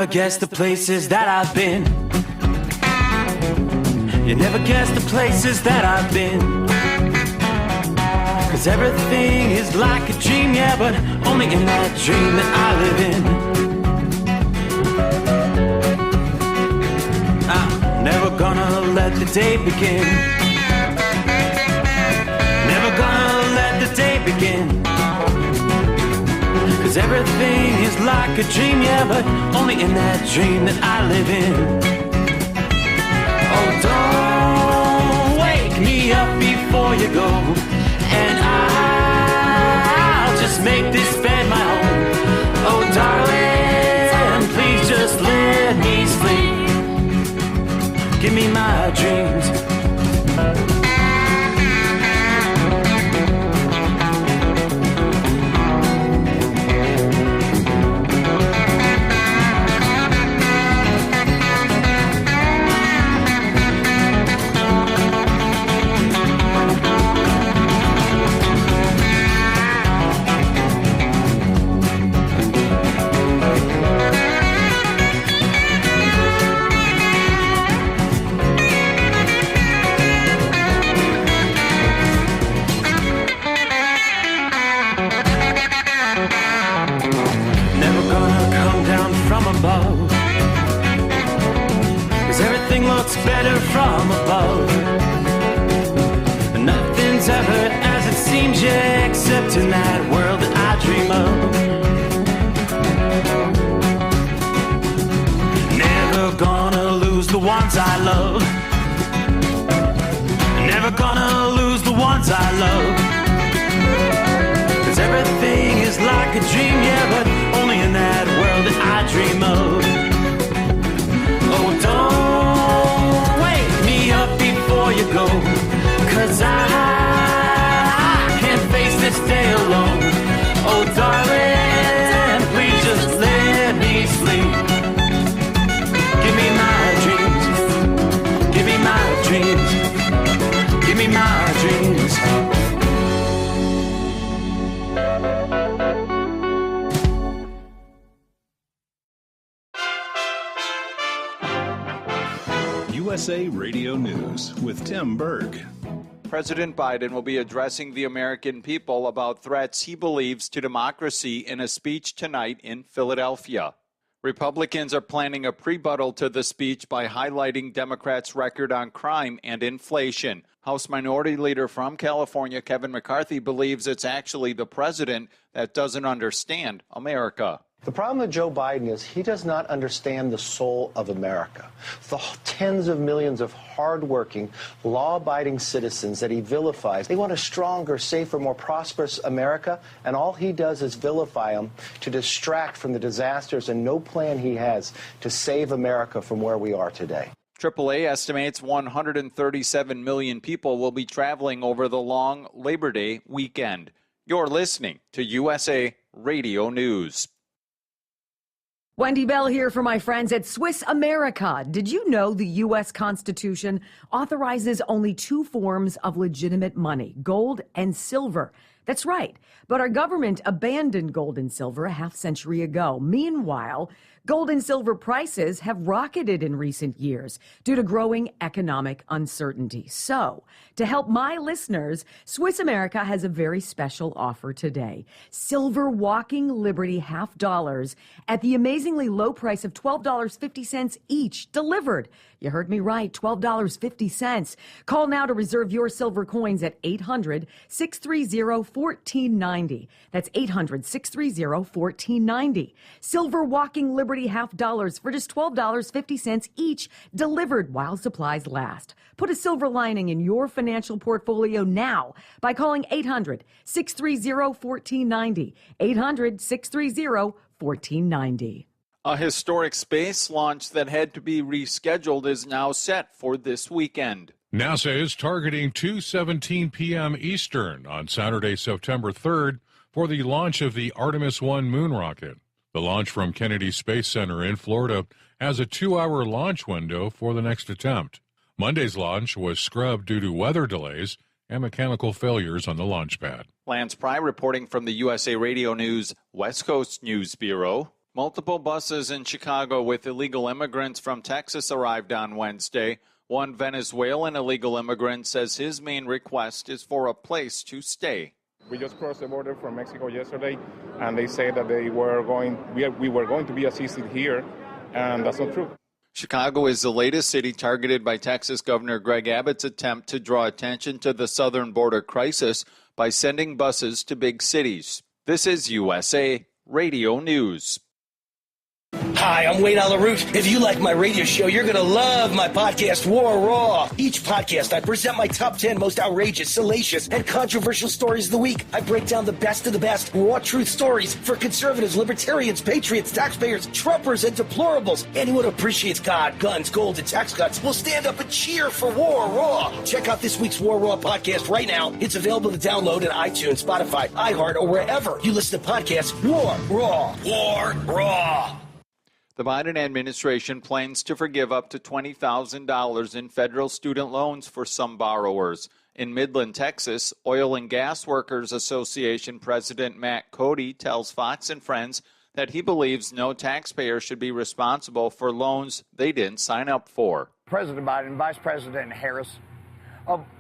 never guess the places that I've been. You never guess the places that I've been. 'Cause everything is like a dream, yeah, but only in that dream that I live in. I'm never gonna let the day begin. Never gonna let the day begin. 'Cause everything is like a dream, yeah, but only in that dream that I live in. Oh, don't wake me up before you go, and I'll just make this bed my home. Oh, darling, please just let me sleep. Give me my dreams. Better from above. Nothing's ever as it seems, yeah, except in that world that I dream of. Never gonna lose the ones I love. Never gonna lose the ones I love. 'Cause everything is like a dream, yeah, but only in that world that I dream of. Oh, don't wake me up before you go, 'cause I can't face this day alone. Oh, darling, please just let me sleep. Give me my dreams. Give me my dreams. Give me my dreams. USA Radio News with Tim Berg. President Biden will be addressing the American people about threats he believes to democracy in a speech tonight in Philadelphia. Republicans are planning a rebuttal to the speech by highlighting Democrats' record on crime and inflation. House Minority Leader from California, Kevin McCarthy, believes it's actually the president that doesn't understand America. The problem with Joe Biden is he does not understand the soul of America. The tens of millions of hardworking, law-abiding citizens that he vilifies. They want a stronger, safer, more prosperous America, and all he does is vilify them to distract from the disasters and no plan he has to save America from where we are today. AAA estimates 137 million people will be traveling over the long Labor Day weekend. You're listening to USA Radio News. Wendy Bell here for my friends at Swiss America. Did you know the U.S. Constitution authorizes only two forms of legitimate money, gold and silver? That's right. But our government abandoned gold and silver a half century ago. Meanwhile, gold and silver prices have rocketed in recent years due to growing economic uncertainty. So, to help my listeners, Swiss America has a very special offer today. Silver Walking Liberty $half at the amazingly low price of $12.50 each, delivered. You heard me right, $12.50. Call now to reserve your silver coins at 800-630-1490. That's 800-630-1490. Silver Walking Liberty $half for just $12.50 each, delivered while supplies last. Put a silver lining in your financial portfolio now by calling 800-630-1490. 800-630-1490. A historic space launch that had to be rescheduled is now set for this weekend. NASA is targeting 2:17 p.m. Eastern on Saturday, September 3rd, for the launch of the Artemis 1 moon rocket. The launch from Kennedy Space Center in Florida has a 2-hour launch window for the next attempt. Monday's launch was scrubbed due to weather delays and mechanical failures on the launch pad. Lance Pry reporting from the USA Radio News West Coast News Bureau. Multiple buses in Chicago with illegal immigrants from Texas arrived on Wednesday. One Venezuelan illegal immigrant says his main request is for a place to stay. We just crossed the border from Mexico yesterday, and they say that we were going to be assisted here, and that's not true. Chicago is the latest city targeted by Texas Governor Greg Abbott's attempt to draw attention to the southern border crisis by sending buses to big cities. This is USA Radio News. Hi, I'm Wayne Alaroot. If you like my radio show, you're going to love my podcast, War Raw. Each podcast, I present my top 10 most outrageous, salacious, and controversial stories of the week. I break down the best of the best raw truth stories for conservatives, libertarians, patriots, taxpayers, Trumpers, and deplorables. Anyone who appreciates God, guns, gold, and tax cuts will stand up and cheer for War Raw. Check out this week's War Raw podcast right now. It's available to download in iTunes, Spotify, iHeart, or wherever you listen to podcasts. War Raw. War Raw. The Biden administration plans to forgive up to $20,000 in federal student loans for some borrowers. In Midland, Texas, Oil and Gas Workers Association President Matt Cody tells Fox and Friends that he believes no taxpayer should be responsible for loans they didn't sign up for. President Biden, Vice President Harris,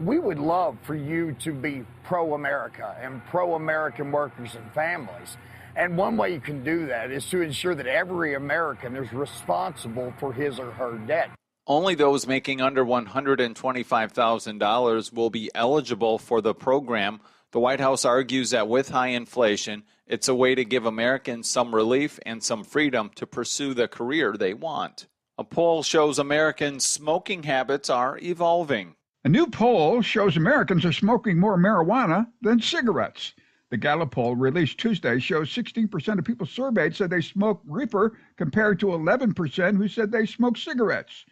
we would love for you to be pro-America and pro-American workers and families. And one way you can do that is to ensure that every American is responsible for his or her debt. Only those making under $125,000 will be eligible for the program. The White House argues that with high inflation, it's a way to give Americans some relief and some freedom to pursue the career they want. A poll shows Americans' smoking habits are evolving. A new poll shows Americans are smoking more marijuana than cigarettes. The Gallup poll released Tuesday shows 16% of people surveyed said they smoke reefer compared to 11% who said they smoke cigarettes.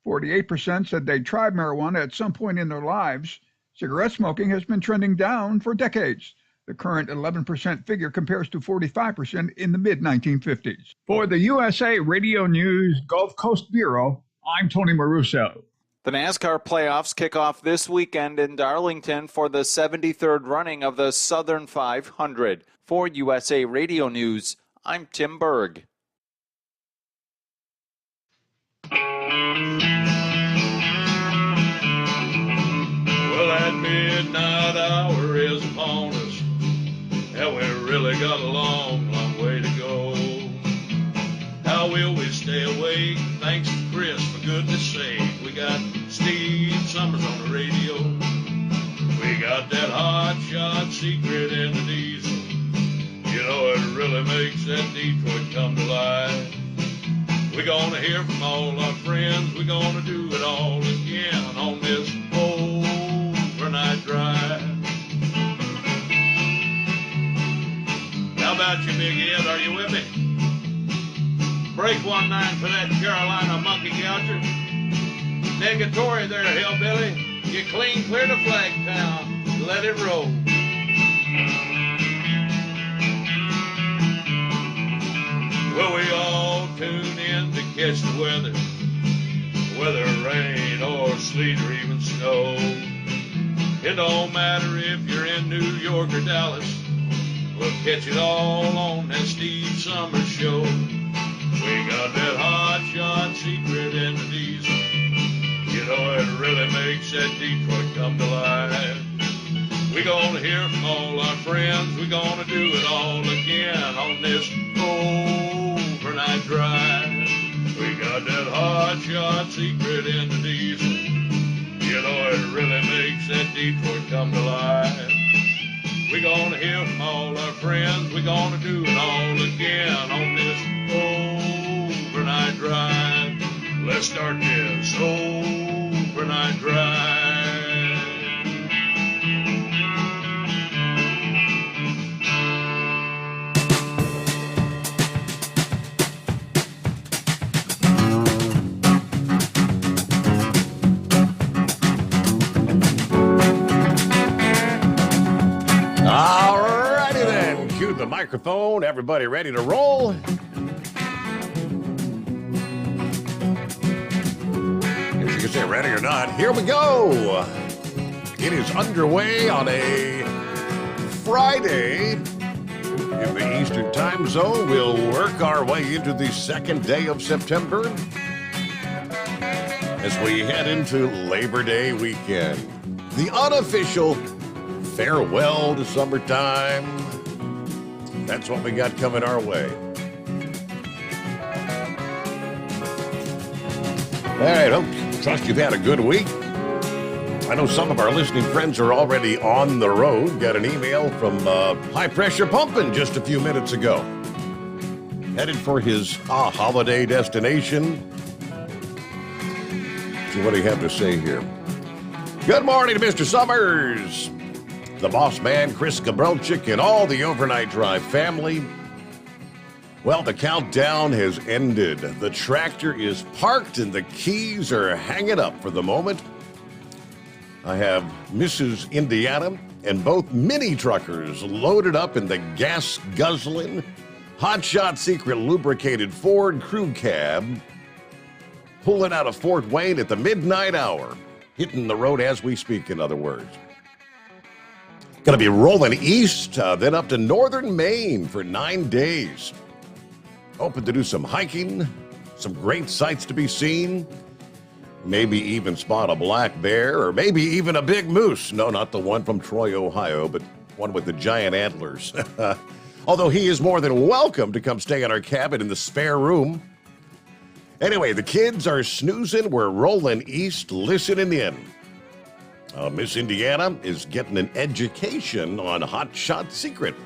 48% said they tried marijuana at some point in their lives. Cigarette smoking has been trending down for decades. The current 11% figure compares to 45% in the mid-1950s. For the USA Radio News Gulf Coast Bureau, I'm Tony Maruso. The NASCAR playoffs kick off this weekend in Darlington for the 73rd running of the Southern 500. For USA Radio News, I'm Tim Berg. Well, that midnight hour is upon us, and we really got a long, long way to go. How will we stay awake? Thanks to Chris, for goodness sake. We got Steve Sommers on the radio. We got that hot shot secret in the diesel. You know, it really makes that Detroit come to life. We're gonna hear from all our friends. We're gonna do it all again on this overnight drive. How about you, Big Ed? Are you with me? Break 1-9 for that Carolina monkey gouger. Negatory there, hillbilly. You clean clear to Flagtown. Let it roll. Well, we all tune in to catch the weather. Whether rain or sleet or even snow. It don't matter if you're in New York or Dallas. We'll catch it all on that Steve Sommers show. We got that hot shot secret in the diesel. You know, it really makes that Detroit come to life. We're gonna hear from all our friends. We're gonna do it all again on this overnight drive. We got that hot shot secret in the diesel. You know, it really makes that Detroit come to life. We're gonna hear from all our friends. We're gonna do it all again on this overnight drive. Let's start this overnight drive. All righty then. Cue the microphone. Everybody ready to roll? If you can say ready or not, here we go. It is underway on a Friday. in the Eastern time zone. We'll work our way into the second day of September as we head into Labor Day weekend. The unofficial farewell to summertime. That's what we got coming our way. All right, trust you've had a good week. I know some of our listening friends are already on the road. Got an email from High Pressure Pumping just a few minutes ago. Headed for his holiday destination. So what do you have to say here? Good morning to Mr. Sommers, the boss man, Chris Gabrelchik, and all the Overnight Drive family. Well, the countdown has ended. The tractor is parked and the keys are hanging up for the moment. I have Mrs. Indiana and both mini truckers loaded up in the gas-guzzling, hotshot secret lubricated Ford crew cab, pulling out of Fort Wayne at the midnight hour, hitting the road as we speak, in other words. Going to be rolling east, then up to northern Maine for 9 days. Hoping to do some hiking, some great sights to be seen. Maybe even spot a black bear, or maybe even a big moose. No, not the one from Troy, Ohio, but one with the giant antlers. Although he is more than welcome to come stay in our cabin in the spare room. Anyway, the kids are snoozing. We're rolling east, listening in. Miss Indiana is getting an education on Hotshot Secret.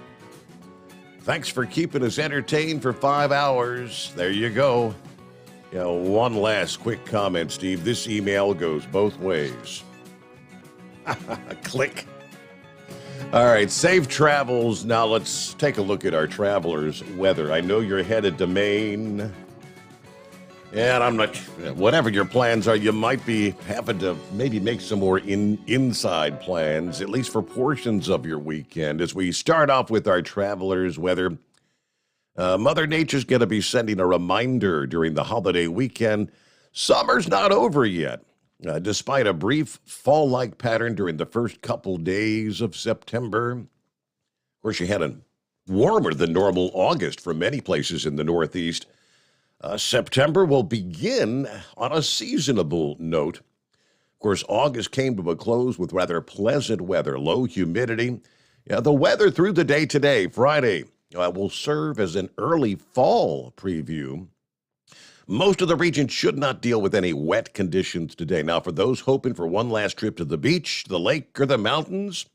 Thanks for keeping us entertained for 5 hours. There you go. One last quick comment, Steve. This email goes both ways. Click. All right, safe travels. Now let's take a look at our travelers' weather. I know you're headed to Maine. And I'm not, whatever your plans are, you might be having to maybe make some more inside plans, at least for portions of your weekend. As we start off with our travelers' weather, Mother Nature's going to be sending a reminder during the holiday weekend. Summer's not over yet. Despite a brief fall-like pattern during the first couple days of September. Of course, you had a warmer than normal August for many places in the Northeast. September will begin on a seasonable note. Of course, August came to a close with rather pleasant weather, low humidity. The weather through the day today, Friday, will serve as an early fall preview. Most of the region should not deal with any wet conditions today. Now, for those hoping for one last trip to the beach, the lake, or the mountains,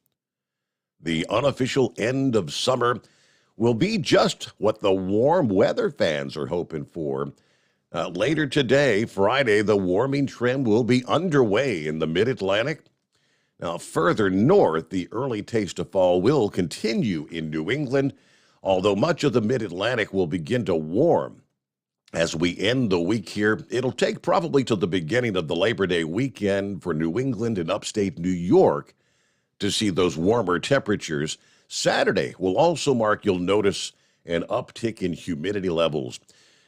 the unofficial end of summer will be just what the warm weather fans are hoping for. Later today, Friday, the warming trend will be underway in the mid-Atlantic. Now, further north, the early taste of fall will continue in New England, although much of the mid-Atlantic will begin to warm. As we end the week here, it'll take probably till the beginning of the Labor Day weekend for New England and upstate New York to see those warmer temperatures. Saturday will also mark, you'll notice, an uptick in humidity levels.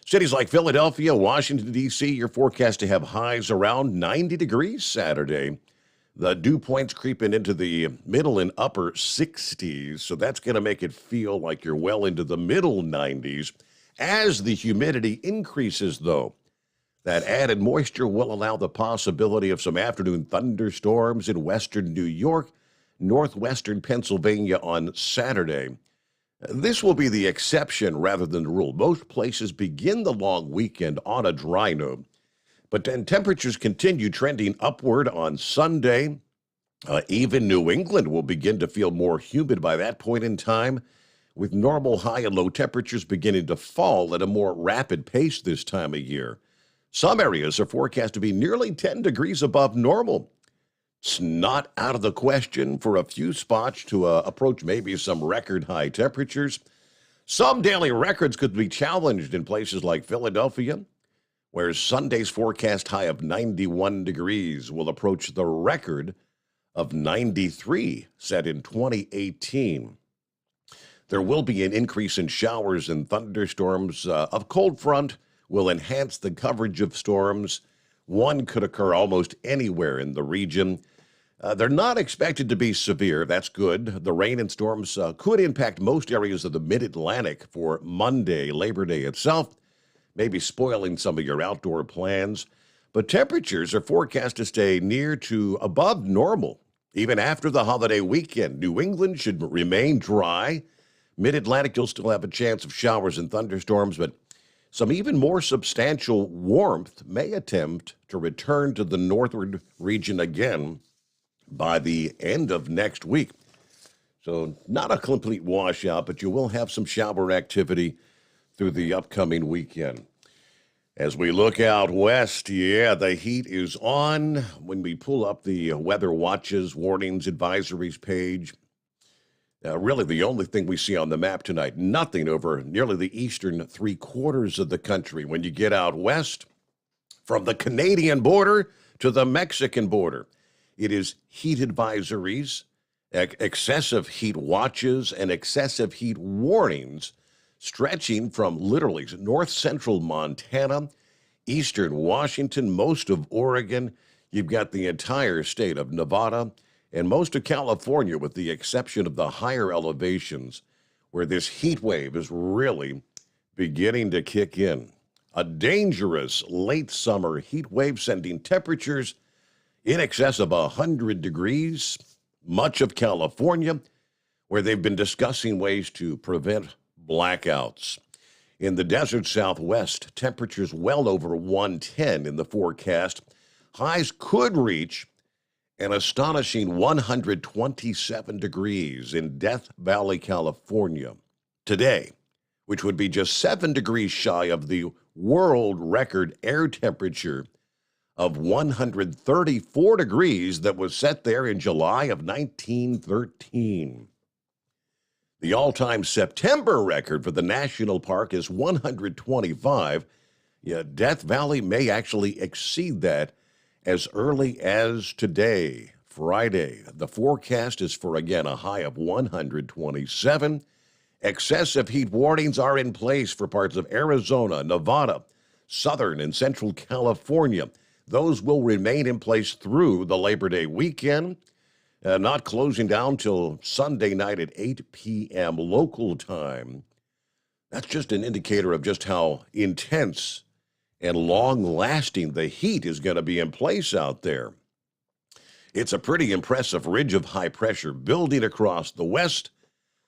Cities like Philadelphia, Washington, D.C., you're forecast to have highs around 90 degrees Saturday. The dew points creeping into the middle and upper 60s, so that's going to make it feel like you're well into the middle 90s. As the humidity increases, though, that added moisture will allow the possibility of some afternoon thunderstorms in western New York, northwestern Pennsylvania on Saturday. This will be the exception rather than the rule. Most places begin the long weekend on a dry note, but then temperatures continue trending upward on Sunday. Even New England will begin to feel more humid by that point in time, with normal high and low temperatures beginning to fall at a more rapid pace this time of year. Some areas are forecast to be nearly 10 degrees above normal. It's not out of the question for a few spots to approach maybe some record high temperatures. Some daily records could be challenged in places like Philadelphia, where Sunday's forecast high of 91 degrees will approach the record of 93 set in 2018. There will be an increase in showers and thunderstorms. A cold front will enhance the coverage of storms. One could occur almost anywhere in the region. They're not expected to be severe. That's good. The rain and storms could impact most areas of the mid-Atlantic for Monday, Labor Day itself, maybe spoiling some of your outdoor plans. But temperatures are forecast to stay near to above normal, even after the holiday weekend. New England should remain dry. Mid-Atlantic, you'll still have a chance of showers and thunderstorms, but some even more substantial warmth may attempt to return to the northward region again by the end of next week. So not a complete washout, but you will have some shower activity through the upcoming weekend. As we look out west, the heat is on. When we pull up the weather watches, warnings, advisories page, really the only thing we see on the map tonight, nothing over nearly the eastern three-quarters of the country. When you get out west, from the Canadian border to the Mexican border, it is heat advisories, excessive heat watches, and excessive heat warnings stretching from literally north-central Montana, eastern Washington, most of Oregon. You've got the entire state of Nevada and most of California, with the exception of the higher elevations, where this heat wave is really beginning to kick in. A dangerous late summer heat wave sending temperatures in excess of 100 degrees, much of California, where they've been discussing ways to prevent blackouts. In the desert Southwest, temperatures well over 110 in the forecast. Highs could reach an astonishing 127 degrees in Death Valley, California today, which would be just 7 degrees shy of the world record air temperature of 134 degrees that was set there in July of 1913. The all-time September record for the national park is 125. Death Valley may actually exceed that as early as today, Friday. The forecast is for, again, a high of 127. Excessive heat warnings are in place for parts of Arizona, Nevada, southern and central California. Those will remain in place through the Labor Day weekend, not closing down till Sunday night at 8 p.m. local time. That's just an indicator of just how intense and long-lasting the heat is going to be in place out there. It's a pretty impressive ridge of high pressure building across the west,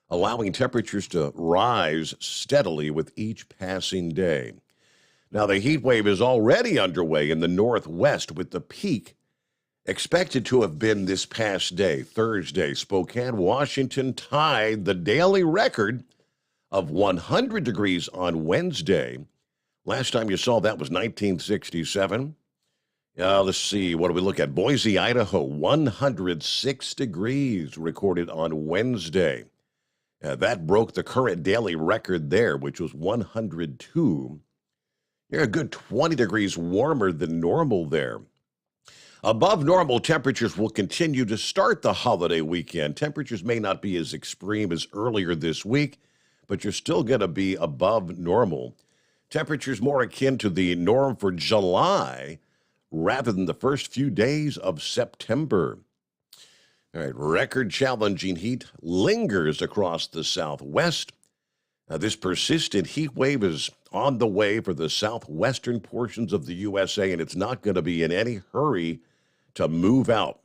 allowing temperatures to rise steadily with each passing day. Now, the heat wave is already underway in the northwest, with the peak expected to have been this past day, Thursday. Spokane, Washington tied the daily record of 100 degrees on Wednesday. Last time you saw that was 1967. Let's see, what do we look at? Boise, Idaho, 106 degrees recorded on Wednesday. That broke the current daily record there, which was 102. You're a good 20 degrees warmer than normal there. Above normal temperatures will continue to start the holiday weekend. Temperatures may not be as extreme as earlier this week, but you're still going to be above normal. Temperatures more akin to the norm for July rather than the first few days of September. All right, record-challenging heat lingers across the Southwest. This persistent heat wave is on the way for the southwestern portions of the USA, and it's not going to be in any hurry to move out.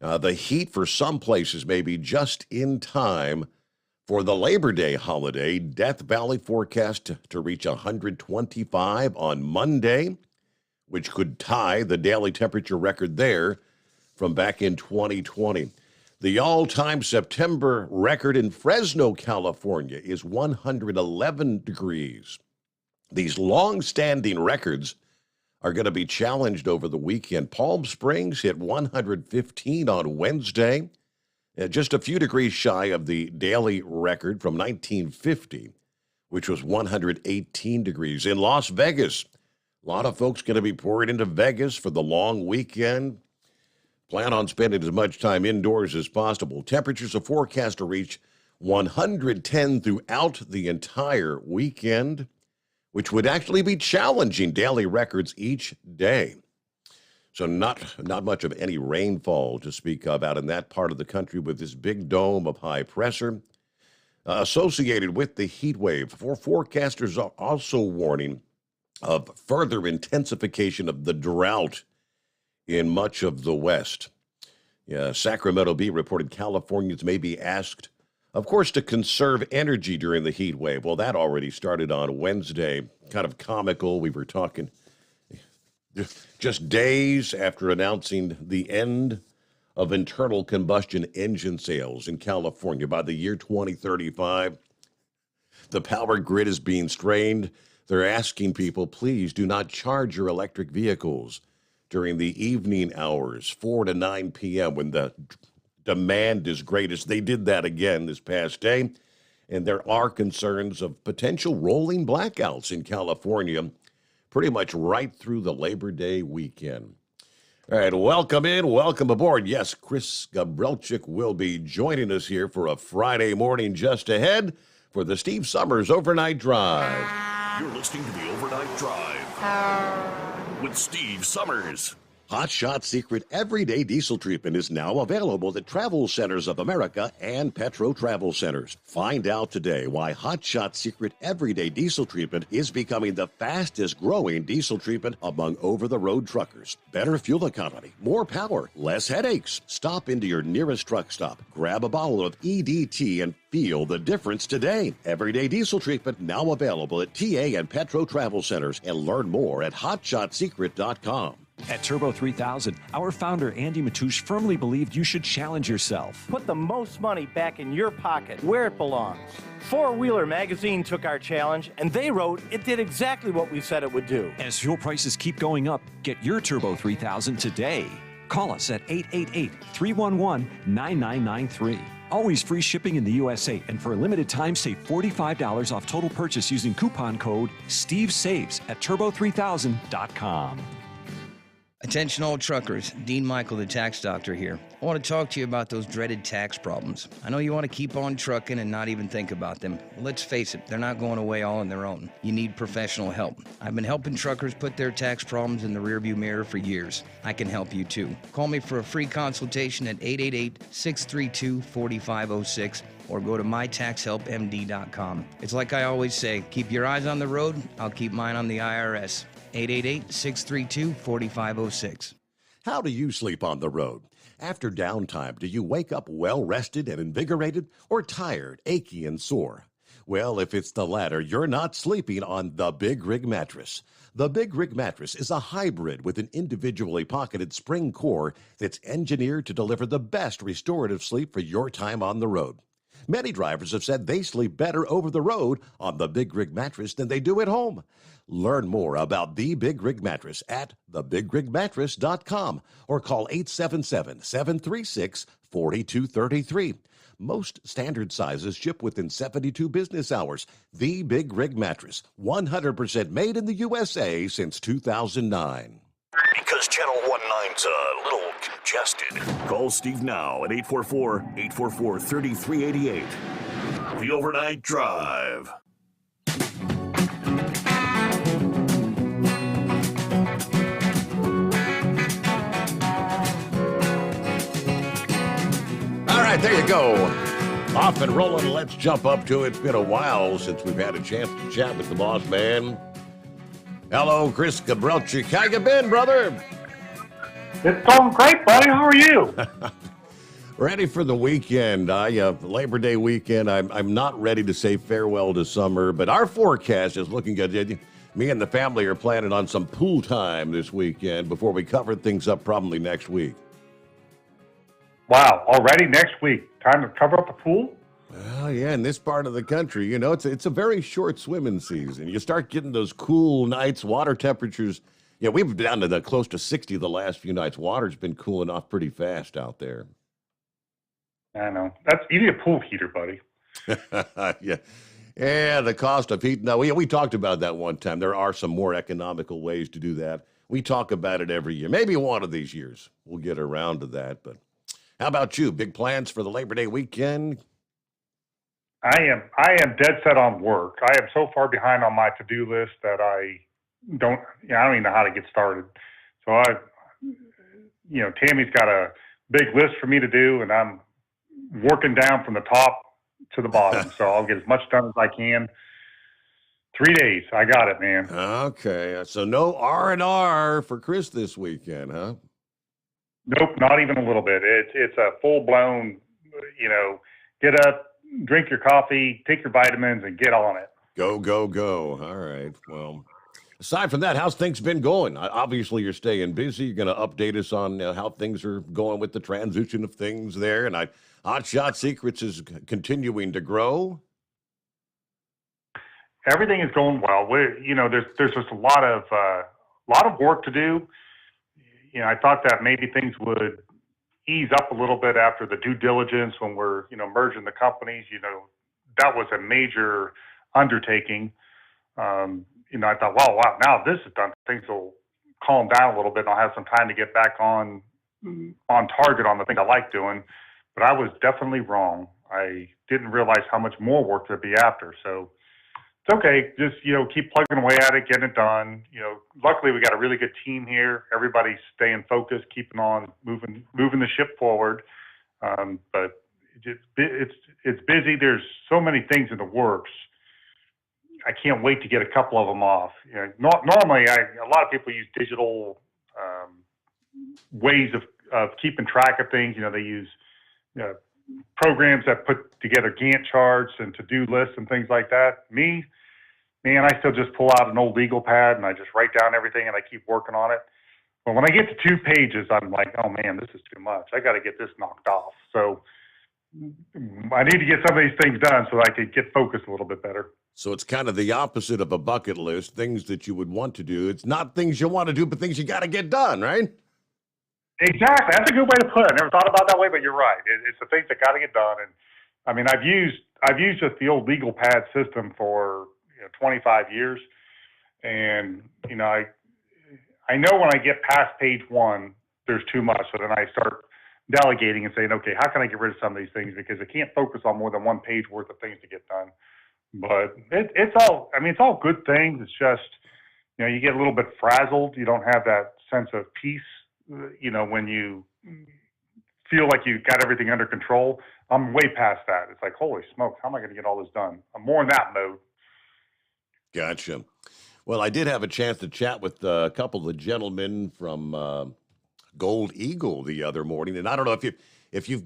The heat for some places may be just in time for the Labor Day holiday. Death Valley forecast to reach 125 on Monday, which could tie the daily temperature record there from back in 2020. The all-time September record in Fresno, California is 111 degrees. These long-standing records are going to be challenged over the weekend. Palm Springs hit 115 on Wednesday, just a few degrees shy of the daily record from 1950, which was 118 degrees. In Las Vegas, a lot of folks going to be pouring into Vegas for the long weekend. Plan on spending as much time indoors as possible. Temperatures are forecast to reach 110 throughout the entire weekend, which would actually be challenging daily records each day. So not much of any rainfall to speak of out in that part of the country with this big dome of high pressure associated with the heat wave. Forecasters are also warning of further intensification of the drought in much of the West. Sacramento Bee reported Californians may be asked, of course, to conserve energy during the heat wave. Well, that already started on Wednesday. Kind of comical. We were talking just days after announcing the end of internal combustion engine sales in California by the year 2035. The power grid is being strained. They're asking people, please do not charge your electric vehicles during the evening hours, 4 to 9 p.m., when the demand is greatest. They did that again this past day, and there are concerns of potential rolling blackouts in California pretty much right through the Labor Day weekend. All right, welcome in, welcome aboard. Yes, Chris Gabrelchik will be joining us here for a Friday morning just ahead for the Steve Sommers Overnight Drive. You're listening to the Overnight Drive with Steve Sommers. Hot Shot Secret Everyday Diesel Treatment is now available at Travel Centers of America and Petro Travel Centers. Find out today why Hot Shot Secret Everyday Diesel Treatment is becoming the fastest growing diesel treatment among over-the-road truckers. Better fuel economy, more power, less headaches. Stop into your nearest truck stop, grab a bottle of EDT, and feel the difference today. Everyday Diesel Treatment now available at TA and Petro Travel Centers, and learn more at hotshotsecret.com. At Turbo 3000, our founder Andy Matouche firmly believed you should challenge yourself. Put the most money back in your pocket, where it belongs. Four Wheeler magazine took our challenge, and they wrote it did exactly what we said it would do. As fuel prices keep going up, get your Turbo 3000 today. Call us at 888-311-9993. Always free shipping in the USA, and for a limited time, save $45 off total purchase using coupon code STEVESAVES at turbo3000.com. Attention all truckers, Dean Michael, the tax doctor here. I want to talk to you about those dreaded tax problems. I know you want to keep on trucking and not even think about them. Well, let's face it, they're not going away all on their own. You need professional help. I've been helping truckers put their tax problems in the rearview mirror for years. I can help you too. Call me for a free consultation at 888-632-4506 or go to mytaxhelpmd.com. It's like I always say, keep your eyes on the road, I'll keep mine on the IRS. 888-632-4506. How do you sleep on the road? After downtime, do you wake up well-rested and invigorated, or tired, achy, and sore? Well, if it's the latter, you're not sleeping on the Big Rig Mattress. The Big Rig Mattress is a hybrid with an individually pocketed spring core that's engineered to deliver the best restorative sleep for your time on the road. Many drivers have said they sleep better over the road on the Big Rig Mattress than they do at home. Learn more about the Big Rig Mattress at thebigrigmattress.com or call 877-736-4233. Most standard sizes ship within 72 business hours. The Big Rig Mattress, 100% made in the USA since 2009. Because Channel 19's a little congested. Call Steve now at 844-844-3388. The Overnight Drive. All right, there you go. Off and rolling. Let's jump up to it. It's been a while since we've had a chance to chat with the boss man. Hello, Chris Gabrelchik. How you been, brother? It's going great, buddy. How are you? Ready for the weekend. Labor Day weekend. I'm not ready to say farewell to summer, but our forecast is looking good. Me and the family are planning on some pool time this weekend before we cover things up probably next week. Wow, already next week. Time to cover up the pool? Well, yeah, in this part of the country, it's a very short swimming season. You start getting those cool nights, water temperatures. Yeah, we've been down to close to 60 the last few nights. Water's been cooling off pretty fast out there. I know. You need a pool heater, buddy. Yeah, the cost of heat. No, we talked about that one time. There are some more economical ways to do that. We talk about it every year. Maybe one of these years we'll get around to that. But how about you? Big plans for the Labor Day weekend? I am dead set on work. I am so far behind on my to-do list that I don't even know how to get started. So Tammy's got a big list for me to do, and I'm working down from the top to the bottom. So I'll get as much done as I can. 3 days. I got it, man. Okay. So no R&R for Chris this weekend, huh? Nope, not even a little bit. It's a full-blown, get up, drink your coffee, take your vitamins, and get on it. Go, go, go. All right. Well, aside from that, how's things been going? Obviously, you're staying busy. You're going to update us on how things are going with the transition of things there. And Hot Shot Secrets is continuing to grow. Everything is going well. There's just a lot of work to do. I thought that maybe things would ease up a little bit after the due diligence when we're, merging the companies. That was a major undertaking. I thought, wow, now this is done, things will calm down a little bit and I'll have some time to get back on target on the thing I like doing. But I was definitely wrong. I didn't realize how much more work there'd be after. So it's okay. Just, keep plugging away at it, getting it done. Luckily we got a really good team here. Everybody's staying focused, keeping on moving the ship forward. But it's busy. There's so many things in the works. I can't wait to get a couple of them off. Normally a lot of people use digital ways of keeping track of things. They use programs that put together Gantt charts and to-do lists and things like that. Me, man, I still just pull out an old legal pad and I just write down everything and I keep working on it. But when I get to 2 pages, I'm like, oh man, this is too much. I got to get this knocked off. So I need to get some of these things done so I could get focused a little bit better. So it's kind of the opposite of a bucket list, things that you would want to do. It's not things you want to do, but things you got to get done, right? Exactly. That's a good way to put it. I never thought about it that way, but you're right. It's the things that got to get done. And I mean, I've used just the old legal pad system for 25 years. And, I know when I get past page 1, there's too much. So then I start delegating and saying, okay, how can I get rid of some of these things? Because I can't focus on more than 1 page worth of things to get done. But it's all good things. It's just, you get a little bit frazzled. You don't have that sense of peace, when you feel like you got everything under control. I'm way past that. It's like, holy smokes, how am I going to get all this done? I'm more in that mode. Gotcha. Well, I did have a chance to chat with a couple of the gentlemen from Gold Eagle the other morning. And I don't know if you're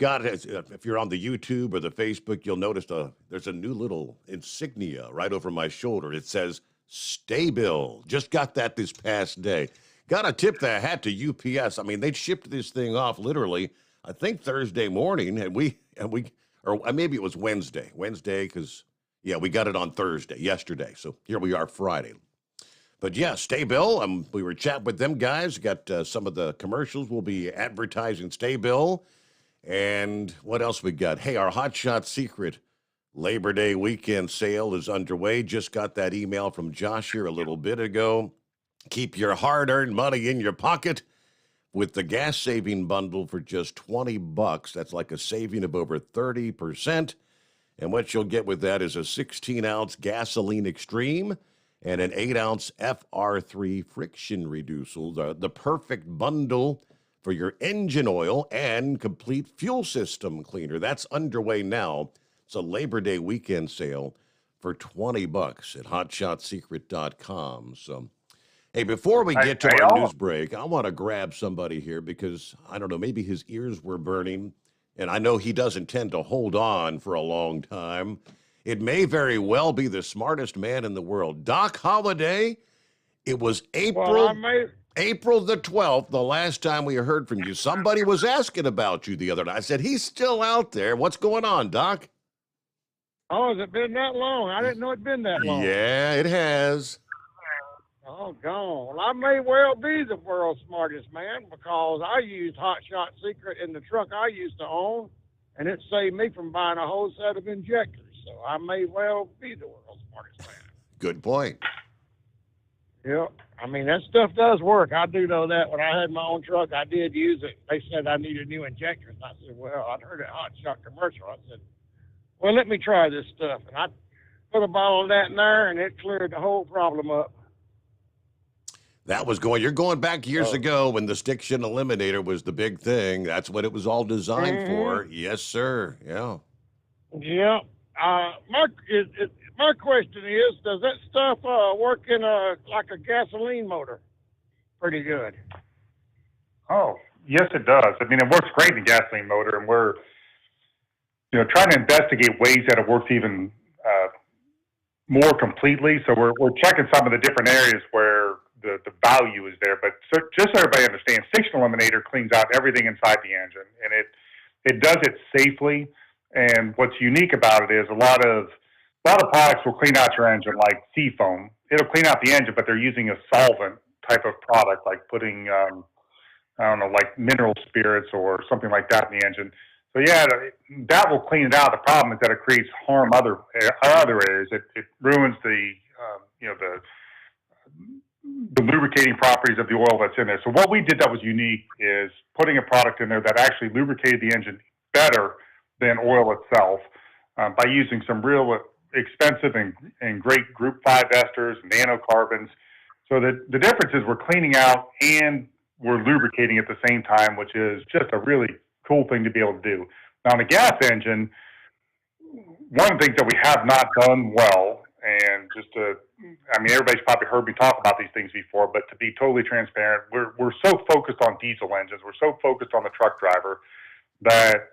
on the YouTube or the Facebook, you'll notice there's a new little insignia right over my shoulder. It says, Stay Bill. Just got that this past day. Got to tip the hat to UPS. I mean, they shipped this thing off literally, I think Thursday morning, and or maybe it was Wednesday, because, we got it on Thursday, yesterday. So here we are Friday. But yeah, Stay Bill. We were chatting with them guys. Got some of the commercials. We'll be advertising Stay Bill. And what else we got? Hey, our Hot Shot Secret Labor Day weekend sale is underway. Just got that email from Josh here a little bit ago. Keep your hard-earned money in your pocket with the gas saving bundle for just $20. That's like a saving of over 30%. And what you'll get with that is a 16-ounce gasoline extreme and an 8-ounce FR3 friction reducer, the perfect bundle for your engine oil and complete fuel system cleaner. That's underway now. It's a Labor Day weekend sale for $20 at hotshotsecret.com. So, hey, before we get to our news break, I want to grab somebody here because, I don't know, maybe his ears were burning, and I know he doesn't tend to hold on for a long time. It may very well be the smartest man in the world. Doc Holliday, it was April the 12th, the last time we heard from you. Somebody was asking about you the other night. I said, he's still out there. What's going on, Doc? Oh, has it been that long? I didn't know it'd been that long. Yeah, it has. Oh, gone. Well, I may well be the world's smartest man because I used Hot Shot Secret in the truck I used to own, and it saved me from buying a whole set of injectors. So I may well be the world's smartest man. Good point. Yep. I mean, that stuff does work. I do know that. When I had my own truck, I did use it. They said I needed new injectors. I said, well, I'd heard a Hot Shot commercial. I said, well, let me try this stuff. And I put a bottle of that in there, and it cleared the whole problem up. That was you're going back years ago when the stiction eliminator was the big thing. That's what it was all designed for. Yes, sir. Yeah. Yeah. My question is, does that stuff work in like a gasoline motor? Pretty good. Oh, yes, it does. I mean, it works great in a gasoline motor, and we're, trying to investigate ways that it works even more completely. So we're checking some of the different areas where the value is there. But just so everybody understands, stiction eliminator cleans out everything inside the engine, and it does it safely. And what's unique about it is a lot of products will clean out your engine like seafoam. It'll clean out the engine, but they're using a solvent type of product, like putting like mineral spirits or something like that in the engine. So yeah, that will clean it out. The problem is that it creates harm other areas. It ruins the lubricating properties of the oil that's in there. So what we did that was unique is putting a product in there that actually lubricated the engine better than oil itself by using some real expensive and great Group 5 esters, nanocarbons. So the difference is we're cleaning out and we're lubricating at the same time, which is just a really cool thing to be able to do. Now, on a gas engine, one of the things that we have not done well, and everybody's probably heard me talk about these things before, but to be totally transparent, we're so focused on diesel engines, we're so focused on the truck driver that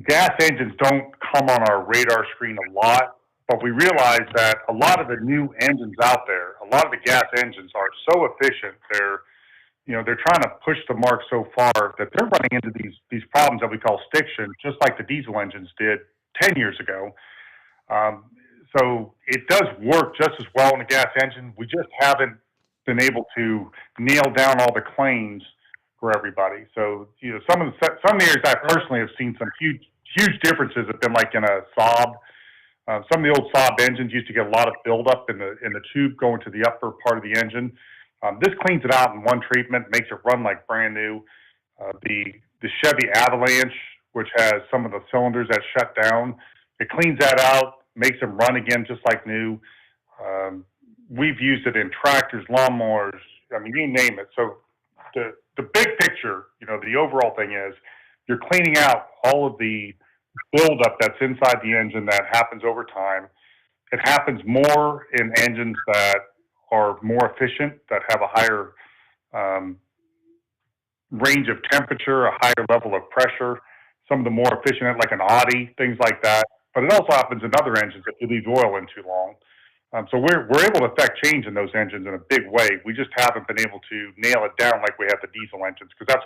gas engines don't come on our radar screen a lot. But we realize that a lot of the new engines out there, a lot of the gas engines are so efficient. They're trying to push the mark so far that they're running into these problems that we call stiction, just like the diesel engines did 10 years ago. So it does work just as well in a gas engine. We just haven't been able to nail down all the claims for everybody. So some of the areas I personally have seen some huge differences have been like in a Saab. Some of the old Saab engines used to get a lot of buildup in the tube going to the upper part of the engine. This cleans it out in one treatment, makes it run like brand new. The Chevy Avalanche, which has some of the cylinders that shut down, it cleans that out, makes them run again just like new. We've used it in tractors, lawnmowers, you name it. So the big picture, the overall thing is you're cleaning out all of the buildup that's inside the engine that happens over time. It happens more in engines that are more efficient, that have a higher range of temperature, a higher level of pressure. Some of the more efficient, like an Audi, things like that. But it also happens in other engines if you leave oil in too long. So we're able to affect change in those engines in a big way. We just haven't been able to nail it down like we have the diesel engines, because that's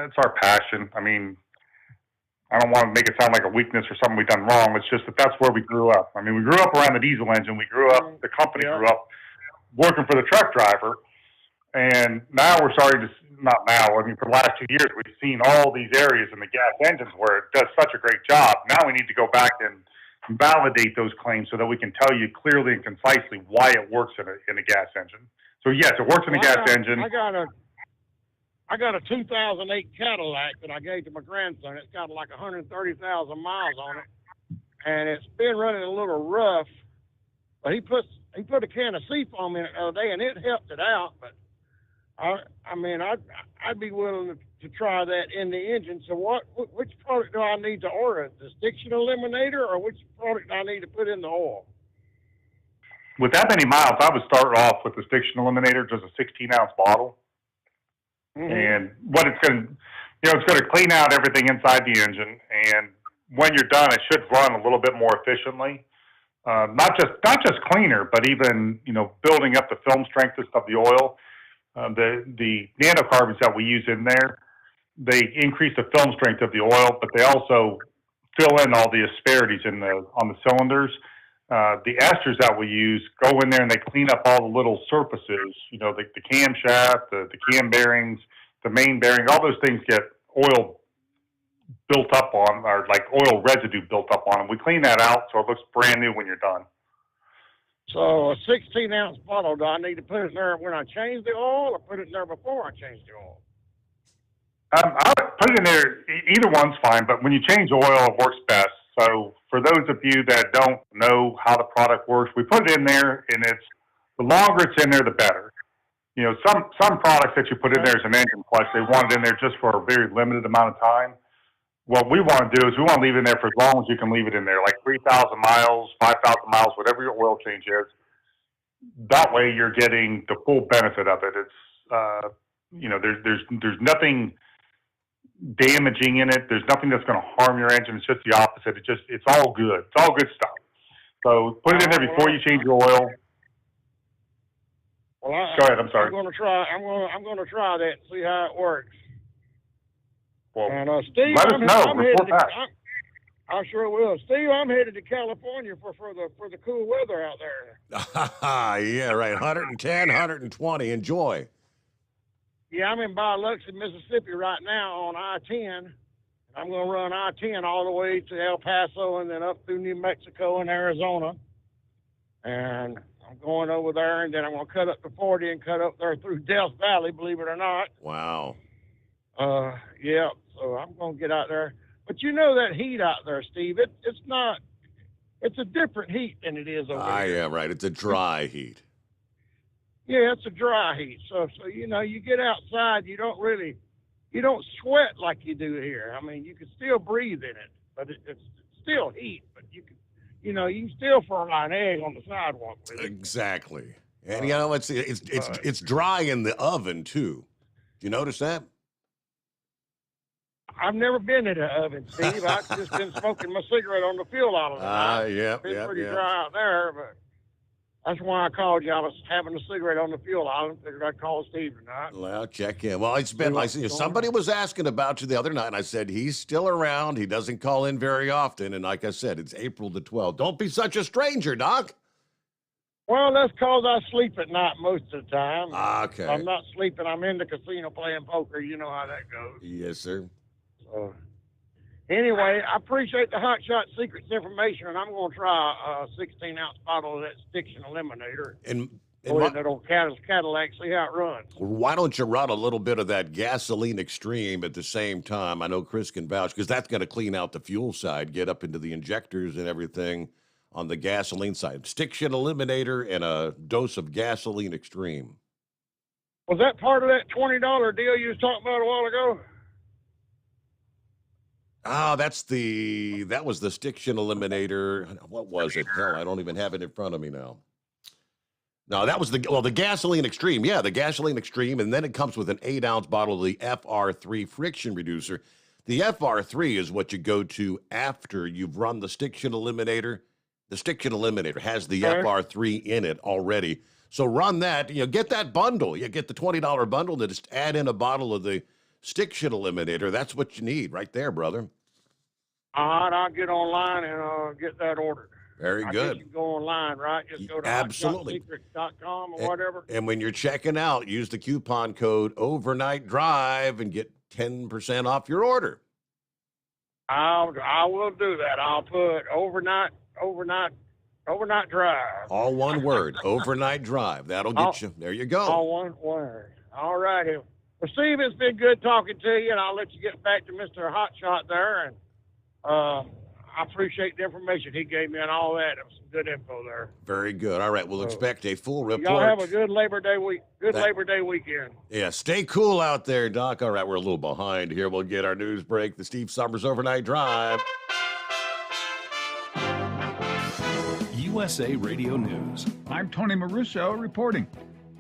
it's our passion. I don't want to make it sound like a weakness or something we've done wrong. It's just that's where we grew up. We grew up around the diesel engine. The company grew up working for the truck driver. And now we're starting to, not now, for the last 2 years, we've seen all these areas in the gas engines where it does such a great job. Now we need to go back and validate those claims so that we can tell you clearly and concisely why it works in a gas engine. So yes, it works in a gas engine. I got a 2008 Cadillac that I gave to my grandson. It's got like 130,000 miles on it, and it's been running a little rough. But he put a can of seafoam in it the other day, and it helped it out. But I'd be willing to try that in the engine. So which product do I need to order? The stiction eliminator, or which product do I need to put in the oil? With that many miles, I would start off with the stiction eliminator, just a 16-ounce bottle. Mm-hmm. And what it's going to clean out everything inside the engine. And when you're done, it should run a little bit more efficiently. Not just cleaner, but even, building up the film strength of the oil. The nanocarbons that we use in there, they increase the film strength of the oil, but they also fill in all the asperities on the cylinders. The esters that we use go in there and they clean up all the little surfaces, the camshaft, the cam bearings, the main bearing, all those things get oil built up on, or like oil residue built up on them. We clean that out so it looks brand new when you're done. So a 16-ounce bottle, do I need to put it in there when I change the oil, or put it in there before I change the oil? I would put it in there. Either one's fine, but when you change oil, it works best. So for those of you that don't know how the product works, we put it in there, and the longer it's in there, the better. You know, some products that you put in there as an engine clutch, they want it in there just for a very limited amount of time. What we want to do is we want to leave it in there for as long as you can leave it in there, like 3,000 miles, 5,000 miles, whatever your oil change is. That way you're getting the full benefit of it. It's, you know, there's nothing damaging in it. There's nothing that's going to harm your engine. It's just the opposite. It's all good. It's all good stuff. So put it in there before you change your oil. Well, go ahead. I'm sorry. I'm going to try that and see how it works. Well, and Steve, let us know. Report back. I sure will. Steve, I'm headed to California for the cool weather out there. Yeah, right. 110, 120. Enjoy. Yeah, I'm in Biloxi, Mississippi right now on I-10. I'm going to run I-10 all the way to El Paso and then up through New Mexico and Arizona. And I'm going over there, and then I'm going to cut up to 40 and cut up there through Death Valley, believe it or not. Wow. Yeah, so I'm going to get out there. But you know that heat out there, Steve, it's a different heat than it is over here. Yeah, right. It's a dry heat. Yeah, it's a dry heat. So you know, you get outside, you don't sweat like you do here. I mean, you can still breathe in it, but it's still heat. But you can still fry an egg on the sidewalk with it. Exactly. And you know, it's dry in the oven too. Do you notice that? I've never been in an oven, Steve. I've just been smoking my cigarette on the fuel island. It's been pretty dry out there, but that's why I called you. I was having a cigarette on the fuel island. Figured I'd call Steve tonight. Well, check in. Well, it's been somebody was asking about you the other night, and I said he's still around. He doesn't call in very often, and like I said, it's April the 12th. Don't be such a stranger, Doc. Well, that's because I sleep at night most of the time. Okay. If I'm not sleeping, I'm in the casino playing poker. You know how that goes. Yes, sir. So, anyway, I appreciate the Hot Shot Secrets information, and I'm going to try a 16-ounce bottle of that Stiction Eliminator. And that old Cadillac, see how it runs. Why don't you run a little bit of that Gasoline Extreme at the same time? I know Chris can vouch, because that's going to clean out the fuel side, get up into the injectors and everything on the gasoline side. Stiction Eliminator and a dose of Gasoline Extreme. Was that part of that $20 deal you was talking about a while ago? Oh, that was the Stiction Eliminator. What was it? Hell, I don't even have it in front of me now. No, that was the Gasoline Extreme. Yeah, the Gasoline Extreme. And then it comes with an 8-ounce bottle of the FR3 friction reducer. The FR3 is what you go to after you've run the Stiction Eliminator. The Stiction Eliminator has the FR3 in it already. So run that, get that bundle. You get the $20 bundle, then just add in a bottle of the Stiction Eliminator. That's what you need right there, brother. All right, I'll get online and get that ordered. Very good. You can go online, right? Just go to hotshotsecrets.com or whatever. And when you're checking out, use the coupon code Overnight Drive and get 10% off your order. I will do that. I'll put overnight drive. All one word, Overnight Drive. That'll get you. There you go. All one word. All righty. Well, Steve, it's been good talking to you, and I'll let you get back to Mr. Hotshot there. And I appreciate the information he gave me and all that. It was some good info there. Very good. All right, we'll expect a full report. Y'all have a good Labor Day week. Labor Day weekend. Yeah, stay cool out there, Doc. All right, we're a little behind here. We'll get our news break. The Steve Sommers Overnight Drive. USA Radio News. I'm Tony Maruso reporting.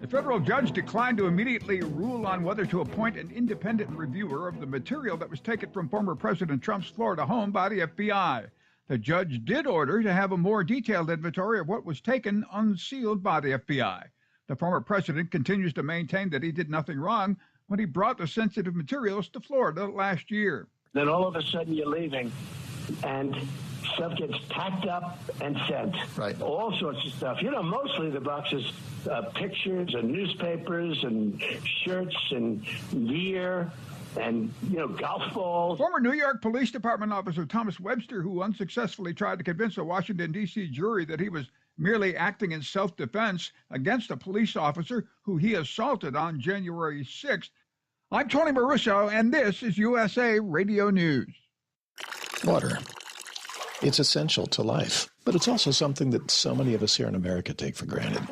The federal judge declined to immediately rule on whether to appoint an independent reviewer of the material that was taken from former President Trump's Florida home by the FBI. The judge did order to have a more detailed inventory of what was taken unsealed by the FBI. The former president continues to maintain that he did nothing wrong when he brought the sensitive materials to Florida last year. Then all of a sudden you're leaving, and stuff gets packed up and sent. Right. All sorts of stuff. Mostly the boxes, pictures and newspapers and shirts and gear and, golf balls. Former New York Police Department officer Thomas Webster, who unsuccessfully tried to convince a Washington, D.C. jury that he was merely acting in self-defense against a police officer who he assaulted on January 6th. I'm Tony Maruso, and this is USA Radio News. Water. It's essential to life, but it's also something that so many of us here in America take for granted.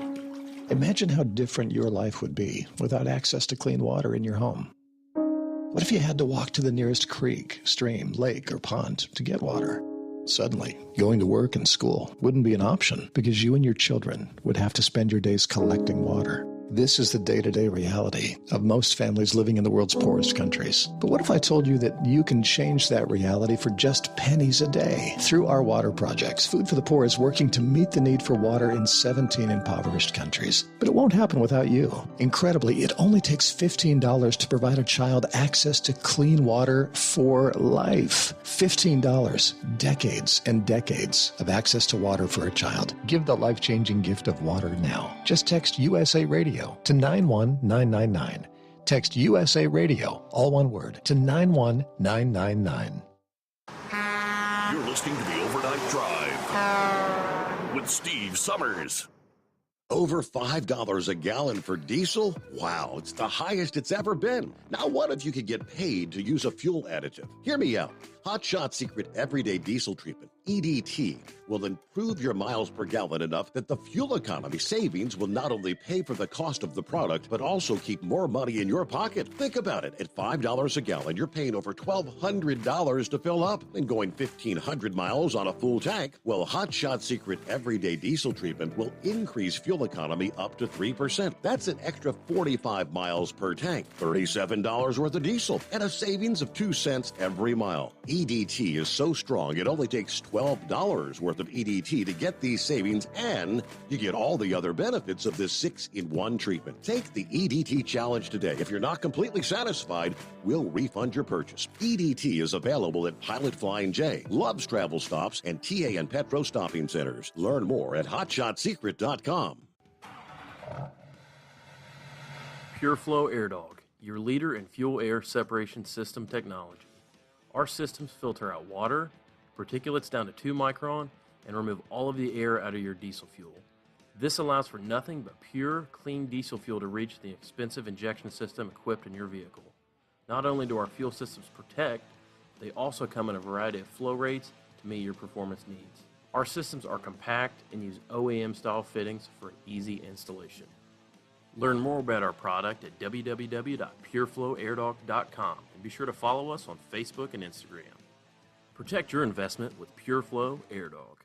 Imagine how different your life would be without access to clean water in your home. What if you had to walk to the nearest creek, stream, lake, or pond to get water? Suddenly, going to work and school wouldn't be an option because you and your children would have to spend your days collecting water. This is the day-to-day reality of most families living in the world's poorest countries. But what if I told you that you can change that reality for just pennies a day? Through our water projects, Food for the Poor is working to meet the need for water in 17 impoverished countries. But it won't happen without you. Incredibly, it only takes $15 to provide a child access to clean water for life. $15. Decades and decades of access to water for a child. Give the life-changing gift of water now. Just text USA Radio to 91999. Text USA Radio, all one word, to 91999. You're listening to the Overnight Drive with Steve Sommers. Over $5 a gallon for diesel? Wow, it's the highest it's ever been. Now, what if you could get paid to use a fuel additive? Hear me out. Hot Shot Secret Everyday Diesel Treatment, EDT, will improve your miles per gallon enough that the fuel economy savings will not only pay for the cost of the product, but also keep more money in your pocket. Think about it. At $5 a gallon, you're paying over $1,200 to fill up and going 1,500 miles on a full tank. Well, Hot Shot Secret Everyday Diesel Treatment will increase fuel economy up to 3%. That's an extra 45 miles per tank, $37 worth of diesel, and a savings of 2 cents every mile. EDT is so strong, it only takes $12 worth of EDT to get these savings, and you get all the other benefits of this 6-in-1 treatment. Take the EDT challenge today. If you're not completely satisfied, we'll refund your purchase. EDT is available at Pilot Flying J, Love's Travel Stops, and TA and Petro Stopping Centers. Learn more at hotshotsecret.com. PureFlow Air Dog, your leader in fuel air separation system technology. Our systems filter out water, particulates down to 2 micron, and remove all of the air out of your diesel fuel. This allows for nothing but pure, clean diesel fuel to reach the expensive injection system equipped in your vehicle. Not only do our fuel systems protect, they also come in a variety of flow rates to meet your performance needs. Our systems are compact and use OEM-style fittings for easy installation. Learn more about our product at www.pureflowairdog.com and be sure to follow us on Facebook and Instagram. Protect your investment with PureFlow Air Dog.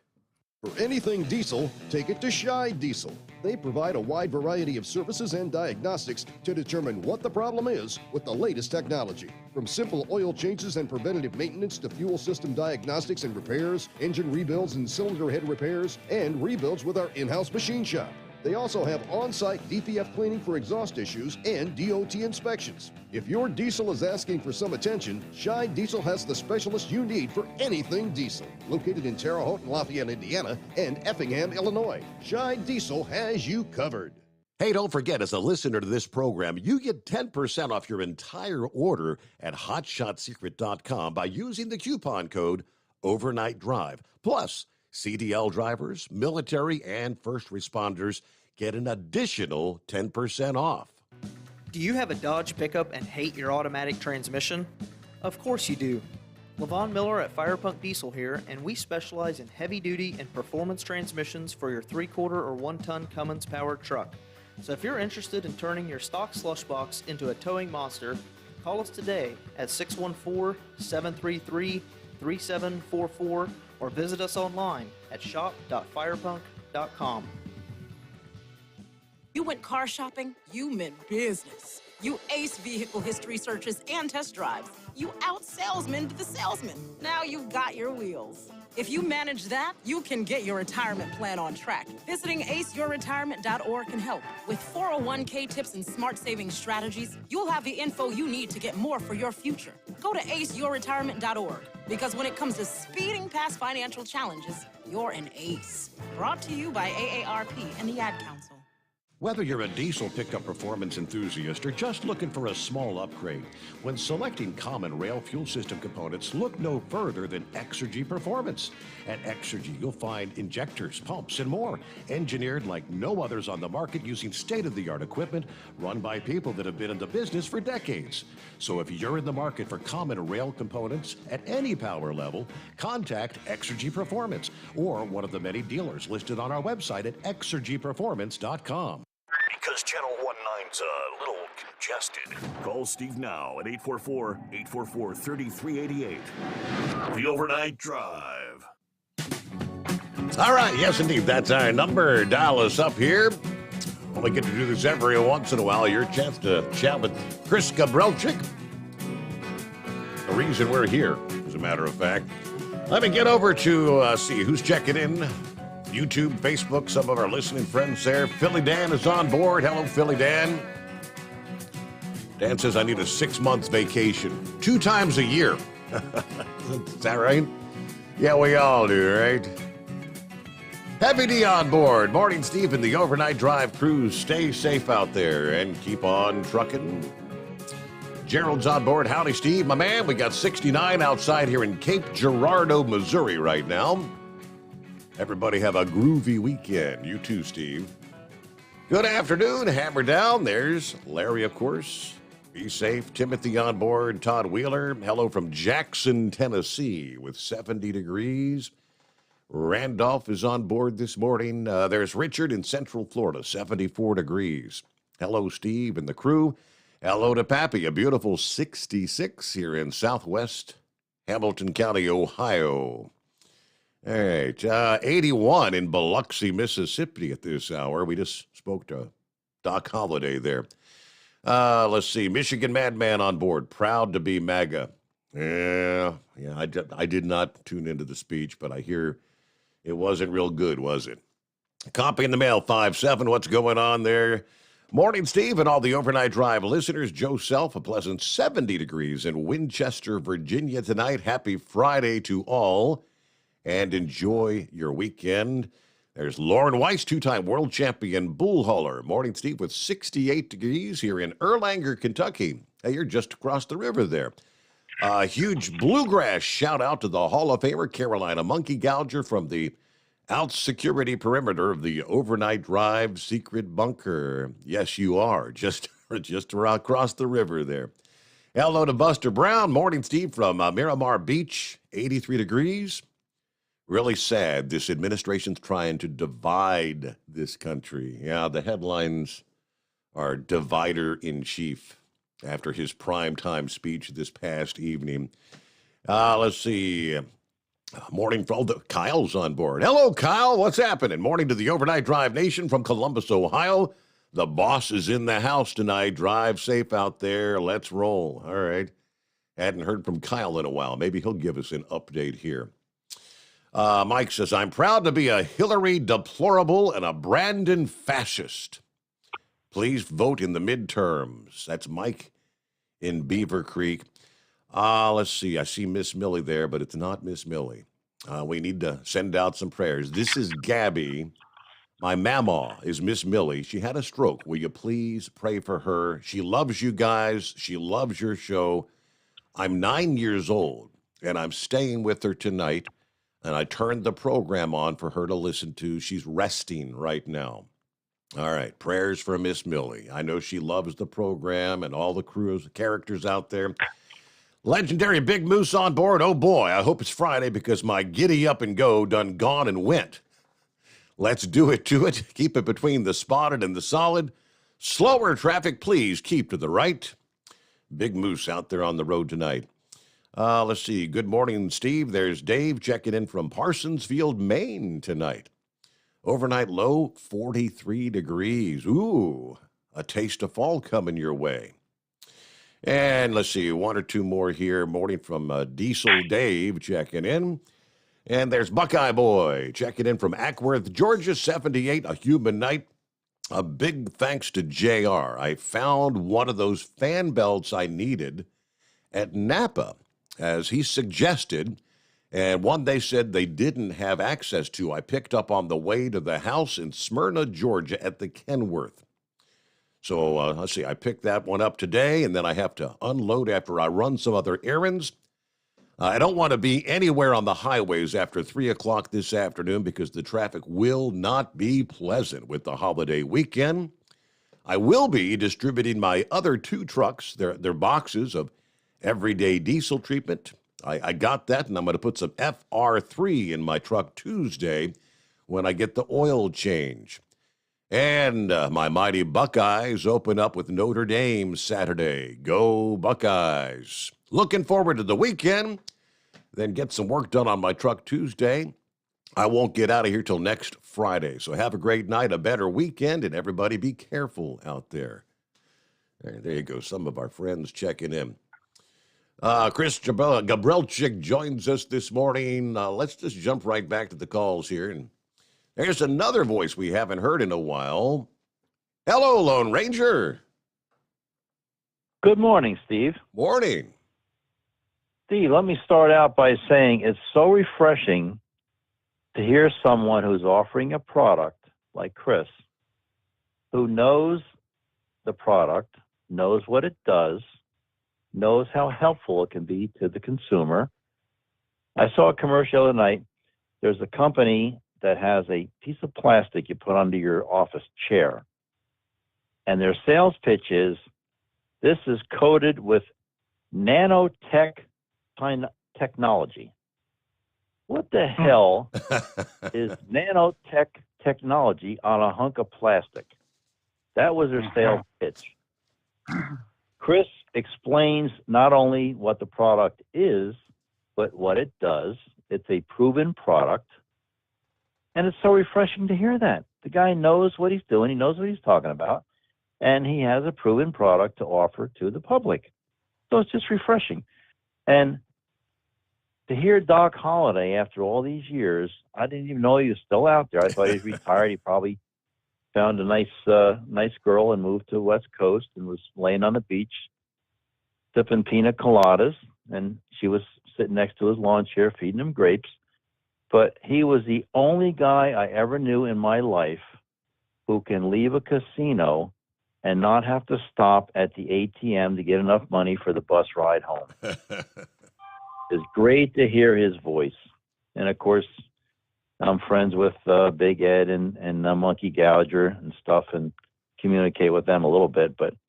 For anything diesel, take it to Scheid Diesel. They provide a wide variety of services and diagnostics to determine what the problem is with the latest technology. From simple oil changes and preventative maintenance to fuel system diagnostics and repairs, engine rebuilds and cylinder head repairs, and rebuilds with our in-house machine shop. They also have on-site DPF cleaning for exhaust issues and DOT inspections. If your diesel is asking for some attention, Scheid Diesel has the specialist you need for anything diesel. Located in Terre Haute and Lafayette, Indiana, and Effingham, Illinois, Scheid Diesel has you covered. Hey, don't forget, as a listener to this program, you get 10% off your entire order at hotshotsecret.com by using the coupon code Overnight Drive. Plus, CDL drivers, military, and first responders get an additional 10% off. Do you have a Dodge pickup and hate your automatic transmission? Of course you do. LaVon Miller at Firepunk Diesel here, and we specialize in heavy-duty and performance transmissions for your 3/4 or 1-ton Cummins-powered truck. So if you're interested in turning your stock slush box into a towing monster, call us today at 614-733-3744 or visit us online at shop.firepunk.com. You went car shopping, you meant business. You ace vehicle history searches and test drives. You out-salesmaned the salesman. Now you've got your wheels. If you manage that, you can get your retirement plan on track. Visiting aceyourretirement.org can help. With 401k tips and smart savings strategies, you'll have the info you need to get more for your future. Go to aceyourretirement.org, because when it comes to speeding past financial challenges, you're an ace. Brought to you by AARP and the Ad Council. Whether you're a diesel pickup performance enthusiast or just looking for a small upgrade, when selecting common rail fuel system components, look no further than Exergy Performance. At Exergy, you'll find injectors, pumps, and more, engineered like no others on the market using state-of-the-art equipment run by people that have been in the business for decades. So if you're in the market for common rail components at any power level, contact Exergy Performance or one of the many dealers listed on our website at exergyperformance.com. trusted. Call Steve now at 844-844-3388. The Overnight Drive. All right, yes, indeed, that's our number. Dial us up here. Only get to do this every once in a while. Your chance to chat with Chris Gabrelchik. The reason we're here, as a matter of fact. Let me get over to see who's checking in. YouTube, Facebook, some of our listening friends there. Philly Dan is on board. Hello, Philly Dan. Dan says, I need a 6-month vacation 2 times a year. Is that right? Yeah, we all do, right? Heavy D on board. Morning, Steve, and the Overnight Drive crews. Stay safe out there and keep on trucking. Gerald's on board. Howdy, Steve. My man, we got 69 outside here in Cape Girardeau, Missouri right now. Everybody have a groovy weekend. You too, Steve. Good afternoon. Hammer down. There's Larry, of course. Be safe. Timothy on board. Todd Wheeler. Hello from Jackson, Tennessee with 70 degrees. Randolph is on board this morning. There's Richard in Central Florida, 74 degrees. Hello, Steve and the crew. Hello to Pappy, a beautiful 66 here in southwest Hamilton County, Ohio. All right, 81 in Biloxi, Mississippi at this hour. We just spoke to Doc Holliday there. Let's see, Michigan Madman on board, proud to be MAGA. Yeah, I did not tune into the speech, but I hear it wasn't real good, was it? Copy in the mail, 5-7. What's going on there? Morning, Steve, and all the Overnight Drive listeners. Joe Self, a pleasant 70 degrees in Winchester, Virginia tonight. Happy Friday to all, and enjoy your weekend. There's Lauren Weiss, 2-time world champion bull hauler. Morning, Steve, with 68 degrees here in Erlanger, Kentucky. Hey, you're just across the river there. Huge bluegrass shout out to the Hall of Famer Carolina Monkey Gouger from the out security perimeter of the Overnight Drive secret bunker. Yes, you are. Just across the river there. Hello to Buster Brown. Morning, Steve, from Miramar Beach, 83 degrees. Really sad. This administration's trying to divide this country. Yeah, the headlines are divider in chief after his primetime speech this past evening. Let's see. Morning, Kyle's on board. Hello, Kyle. What's happening? Morning to the Overnight Drive Nation from Columbus, Ohio. The boss is in the house tonight. Drive safe out there. Let's roll. All right. Hadn't heard from Kyle in a while. Maybe he'll give us an update here. Mike says, I'm proud to be a Hillary deplorable and a Brandon fascist. Please vote in the midterms. That's Mike in Beaver Creek. Let's see. I see Miss Millie there, but it's not Miss Millie. We need to send out some prayers. This is Gabby. My mama is Miss Millie. She had a stroke. Will you please pray for her? She loves you guys. She loves your show. I'm 9 years old, and I'm staying with her tonight, and I turned the program on for her to listen to. She's resting right now. All right, prayers for Miss Millie. I know she loves the program and all the crews, characters out there. Legendary Big Moose on board. Oh, boy, I hope it's Friday because my giddy up and go done gone and went. Let's do it to it. Keep it between the spotted and the solid. Slower traffic, please keep to the right. Big Moose out there on the road tonight. Let's see. Good morning, Steve. There's Dave checking in from Parsonsfield, Maine tonight. Overnight low, 43 degrees. Ooh, a taste of fall coming your way. And let's see, 1 or 2 more here. Morning from Diesel Dave checking in. And there's Buckeye Boy checking in from Ackworth, Georgia, 78, a human night. A big thanks to JR. I found one of those fan belts I needed at Napa, as he suggested, and one they said they didn't have access to. I picked up on the way to the house in Smyrna, Georgia at the Kenworth. So let's see, I picked that one up today, and then I have to unload after I run some other errands. I don't want to be anywhere on the highways after 3 o'clock this afternoon because the traffic will not be pleasant with the holiday weekend. I will be distributing my other 2 trucks, their boxes of everyday diesel treatment. I got that, and I'm going to put some FR3 in my truck Tuesday when I get the oil change. And my mighty Buckeyes open up with Notre Dame Saturday. Go Buckeyes. Looking forward to the weekend. Then get some work done on my truck Tuesday. I won't get out of here till next Friday. So have a great night, a better weekend, and everybody be careful out there. There you go. Some of our friends checking in. Chris Gabrielchik joins us this morning. Let's just jump right back to the calls here. And there's another voice we haven't heard in a while. Hello, Lone Ranger. Good morning, Steve. Morning. Steve, let me start out by saying it's so refreshing to hear someone who's offering a product like Chris, who knows the product, knows what it does, knows how helpful it can be to the consumer. I saw a commercial the other night. There's a company that has a piece of plastic you put under your office chair. And their sales pitch is, this is coated with nanotech technology. What the hell is nanotech technology on a hunk of plastic? That was their sales pitch. Chris explains not only what the product is, but what it does. It's a proven product. And it's so refreshing to hear that. The guy knows what he's doing. He knows what he's talking about. And he has a proven product to offer to the public. So it's just refreshing. And to hear Doc Holliday after all these years, I didn't even know he was still out there. I thought he was retired. He probably found a nice girl and moved to the West Coast and was laying on the beach sipping pina coladas. And she was sitting next to his lawn chair feeding him grapes. But he was the only guy I ever knew in my life who can leave a casino and not have to stop at the ATM to get enough money for the bus ride home. It's great to hear his voice. And, of course, I'm friends with Big Ed and Monkey Gouger and stuff and communicate with them a little bit. But it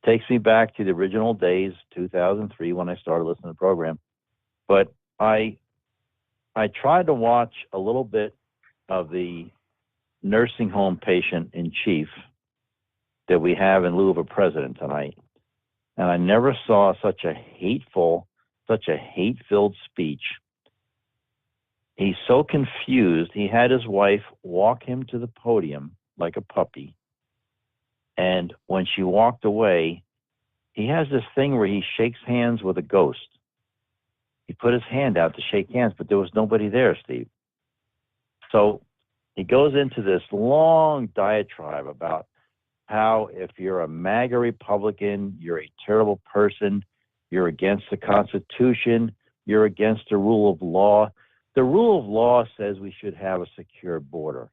takes me back to the original days, 2003, when I started listening to the program. But I tried to watch a little bit of the nursing home patient in chief that we have in lieu of a president tonight. And I never saw such a hate-filled speech. He's so confused. He had his wife walk him to the podium like a puppy. And when she walked away, he has this thing where he shakes hands with a ghost. He put his hand out to shake hands, but there was nobody there, Steve. So he goes into this long diatribe about how if you're a MAGA Republican, you're a terrible person, you're against the Constitution, you're against the rule of law. The rule of law says we should have a secure border.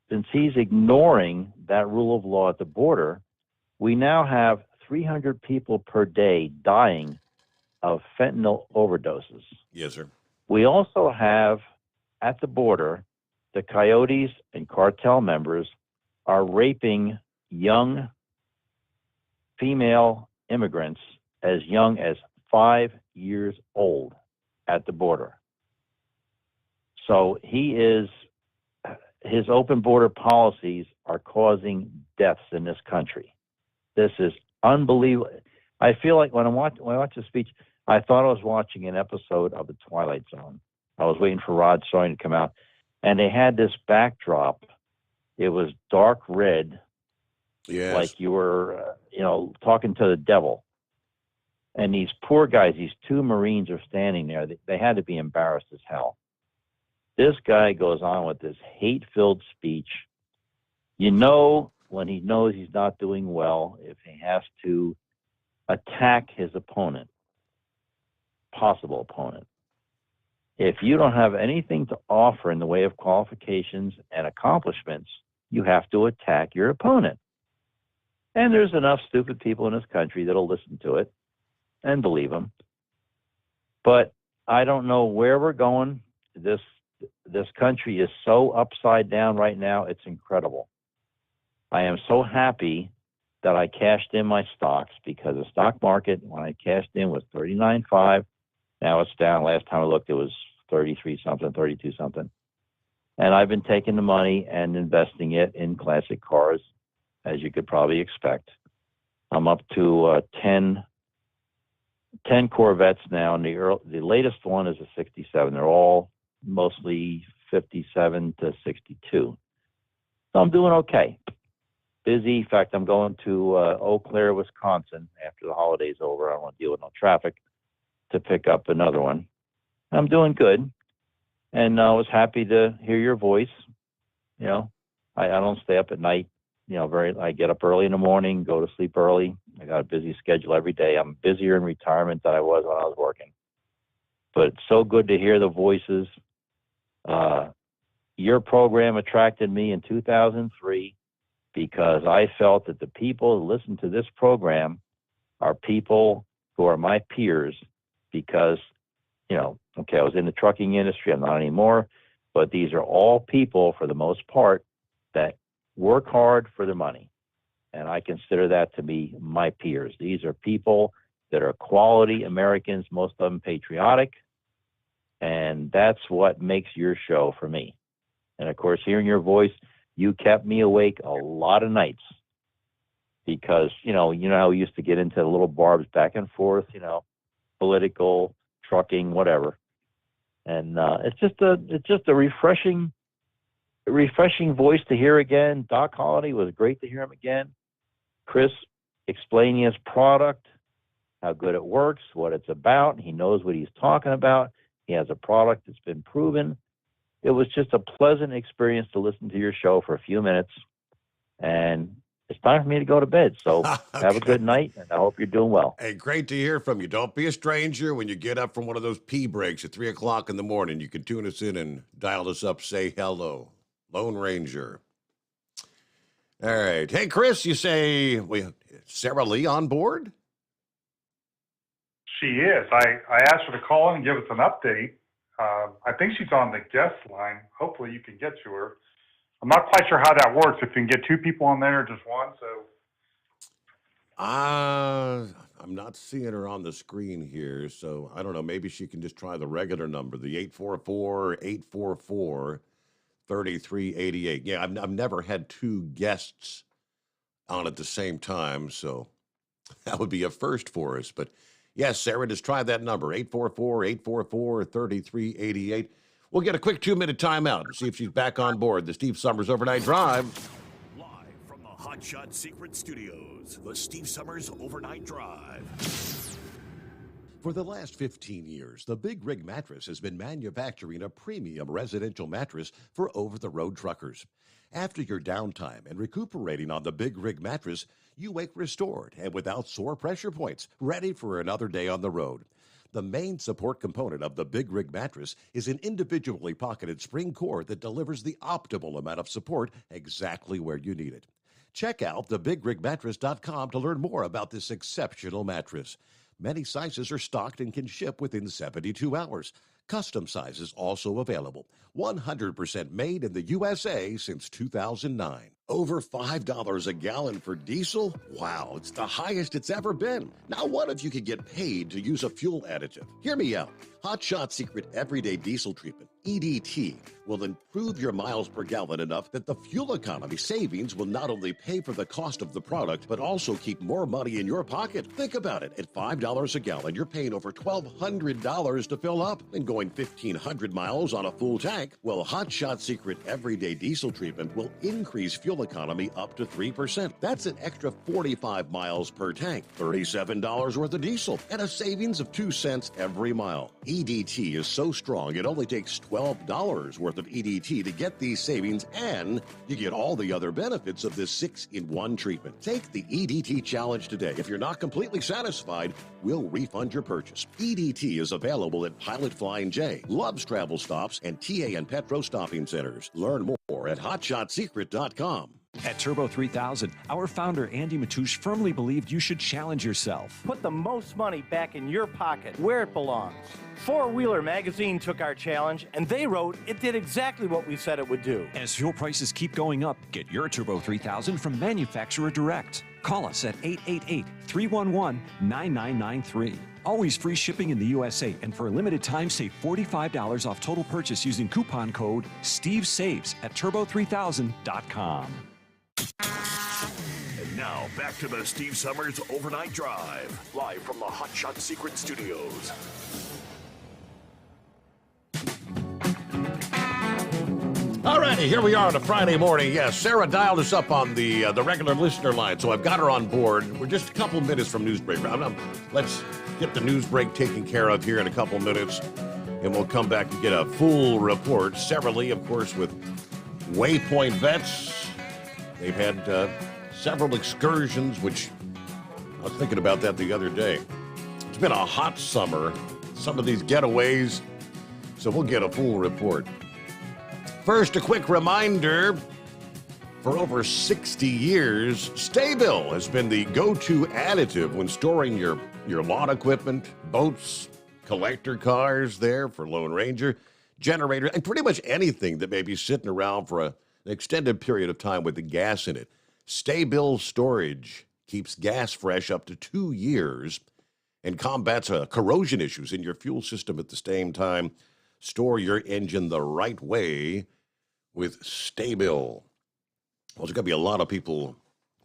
Since he's ignoring that rule of law at the border, we now have 300 people per day dying of fentanyl overdoses. Yes, sir. We also have at the border, the coyotes and cartel members are raping young female immigrants as young as 5 years old at the border. So his open border policies are causing deaths in this country. This is unbelievable. I feel like when I watch the speech, I thought I was watching an episode of The Twilight Zone. I was waiting for Rod Serling to come out, and they had this backdrop. It was dark red, yes, like you were, talking to the devil. And these poor guys, these two Marines are standing there. They had to be embarrassed as hell. This guy goes on with this hate-filled speech. You know when he knows he's not doing well, if he has to attack his opponent, possible opponent. If you don't have anything to offer in the way of qualifications and accomplishments, you have to attack your opponent. And there's enough stupid people in this country that'll listen to it and believe him. But I don't know where we're going. This country is so upside down right now, it's incredible. I am so happy that I cashed in my stocks because the stock market, when I cashed in, was 39.5. Now it's down. Last time I looked, it was 33 something, 32 something. And I've been taking the money and investing it in classic cars, as you could probably expect. I'm up to 10 Corvettes now, and the latest one is a 67. They're all mostly 57 to 62. So I'm doing okay. Busy. In fact, I'm going to Eau Claire, Wisconsin after the holiday's over. I don't want to deal with no traffic to pick up another one. I'm doing good. And I was happy to hear your voice. You know, I don't stay up at night. You know, I get up early in the morning, go to sleep early. I got a busy schedule every day. I'm busier in retirement than I was when I was working. But it's so good to hear the voices. Your program attracted me in 2003 because I felt that the people who listen to this program are people who are my peers because, you know, okay, I was in the trucking industry. I'm not anymore. But these are all people, for the most part, that work hard for their money. And I consider that to be my peers. These are people that are quality Americans, most of them patriotic. And that's what makes your show for me. And of course, hearing your voice, you kept me awake a lot of nights because, you know how we used to get into the little barbs back and forth, you know, political, trucking, whatever. And it's just a refreshing voice to hear again. Doc Holliday was great to hear him again. Chris explaining his product, how good it works, what it's about. He knows what he's talking about. He has a product that's been proven. It was just a pleasant experience to listen to your show for a few minutes. And it's time for me to go to bed. So Okay. Have a good night, and I hope you're doing well. Hey, great to hear from you. Don't be a stranger when you get up from one of those pee breaks at 3 o'clock in the morning. You can tune us in and dial us up, say hello. Lone Ranger. All right. Hey, Chris, you say Sarah Lee on board? She is. I asked her to call in and give us an update. I think she's on the guest line. Hopefully you can get to her. I'm not quite sure how that works, if you can get two people on there or just one. So I'm not seeing her on the screen here, so I don't know. Maybe she can just try the regular number, the 844-844-3388. Yeah, I've never had two guests on at the same time, so that would be a first for us. But yes, Sarah, just try that number, 844-844-3388. We'll get a quick 2-minute timeout and see if she's back on board the Steve Sommers Overnight Drive. Live from the Hot Shot Secret Studios, the Steve Sommers Overnight Drive. For the last 15 years, the Big Rig Mattress has been manufacturing a premium residential mattress for over-the-road truckers. After your downtime and recuperating on the Big Rig Mattress, you wake restored and without sore pressure points, ready for another day on the road. The main support component of the Big Rig Mattress is an individually pocketed spring core that delivers the optimal amount of support exactly where you need it. Check out thebigrigmattress.com to learn more about this exceptional mattress. Many sizes are stocked and can ship within 72 hours. Custom sizes also available. 100% made in the USA since 2009. Over $5 a gallon for diesel? Wow, it's the highest it's ever been. Now what if you could get paid to use a fuel additive? Hear me out. Hot Shot Secret Everyday Diesel Treatment, EDT, will improve your miles per gallon enough that the fuel economy savings will not only pay for the cost of the product, but also keep more money in your pocket. Think about it. At $5 a gallon, you're paying over $1,200 to fill up and going 1,500 miles on a full tank. Well, Hot Shot Secret Everyday Diesel Treatment will increase fuel economy up to 3%. That's an extra 45 miles per tank, $37 worth of diesel, and a savings of 2 cents every mile. EDT is so strong, it only takes $12 worth of EDT to get these savings, and you get all the other benefits of this 6-in-1 treatment. Take the EDT challenge today. If you're not completely satisfied, we'll refund your purchase. EDT is available at Pilot Flying J, Love's Travel Stops, and TA and Petro Stopping Centers. Learn more at hotshotsecret.com. At Turbo 3000, our founder Andy Matouche firmly believed you should challenge yourself. Put the most money back in your pocket, where it belongs. Four Wheeler Magazine took our challenge, and they wrote it did exactly what we said it would do. As fuel prices keep going up, get your Turbo 3000 from manufacturer direct. Call us at 888-311-9993. Always free shipping in the USA, and for a limited time, save $45 off total purchase using coupon code SteveSaves at turbo3000.com. And now, back to the Steve Summers Overnight Drive, live from the Hot Shot Secret Studios. All righty, here we are on a Friday morning. Yes, Sarah dialed us up on the regular listener line, so I've got her on board. We're just a couple minutes from news break. Let's get the news break taken care of here in a couple minutes, and we'll come back and get a full report. Sarah Lee, of course, with Waypoint Vets. They've had several excursions, which I was thinking about that the other day. It's been a hot summer, some of these getaways, so we'll get a full report. First, a quick reminder, for over 60 years, Sta-Bil has been the go-to additive when storing your lawn equipment, boats, collector cars there for Lone Ranger, generator, and pretty much anything that may be sitting around for an extended period of time with the gas in it. Sta-Bil storage keeps gas fresh up to 2 years and combats corrosion issues in your fuel system at the same time. Store your engine the right way with Sta-Bil. Well, there's going to be a lot of people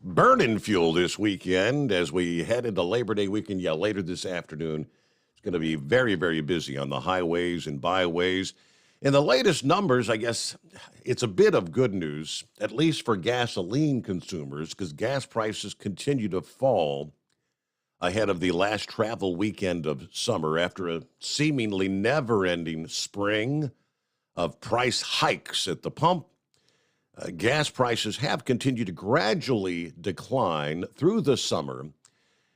burning fuel this weekend as we head into Labor Day weekend. Yeah, later this afternoon. It's going to be very, very busy on the highways and byways. In the latest numbers, I guess it's a bit of good news, at least for gasoline consumers, because gas prices continue to fall ahead of the last travel weekend of summer after a seemingly never-ending spring of price hikes at the pump. Gas prices have continued to gradually decline through the summer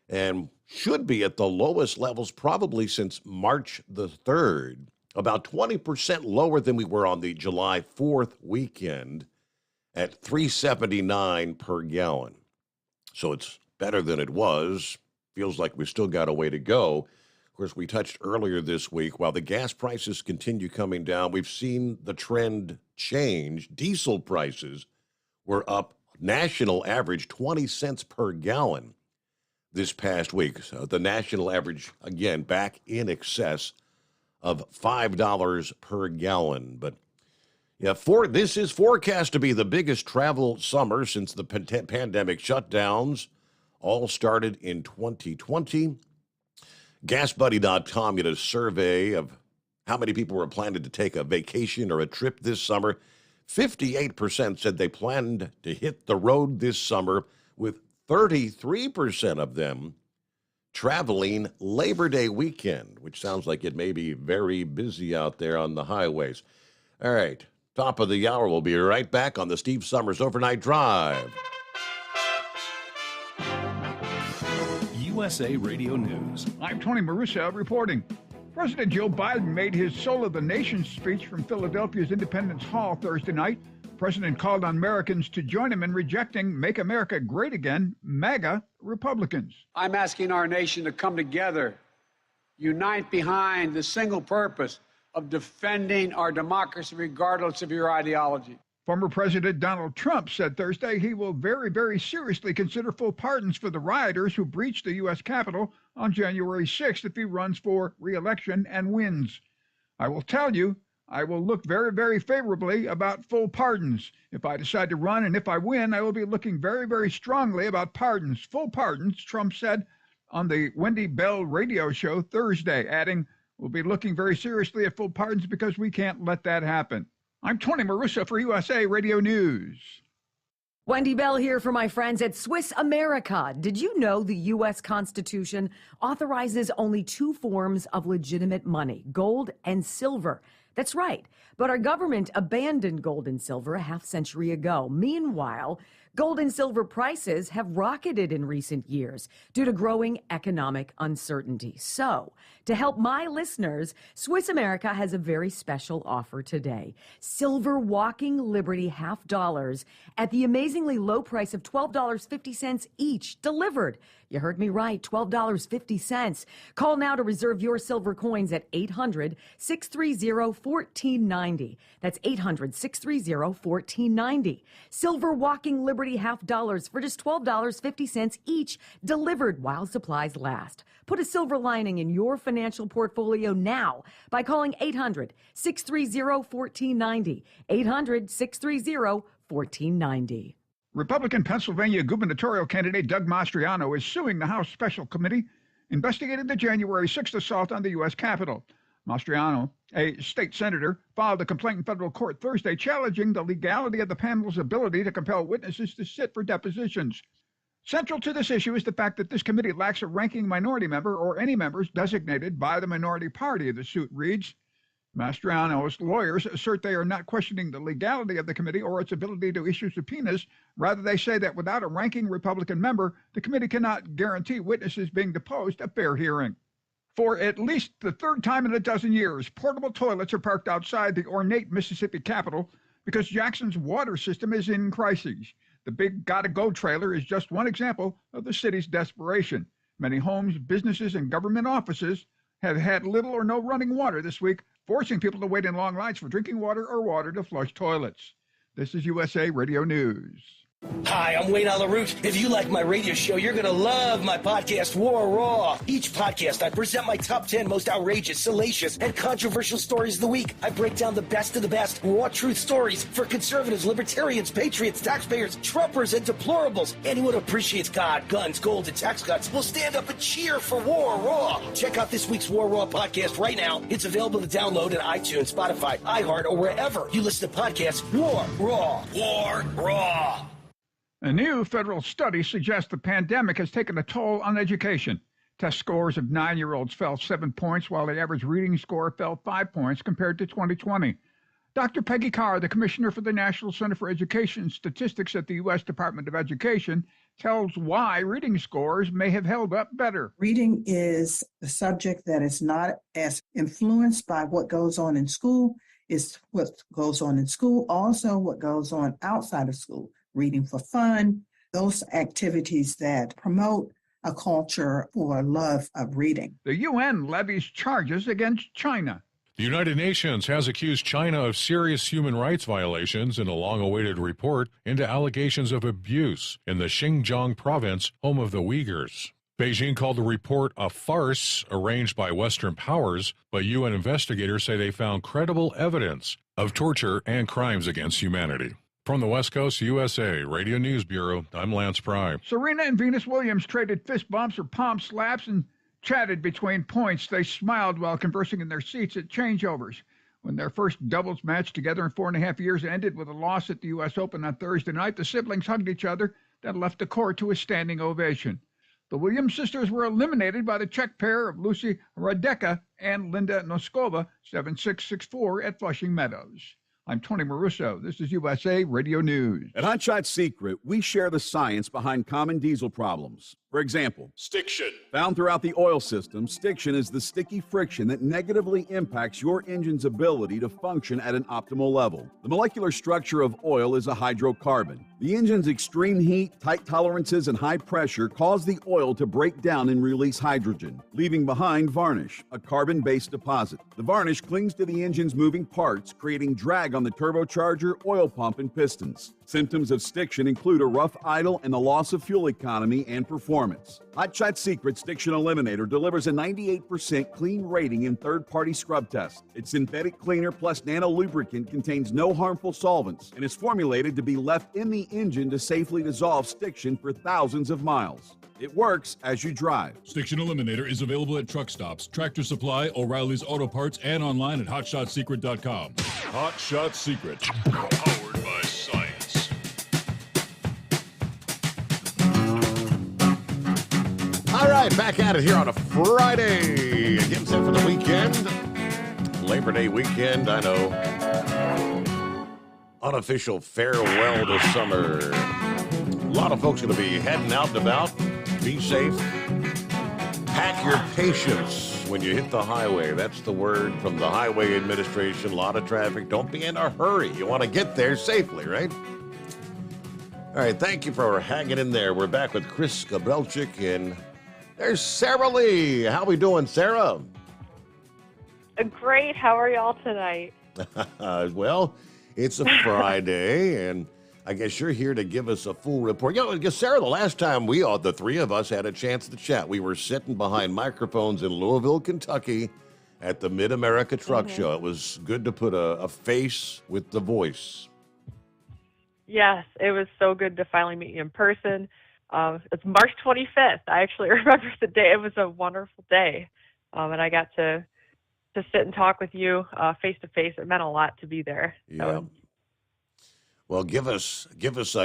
and should be at the lowest levels probably since March the 3rd, about 20% lower than we were on the July 4th weekend at $3.79 per gallon. So it's better than it was. Feels like we've still got a way to go. Of course, we touched earlier this week, while the gas prices continue coming down, we've seen the trend change. Diesel prices were up national average 20 cents per gallon this past week. So the national average, again, back in excess of $5 per gallon. But yeah, this is forecast to be the biggest travel summer since the pandemic shutdowns all started in 2020. GasBuddy.com did a survey of how many people were planning to take a vacation or a trip this summer. 58% said they planned to hit the road this summer, with 33% of them traveling Labor Day weekend, which sounds like it may be very busy out there on the highways. All right, top of the hour. We'll be right back on the Steve Summers Overnight Drive. USA Radio News. I'm Tony Marussa reporting. President Joe Biden made his Soul of the Nation speech from Philadelphia's Independence Hall Thursday night. The president called on Americans to join him in rejecting Make America Great Again, MAGA Republicans. I'm asking our nation to come together, unite behind the single purpose of defending our democracy regardless of your ideology. Former President Donald Trump said Thursday he will very, very seriously consider full pardons for the rioters who breached the U.S. Capitol on January 6th if he runs for re-election and wins. I will tell you, I will look very, very favorably about full pardons. If I decide to run and if I win, I will be looking very, very strongly about pardons, full pardons, Trump said on the Wendy Bell radio show Thursday, adding, we'll be looking very seriously at full pardons because we can't let that happen. I'm Tony Marussa for USA Radio News. Wendy Bell here for my friends at Swiss America. Did you know the U.S. Constitution authorizes only two forms of legitimate money, gold and silver? That's right. But our government abandoned gold and silver a half century ago. Meanwhile, gold and silver prices have rocketed in recent years due to growing economic uncertainty. So, to help my listeners, Swiss America has a very special offer today. Silver Walking Liberty $half at the amazingly low price of $12.50 each, delivered. You heard me right, $12.50. Call now to reserve your silver coins at 800-630-1490. That's 800-630-1490. Silver Walking Liberty half dollars for just $12.50 each, delivered while supplies last. Put a silver lining in your financial portfolio now by calling 800-630-1490. 800-630-1490. Republican Pennsylvania gubernatorial candidate Doug Mastriano is suing the House Special Committee investigating the January 6th assault on the U.S. Capitol. Mastriano, a state senator, filed a complaint in federal court Thursday challenging the legality of the panel's ability to compel witnesses to sit for depositions. Central to this issue is the fact that this committee lacks a ranking minority member or any members designated by the minority party, the suit reads. Mastriano's lawyers assert they are not questioning the legality of the committee or its ability to issue subpoenas. Rather, they say that without a ranking Republican member, the committee cannot guarantee witnesses being deposed a fair hearing. For at least the third time in a dozen years, portable toilets are parked outside the ornate Mississippi Capitol because Jackson's water system is in crisis. The big Gotta Go trailer is just one example of the city's desperation. Many homes, businesses, and government offices have had little or no running water this week, forcing people to wait in long lines for drinking water or water to flush toilets. This is USA Radio News. Hi, I'm Wayne Alaroot. If you like my radio show, you're going to love my podcast, War Raw. Each podcast, I present my top 10 most outrageous, salacious, and controversial stories of the week. I break down the best of the best raw truth stories for conservatives, libertarians, patriots, taxpayers, Trumpers, and deplorables. Anyone who appreciates God, guns, gold, and tax cuts will stand up and cheer for War Raw. Check out this week's War Raw podcast right now. It's available to download at iTunes, Spotify, iHeart, or wherever you listen to podcasts. War Raw. War Raw. A new federal study suggests the pandemic has taken a toll on education. Test scores of 9-year-olds fell 7 points, while the average reading score fell 5 points compared to 2020. Dr. Peggy Carr, the Commissioner for the National Center for Education Statistics at the U.S. Department of Education, tells why reading scores may have held up better. Reading is a subject that is not as influenced by what goes on in school. It's what goes on in school, also what goes on outside of school. Reading for fun, those activities that promote a culture or love of reading. The UN levies charges against China. The United Nations has accused China of serious human rights violations in a long-awaited report into allegations of abuse in the Xinjiang province, home of the Uyghurs. Beijing called the report a farce arranged by Western powers, but UN investigators say they found credible evidence of torture and crimes against humanity. From the West Coast USA Radio News Bureau, I'm Lance Pry. Serena and Venus Williams traded fist bumps or palm slaps and chatted between points. They smiled while conversing in their seats at changeovers. When their first doubles match together in 4.5 years ended with a loss at the U.S. Open on Thursday night, the siblings hugged each other, then left the court to a standing ovation. The Williams sisters were eliminated by the Czech pair of Lucy Radecka and Linda Noskova, 7-6, 6-4 at Flushing Meadows. I'm Tony Marusso. This is USA Radio News. At Hot Shot Secret, we share the science behind common diesel problems. For example, stiction. Found throughout the oil system, stiction is the sticky friction that negatively impacts your engine's ability to function at an optimal level. The molecular structure of oil is a hydrocarbon. The engine's extreme heat, tight tolerances, and high pressure cause the oil to break down and release hydrogen, leaving behind varnish, a carbon-based deposit. The varnish clings to the engine's moving parts, creating drag on the turbocharger, oil pump, and pistons. Symptoms of stiction include a rough idle and the loss of fuel economy and performance. Hot Shot Secret Stiction Eliminator delivers a 98% clean rating in third-party scrub tests. Its synthetic cleaner plus nano lubricant contains no harmful solvents and is formulated to be left in the engine to safely dissolve stiction for thousands of miles. It works as you drive. Stiction Eliminator is available at truck stops, Tractor Supply, O'Reilly's Auto Parts, and online at hotshotsecret.com. Hot Shot Secret. Powered by science. All right, back at it here on a Friday. Getting set for the weekend. Labor Day weekend, I know. Unofficial farewell to summer. A lot of folks going to be heading out and about. Be safe. Pack your patience when you hit the highway. That's the word from the Highway Administration. A lot of traffic. Don't be in a hurry. You want to get there safely, right? All right, thank you for hanging in there. We're back with Chris Gabrelchik, and there's Sarah Lee. How we doing, Sarah? Great. How are y'all tonight? Well, it's a Friday, and I guess you're here to give us a full report. You know, Sarah, the last time the three of us had a chance to chat, we were sitting behind microphones in Louisville, Kentucky at the Mid-America Truck Show. It was good to put a face with the voice. Yes, it was so good to finally meet you in person. It's March 25th. I actually remember the day. It was a wonderful day, and I got to sit and talk with you face to face. It meant a lot to be there. Yeah. So, well, give us.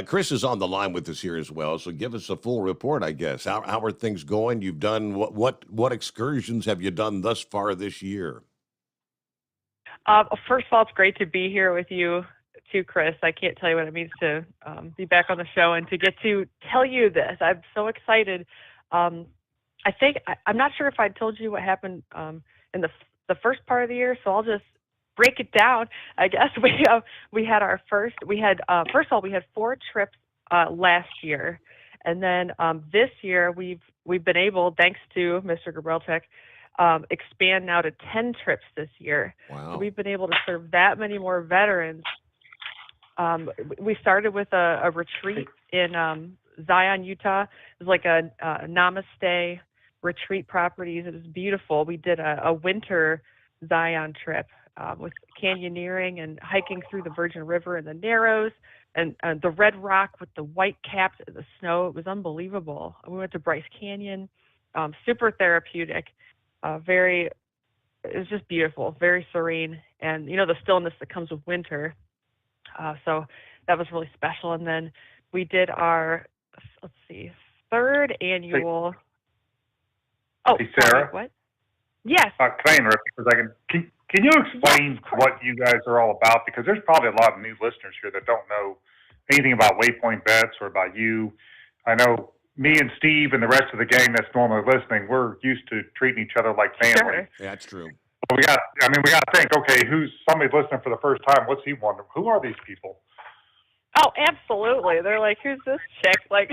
Chris is on the line with us here as well, so give us a full report, I guess. How are things going? You've done what excursions have you done thus far this year? first of all, it's great to be here with you too, Chris. I can't tell you what it means to be back on the show and to get to tell you this. I'm so excited. I'm not sure if I told you what happened in the first part of the year, so I'll just break it down. I guess we had first of all, we had 4 trips last year, and then this year we've been able, thanks to Mr. Gabrelchik, expand now to 10 trips this year. Wow. So we've been able to serve that many more veterans. We started with a retreat in Zion, Utah. It was like a namaste retreat properties. It was beautiful. We did a winter Zion trip with canyoneering and hiking through the Virgin River and the Narrows and the Red Rock with the white caps of the snow. It was unbelievable. We went to Bryce Canyon, super therapeutic, it was just beautiful, very serene, and the stillness that comes with winter. So that was really special. And then we did our, third annual. Hey, Sarah. Sorry, what? Yes. Can I interrupt you for a second? Can you explain what you guys are all about? Because there's probably a lot of new listeners here that don't know anything about Waypoint Vets or about you. I know me and Steve and the rest of the gang that's normally listening, we're used to treating each other like family. Sure. Yeah, that's true. But we got to think, okay, who's somebody listening for the first time? What's he wondering? Who are these people? Oh, absolutely. They're like, who's this chick? Like,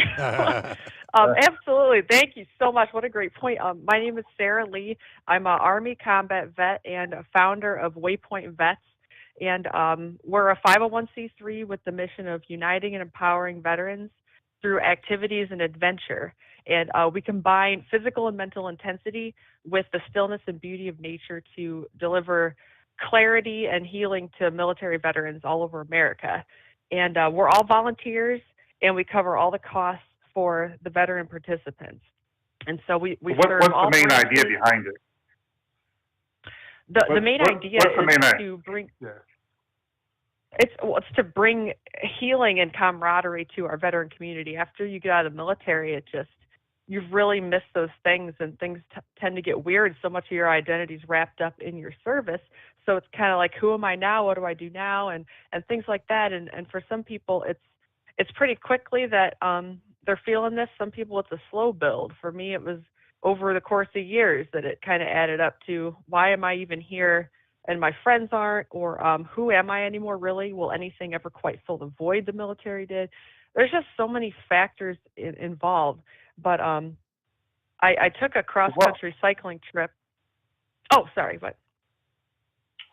absolutely. Thank you so much. What a great point. My name is Sarah Lee. I'm an Army combat vet and a founder of Waypoint Vets. And we're a 501c3 with the mission of uniting and empowering veterans through activities and adventure. And we combine physical and mental intensity with the stillness and beauty of nature to deliver clarity and healing to military veterans all over America. And we're all volunteers, and we cover all the costs for the veteran participants. And so we serve all. What's the main idea behind it? The main idea is to bring. Yeah. It's to bring healing and camaraderie to our veteran community. After you get out of the military, you've really missed those things, and things tend to get weird. So much of your identity is wrapped up in your service. So it's kind of like, who am I now? What do I do now? And things like that. And for some people, it's pretty quickly that they're feeling this. Some people, it's a slow build. For me, it was over the course of years that it kind of added up to, why am I even here? And my friends aren't, or who am I anymore, really? Will anything ever quite fill the void the military did? There's just so many factors involved. But I took a cross-country cycling trip. Oh, sorry, what?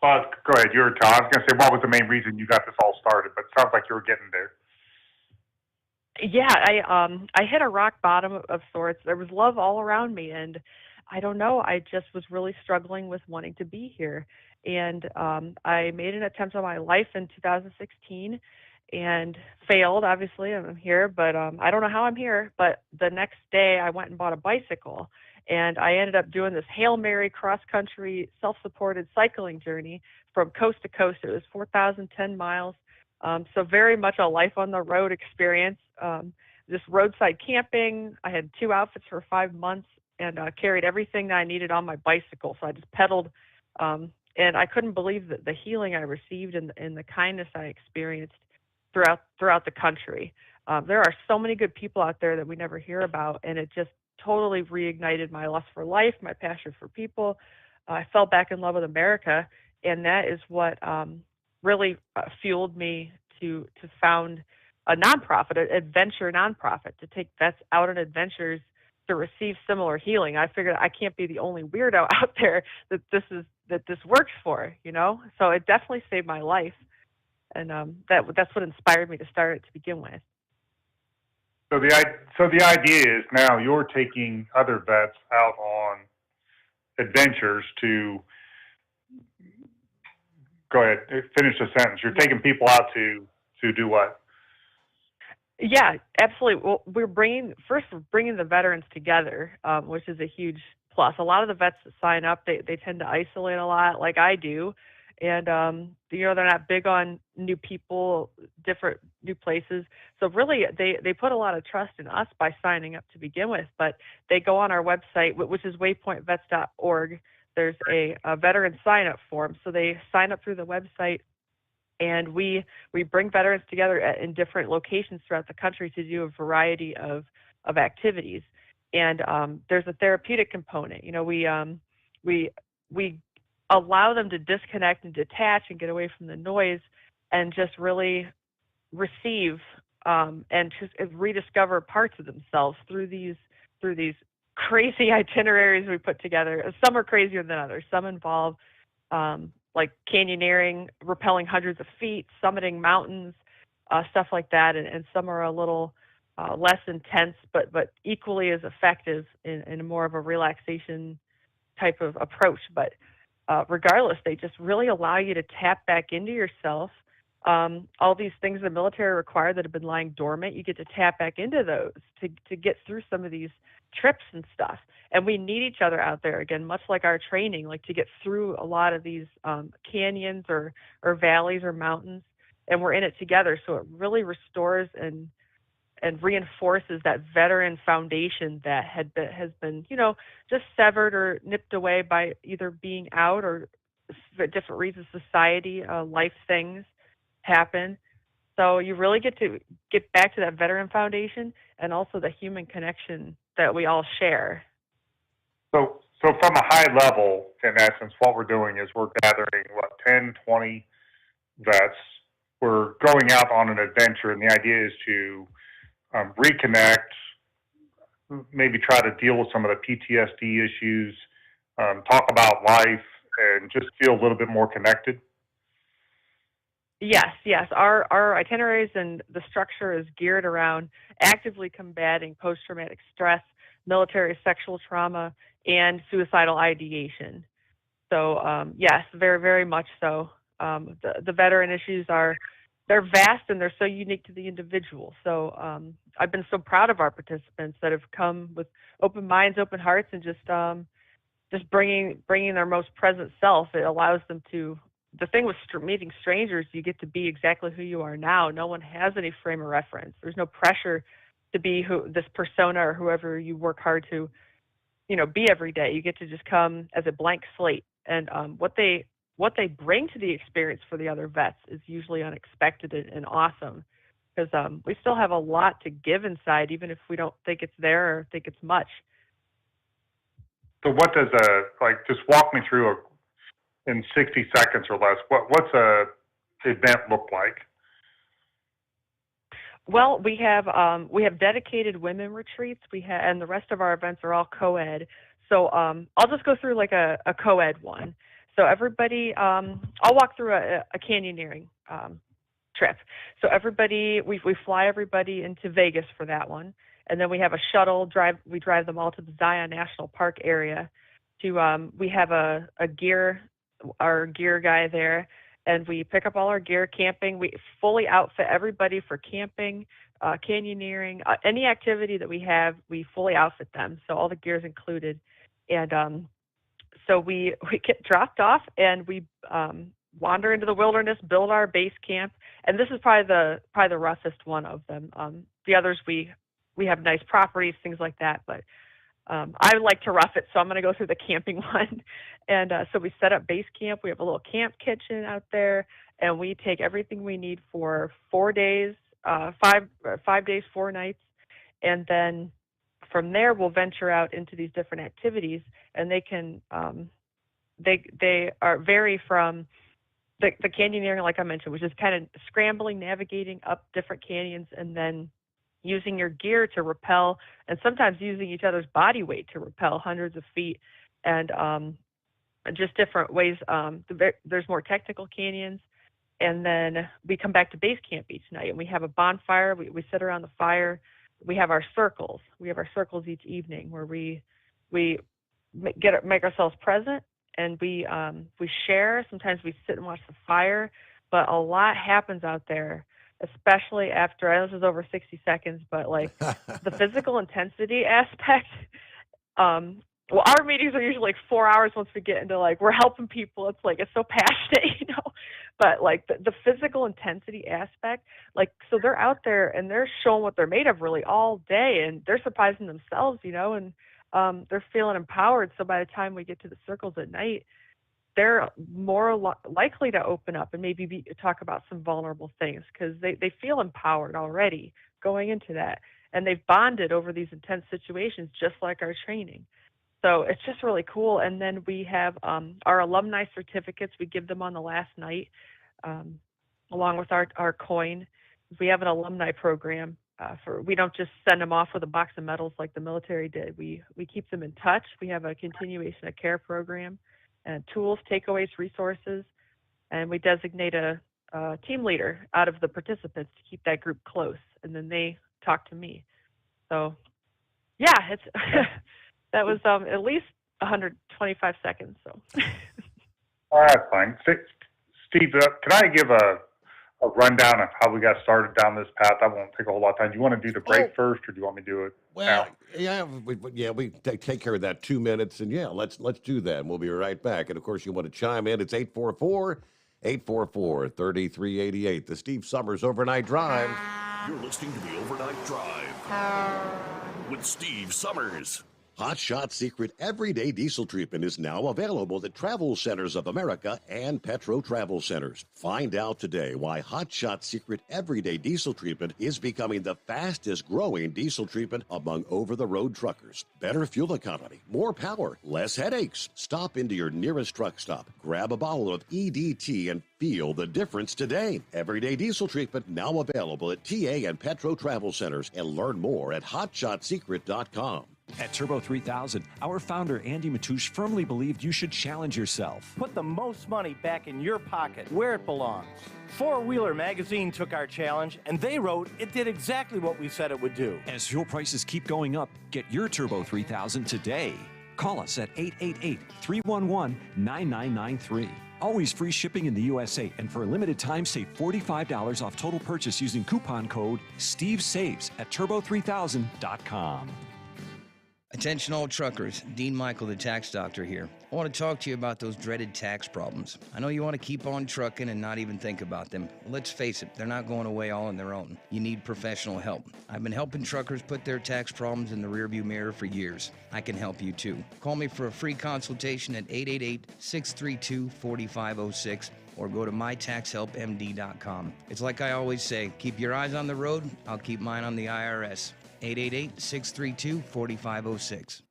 Go ahead. I was going to say, what was the main reason you got this all started? But it sounds like you were getting there. Yeah, I hit a rock bottom of sorts. There was love all around me, and I don't know, I just was really struggling with wanting to be here. And I made an attempt on my life in 2016 and failed. Obviously, I'm here, but I don't know how I'm here. But the next day, I went and bought a bicycle, and I ended up doing this Hail Mary cross-country self-supported cycling journey from coast to coast. It was 4,010 miles, so very much a life on the road experience. Just roadside camping. I had 2 outfits for 5 months and carried everything that I needed on my bicycle. So I just pedaled, and I couldn't believe the healing I received and the kindness I experienced throughout the country. There are so many good people out there that we never hear about, and it just totally reignited my lust for life, my passion for people. I fell back in love with America, and that is what really fueled me to found a nonprofit, an adventure nonprofit, to take vets out on adventures to receive similar healing. I figured I can't be the only weirdo out there that this works for, you know? So it definitely saved my life. And that's what inspired me to start it to begin with. So the idea is now you're taking other vets out on adventures to go ahead, finish the sentence. You're taking people out to do what? Yeah, absolutely. Well, we're bringing the veterans together, which is a huge plus. A lot of the vets that sign up, they tend to isolate a lot, like I do, and you know, they're not big on new people, different new places. So really, they put a lot of trust in us by signing up to begin with. But they go on our website, which is waypointvets.org. There's a veteran sign up form, so they sign up through the website. And we bring veterans together in different locations throughout the country to do a variety of activities. And there's a therapeutic component. You know, we allow them to disconnect and detach and get away from the noise, and just really receive and just rediscover parts of themselves through these crazy itineraries we put together. Some are crazier than others. Some involve like canyoneering, rappelling hundreds of feet, summiting mountains, stuff like that. And some are a little less intense, but equally as effective in more of a relaxation type of approach. But regardless, they just really allow you to tap back into yourself. All these things the military require that have been lying dormant, you get to tap back into those to get through some of these trips and stuff. And we need each other out there, again, much like our training, like to get through a lot of these canyons or valleys or mountains, and we're in it together. So it really restores and reinforces that veteran foundation that has been, you know, just severed or nipped away by either being out or for different reasons, society, life things happen. So you really get to get back to that veteran foundation and also the human connection that we all share. So from a high level, in essence, what we're doing is we're gathering, 10, 20 vets. We're going out on an adventure, and the idea is to reconnect, maybe try to deal with some of the PTSD issues, talk about life, and just feel a little bit more connected. Yes. Our itineraries and the structure is geared around actively combating post-traumatic stress, military sexual trauma, and suicidal ideation. So yes, very, very much so. The veteran issues they're vast and they're so unique to the individual. So I've been so proud of our participants that have come with open minds, open hearts, and just bringing their most present self. It allows them to. The thing with meeting strangers, you get to be exactly who you are now. No one has any frame of reference. There's no pressure to be this persona or whoever you work hard to, you know, be every day. You get to just come as a blank slate. And what they bring to the experience for the other vets is usually unexpected and awesome, because we still have a lot to give inside, even if we don't think it's there or think it's much. So what does just walk me through in 60 seconds or less, what's a event look like? Well, we have dedicated women retreats. And the rest of our events are all co-ed. So I'll just go through like a co-ed one. So everybody, I'll walk through a canyoneering trip. So everybody, we fly everybody into Vegas for that one, and then we have a shuttle drive. We drive them all to the Zion National Park area. We have our gear guy there, and we pick up all our gear. Camping, we fully outfit everybody for camping, canyoneering, any activity that we have, we fully outfit them. So all the gear is included. And so we get dropped off, and we wander into the wilderness, build our base camp. And this is probably the roughest one of them. The others, we have nice properties, things like that, but I like to rough it, so I'm going to go through the camping one. And so we set up base camp. We have a little camp kitchen out there, and we take everything we need for 4 days, 5 days, 4 nights. And then from there, we'll venture out into these different activities, and they can, they are vary from the canyoneering, like I mentioned, which is kind of scrambling, navigating up different canyons, and then using your gear to rappel, and sometimes using each other's body weight to rappel hundreds of feet, and just different ways. There's more technical canyons. And then we come back to base camp each night, and we have a bonfire. We sit around the fire. We have our circles. We have our circles each evening where we make ourselves present, and we share. Sometimes we sit and watch the fire, but a lot happens out there, especially after. I know this is over 60 seconds, but like the physical intensity aspect. Well, our meetings are usually like 4 hours once we get into like we're helping people. It's like it's so passionate, you know. But like the physical intensity aspect, like so they're out there and they're showing what they're made of really all day, and they're surprising themselves, you know, and they're feeling empowered. So by the time we get to the circles at night, they're more likely to open up and maybe talk about some vulnerable things because they feel empowered already going into that, and they've bonded over these intense situations just like our training. So it's just really cool. And then we have our alumni certificates. We give them on the last night, along with our coin. We have an alumni program. We don't just send them off with a box of medals like the military did. We keep them in touch. We have a continuation of care program, and tools, takeaways, resources, and we designate a team leader out of the participants to keep that group close. And then they talk to me. So, yeah, it's. That was at least 125 seconds. So. All right, fine. Steve, can I give a rundown of how we got started down this path? I won't take a whole lot of time. Do you want to do the break first, or do you want me to do it now? We take care of that 2 minutes, and let's do that. And we'll be right back. And of course, you want to chime in? It's 844-3388. The Steve Sommers Overnight Drive. You're listening to the Overnight Drive with Steve Sommers. Hot Shot Secret Everyday Diesel Treatment is now available at Travel Centers of America and Petro Travel Centers. Find out today why Hot Shot Secret Everyday Diesel Treatment is becoming the fastest growing diesel treatment among over-the-road truckers. Better fuel economy, more power, less headaches. Stop into your nearest truck stop, grab a bottle of EDT, and feel the difference today. Everyday Diesel Treatment now available at TA and Petro Travel Centers, and learn more at hotshotsecret.com. At Turbo 3000, our founder Andy Matouche firmly believed you should challenge yourself. Put the most money back in your pocket, where it belongs. Four Wheeler Magazine took our challenge, and they wrote it did exactly what we said it would do. As fuel prices keep going up, get your Turbo 3000 today. Call us at 888-311-9993. Always free shipping in the USA, and for a limited time, save $45 off total purchase using coupon code STEVESAVES at turbo3000.com. Attention all truckers, Dean Michael, the tax doctor here. I want to talk to you about those dreaded tax problems. I know you want to keep on trucking and not even think about them. Let's face it, they're not going away all on their own. You need professional help. I've been helping truckers put their tax problems in the rearview mirror for years. I can help you too. Call me for a free consultation at 888-632-4506 or go to mytaxhelpmd.com. It's like I always say, keep your eyes on the road, I'll keep mine on the IRS. 888-632-4506.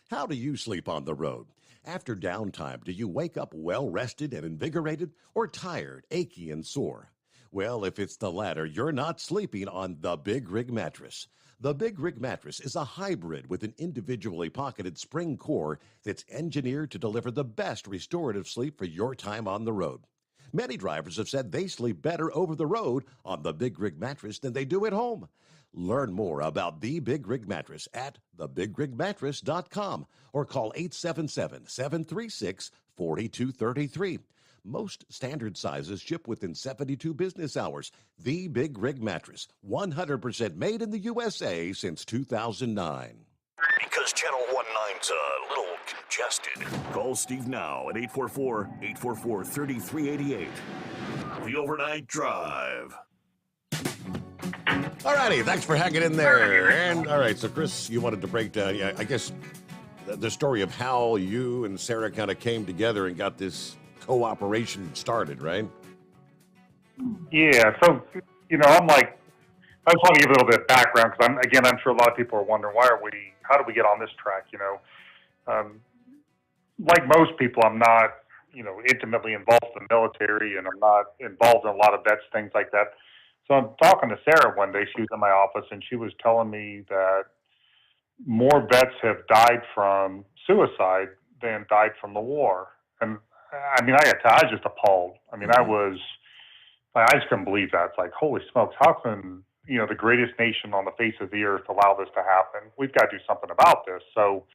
How do you sleep on the road? After downtime, do you wake up well-rested and invigorated, or tired, achy, and sore? Well, if it's the latter, you're not sleeping on the Big Rig Mattress. The Big Rig Mattress is a hybrid with an individually pocketed spring core that's engineered to deliver the best restorative sleep for your time on the road. Many drivers have said they sleep better over the road on the Big Rig Mattress than they do at home. Learn more about the Big Rig Mattress at thebigrigmattress.com or call 877-736-4233. Most standard sizes ship within 72 business hours. The Big Rig Mattress, 100% made in the USA since 2009. Because Channel 19's a little congested. Call Steve now at 844-844-3388. The Overnight Drive. All righty, thanks for hanging in there. And all right, so Chris, you wanted to break down, I guess, the story of how you and Sarah kind of came together and got this cooperation started, right? Yeah. So, I'm like, I just want to give a little bit of background because I'm sure a lot of people are wondering how did we get on this track? Like most people, I'm not intimately involved in the military, and I'm not involved in a lot of vets, things like that. So I'm talking to Sarah one day. She was in my office, and she was telling me that more vets have died from suicide than died from the war. And I mean, I was just appalled. I mean, I just couldn't believe that. It's like, holy smokes, how can, the greatest nation on the face of the earth allow this to happen? We've got to do something about this. So,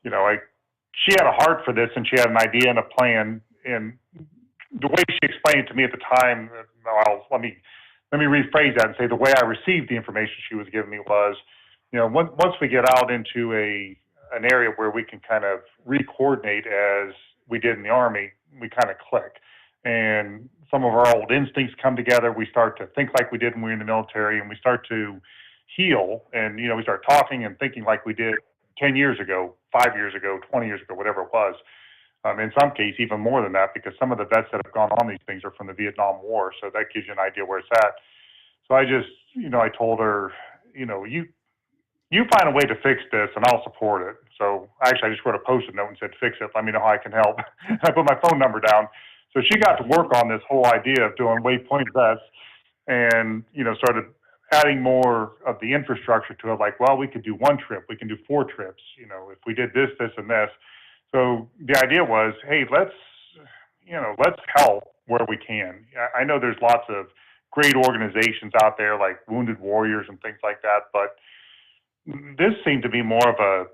she had a heart for this, and she had an idea and a plan. And the way she explained it to me at the time, let me rephrase that and say the way I received the information she was giving me was, once we get out into an area where we can kind of re-coordinate as we did in the Army, we kind of click. And some of our old instincts come together. We start to think like we did when we were in the military, and we start to heal. And, we start talking and thinking like we did 10 years ago, 5 years ago, 20 years ago, whatever it was. In some cases, even more than that, because some of the vets that have gone on these things are from the Vietnam War. So that gives you an idea where it's at. So I just, I told her, you find a way to fix this and I'll support it. So actually, I just wrote a Post-it note and said, fix it. Let me know how I can help. I put my phone number down. So she got to work on this whole idea of doing waypoint vets and, started adding more of the infrastructure to it. Like, well, we could do one trip. We can do 4 trips, if we did this, this, and this. So the idea was, hey, let's help where we can. I know there's lots of great organizations out there like Wounded Warriors and things like that, but this seemed to be more of a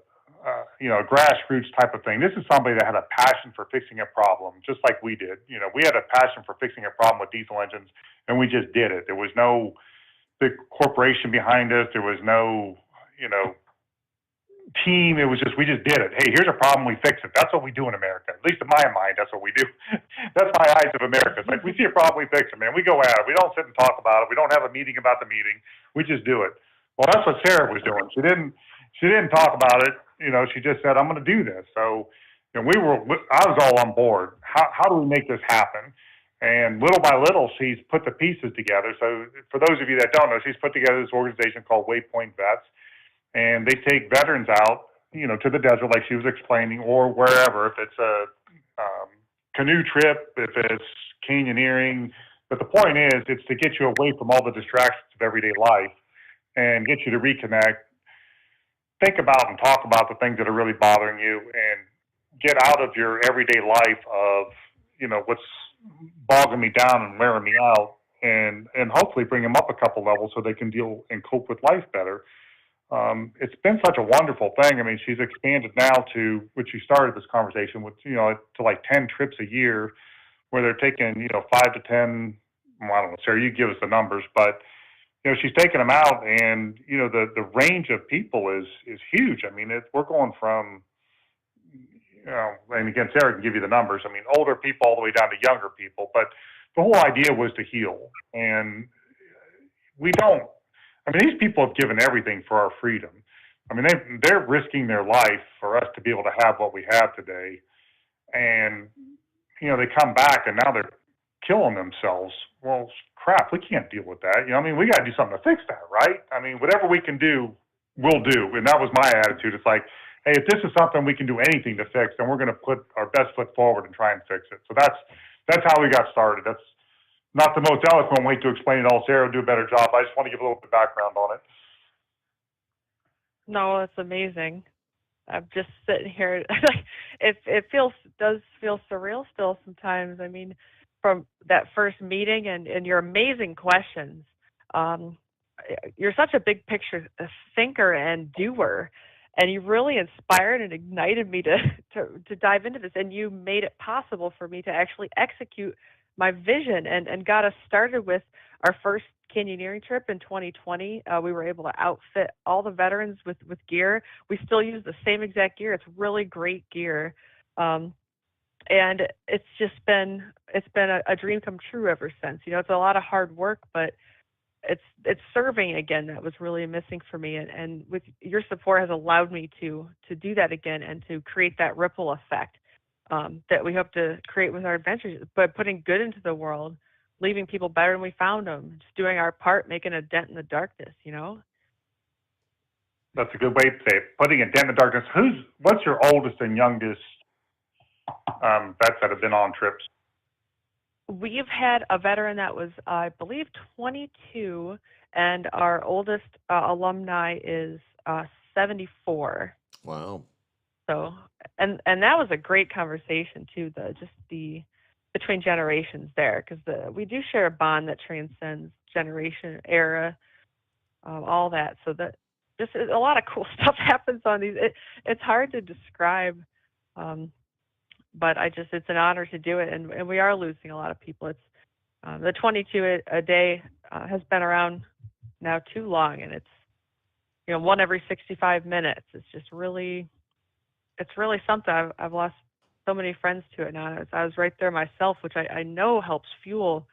grassroots type of thing. This is somebody that had a passion for fixing a problem, just like we did. We had a passion for fixing a problem with diesel engines, and we just did it. There was no big corporation behind us. There was no, team. It was just, we just did it. Hey, here's a problem, we fix it. That's what we do in America. At least in my mind, that's what we do. That's my eyes of America. It's like, we see a problem, we fix it, man. We go at it. We don't sit and talk about it. We don't have a meeting about the meeting. We just do it. Well, that's what Sarah was doing. She didn't talk about it. She just said, I'm going to do this. So, I was all on board. How do we make this happen? And little by little, she's put the pieces together. So for those of you that don't know, she's put together this organization called Waypoint Vets. And they take veterans out, to the desert, like she was explaining, or wherever, if it's a canoe trip, if it's canyoneering. But the point is, it's to get you away from all the distractions of everyday life and get you to reconnect, think about and talk about the things that are really bothering you, and get out of your everyday life of, what's bogging me down and wearing me out, and hopefully bring them up a couple levels so they can deal and cope with life better. It's been such a wonderful thing. I mean, she's expanded now to, which she started this conversation with, to like 10 trips a year, where they're taking, 5 to 10, well, I don't know, Sarah, you give us the numbers, but, she's taking them out, and, the range of people is huge. I mean, we're going from, and again, Sarah can give you the numbers. I mean, older people all the way down to younger people, but the whole idea was to heal. And these people have given everything for our freedom. I mean, they're risking their life for us to be able to have what we have today. And, they come back and now they're killing themselves. Well, crap, we can't deal with that. We got to do something to fix that, right? I mean, whatever we can do, we'll do. And that was my attitude. It's like, hey, if this is something we can do anything to fix, then we're going to put our best foot forward and try and fix it. So that's how we got started. That's not the most eloquent way to explain it all. Sarah will do a better job. I just want to give a little bit of background on it. No, that's amazing. I'm just sitting here. it does feel surreal still sometimes. I mean, from that first meeting and your amazing questions. You're such a big picture thinker and doer, and you really inspired and ignited me to dive into this. And you made it possible for me to actually execute my vision and got us started with our first canyoneering trip in 2020. We were able to outfit all the veterans with gear. We still use the same exact gear. It's really great gear. And it's been a dream come true ever since. It's a lot of hard work, but it's serving again that was really missing for me. And with your support has allowed me to do that again and to create that ripple effect that we hope to create with our adventures, but putting good into the world, leaving people better than we found them, just doing our part, making a dent in the darkness, That's a good way to say it. Putting a dent in the darkness. What's your oldest and youngest vets that have been on trips? We've had a veteran that was, I believe, 22, and our oldest alumni is 74. Wow. So, and that was a great conversation too. The between generations there, because we do share a bond that transcends generation, era, all that. So that just a lot of cool stuff happens on these. It's hard to describe, but it's an honor to do it, and we are losing a lot of people. It's the 22 a day has been around now too long, and it's one every 65 minutes. It's just really. It's really something. I've lost so many friends to it now. I was right there myself, which I know helps fuel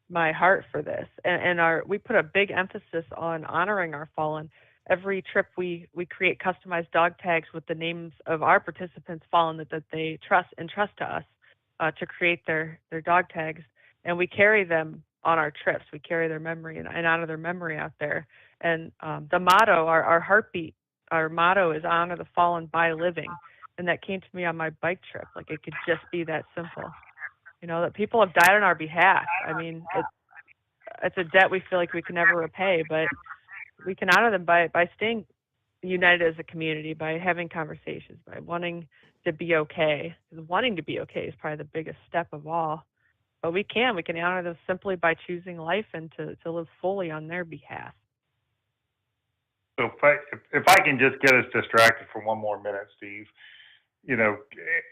my heart for this. And we put a big emphasis on honoring our fallen. Every trip we create customized dog tags with the names of our participants fallen that they trust to us to create their dog tags. And we carry them on our trips. We carry their memory and honor their memory out there. And the motto, our heartbeat, our motto is honor the fallen by living. And that came to me on my bike trip. Like, it could just be that simple. That people have died on our behalf. I mean, it's a debt we feel like we can never repay, but we can honor them by staying united as a community, by having conversations, by wanting to be okay. Wanting to be okay is probably the biggest step of all. But we can honor them simply by choosing life and to live fully on their behalf. So if I can just get us distracted for one more minute, Steve,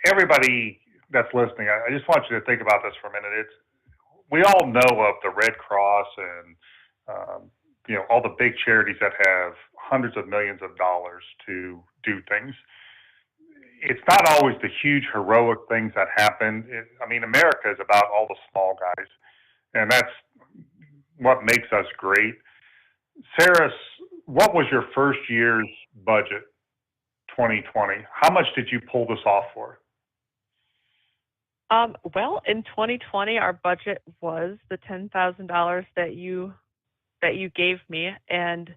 everybody that's listening, I just want you to think about this for a minute. We all know of the Red Cross and all the big charities that have hundreds of millions of dollars to do things. It's not always the huge heroic things that happen. America is about all the small guys, and that's what makes us great. Sarah, what was your first year's budget, 2020? How much did you pull this off for? Well, in 2020, our budget was the $10,000 that you gave me, and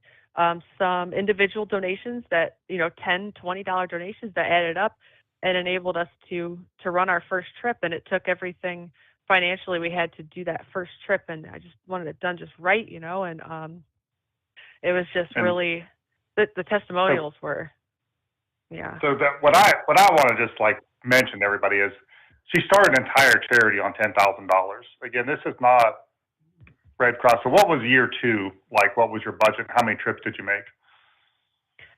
some individual donations that, $10, $20 donations that added up and enabled us to run our first trip. And it took everything financially we had to do that first trip, and I just wanted it done just right, and it was just really the testimonials were, yeah. So that what I want to just mention to everybody is she started an entire charity on $10,000. Again, this is not Red Cross. So what was year two like? What was your budget? How many trips did you make?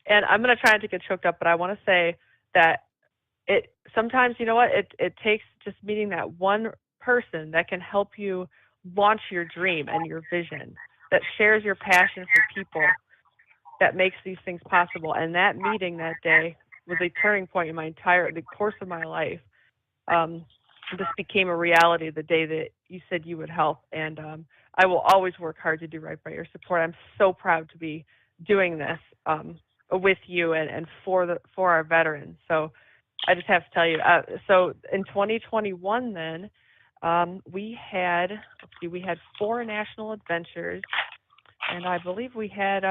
And I'm going to try not to get choked up, but I want to say that sometimes, it takes just meeting that one person that can help you launch your dream and your vision, that shares your passion for people, that makes these things possible. And that meeting that day was a turning point in the course of my life. This became a reality the day that you said you would help. And I will always work hard to do right by your support. I'm so proud to be doing this with you and for our veterans. So I just have to tell you, so in 2021 then, we had 4 national adventures, and I believe we had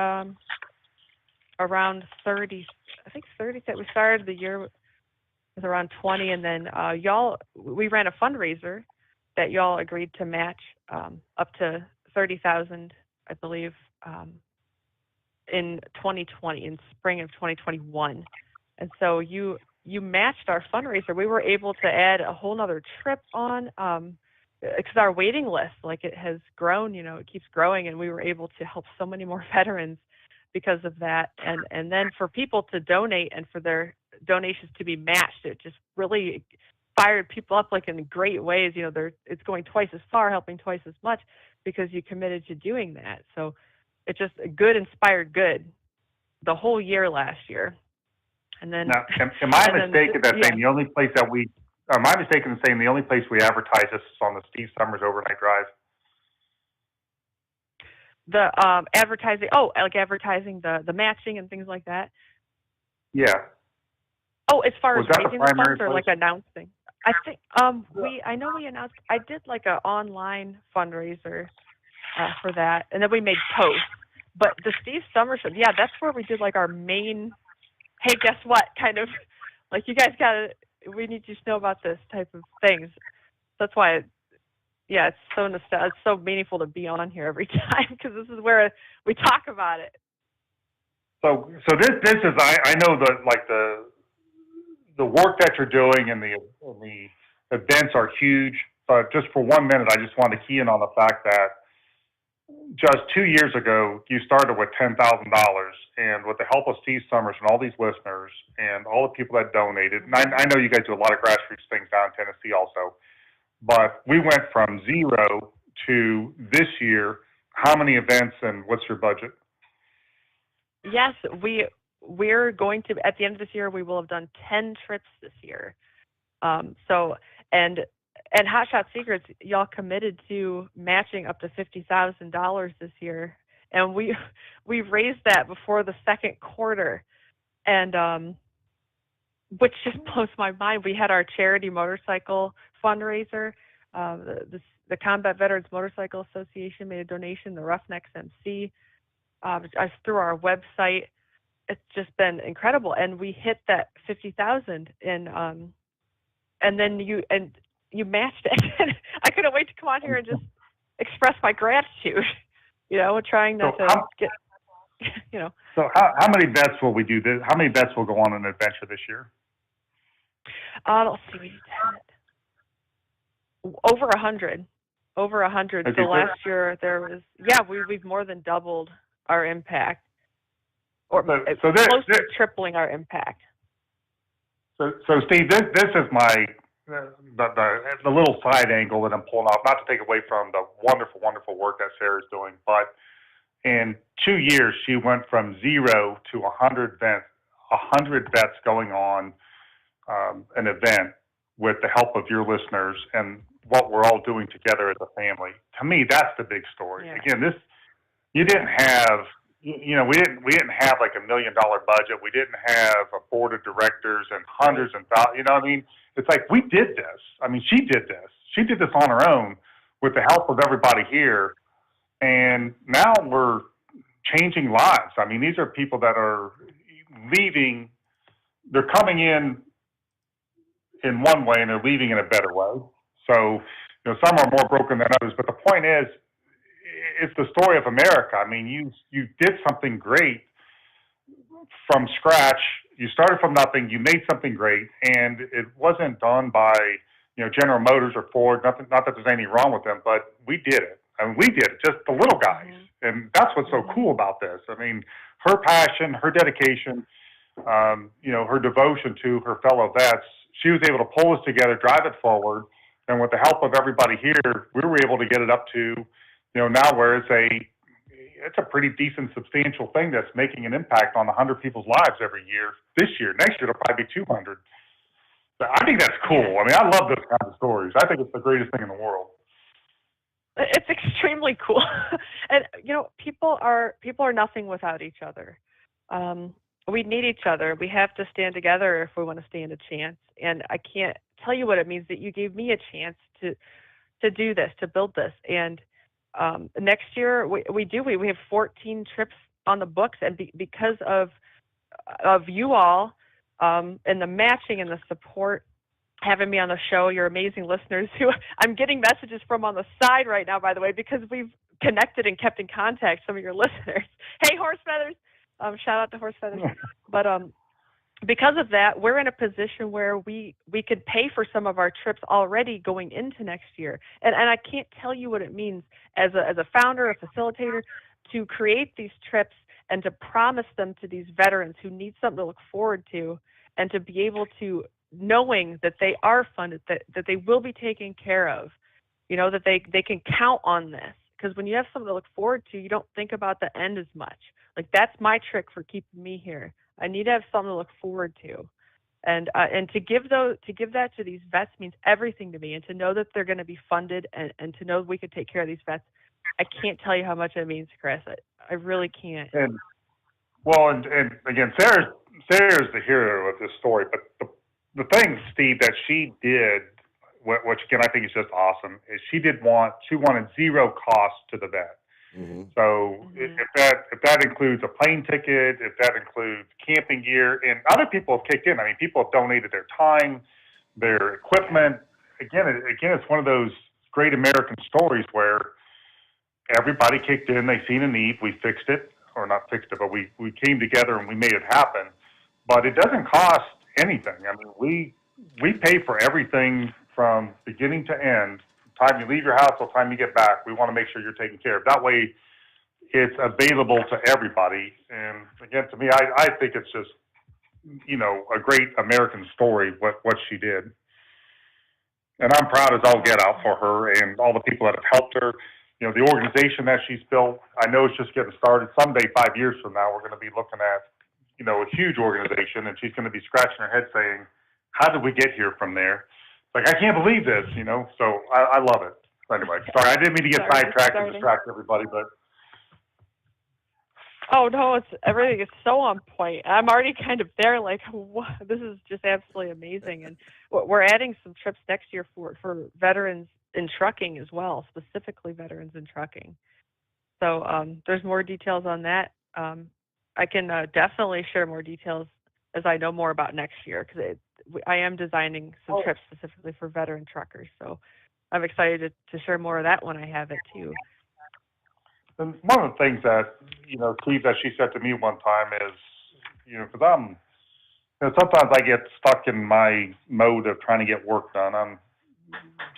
around 30, we started the year with around 20, and then we ran a fundraiser that y'all agreed to match up to $30,000, I believe, in 2020, in spring of 2021. And so you matched our fundraiser. We were able to add a whole nother trip on, because our waiting list, it has grown, it keeps growing, and we were able to help so many more veterans because of that. And then for people to donate and for their donations to be matched, it just really fired people up in great ways. It's going twice as far, helping twice as much because you committed to doing that. So it's just a good inspired good the whole year last year. And then now, am I mistaken in saying the only place the only place we advertise this is on the Steve Sommers Overnight Drive? The advertising, advertising the matching and things like that. Yeah. Oh, as far as raising the funds or place? announcing, I think I know we announced. I did an online fundraiser for that, and then we made posts. But the Steve Sommers Show, yeah, that's where we did our main. Hey, guess what? Kind of you guys got to we need you to know about this type of things. That's why, it's so it's so meaningful to be on here every time, because this is where we talk about it. So this is I know that the work that you're doing and the events are huge. But just for 1 minute, I just wanted to key in on the fact that just 2 years ago, you started with $10,000, and with the help of Steve Sommers and all these listeners and all the people that donated, and I know you guys do a lot of grassroots things down in Tennessee also, but we went from 0 to this year. How many events and what's your budget? Yes, we're going to, at the end of this year, we will have done 10 trips this year. And Hot Shot Secrets, y'all committed to matching up to $50,000 this year, and we raised that before the second quarter, and which just blows my mind. We had our charity motorcycle fundraiser. The Combat Veterans Motorcycle Association made a donation. The Roughnecks MC, through our website. It's just been incredible, and we hit that 50,000, and then you matched it. I couldn't wait to come on here and just express my gratitude. Trying not to get. So how many bets will we do? How many bets will go on an adventure this year? Let's see. We did over 100. Over 100. So last year there was. We've more than doubled our impact, or close to tripling our impact. So Steve, this is my the little side angle that I'm pulling off, not to take away from the wonderful, wonderful work that Sarah's doing, but in 2 years she went from 0 to 100 bets going on an event with the help of your listeners and what we're all doing together as a family. To me, that's the big story. Yeah. Again, you didn't have. We didn't have like $1 million budget. We didn't have a board of directors and hundreds and thousands. It's like we did this. She did this. She did this on her own with the help of everybody here, and now we're changing lives. These are people that are leaving. They're coming in one way and they're leaving in a better way. So, some are more broken than others. But the point is, it's the story of America. You did something great from scratch. You started from nothing. You made something great, and it wasn't done by General Motors or Ford. Not that there's anything wrong with them, but we did it. We did it, just the little guys, and that's what's so cool about this. Her passion, her dedication, her devotion to her fellow vets. She was able to pull us together, drive it forward, and with the help of everybody here, we were able to get it up to. Now where it's a pretty decent, substantial thing that's making an impact on 100 people's lives every year. This year, next year, it'll probably be 200. So I think that's cool. I love those kinds of stories. I think it's the greatest thing in the world. It's extremely cool, and people are nothing without each other. We need each other. We have to stand together if we want to stand a chance. And I can't tell you what it means that you gave me a chance to do this, to build this, and. Next year we have 14 trips on the books, and because of you all and the matching and the support, having me on the show, your amazing listeners who I'm getting messages from on the side right now, by the way, because we've connected and kept in contact. Some of your listeners, hey, Horse Feathers, shout out to Horse Feathers, but because of that, we're in a position where we could pay for some of our trips already going into next year. And I can't tell you what it means as a founder, a facilitator, to create these trips and to promise them to these veterans who need something to look forward to, and to be able to, knowing that they are funded, that they will be taken care of, that they can count on this. Because when you have something to look forward to, you don't think about the end as much. Like, that's my trick for keeping me here. I need to have something to look forward to, and to give that to these vets means everything to me. And to know that they're going to be funded, and to know we could take care of these vets, I can't tell you how much it means, Chris. I really can't. And again, Sarah's the hero of this story. But the thing, Steve, that she did, which again I think is just awesome, is she wanted zero cost to the vet. Mm-hmm. So if that includes a plane ticket, if that includes camping gear, and other people have kicked in. People have donated their time. their equipment. Again, it's one of those great American stories where everybody kicked in, they seen a need, we fixed it, or not fixed it, but we came together and we made it happen. But it doesn't cost anything. I mean, we pay for everything from beginning to end. The time you leave your house till the time you get back, we want to make sure you're taken care of. That way, it's available to everybody. And again, to me, I think it's just, a great American story, what she did. And I'm proud as all get out for her and all the people that have helped her. The organization that she's built, I know it's just getting started. Someday, 5 years from now, we're going to be looking at, a huge organization, and she's going to be scratching her head saying, how did we get here from there? Like, I can't believe this, so I love it. Anyway, sorry, I didn't mean to get sidetracked and distract everybody, but. Oh, no, everything is so on point. I'm already kind of there, like, wow, this is just absolutely amazing. And we're adding some trips next year for veterans in trucking as well, specifically veterans in trucking. So there's more details on that. I can definitely share more details as I know more about next year, because I am designing some trips specifically for veteran truckers. So I'm excited to share more of that when I have it too. And one of the things that, Steve, that she said to me one time is, because I'm, sometimes I get stuck in my mode of trying to get work done. I'm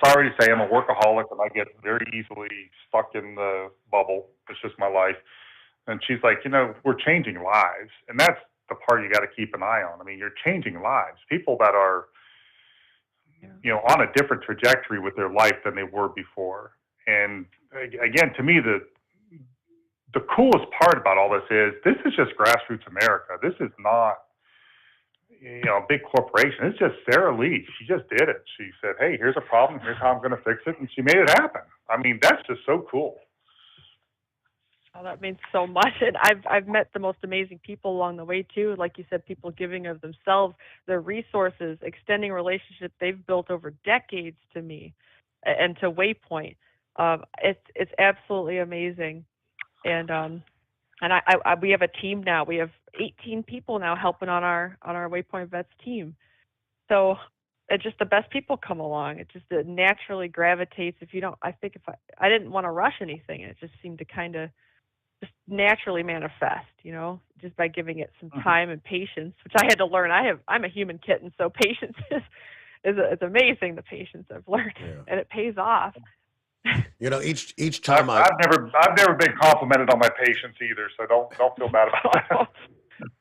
sorry to say I'm a workaholic, and I get very easily stuck in the bubble. It's just my life. And she's like, we're changing lives. And that's the part you got to keep an eye on. I mean, you're changing lives. People that are, on a different trajectory with their life than they were before. And again, to me, the coolest part about all this is just grassroots America. This is not, a big corporation. It's just Sarah Lee. She just did it. She said, hey, here's a problem. Here's how I'm going to fix it. And she made it happen. I mean, that's just so cool. Oh, that means so much. And I've met the most amazing people along the way too. Like you said, people giving of themselves, their resources, extending relationships they've built over decades to me and to Waypoint. It's absolutely amazing. And we have a team now. We have 18 people now helping on our Waypoint Vets team. So it's just the best people come along. It just naturally gravitates. I didn't want to rush anything. It just seemed to kind of just naturally manifest, just by giving it some time and patience, which I had to learn. I'm a human kitten, so patience is amazing. The patience I've learned, and it pays off. Each time I've never been complimented on my patience either, so don't feel bad about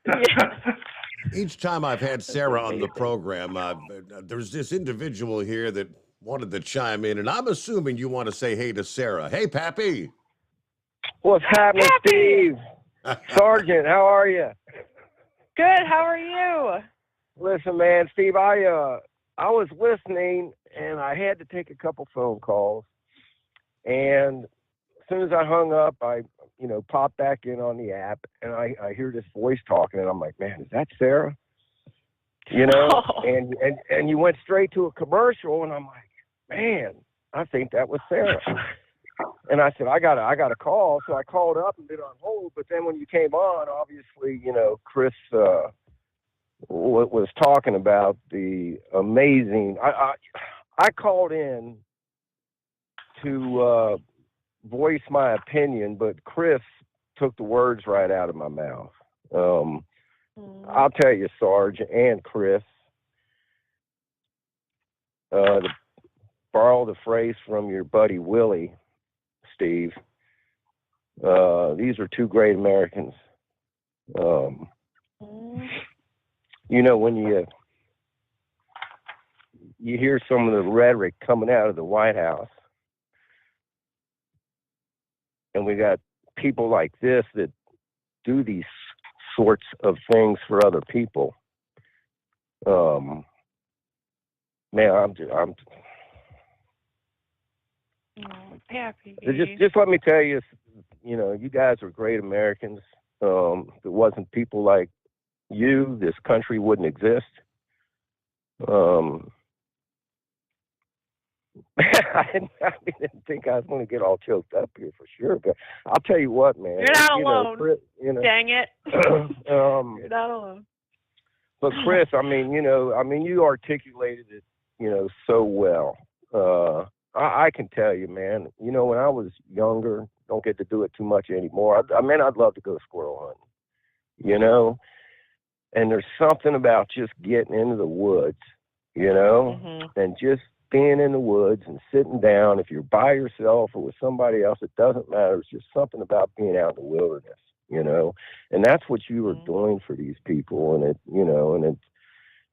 that. Each time I've had Sarah on the program, there's this individual here that wanted to chime in, and I'm assuming you want to say hey to Sarah. Hey, Pappy. What's happening, Steve? Sergeant, how are you? Good. How are you? Listen, man, Steve, I was listening, and I had to take a couple phone calls. And as soon as I hung up, I, popped back in on the app, and I hear this voice talking, and I'm like, man, is that Sarah? And you went straight to a commercial, and I'm like, man, I think that was Sarah. And I said, I got a call. So I called up and been on hold. But then when you came on, obviously, Chris was talking about the amazing. I called in to voice my opinion, but Chris took the words right out of my mouth. I'll tell you, Sarge and Chris, to borrow the phrase from your buddy Willie, Steve, these are two great Americans. When you hear some of the rhetoric coming out of the White House, and we got people like this that do these sorts of things for other people, man, I'm happy. Just let me tell you, you guys are great Americans. If it wasn't people like you, this country wouldn't exist. I didn't think I was going to get all choked up here for sure, but I'll tell you what, man. You're not alone. Chris, dang it. You're not alone. But Chris, you articulated it so well. I can tell you, man, when I was younger, don't get to do it too much anymore. I'd love to go squirrel hunting, and there's something about just getting into the woods, and just being in the woods and sitting down. If you're by yourself or with somebody else, it doesn't matter. It's just something about being out in the wilderness, and that's what you were doing for these people. And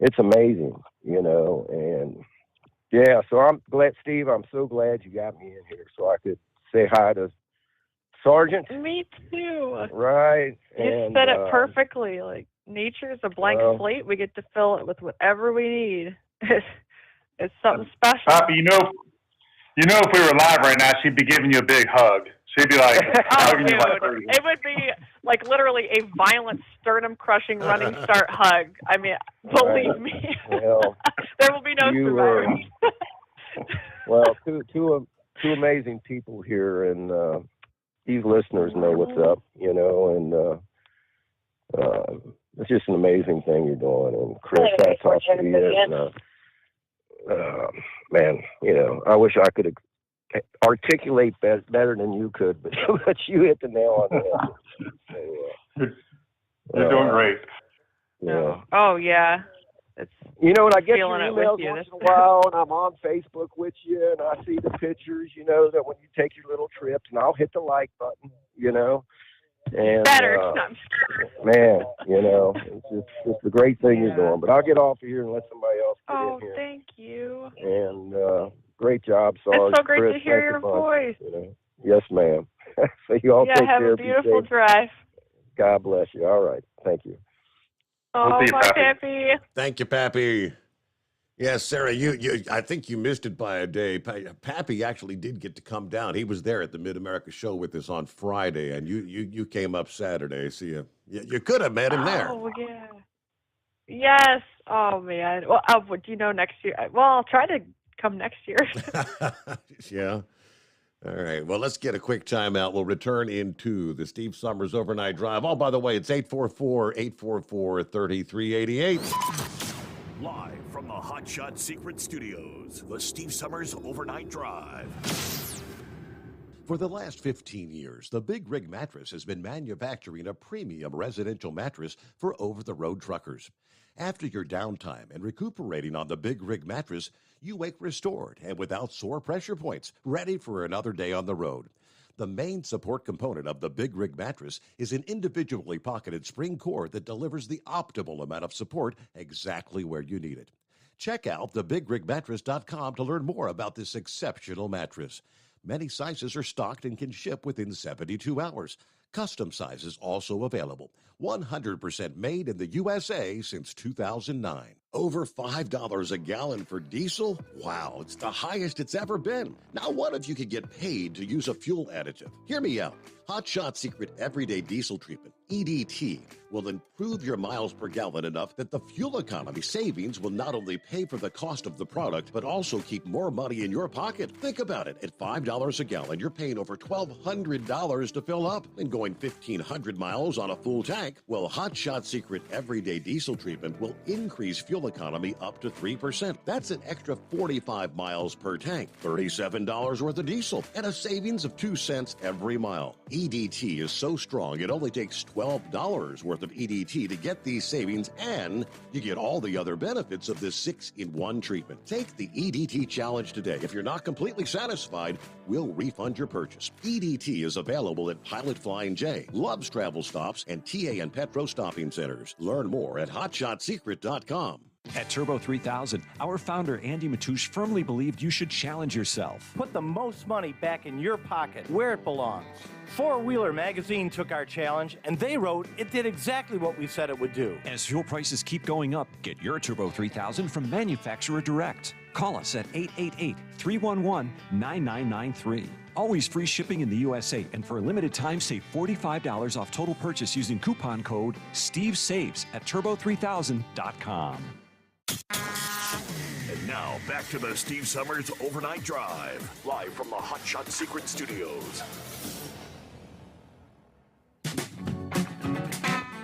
it's amazing, and yeah, so I'm glad, Steve, I'm so glad you got me in here so I could say hi to Sergeant. Me too. Right. You said it perfectly. Like, nature is a blank slate. We get to fill it with whatever we need. It's something special. Pappy, if we were live right now, she'd be giving you a big hug. She'd be like, hugging you like crazy. It would be like literally a violent, sternum-crushing running start hug. I mean, believe me, well, there will be no survivors. Well, two amazing people here, and these listeners know what's up, and it's just an amazing thing you're doing. And Chris, hats off to you. And, man, I wish I could articulate better than you could, but you hit the nail on the head. You're doing great. Yeah. Oh, yeah. It's and I get your feeling it emails with you. once in a while, and I'm on Facebook with you, and I see the pictures, that when you take your little trips, and I'll hit the like button, And, better. Man, it's just a great thing you're doing. But I'll get off of here and let somebody else get in here. Oh, thank you. And great job, Sarge. It's so great Chris, to hear your thanks a bunch, voice. Yes, ma'am. So you all take have care. a beautiful drive. God bless you. All right. Thank you. Oh, my Pappy. Thank you, Pappy. Yes, Sarah, I think you missed it by a day. Pappy actually did get to come down. He was there at the Mid-America show with us on Friday, and you came up Saturday. So you could have met him there. Oh, yeah. Yes. Oh, man. Well, next year? Well, I'll try to come next year. Yeah. All right. Well, let's get a quick timeout. We'll return into the Steve Sommers Overnight Drive. Oh, by the way, it's 844-844-3388. Live from the Hot Shot Secret Studios, the Steve Sommers Overnight Drive. For the last 15 years, the Big Rig Mattress has been manufacturing a premium residential mattress for over-the-road truckers. After your downtime and recuperating on the Big Rig Mattress, you wake restored and without sore pressure points, ready for another day on the road. The main support component of the Big Rig Mattress is an individually pocketed spring core that delivers the optimal amount of support exactly where you need it. Check out thebigrigmattress.com to learn more about this exceptional mattress. Many sizes are stocked and can ship within 72 hours. Custom sizes also available. 100% made in the USA since 2009. Over $5 a gallon for diesel? Wow, it's the highest it's ever been. Now what if you could get paid to use a fuel additive? Hear me out. Hot Shot Secret Everyday Diesel Treatment, EDT, will improve your miles per gallon enough that the fuel economy savings will not only pay for the cost of the product, but also keep more money in your pocket. Think about it. At $5 a gallon, you're paying over $1,200 to fill up and going 1,500 miles on a full tank. Well, Hot Shot Secret Everyday Diesel Treatment will increase fuel economy up to 3%. That's an extra 45 miles per tank, $37 worth of diesel, and a savings of 2 cents every mile. EDT is so strong, it only takes $12 worth of EDT to get these savings, and you get all the other benefits of this 6-in-1 treatment. Take the EDT challenge today. If you're not completely satisfied, we'll refund your purchase. EDT is available at Pilot Flying J, Love's Travel Stops, and TA and Petro Stopping Centers. Learn more at hotshotsecret.com. At Turbo 3000, our founder Andy Matouche firmly believed you should challenge yourself. Put the most money back in your pocket, where it belongs. Four Wheeler Magazine took our challenge, and they wrote it did exactly what we said it would do. As fuel prices keep going up, get your Turbo 3000 from manufacturer direct. Call us at 888-311-9993. Always free shipping in the USA, and for a limited time, save $45 off total purchase using coupon code STEVESAVES at turbo3000.com. And now, back to the Steve Sommers Overnight Drive, live from the Hot Shot Secret Studios.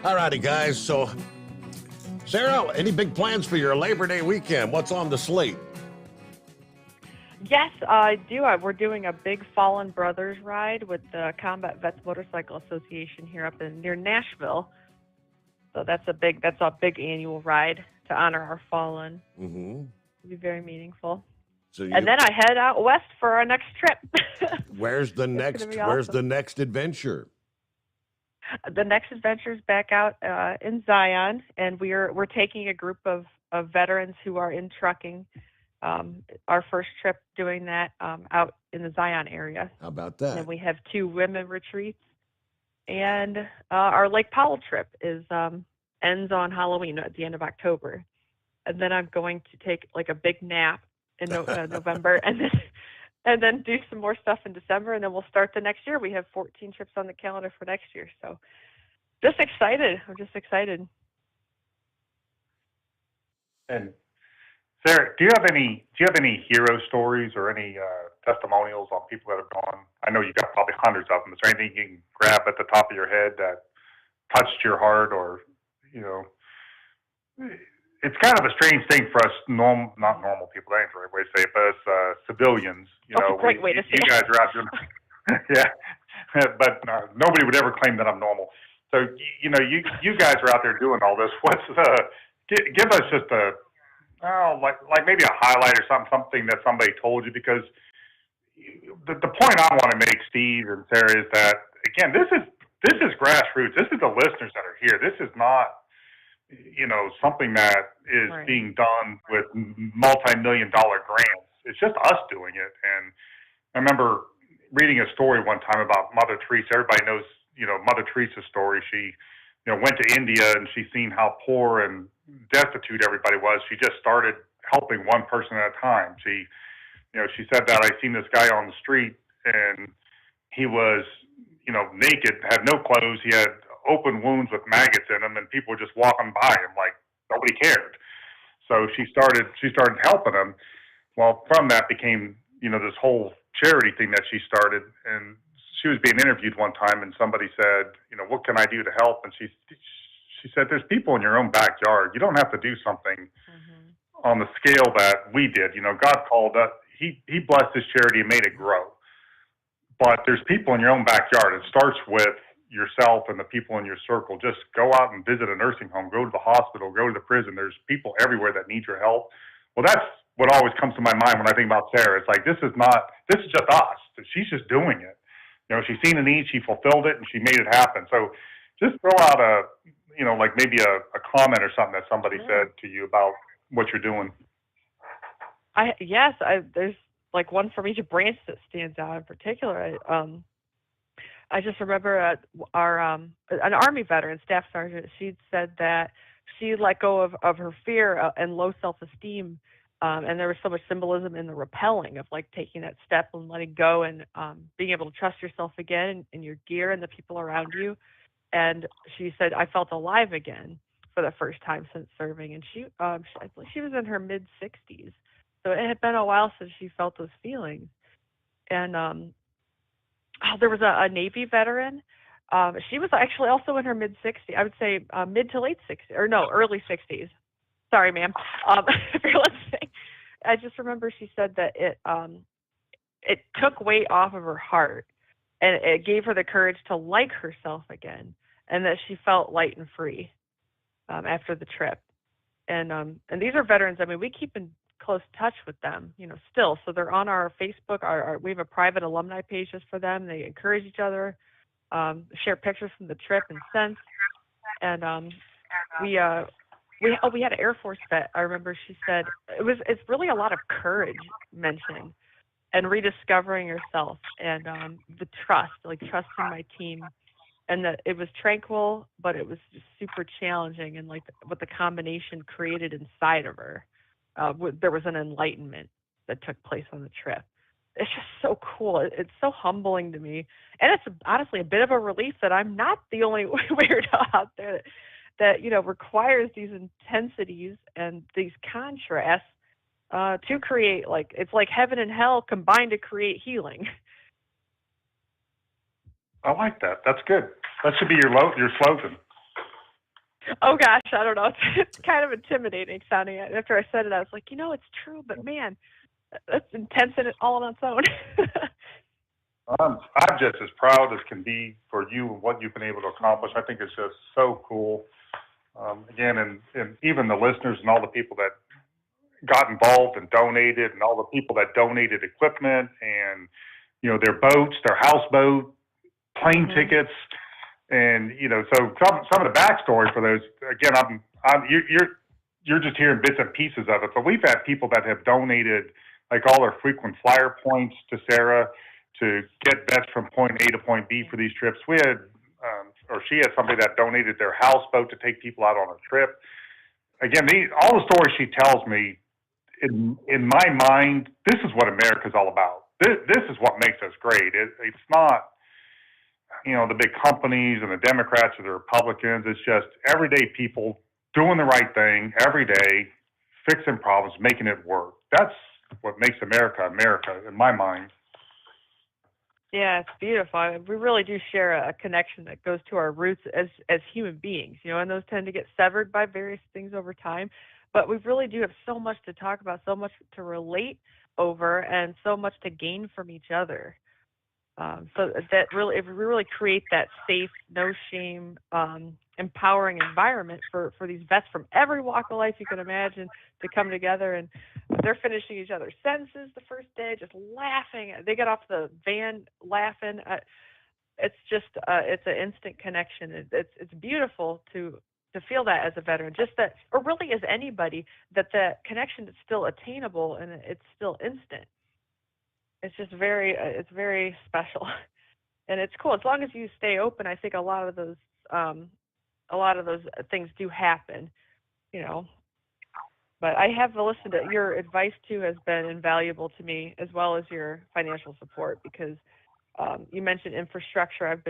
All righty, guys. So, Sarah, any big plans for your Labor Day weekend? What's on the slate? Yes, I do. We're doing a big Fallen Brothers ride with the Combat Vets Motorcycle Association here up near Nashville. So that's a big annual ride to honor our fallen. Mm-hmm. It'll be very meaningful. So and then I head out west for our next trip. Where's the next? Where's the next adventure? The next adventure is back out in Zion, and we're taking a group of veterans who are in trucking. Our first trip doing that out in the Zion area. How about that? And we have 2 women retreats, and our Lake Powell trip ends on Halloween at the end of October, and then I'm going to take like a big nap in November, and then do some more stuff in December, and then we'll start the next year. We have 14 trips on the calendar for next year, so just excited. I'm just excited. And Sarah, do you have any hero stories or any testimonials on people that have gone? I know you got probably hundreds of them. Is there anything you can grab at the top of your head that touched your heart, or it's kind of a strange thing for us, not normal people. That ain't the right way to say it, but as civilians, great way to say you guys are out doing, yeah, but nobody would ever claim that I'm normal. So you guys are out there doing all this. What's give us just like maybe a highlight or something that somebody told you, because the point I want to make, Steve and Sarah, is that again, this is grassroots. This is the listeners that are here. This is not something that is being done with multi-million-dollar grants. It's just us doing it. And I remember reading a story one time about Mother Teresa. Everybody knows Mother Teresa's story. She went to India, and she seen how poor and destitute everybody was. She just started helping one person at a time. She said that I seen this guy on the street, and he was, naked, had no clothes. He had open wounds with maggots in them, and people were just walking by him like nobody cared. So she started helping him. Well, from that became, this whole charity thing that she started. And she was being interviewed one time, and somebody said, what can I do to help? And she said, there's people in your own backyard. You don't have to do something on the scale that we did. God called us. He blessed this charity and made it grow. But there's people in your own backyard. It starts with yourself and the people in your circle. Just go out and visit a nursing home, go to the hospital, go to the prison. There's people everywhere that need your help. Well, that's what always comes to my mind when I think about Sarah. It's like, this is just us. She's just doing it. She's seen a need, she fulfilled it, and she made it happen. So just throw out maybe a comment or something that somebody said to you about what you're doing. There's like one from each branch that stands out in particular. I just remember an Army veteran, staff sergeant, she said that she let go of her fear and low self-esteem, and there was so much symbolism in the repelling of like taking that step and letting go and being able to trust yourself again in your gear and the people around you. And she said, I felt alive again for the first time since serving. And I believe she was in her mid-60s. So it had been a while since she felt those feelings. And there was a Navy veteran. She was actually also in her mid-60s. I would say mid to late 60s, or no, early 60s. Sorry, ma'am, if you're listening. I just remember she said that it took weight off of her heart, and it gave her the courage to like herself again, and that she felt light and free after the trip. And these are veterans. I mean, we keep in close touch with them, still. So they're on our Facebook. We have a private alumni page just for them. They encourage each other, share pictures from the trip and since. And we had an Air Force vet. I remember she said it's really a lot of courage mentioned, and rediscovering yourself, and the trust, like trusting my team, and that it was tranquil, but it was just super challenging, and like what the combination created inside of her. There was an enlightenment that took place on the trip. It's just so cool. It's so humbling to me, and it's honestly a bit of a relief that I'm not the only weirdo out there that requires these intensities and these contrasts to create, it's like heaven and hell combined to create healing. I like that. That's good. That should be your slogan. Oh gosh, I don't know. It's kind of intimidating sounding. After I said it, I was like, it's true, but man, that's intense in it all on its own. I'm just as proud as can be for you and what you've been able to accomplish. I think it's just so cool. Again, and even the listeners and all the people that got involved and donated, and all the people that donated equipment and, you know, their boats, their houseboat, plane tickets, and, you know, so some of the backstory for those. Again, you're just hearing bits and pieces of it, but we've had people that have donated like all their frequent flyer points to Sarah to get vets from point A to point B for these trips. We had, or she had somebody that donated their houseboat to take people out on a trip. Again, all the stories she tells me, in my mind, this is what America's all about. This is what makes us great. It's not, you know, the big companies and the Democrats or the Republicans. It's just everyday people doing the right thing every day, fixing problems, making it work. That's what makes America America, in my mind. Yeah, it's beautiful. We really do share a connection that goes to our roots as human beings, you know, and those tend to get severed by various things over time. But we really do have so much to talk about, so much to relate over, and so much to gain from each other. So that really, if we really create that safe, no shame, empowering environment for these vets from every walk of life you can imagine to come together, and they're finishing each other's sentences the first day, just laughing. They get off the van laughing. It's just, it's an instant connection. It's beautiful to feel that as a veteran, just that, or really as anybody, that connection is still attainable and it's still instant. It's just it's very special, and it's cool. As long as you stay open, I think a lot of those things do happen, you know. But I have listened to your advice too, has been invaluable to me, as well as your financial support, because you mentioned infrastructure.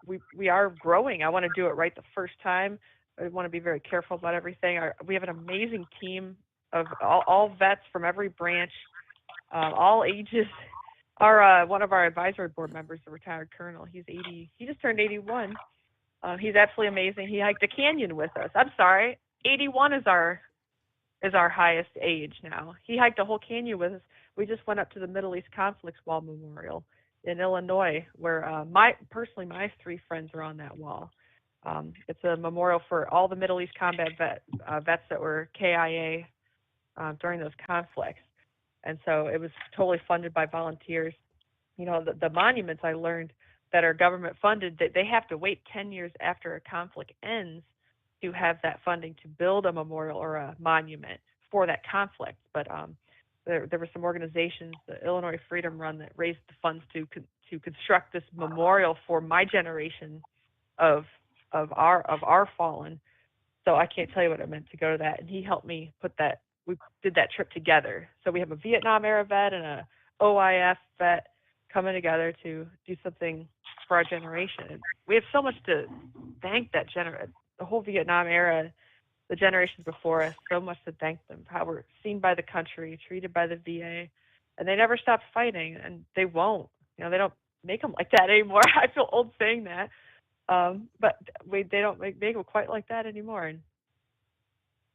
We are growing. I want to do it right the first time. I want to be very careful about everything. We have an amazing team of all vets from every branch, all ages. One of our advisory board members, the retired colonel, he's 80. He just turned 81. He's absolutely amazing. He hiked a canyon with us. I'm sorry, 81 is our highest age now. He hiked a whole canyon with us. We just went up to the Middle East Conflicts Wall Memorial in Illinois, where my 3 friends are on that wall. It's a memorial for all the Middle East combat vets that were KIA during those conflicts. And so it was totally funded by volunteers. You know, the monuments, I learned, that are government funded, that they have to wait 10 years after a conflict ends to have that funding to build a memorial or a monument for that conflict. But there were some organizations, the Illinois Freedom Run, that raised the funds to construct this memorial for my generation of our fallen. So I can't tell you what it meant to go to that. And he helped me put that. We did that trip together. So we have a Vietnam era vet and a OIF vet coming together to do something for our generation. And we have so much to thank the whole Vietnam era, the generations before us, so much to thank them, how we're seen by the country, treated by the VA, and they never stopped fighting, and they won't. You know, they don't make them like that anymore. I feel old saying that, but they don't make them quite like that anymore. And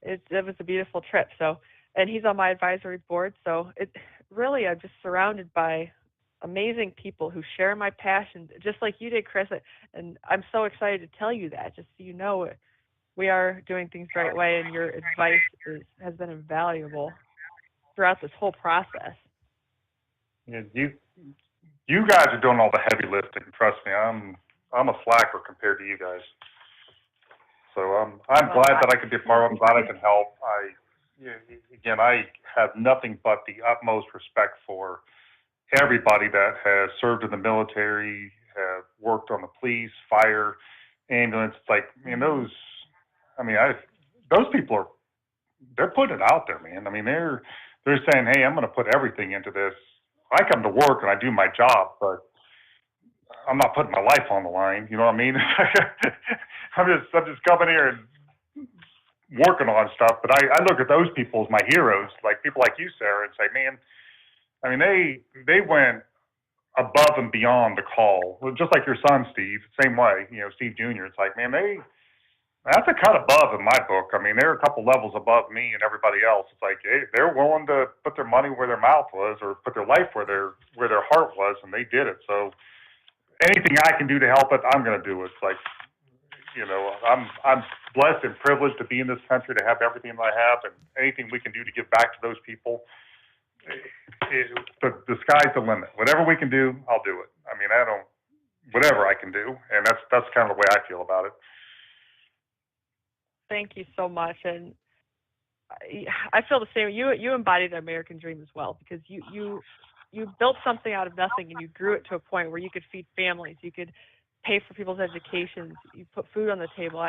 it was a beautiful trip. So, and he's on my advisory board. So I'm just surrounded by amazing people who share my passion, just like you did, Chris. And I'm so excited to tell you that, just so you know, we are doing things the right way, and your advice has been invaluable throughout this whole process. Yeah, you guys are doing all the heavy lifting. Trust me, I'm a slacker compared to you guys. So I'm glad that I could be a part of it. I'm glad I can help. I have nothing but the utmost respect for everybody that has served in the military, have worked on the police, fire, ambulance. Like, those people they're putting it out there, man. I mean, they're saying, hey, I'm going to put everything into this. I come to work and I do my job, but I'm not putting my life on the line. You know what I mean? I'm just coming here and working on stuff. But I look at those people as my heroes, like people like you, Sarah, and say, man, I mean, they went above and beyond the call. Just like your son, Steve, same way, Steve Jr. It's like, man, That's a cut above in my book. I mean, they're a couple levels above me and everybody else. It's like, hey, they're willing to put their money where their mouth was, or put their life where their heart was, and they did it. So anything I can do to help it, I'm going to do it. It's like, I'm blessed and privileged to be in this country, to have everything that I have, and anything we can do to give back to those people. The sky's the limit. Whatever we can do, I'll do it. I mean, whatever I can do, and that's kind of the way I feel about it. Thank you so much, and I feel the same. You embody the American dream as well, because you built something out of nothing, and you grew it to a point where you could feed families, you could pay for people's educations, you put food on the table.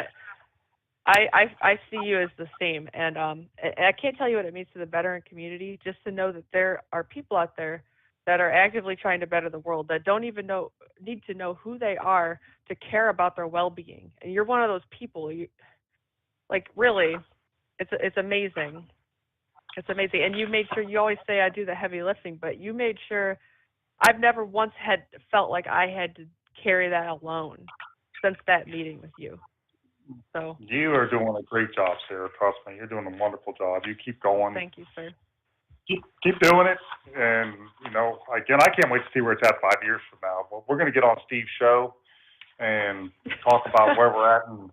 I see you as the same, and I can't tell you what it means to the veteran community just to know that there are people out there that are actively trying to better the world, that don't even need to know who they are to care about their well-being. And you're one of those people. Really, it's amazing. It's amazing. And you made sure, you always say I do the heavy lifting, but you made sure, I've never once felt like I had to carry that alone since that meeting with you. So you are doing a great job, Sarah. Trust me, you're doing a wonderful job. You keep going. Thank you, sir. Keep doing it. And, again, I can't wait to see where it's at 5 years from now. But we're going to get on Steve's show and talk about where we're at in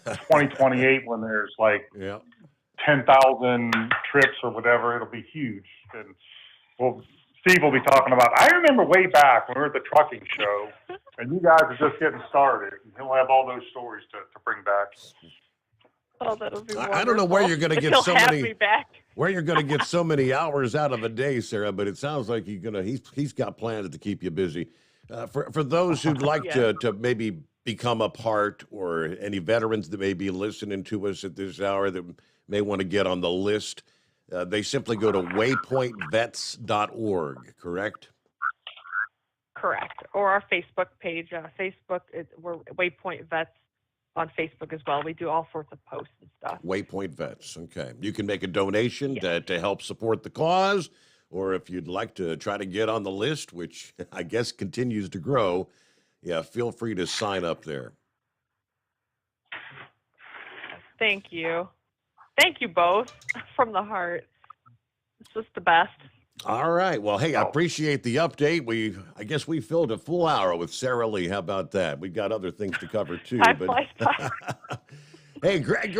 2028, when there's 10,000 trips or whatever. It'll be huge. And Steve will be talking about, I remember way back when we were at the trucking show and you guys are just getting started. And he'll have all those stories to bring back. Oh, that'll be wonderful. I don't know where you're going to get so many hours out of a day, Sarah, but it sounds like he's got plans to keep you busy. For those who'd like to maybe become a part, or any veterans that may be listening to us at this hour that may want to get on the list, they simply go to waypointvets.org, correct? Correct. Or our Facebook page. We're Waypoint Vets on Facebook as well. We do all sorts of posts and stuff. Waypoint Vets, okay. You can make a donation to help support the cause, or if you'd like to try to get on the list, which I guess continues to grow, feel free to sign up there. Thank you. Thank you both from the heart. It's just the best. All right. Well, hey, I appreciate the update. I guess we filled a full hour with Sarah Lee. How about that? We've got other things to cover too. Hey, Greg,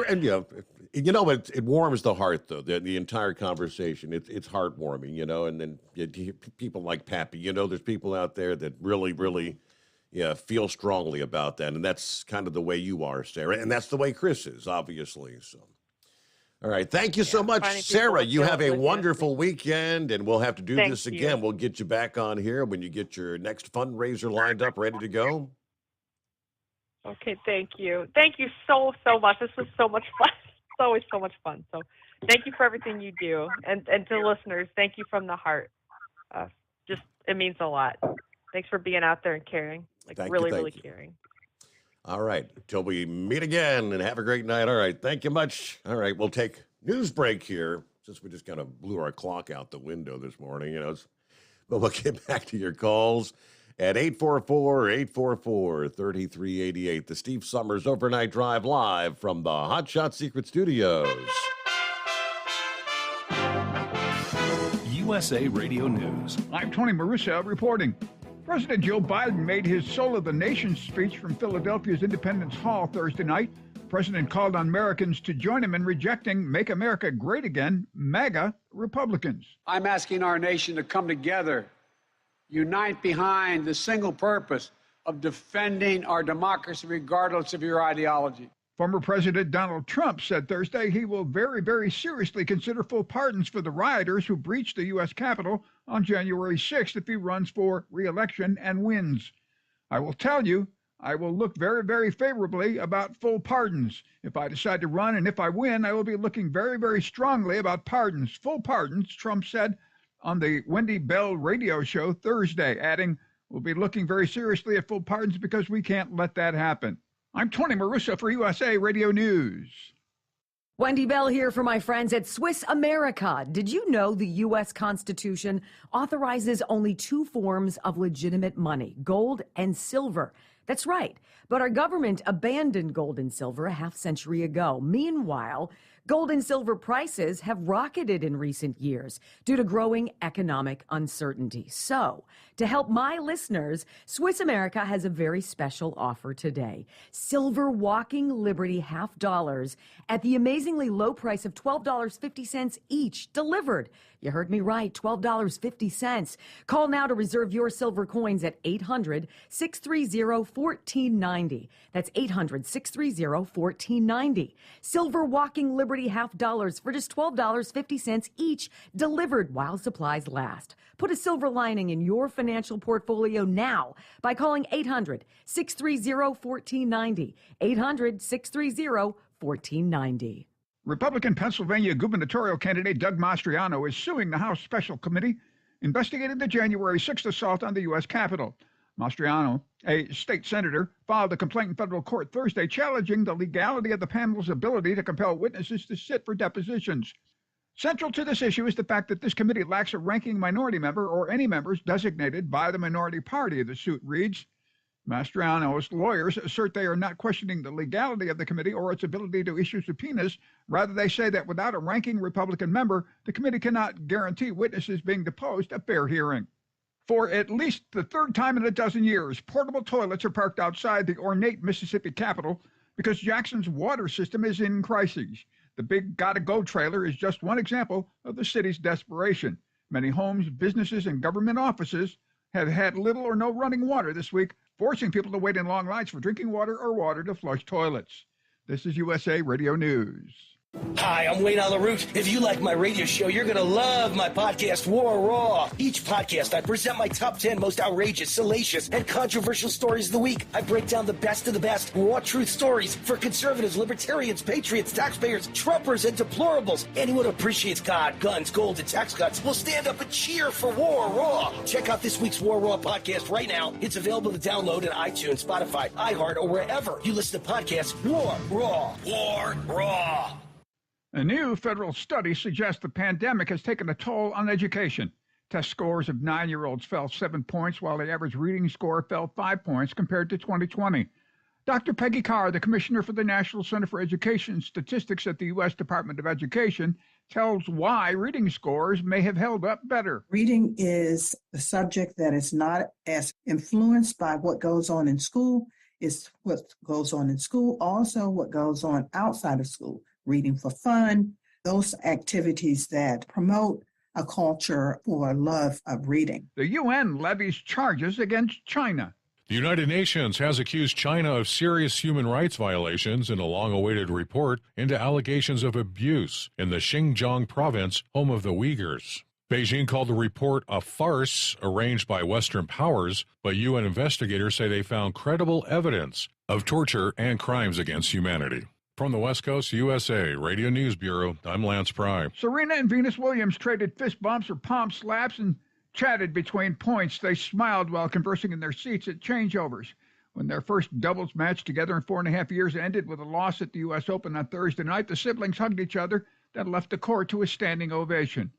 it warms the heart though. The entire conversation, it's heartwarming, and then people like Pappy, there's people out there that really, really, feel strongly about that. And that's kind of the way you are, Sarah. And that's the way Chris is, obviously. So, all right. Thank you so much, Sarah. You have a wonderful weekend, and we'll have to do this again. We'll get you back on here when you get your next fundraiser lined up, ready to go. Okay. Thank you. Thank you so much. This was so much fun. It's always so much fun. So thank you for everything you do. And to listeners, thank you from the heart. It means a lot. Thanks for being out there and caring. Really caring. All right. Till we meet again, and have a great night. All right. Thank you much. All right. We'll take news break here, since we just kind of blew our clock out the window this morning, but we'll get back to your calls at 844-844-3388. The Steve Sommers Overnight Drive, live from the Hot Shot Secret Studios. USA Radio News. I'm Tony Marussa reporting. President Joe Biden made his Soul of the Nation speech from Philadelphia's Independence Hall Thursday night. The president called on Americans to join him in rejecting Make America Great Again, MAGA Republicans. I'm asking our nation to come together, unite behind the single purpose of defending our democracy regardless of your ideology. Former President Donald Trump said Thursday he will very, very seriously consider full pardons for the rioters who breached the U.S. Capitol on January 6th if he runs for re-election and wins. I will tell you, I will look very, very favorably about full pardons. If I decide to run and if I win, I will be looking very, very strongly about pardons, full pardons, Trump said on the Wendy Bell radio show Thursday, adding, we'll be looking very seriously at full pardons because we can't let that happen. I'm Tony Marussa for USA Radio News. Wendy Bell here for my friends at Swiss America. Did you know the U.S. Constitution authorizes only two forms of legitimate money, gold and silver? That's right. But our government abandoned gold and silver a half century ago. Meanwhile, gold and silver prices have rocketed in recent years due to growing economic uncertainty. So, to help my listeners, Swiss America has a very special offer today. Silver Walking Liberty half dollars at the amazingly low price of $12.50 each, delivered. You heard me right, $12.50. Call now to reserve your silver coins at 800-630-1490. That's 800-630-1490. Silver Walking Liberty half dollars for just $12.50 each, delivered while supplies last. Put a silver lining in your financial portfolio now by calling 800-630-1490. 800-630-1490. Republican Pennsylvania gubernatorial candidate Doug Mastriano is suing the House Special Committee investigating the January 6th assault on the U.S. Capitol. Mastriano, a state senator, filed a complaint in federal court Thursday challenging the legality of the panel's ability to compel witnesses to sit for depositions. Central to this issue is the fact that this committee lacks a ranking minority member or any members designated by the minority party, the suit reads. Mastriano's lawyers assert they are not questioning the legality of the committee or its ability to issue subpoenas. Rather, they say that without a ranking Republican member, the committee cannot guarantee witnesses being deposed a fair hearing. For at least the third time in a dozen years, portable toilets are parked outside the ornate Mississippi Capitol because Jackson's water system is in crisis. The big Gotta Go trailer is just one example of the city's desperation. Many homes, businesses, and government offices have had little or no running water this week, forcing people to wait in long lines for drinking water or water to flush toilets. This is USA Radio News. Hi, I'm Wayne on the route. If you like my radio show, you're going to love my podcast, War Raw. Each podcast, I present my top 10 most outrageous, salacious, and controversial stories of the week. I break down the best of the best, raw truth stories for conservatives, libertarians, patriots, taxpayers, Trumpers, and deplorables. Anyone who appreciates God, guns, gold, and tax cuts will stand up and cheer for War Raw. Check out this week's War Raw podcast right now. It's available to download in iTunes, Spotify, iHeart, or wherever you listen to podcasts. War Raw. War Raw. A new federal study suggests the pandemic has taken a toll on education. Test scores of 9-year-olds fell 7 points, while the average reading score fell 5 points compared to 2020. Dr. Peggy Carr, the commissioner for the National Center for Education Statistics at the U.S. Department of Education, tells why reading scores may have held up better. Reading is a subject that is not as influenced by what goes on in school. It's what goes on in school, also what goes on outside of school. Reading for fun, those activities that promote a culture or love of reading. The UN levies charges against China. The United Nations has accused China of serious human rights violations in a long-awaited report into allegations of abuse in the Xinjiang province, home of the Uyghurs. Beijing called the report a farce arranged by Western powers, but UN investigators say they found credible evidence of torture and crimes against humanity. From the West Coast USA Radio News Bureau, I'm Lance Pry. Serena and Venus Williams traded fist bumps or palm slaps and chatted between points. They smiled while conversing in their seats at changeovers. When their first doubles match together in 4.5 years ended with a loss at the U.S. Open on Thursday night, the siblings hugged each other, then left the court to a standing ovation.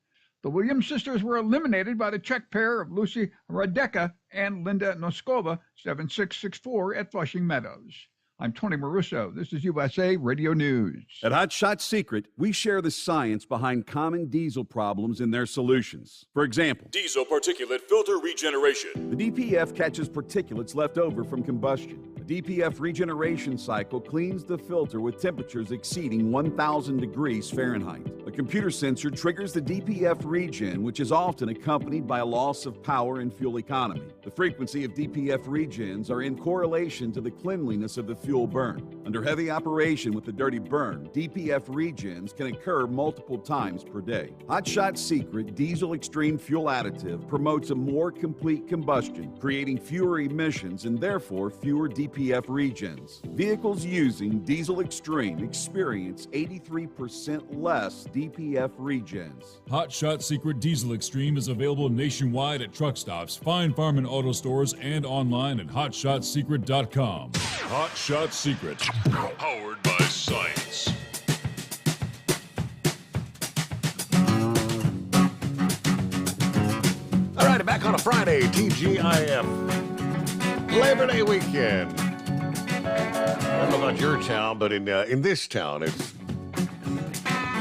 The Williams sisters were eliminated by the Czech pair of Lucy Radecka and Linda Noskova, 7-6-6-4 at Flushing Meadows. I'm Tony Marusso. This is USA Radio News. At Hot Shot Secret, we share the science behind common diesel problems and their solutions. For example, Diesel particulate filter regeneration. the DPF catches particulates left over from combustion. The DPF regeneration cycle cleans the filter with temperatures exceeding 1,000 degrees Fahrenheit. A computer sensor triggers the DPF regen, which is often accompanied by a loss of power and fuel economy. The frequency of DPF regens are in correlation to the cleanliness of the fuel burn. Under heavy operation with the dirty burn, DPF regens can occur multiple times per day. Hot Shot Secret Diesel Extreme Fuel Additive promotes a more complete combustion, creating fewer emissions and therefore fewer DPF regens. Vehicles using Diesel Extreme experience 83% less DPF regens. Hot Shot Secret Diesel Extreme is available nationwide at truck stops, fine farm and auto stores, and online at hotshotsecret.com. Hot Shot Secret, powered by science. All right, back on a Friday, TGIF. Labor Day weekend. I don't know about your town, but in this town, it's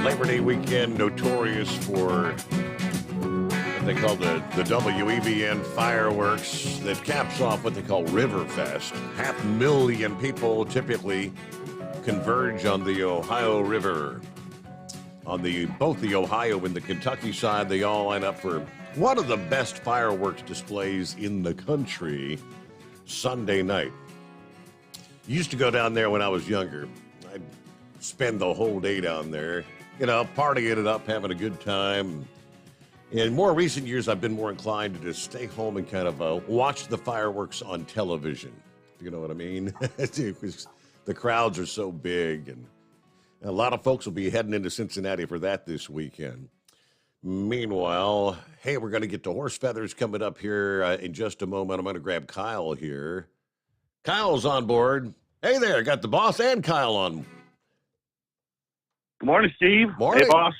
Labor Day weekend, notorious for what they call the WEVN fireworks that caps off what they call Riverfest. 500,000 people typically converge on the Ohio River. On both the Ohio and the Kentucky side, they all line up for one of the best fireworks displays in the country Sunday night. Used to go down there when I was younger. I'd spend the whole day down there, partying it up, having a good time. In more recent years, I've been more inclined to just stay home and kind of watch the fireworks on television. You know what I mean? The crowds are so big, and a lot of folks will be heading into Cincinnati for that this weekend. Meanwhile, hey, we're going to get to horse feathers coming up here in just a moment. I'm going to grab Kyle here. Kyle's on board. Hey there, got the boss and Kyle on. Good morning, Steve. Morning. Hey, boss.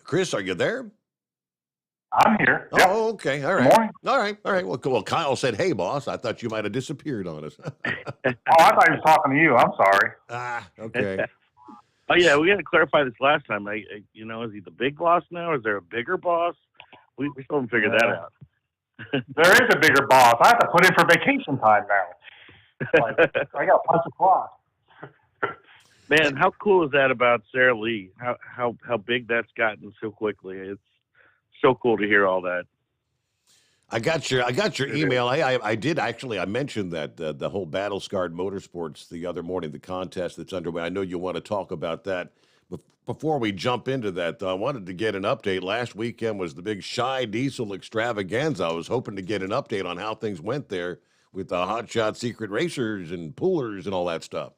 Chris, are you there? I'm here. Oh, Yep. okay. All right. All right. Well, Kyle said, hey, boss. I thought you might have disappeared on us. Oh, I thought he was talking to you. I'm sorry. Okay. Oh, yeah, we got to clarify this last time. Is he the big boss now? Or is there a bigger boss? We still haven't figured that out. There is a bigger boss. I have to put in for vacation time now. I got to punch the clock. Man, how cool is that about Sarah Lee? How big that's gotten so quickly. It's so cool to hear all that. I got your email. I did actually. I mentioned that the whole Battle Scarred Motorsports the other morning, the contest that's underway. I know you want to talk about that. But before we jump into that, I wanted to get an update. Last weekend was the big Shy Diesel extravaganza. I was hoping to get an update on how things went there with the Hot Shot Secret Racers and Poolers and all that stuff.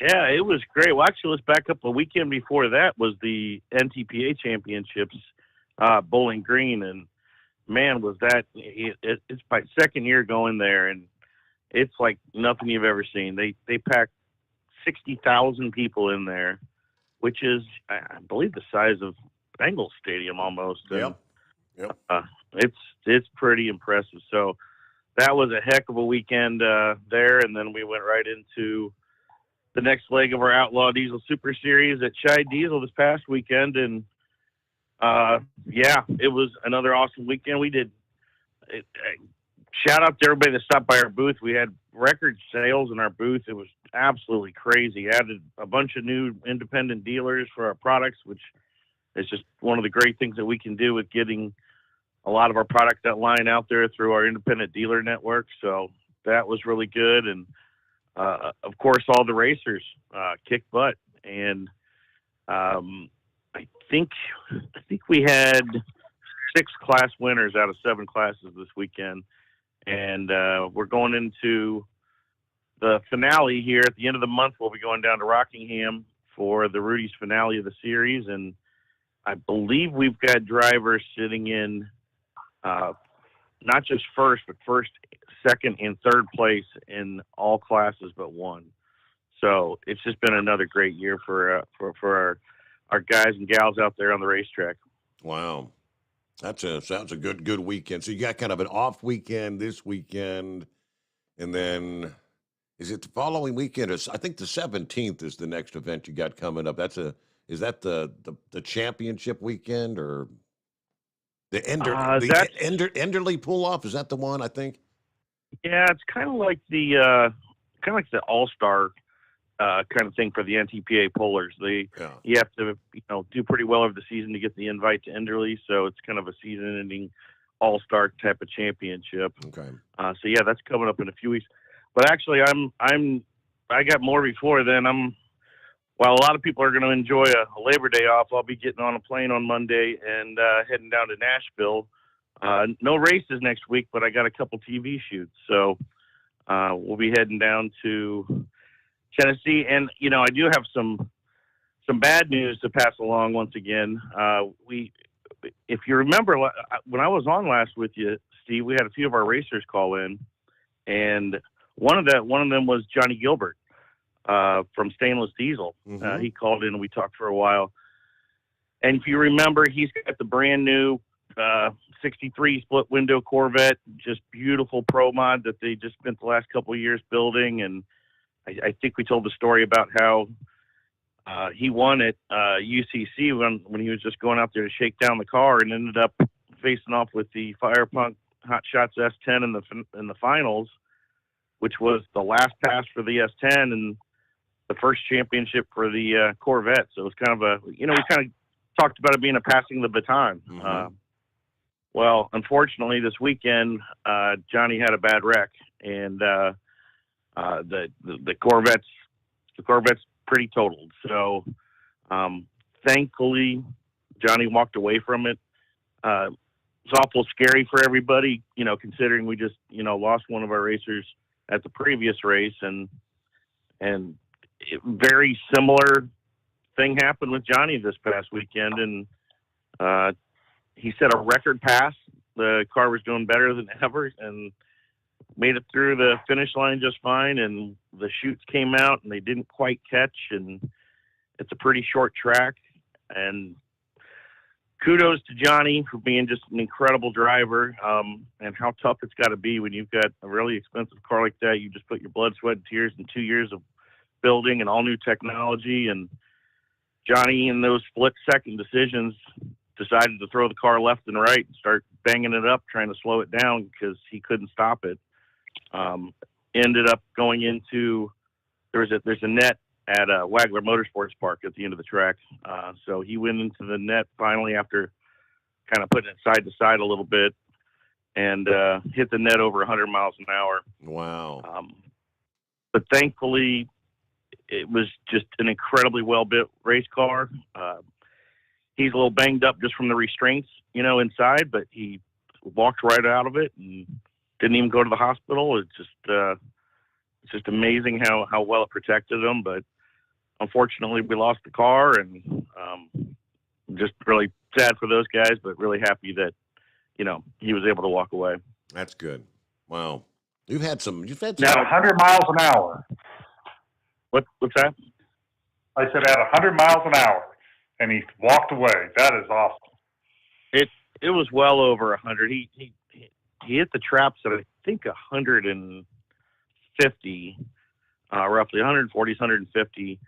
Yeah, it was great. Well, actually, let's back up. The weekend before that was the NTPA Championships, Bowling Green, and man, was that it's my second year going there, and it's like nothing you've ever seen. They packed 60,000 people in there, which is, I believe, the size of Bengals Stadium almost. Yep. It's pretty impressive. So that was a heck of a weekend there, and then we went right into the next leg of our Outlaw Diesel Super Series at Shy Diesel this past weekend, and it was another awesome weekend. We did shout out to everybody that stopped by our booth. We had record sales in our booth. It was absolutely crazy. Added a bunch of new independent dealers for our products, which is just one of the great things that we can do with getting a lot of our product that line out there through our independent dealer network. So that was really good. And of course, all the racers kicked butt. And I think we had 6 class winners out of 7 classes this weekend. And we're going into the finale here at the end of the month. We'll be going down to Rockingham for the Rudy's finale of the series. And I believe we've got drivers sitting in not just first, but first, second, and third place in all classes but one. So it's just been another great year for our guys and gals out there on the racetrack. Wow. Sounds a good weekend. So you got kind of an off weekend this weekend, and then is it the following weekend? I think the 17th is the next event you got coming up. Is that the championship weekend or the Enderley pull off? Is that the one? I think. Yeah, it's kind of like the All-Star kind of thing for the NTPA pullers. You have to do pretty well over the season to get the invite to Enderley, so it's kind of a season-ending All-Star type of championship. Okay. So yeah, that's coming up in a few weeks. But actually, I got more before then. While a lot of people are going to enjoy a Labor Day off, I'll be getting on a plane on Monday and heading down to Nashville. No races next week, but I got a couple TV shoots, so we'll be heading down to Tennessee. And I do have some bad news to pass along once again. If you remember when I was on last with you, Steve, we had a few of our racers call in, and one of them was Johnny Gilbert from Stainless Diesel. Mm-hmm. He called in and we talked for a while. And if you remember, he's got the brand new '63 split window Corvette, just beautiful pro mod that they just spent the last couple of years building. And I think we told the story about how he won at UCC when he was just going out there to shake down the car, and ended up facing off with the Firepunk Hot Shots S10 in the finals, which was the last pass for the S10 and the first championship for the Corvette. So it was kind of we kind of talked about it being a passing the baton. Mm-hmm. Well, unfortunately, this weekend Johnny had a bad wreck, and the Corvette's pretty totaled. So thankfully, Johnny walked away from it. It's awful scary for everybody, considering we just lost one of our racers at the previous race, and very similar thing happened with Johnny this past weekend, and he set a record pass. The car was doing better than ever and made it through the finish line just fine, and the chutes came out and they didn't quite catch, and it's a pretty short track. And kudos to Johnny for being just an incredible driver, and how tough it's got to be when you've got a really expensive car like that. You just put your blood, sweat, and tears in 2 years of building and all new technology. And Johnny, in those split-second decisions, decided to throw the car left and right and start banging it up, trying to slow it down because he couldn't stop it. Ended up going into there's a net at Wagler Motorsports Park at the end of the track. So he went into the net finally after kind of putting it side to side a little bit, and hit the net over 100 miles an hour. Wow. But thankfully, it was just an incredibly well-built race car. He's a little banged up just from the restraints, inside, but he walked right out of it and didn't even go to the hospital. It's just amazing how well it protected him. But unfortunately, we lost the car, and just really sad for those guys, but really happy that he was able to walk away. That's good. Wow. You've had some. Now 100 miles an hour. What's that? I said at 100 miles an hour, and he walked away. That is awesome. It was well over 100. He hit the traps at I think 150, roughly 140, 150,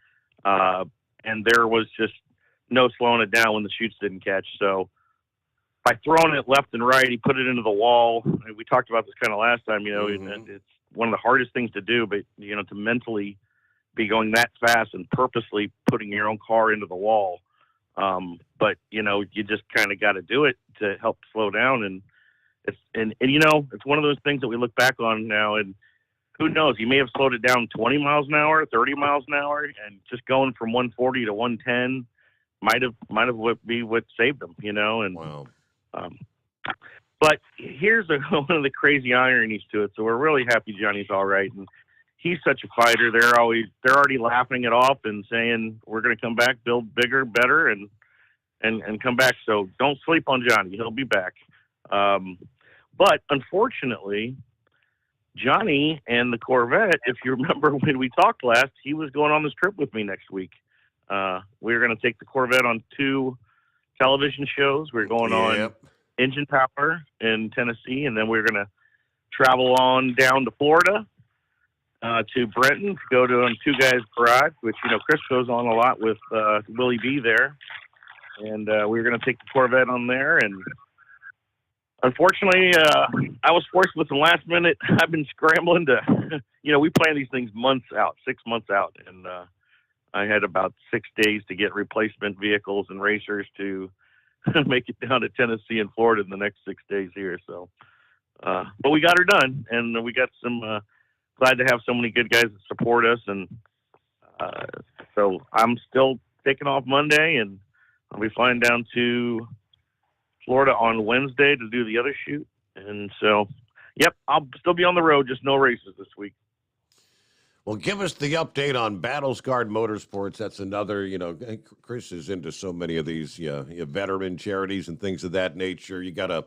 and there was just no slowing it down when the chutes didn't catch. So by throwing it left and right, he put it into the wall. We talked about this kind of last time. And it's one of the hardest things to do, but to mentally be going that fast and purposely putting your own car into the wall. But you just kind of got to do it to help slow down. And it's one of those things that we look back on now, and who knows, he may have slowed it down 20 miles an hour, 30 miles an hour, and just going from 140 to 110 might have be what saved him, and wow. But here's one of the crazy ironies to it. So we're really happy Johnny's all right, and he's such a fighter. They're already laughing it off and saying we're going to come back, build bigger, better, and come back. So don't sleep on Johnny. He'll be back. But unfortunately, Johnny and the Corvette, if you remember when we talked last, he was going on this trip with me next week. We were going to take the Corvette on 2 television shows. We were going on Engine Power in Tennessee, and then we were going to travel on down to Florida to Brenton to go to Two Guys Garage, which, Chris goes on a lot with Willie B there. And we were going to take the Corvette on there. And unfortunately, I was forced with some last minute. I've been scrambling to, we plan these things months out, 6 months out. And I had about 6 days to get replacement vehicles and racers to make it down to Tennessee and Florida in the next 6 days here. So, but we got her done, and we got some, glad to have so many good guys that support us. And so I'm still taking off Monday, and I'll be flying down to Florida on Wednesday to do the other shoot. And so, yep, I'll still be on the road, just no races this week. Well, give us the update on Battle Scarred Motorsports. That's another, Chris is into so many of these veteran charities and things of that nature. You got a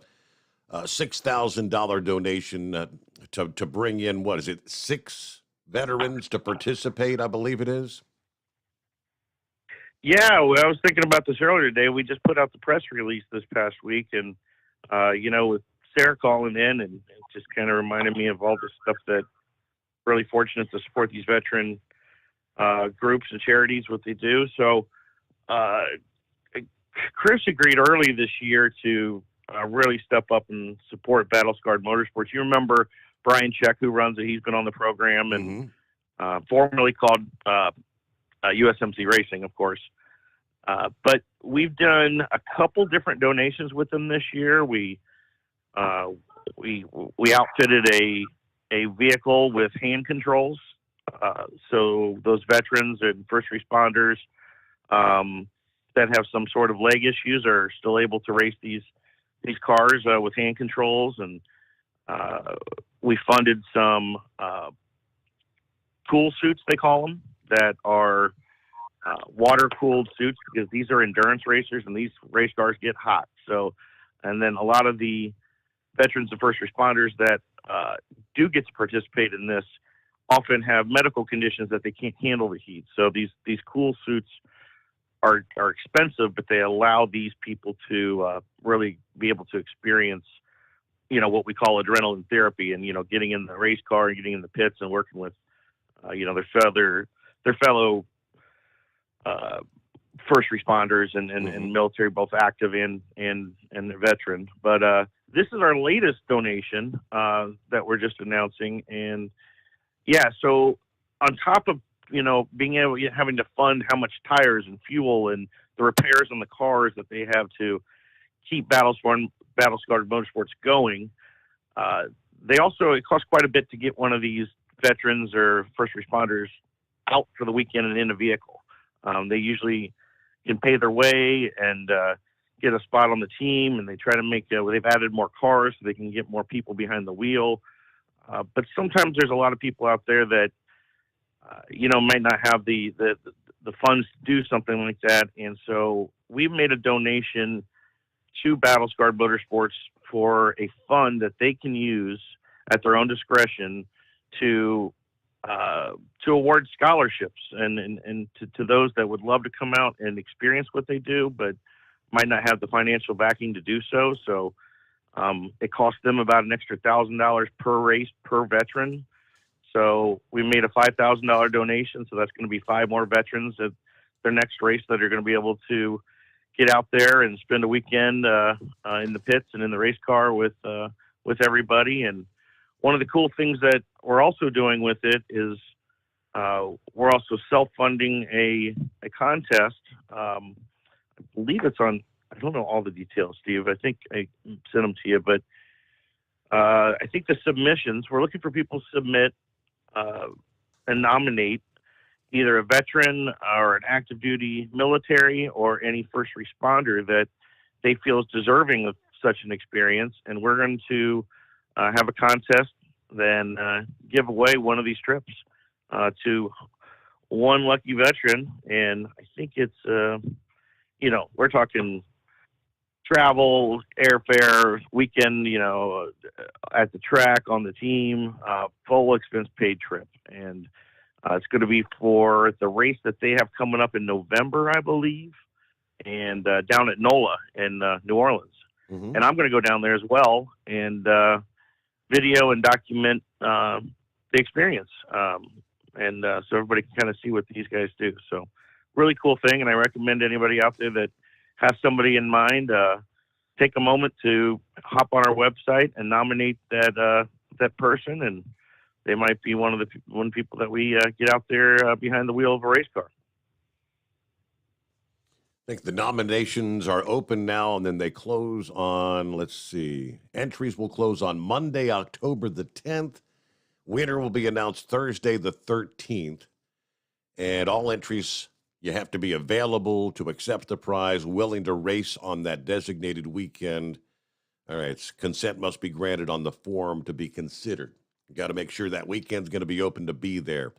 $6,000 donation to bring in, what is it, 6 veterans to participate, I believe it is? Yeah, well, I was thinking about this earlier today. We just put out the press release this past week, and with Sarah calling in, and it just kind of reminded me of all the stuff that really fortunate to support these veteran groups and charities, what they do. So Chris agreed early this year to really step up and support Battle Scarred Motorsports. You remember Brian Check, who runs it? He's been on the program and formerly called USMC Racing, of course. But we've done a couple different donations with them this year. We outfitted a vehicle with hand controls, so those veterans and first responders that have some sort of leg issues are still able to race these cars with hand controls. And we funded some cool suits, they call them, that are water-cooled suits, because these are endurance racers and these race cars get hot. So, and then a lot of the veterans and first responders that do get to participate in this often have medical conditions that they can't handle the heat. So these cool suits are expensive, but they allow these people to really be able to experience, what we call adrenaline therapy, and getting in the race car and getting in the pits and working with their fellow first responders and military, both active and veteran. But this is our latest donation that we're just announcing. And so on top of having to fund how much tires and fuel and the repairs on the cars that they have to keep Battle Scarred Motorsports going, it costs quite a bit to get one of these veterans or first responders out for the weekend and in a vehicle. They usually can pay their way and get a spot on the team, and they try to make they've added more cars so they can get more people behind the wheel. But sometimes there's a lot of people out there that might not have the funds to do something like that, and so we've made a donation to Battle Scarred Motorsports for a fund that they can use at their own discretion to award scholarships and to those that would love to come out and experience what they do, but might not have the financial backing to do so. So it costs them about an extra $1,000 per race per veteran. So we made a $5,000 donation. So that's going to be 5 more veterans at their next race that are going to be able to get out there and spend a weekend in the pits and in the race car with everybody. And one of the cool things that we're also doing with it is we're also self-funding a contest. I believe it's on, I don't know all the details, Steve. I think I sent them to you, but I think the submissions, we're looking for people to submit and nominate either a veteran or an active duty military or any first responder that they feel is deserving of such an experience. And we're going to have a contest, then give away one of these trips to one lucky veteran. And I think it's, we're talking travel, airfare, weekend, at the track, on the team, full expense paid trip. And it's going to be for the race that they have coming up in November, I believe, and down at NOLA in New Orleans. And I'm going to go down there as well and video and document the experience. And so everybody can kind of see what these guys do. So really cool thing. And I recommend anybody out there that has somebody in mind, take a moment to hop on our website and nominate that person. And they might be one people that we get out there behind the wheel of a race car. I think the nominations are open now, and then they close on, let's see, entries will close on Monday, October the 10th. Winner will be announced Thursday the 13th. And all entries, you have to be available to accept the prize, willing to race on that designated weekend. All right, consent must be granted on the form to be considered. You got to make sure that weekend's going to be open to be there.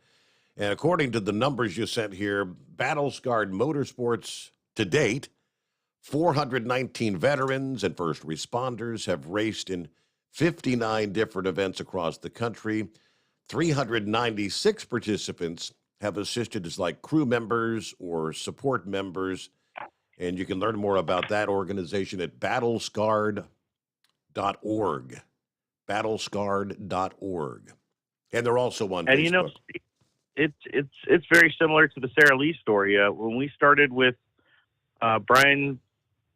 And according to the numbers you sent here, Battle Scarred Motorsports to date, 419 veterans and first responders have raced in 59 different events across the country. 396 participants have assisted as like crew members or support members. And you can learn more about that organization at battlescarred.org. battlescarred.org. Battlescarred.org. And they're also on And Facebook. you know, it's very similar to the Sarah Lee story. When we started with Brian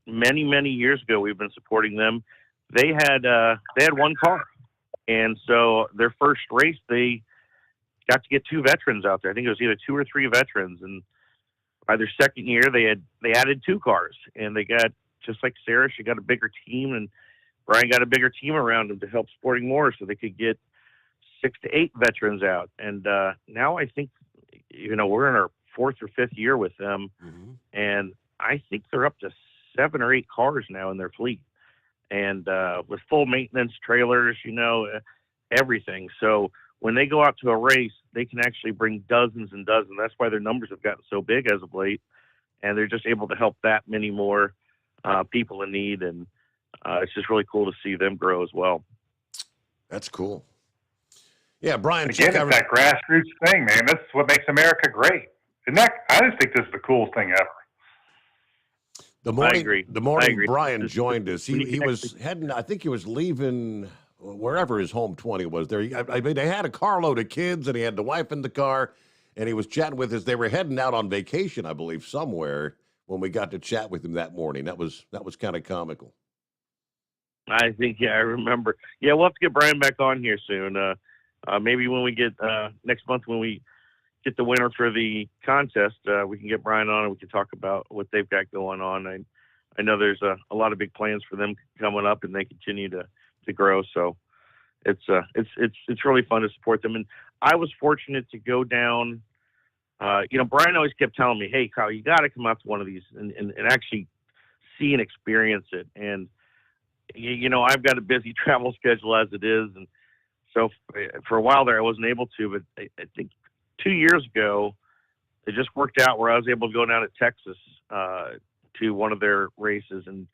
many years ago, we've been supporting them. They had one car, and so their first race they got to get 2 veterans out there. I think it was either 2 or 3 veterans, and by their second year they added 2 cars, and they got, just like Sarah, she got a bigger team, and Brian got a bigger team around him to help supporting more, so they could get 6 to 8 veterans out. And now I think, we're in our 4th or 5th year with them, and I think they're up to 7 or 8 cars now in their fleet, and with full maintenance, trailers, everything. So when they go out to a race, they can actually bring dozens and dozens. That's why their numbers have gotten so big as of late, and they're just able to help that many more people in need, and it's just really cool to see them grow as well. That's cool. Yeah, Brian. Again, it's that grassroots thing, man. That's what makes America great. I just think this is the coolest thing ever. The morning, I agree. Brian joined us, he was heading, I think he was leaving wherever his home 20 was there. I mean, they had a carload of kids, and he had the wife in the car, and he was chatting with us. They were heading out on vacation, I believe, somewhere when we got to chat with him that morning. That was kind of comical. I think, I remember. Yeah, we'll have to get Brian back on here soon. Maybe when we get next month, when we get the winner for the contest, we can get Brian on and we can talk about what they've got going on. I know there's a lot of big plans for them coming up, and they continue to grow. So it's really fun to support them. And I was fortunate to go down. Brian always kept telling me, "Hey, Kyle, you got to come out to one of these and actually see and experience it." And I've got a busy travel schedule as it is, and so for a while there, I wasn't able to. But I think 2 years ago, it just worked out where I was able to go down to Texas to one of their races and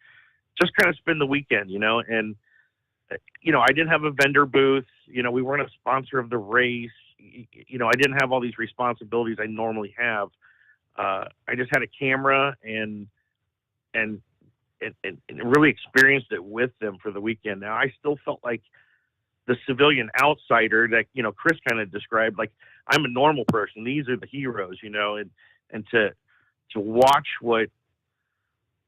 just kind of spend the weekend, and I didn't have a vendor booth. We weren't a sponsor of the race. I didn't have all these responsibilities I normally have. I just had a camera and really experienced it with them for the weekend. Now, I still felt like the civilian outsider that, Chris kind of described. Like, I'm a normal person. These are the heroes, and to watch what,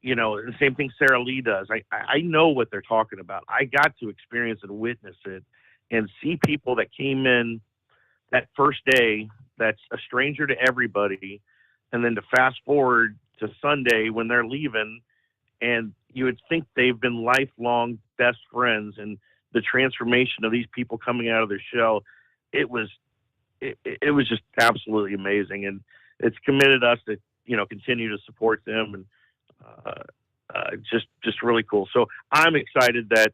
the same thing Sarah Lee does. I know what they're talking about. I got to experience and witness it and see people that came in that first day that's a stranger to everybody, and then to fast forward to Sunday when they're leaving, and you would think they've been lifelong best friends, and the transformation of these people coming out of their shell, it was just absolutely amazing. And it's committed us to, continue to support them, and just really cool. So I'm excited that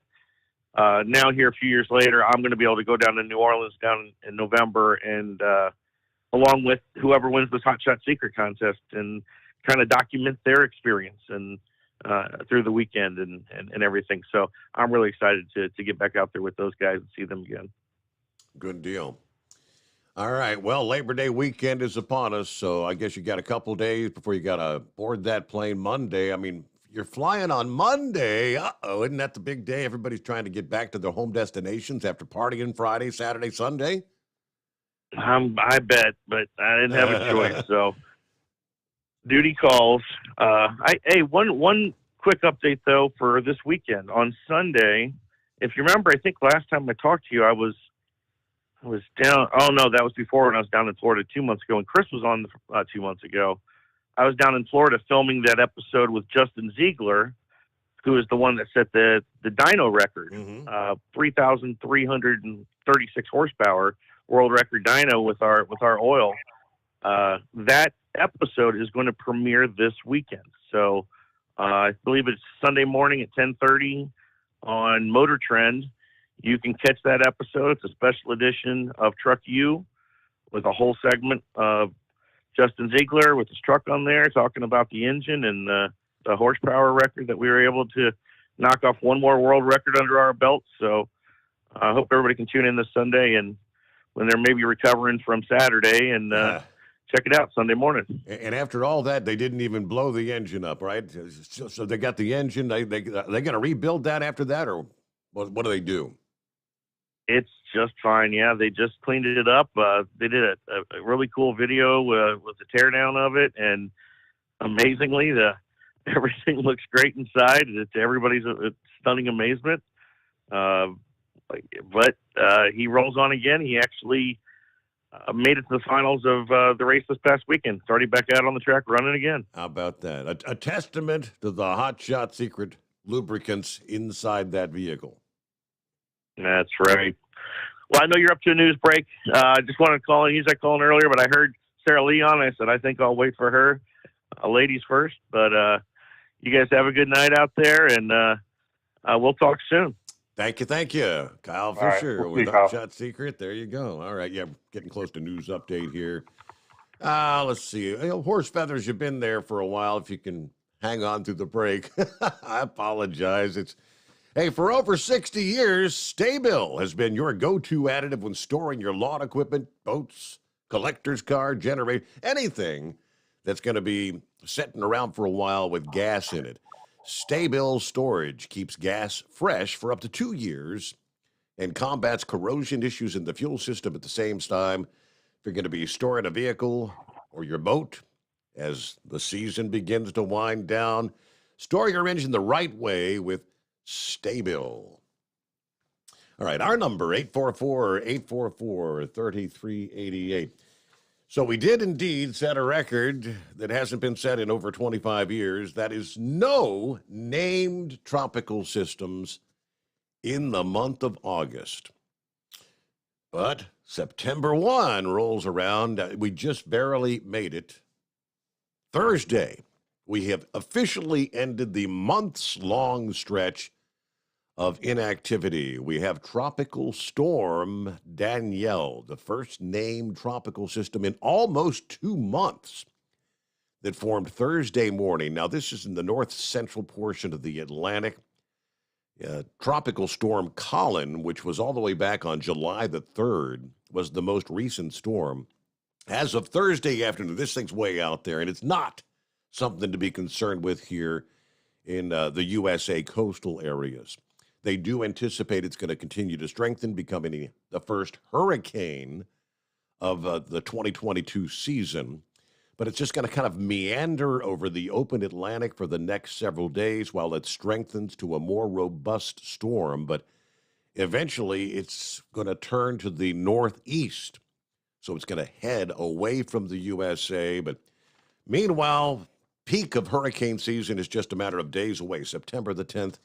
now here a few years later, I'm going to be able to go down to New Orleans down in November, and along with whoever wins this Hot Shot Secret contest, and kind of document their experience and through the weekend and everything. So I'm really excited to get back out there with those guys and see them again. Good deal. All right. Well, Labor Day weekend is upon us, so I guess you got a couple days before you got to board that plane Monday. I mean, you're flying on Monday. Uh-oh, isn't that the big day? Everybody's trying to get back to their home destinations after partying Friday, Saturday, Sunday. I bet, but I didn't have a choice, so duty calls. One quick update though for this weekend. On Sunday, if you remember, I think last time I talked to you, I was down. Oh no, that was before when I was down in Florida 2 months ago, and Chris was on 2 months ago. I was down in Florida filming that episode with Justin Ziegler, who is the one that set the dyno record, 3,336 horsepower world record dyno with our oil. That episode is going to premiere this weekend. So I believe it's Sunday morning at 10:30 on Motor Trend. You can catch that episode. It's a special edition of Truck U with a whole segment of Justin Ziegler with his truck on there talking about the engine and the horsepower record that we were able to knock off one more world record under our belt. So I hope everybody can tune in this Sunday and when they're maybe recovering from Saturday and check it out Sunday morning. And after all that, they didn't even blow the engine up, right? So they got the engine. They got to rebuild that after that, or What do they do? It's just fine. Yeah, they just cleaned it up. They did a really cool video with the teardown of it, and amazingly, everything looks great inside. It's everybody's stunning amazement. But he rolls on again. He actually made it to the finals of the race this past weekend. It's already back out on the track running again. How about that? A testament to the Hot Shot Secret lubricants inside that vehicle. That's right. Well, I know you're up to a news break. I just wanted to call in. Usually I called in earlier, but I heard Sarah Lee on. I said, I think I'll wait for her. Ladies first. But you guys have a good night out there, and we'll talk soon. Thank you. Kyle Fisher with Hot Shot Secret. There you go. All right, yeah, getting close to news update here. Let's see. Horse feathers, you've been there for a while. If you can hang on through the break. I apologize. Hey, for over 60 years, Sta-Bil has been your go-to additive when storing your lawn equipment, boats, collector's car, generator, anything that's going to be sitting around for a while with gas in it. Sta-Bil storage keeps gas fresh for up to 2 years and combats corrosion issues in the fuel system at the same time. If you're going to be storing a vehicle or your boat as the season begins to wind down, store your engine the right way with Sta-Bil. All right, our number, 844-3388. So we did indeed set a record that hasn't been set in over 25 years. That is no named tropical systems in the month of August. But September 1 rolls around. We just barely made it. Thursday, we have officially ended the months-long stretch of inactivity. We have Tropical Storm Danielle, the first named tropical system in almost 2 months, that formed Thursday morning. Now, this is in the north-central portion of the Atlantic. Tropical Storm Colin, which was all the way back on July the 3rd, was the most recent storm. As of Thursday afternoon, this thing's way out there, and it's not something to be concerned with here in the USA coastal areas. They do anticipate it's going to continue to strengthen, becoming the first hurricane of the 2022 season. But it's just going to kind of meander over the open Atlantic for the next several days while it strengthens to a more robust storm. But eventually it's going to turn to the northeast. So it's going to head away from the USA. But meanwhile, peak of hurricane season is just a matter of days away, September the 10th.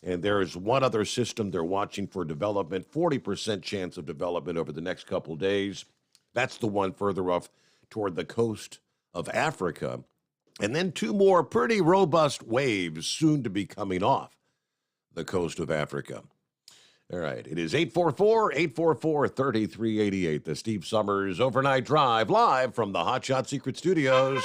And there is one other system they're watching for development, 40% chance of development over the next couple of days. That's the one further off toward the coast of Africa. And then 2 more pretty robust waves soon to be coming off the coast of Africa. All right, it is 844-844-3388, the Steve Sommers Overnight Drive, live from the Hot Shot Secret Studios.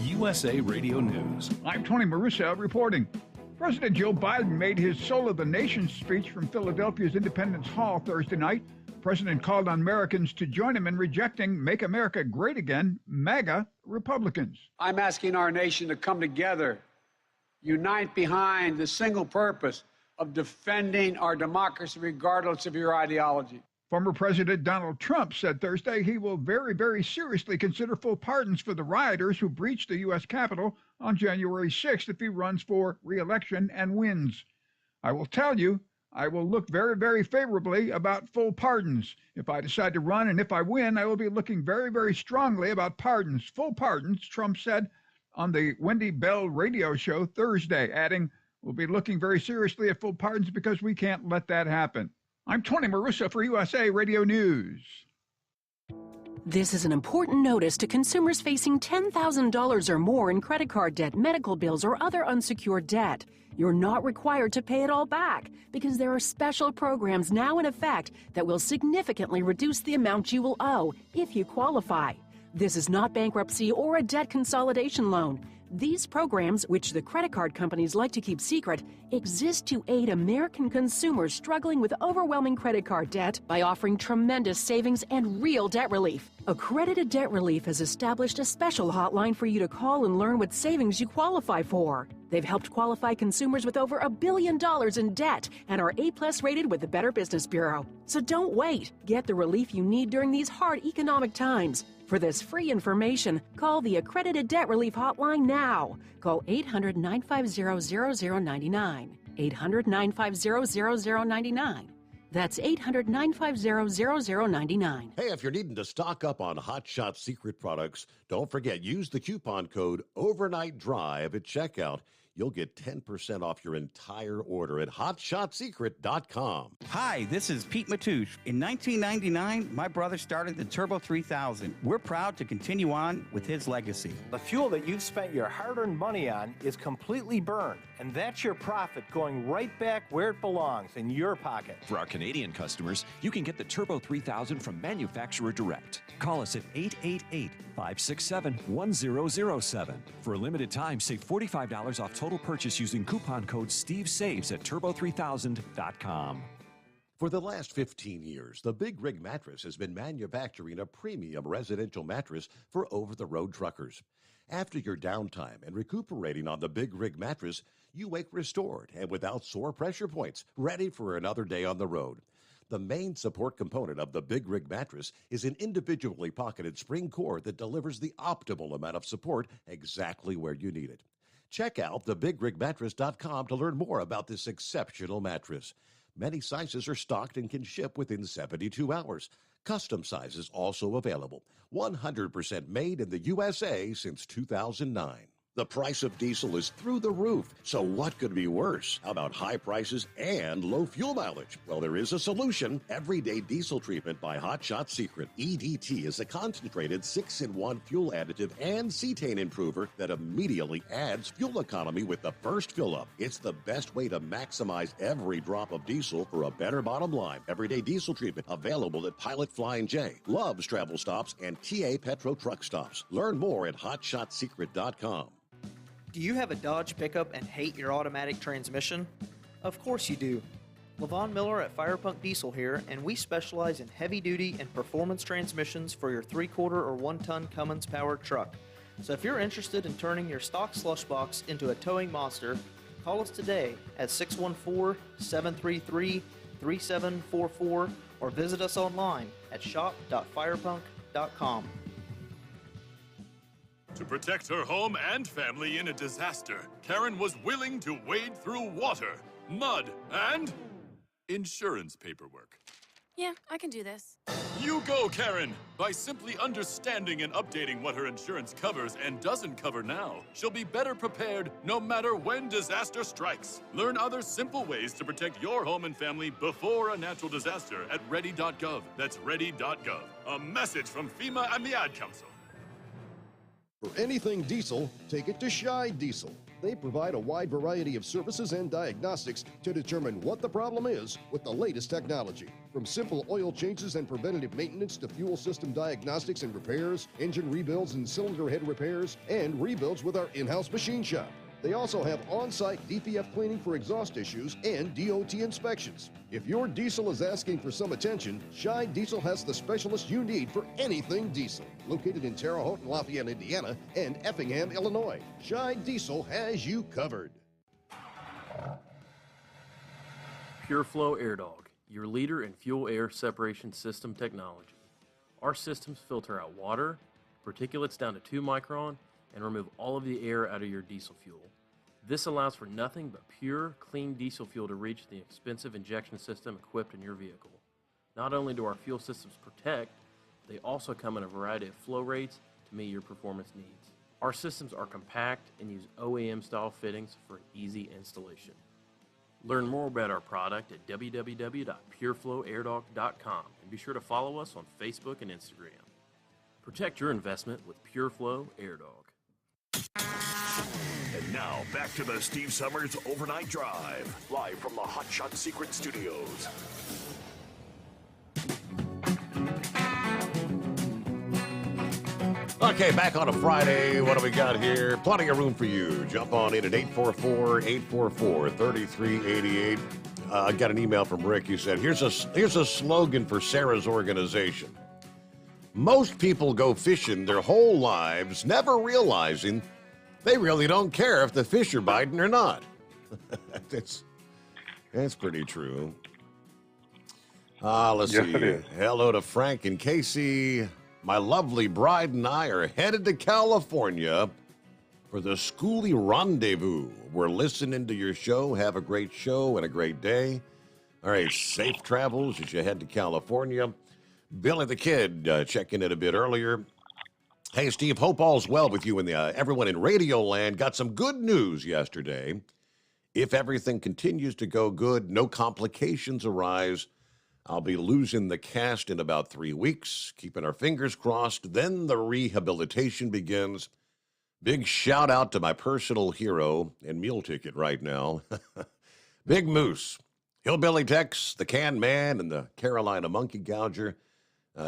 USA Radio News. I'm Tony Marussa reporting. President Joe Biden made his Soul of the Nation speech from Philadelphia's Independence Hall Thursday night. The president called on Americans to join him in rejecting Make America Great Again, MAGA Republicans. I'm asking our nation to come together, unite behind the single purpose of defending our democracy regardless of your ideology. Former President Donald Trump said Thursday he will very, very seriously consider full pardons for the rioters who breached the U.S. Capitol on January 6th if he runs for re-election and wins. I will tell you, I will look very, very favorably about full pardons. If I decide to run and if I win, I will be looking very, very strongly about pardons, full pardons, Trump said on the Wendy Bell radio show Thursday, adding, we'll be looking very seriously at full pardons because we can't let that happen. I'm Tony Marussa for USA Radio News. This is an important notice to consumers facing $10,000 or more in credit card debt, medical bills, or other unsecured debt. You're not required to pay it all back because there are special programs now in effect that will significantly reduce the amount you will owe if you qualify. This is not bankruptcy or a debt consolidation loan. These programs, which the credit card companies like to keep secret, exist to aid American consumers struggling with overwhelming credit card debt by offering tremendous savings and real debt relief. Accredited Debt Relief has established a special hotline for you to call and learn what savings you qualify for. They've helped qualify consumers with over $1 billion in debt and are A+ rated with the Better Business Bureau. So don't wait. Get the relief you need during these hard economic times. For this free information, call the Accredited Debt Relief Hotline now. Call 800-950-0099. 800-950-0099. That's 800-950-0099. Hey, if you're needing to stock up on Hot Shot Secret products, don't forget, use the coupon code OvernightDrive at checkout. You'll get 10% off your entire order at hotshotsecret.com. Hi, this is Pete Matouche. In 1999, my brother started the Turbo 3000. We're proud to continue on with his legacy. The fuel that you've spent your hard-earned money on is completely burned, and that's your profit going right back where it belongs, in your pocket. For our Canadian customers, you can get the Turbo 3000 from manufacturer direct. Call us at 888-567-1007. For a limited time, save $45 off total purchase using coupon code SteveSaves at turbo3000.com. For the last 15 years, the Big Rig Mattress has been manufacturing a premium residential mattress for over-the-road truckers. After your downtime and recuperating on the Big Rig Mattress, you wake restored and without sore pressure points, ready for another day on the road. The main support component of the Big Rig Mattress is an individually pocketed spring core that delivers the optimal amount of support exactly where you need it. Check out thebigrigmattress.com to learn more about this exceptional mattress. Many sizes are stocked and can ship within 72 hours. Custom sizes also available. 100% made in the USA since 2009. The price of diesel is through the roof, so what could be worse? How about high prices and low fuel mileage? Well, there is a solution. Everyday Diesel Treatment by Hot Shot Secret. EDT is a concentrated 6-in-1 fuel additive and cetane improver that immediately adds fuel economy with the first fill-up. It's the best way to maximize every drop of diesel for a better bottom line. Everyday Diesel Treatment available at Pilot Flying J, Love's Travel Stops, and TA Petro Truck Stops. Learn more at hotshotsecret.com. Do you have a Dodge pickup and hate your automatic transmission? Of course you do. LaVon Miller at Firepunk Diesel here, and we specialize in heavy-duty and performance transmissions for your 3-quarter or 1-ton Cummins-powered truck. So if you're interested in turning your stock slush box into a towing monster, call us today at 614-733-3744 or visit us online at shop.firepunk.com. To protect her home and family in a disaster, Karen was willing to wade through water, mud, and insurance paperwork. Yeah, I can do this. You go, Karen! By simply understanding and updating what her insurance covers and doesn't cover now, she'll be better prepared no matter when disaster strikes. Learn other simple ways to protect your home and family before a natural disaster at ready.gov. That's ready.gov. A message from FEMA and the Ad Council. For anything diesel, take it to Shy Diesel. They provide a wide variety of services and diagnostics to determine what the problem is with the latest technology. From simple oil changes and preventative maintenance to fuel system diagnostics and repairs, engine rebuilds and cylinder head repairs, and rebuilds with our in-house machine shop. They also have on-site DPF cleaning for exhaust issues and DOT inspections. If your diesel is asking for some attention, Shy Diesel has the specialist you need for anything diesel. Located in Terre Haute and Lafayette, Indiana, and Effingham, Illinois, Shy Diesel has you covered. PureFlow Air Dog, your leader in fuel air separation system technology. Our systems filter out water, particulates down to 2 micron, and remove all of the air out of your diesel fuel. This allows for nothing but pure, clean diesel fuel to reach the expensive injection system equipped in your vehicle. Not only do our fuel systems protect, they also come in a variety of flow rates to meet your performance needs. Our systems are compact and use OEM-style fittings for easy installation. Learn more about our product at www.pureflowairdog.com and be sure to follow us on Facebook and Instagram. Protect your investment with PureFlow Air Dog. And now, back to the Steve Summers Overnight Drive, live from the Hot Shot Secret Studios. Okay, back on a Friday. What do we got here? Plenty of room for you. Jump on in at 844-844-3388. I got an email from Rick. He said, here's a slogan for Sarah's organization. Most people go fishing their whole lives, never realizing they really don't care if the fish are biting or not. That's pretty true. Let's Yes, see. it is. Hello to Frank and Casey. My lovely bride and I are headed to California for the Schoolie Rendezvous. We're listening to your show. Have a great show and a great day. All right, safe travels as you head to California. Billy the Kid checking in a bit earlier. Hey, Steve, hope all's well with you and everyone in Radio Land. Got some good news yesterday. If everything continues to go good, no complications arise, I'll be losing the cast in about 3 weeks, keeping our fingers crossed. Then the rehabilitation begins. Big shout out to my personal hero and meal ticket right now, Big Moose. Hillbilly Tex, the Can Man, and the Carolina Monkey Gouger.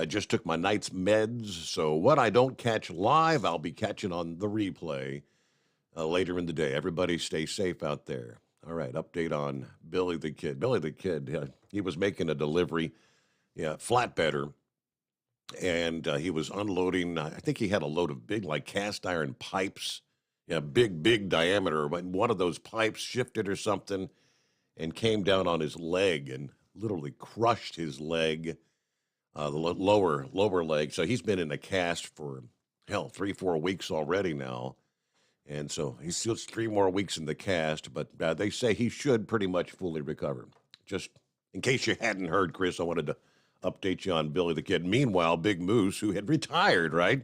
Just took my night's meds, so what I don't catch live, I'll be catching on the replay later in the day. Everybody stay safe out there. All right, update on Billy the Kid. Billy the Kid, he was making a delivery, flatbedder, and he was unloading. I think he had a load of big, like, cast iron pipes, big diameter. But one of those pipes shifted or something and came down on his leg and literally crushed his leg. The lower leg. So he's been in a cast for, 3-4 weeks already now. And so he's still 3 more weeks in the cast, but they say he should pretty much fully recover. Just in case you hadn't heard, Chris, I wanted to update you on Billy the Kid. Meanwhile, Big Moose, who had retired, right,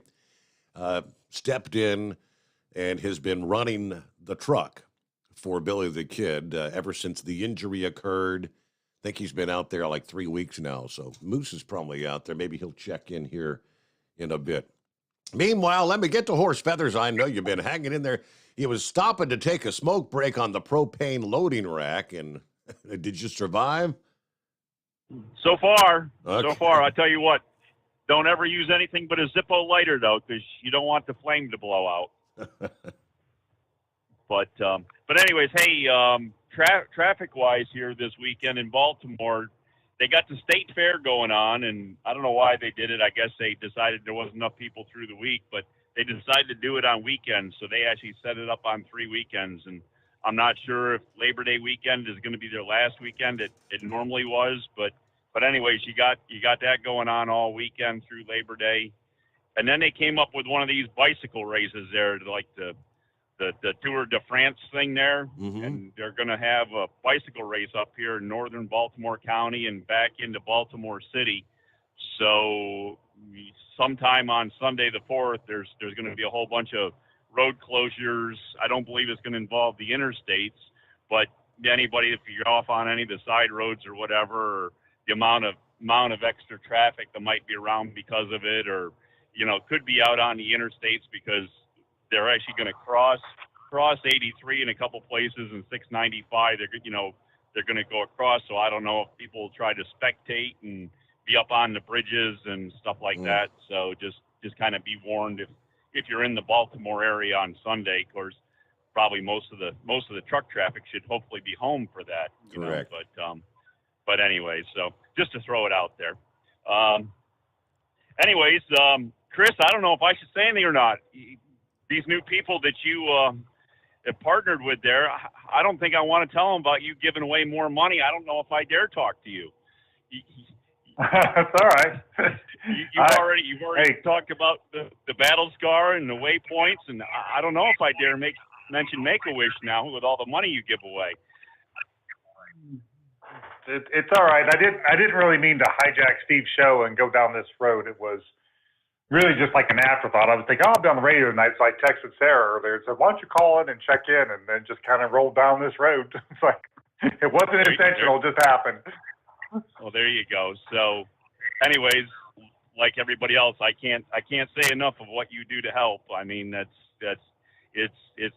stepped in and has been running the truck for Billy the Kid ever since the injury occurred. I think he's been out there like 3 weeks now, so Moose is probably out there. Maybe he'll check in here in a bit. Meanwhile, let me get to Horse Feathers. I know you've been hanging in there. He was stopping to take a smoke break on the propane loading rack, and did you survive? So far, Okay. I tell you what, don't ever use anything but a Zippo lighter, though, because you don't want the flame to blow out. But anyways, hey, traffic-wise here this weekend in Baltimore, they got the state fair going on, and I don't know why they did it. I guess they decided there wasn't enough people through the week, but they decided to do it on weekends, so they actually set it up on 3 weekends. And I'm not sure if Labor Day weekend is going to be their last weekend. It normally was, but anyways, you got that going on all weekend through Labor Day. And then they came up with one of these bicycle races there, like the Tour de France thing there, and they're going to have a bicycle race up here in northern Baltimore County and back into Baltimore City. So sometime on Sunday the 4th, there's going to be a whole bunch of road closures. I don't believe it's going to involve the interstates, but anybody, if you're off on any of the side roads or whatever, or the amount of extra traffic that might be around because of it, or could be out on the interstates because they're actually going to cross 83 in a couple places and 695. They're going to go across. So I don't know if people will try to spectate and be up on the bridges and stuff like that. So just kind of be warned if you're in the Baltimore area on Sunday. Of course, probably most of the truck traffic should hopefully be home for that. Correct. But anyways, so just to throw it out there. Anyways, Chris, I don't know if I should say anything or not. These new people that you have partnered with there, I don't think I want to tell them about you giving away more money. I don't know if I dare talk to you. That's all right. You've already talked about the battle scar and the waypoints, and I don't know if I dare mention Make-A-Wish now with all the money you give away. It's all right. I didn't really mean to hijack Steve's show and go down this road. It was really just like an afterthought. I was thinking, I'll be on the radio tonight, so I texted Sarah earlier and said, why don't you call in and check in, and then just kind of rolled down this road. It's like, it wasn't intentional, it just happened. Well, there you go. So anyways, like everybody else, I can't say enough of what you do to help. I mean, it's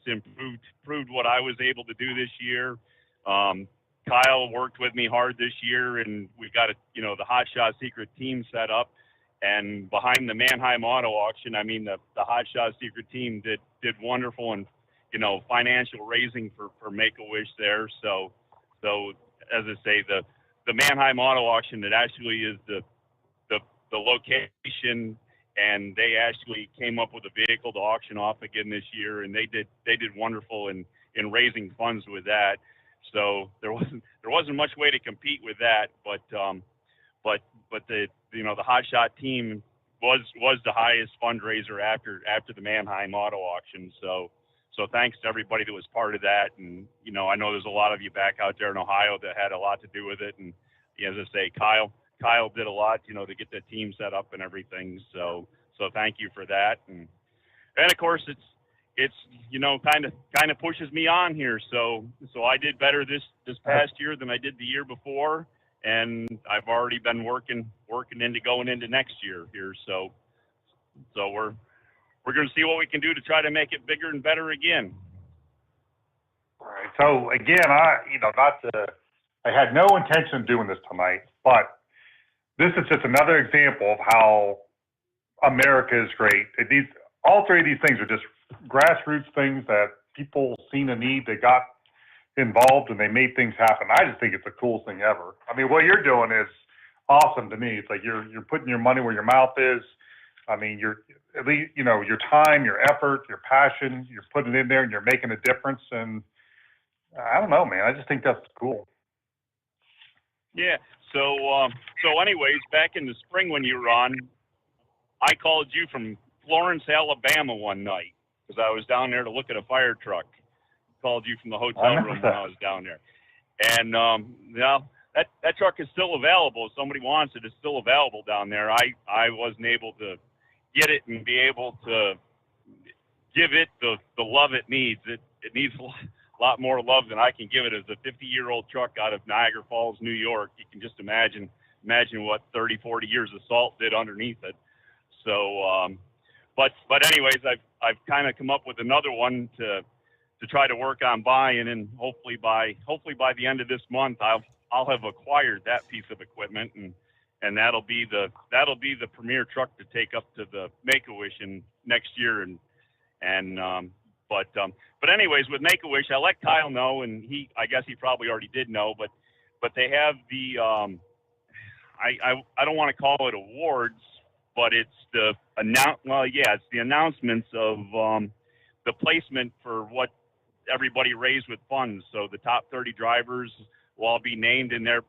improved what I was able to do this year. Kyle worked with me hard this year, and we've got the Hot Shot Secret team set up. And behind the Mannheim Auto Auction, I mean, the Hot Shot Secret team did wonderful and, financial raising for Make-A-Wish there. So as I say, the Mannheim Auto Auction, it actually is the location, and they actually came up with a vehicle to auction off again this year, and they did wonderful in raising funds with that. So there wasn't much way to compete with that, but the the Hot Shot team was the highest fundraiser after the Mannheim Auto Auction. So thanks to everybody that was part of that, and I know there's a lot of you back out there in Ohio that had a lot to do with it, and as I say, Kyle did a lot, to get the team set up and everything. So thank you for that, and of course it's kind of pushes me on here. So I did better this past year than I did the year before, and I've already been working into going into next year here. So we're going to see what we can do to try to make it bigger and better again. All right. So again, I had no intention of doing this tonight, but this is just another example of how America is great. All three of these things are just grassroots things that people seen a need, they got involved, and they made things happen. I just think it's the coolest thing ever. I mean, what you're doing is awesome to me. It's like you're putting your money where your mouth is. I mean, you're at least, your time, your effort, your passion, you're putting it in there and you're making a difference. And I don't know, man, I just think that's cool. Yeah. So anyways, back in the spring when you were on, I called you from Florence, Alabama one night because I was down there to look at a fire truck. Called you from the hotel room when I was down there. And that truck is still available. If somebody wants it, it's still available down there. I wasn't able to get it and be able to give it the love it needs. It needs a lot more love than I can give it. As a 50-year-old truck out of Niagara Falls, New York, you can just imagine what 30, 40 years of salt did underneath it. So, but anyways, I've kind of come up with another one to try to work on buying, and hopefully by the end of this month, I'll have acquired that piece of equipment, and that'll be the premier truck to take up to the Make-A-Wish in next year, but anyways, with Make-A-Wish, I let Kyle know, and I guess he probably already did know, but they have the I don't want to call it awards, but it's the announcements of the placement for what everybody raised with funds. So the top 30 drivers will all be named in their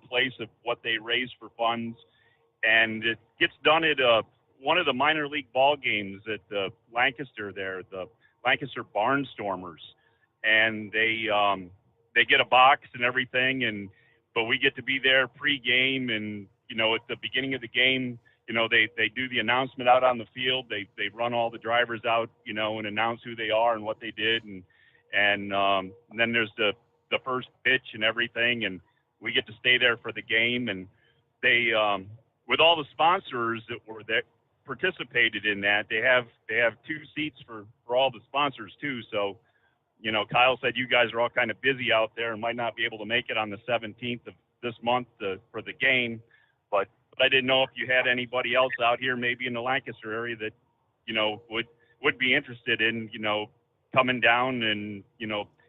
place of what they raised for funds, and it gets done at one of the minor league ball games at the Lancaster there, the Lancaster Barnstormers, and they get a box and everything, but we get to be there pre-game, and at the beginning of the game, they do the announcement out on the field. They run all the drivers out, and announce who they are and what they did, and then there's the first pitch and everything, and we get to stay there for the game. And they with all the sponsors that were there participated in that, they have 2 seats for all the sponsors too. So Kyle said you guys are all kind of busy out there and might not be able to make it on the 17th of this month for the game, but I didn't know if you had anybody else out here maybe in the Lancaster area that would be interested in coming down and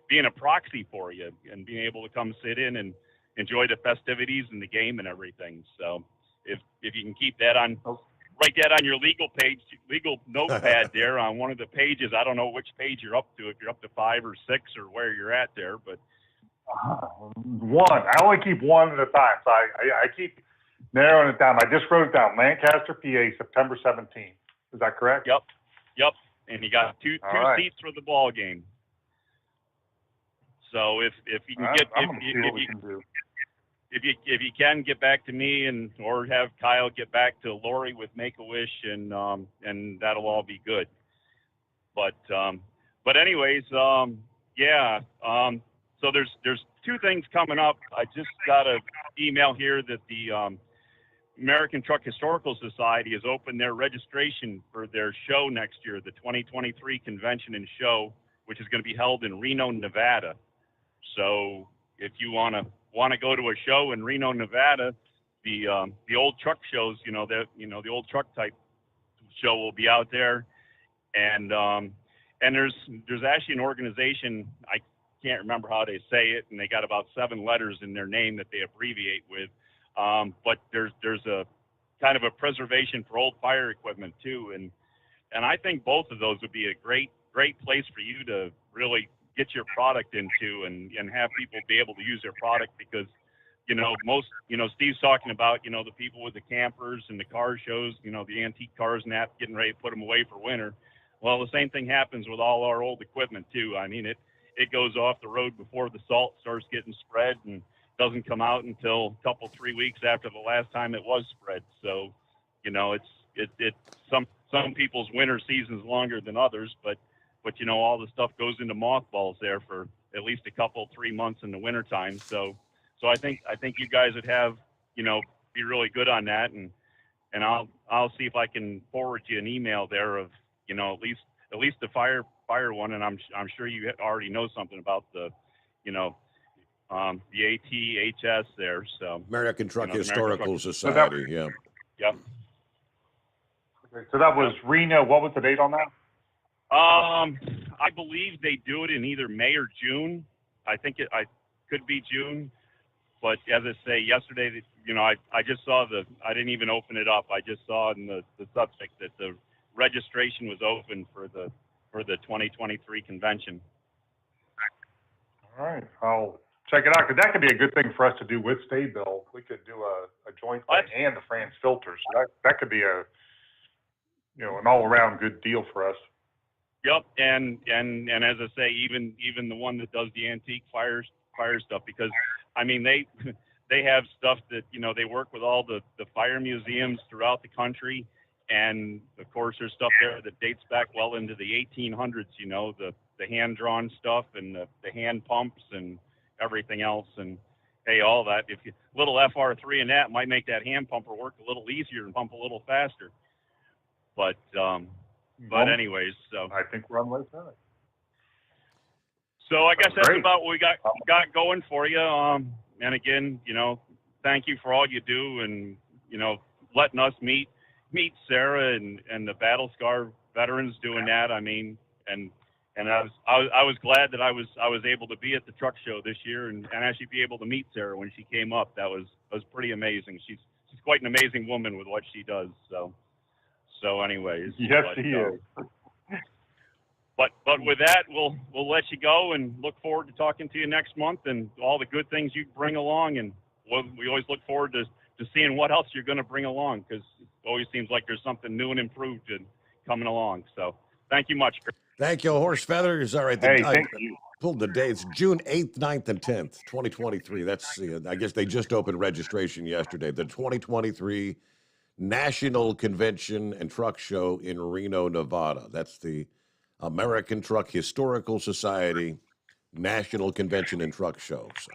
being a proxy for you and being able to come sit in and enjoy the festivities and the game and everything. So if you can keep that write that on your legal notepad there on one of the pages. I don't know which page you're up to, if you're up to 5 or 6 or where you're at there, but one. I only keep one at a time, so I keep narrowing it down. I just wrote it down: Lancaster, PA, September 17th. Is that correct? Yep. And you got two seats for the ball game. So if you can if you can get back to me or have Kyle get back to Lori with Make-A-Wish, and that'll all be good. But anyways, so there's 2 things coming up. I just got an email here that the American Truck Historical Society has opened their registration for their show next year, the 2023 convention and show, which is going to be held in Reno, Nevada. So if you want to go to a show in Reno, Nevada, the old truck shows, the old truck type show will be out there, and there's actually an organization, I can't remember how they say it, and they got about 7 letters in their name that they abbreviate with, but there's a kind of a preservation for old fire equipment too, and I think both of those would be a great place for you to really get your product into and have people be able to use their product, because Steve's talking about, the people with the campers and the car shows, the antique cars and that, getting ready to put them away for winter. Well, the same thing happens with all our old equipment too. I mean, it goes off the road before the salt starts getting spread and doesn't come out until a couple, 3 weeks after the last time it was spread. So, some people's winter season's longer than others, but all the stuff goes into mothballs there for at least a couple, 3 months in the wintertime. So I think you guys would have, be really good on that, and I'll see if I can forward you an email there of, at least the fire one, and I'm sure you already know something about the ATHS there. So American Truck Historical Truck Society, yeah. Yep. Okay, so that was Reno. What was the date on that? I believe they do it in either May or June. I think I could be June, but as I say, yesterday, I just saw I didn't even open it up. I just saw in the subject that the registration was open for the 2023 convention. All right, I'll check it out, because that could be a good thing for us to do with Staybill. We could do a joint thing and the France filters. So that could be an all-around good deal for us. Yep, and as I say, even the one that does the antique fire stuff, because I mean they have stuff that they work with all the fire museums throughout the country, and of course there's stuff there that dates back well into the 1800s. The hand drawn stuff and the hand pumps and everything else, and hey, all that. If you little FR3 and that might make that hand pumper work a little easier and pump a little faster, but. But anyways, so I think we're on the right side. So I guess that's about what we got going for you. And again, thank you for all you do, and letting us meet Sarah and the Battle Scar veterans doing that. I mean, and I was glad that I was able to be at the truck show this year and actually be able to meet Sarah when she came up. That was pretty amazing. She's quite an amazing woman with what she does. So anyways. Yes, he is. But with that, we'll let you go and look forward to talking to you next month and all the good things you bring along. And we always look forward to seeing what else you're going to bring along, because it always seems like there's something new and improved and coming along. So thank you much, Chris. Thank you, Horse Feathers. All right. Thank you. Pulled the dates, June 8th, 9th, and 10th, 2023. That's, I guess they just opened registration yesterday. The 2023 National Convention and Truck Show in Reno, Nevada. That's the American Truck Historical Society National Convention and Truck Show. So,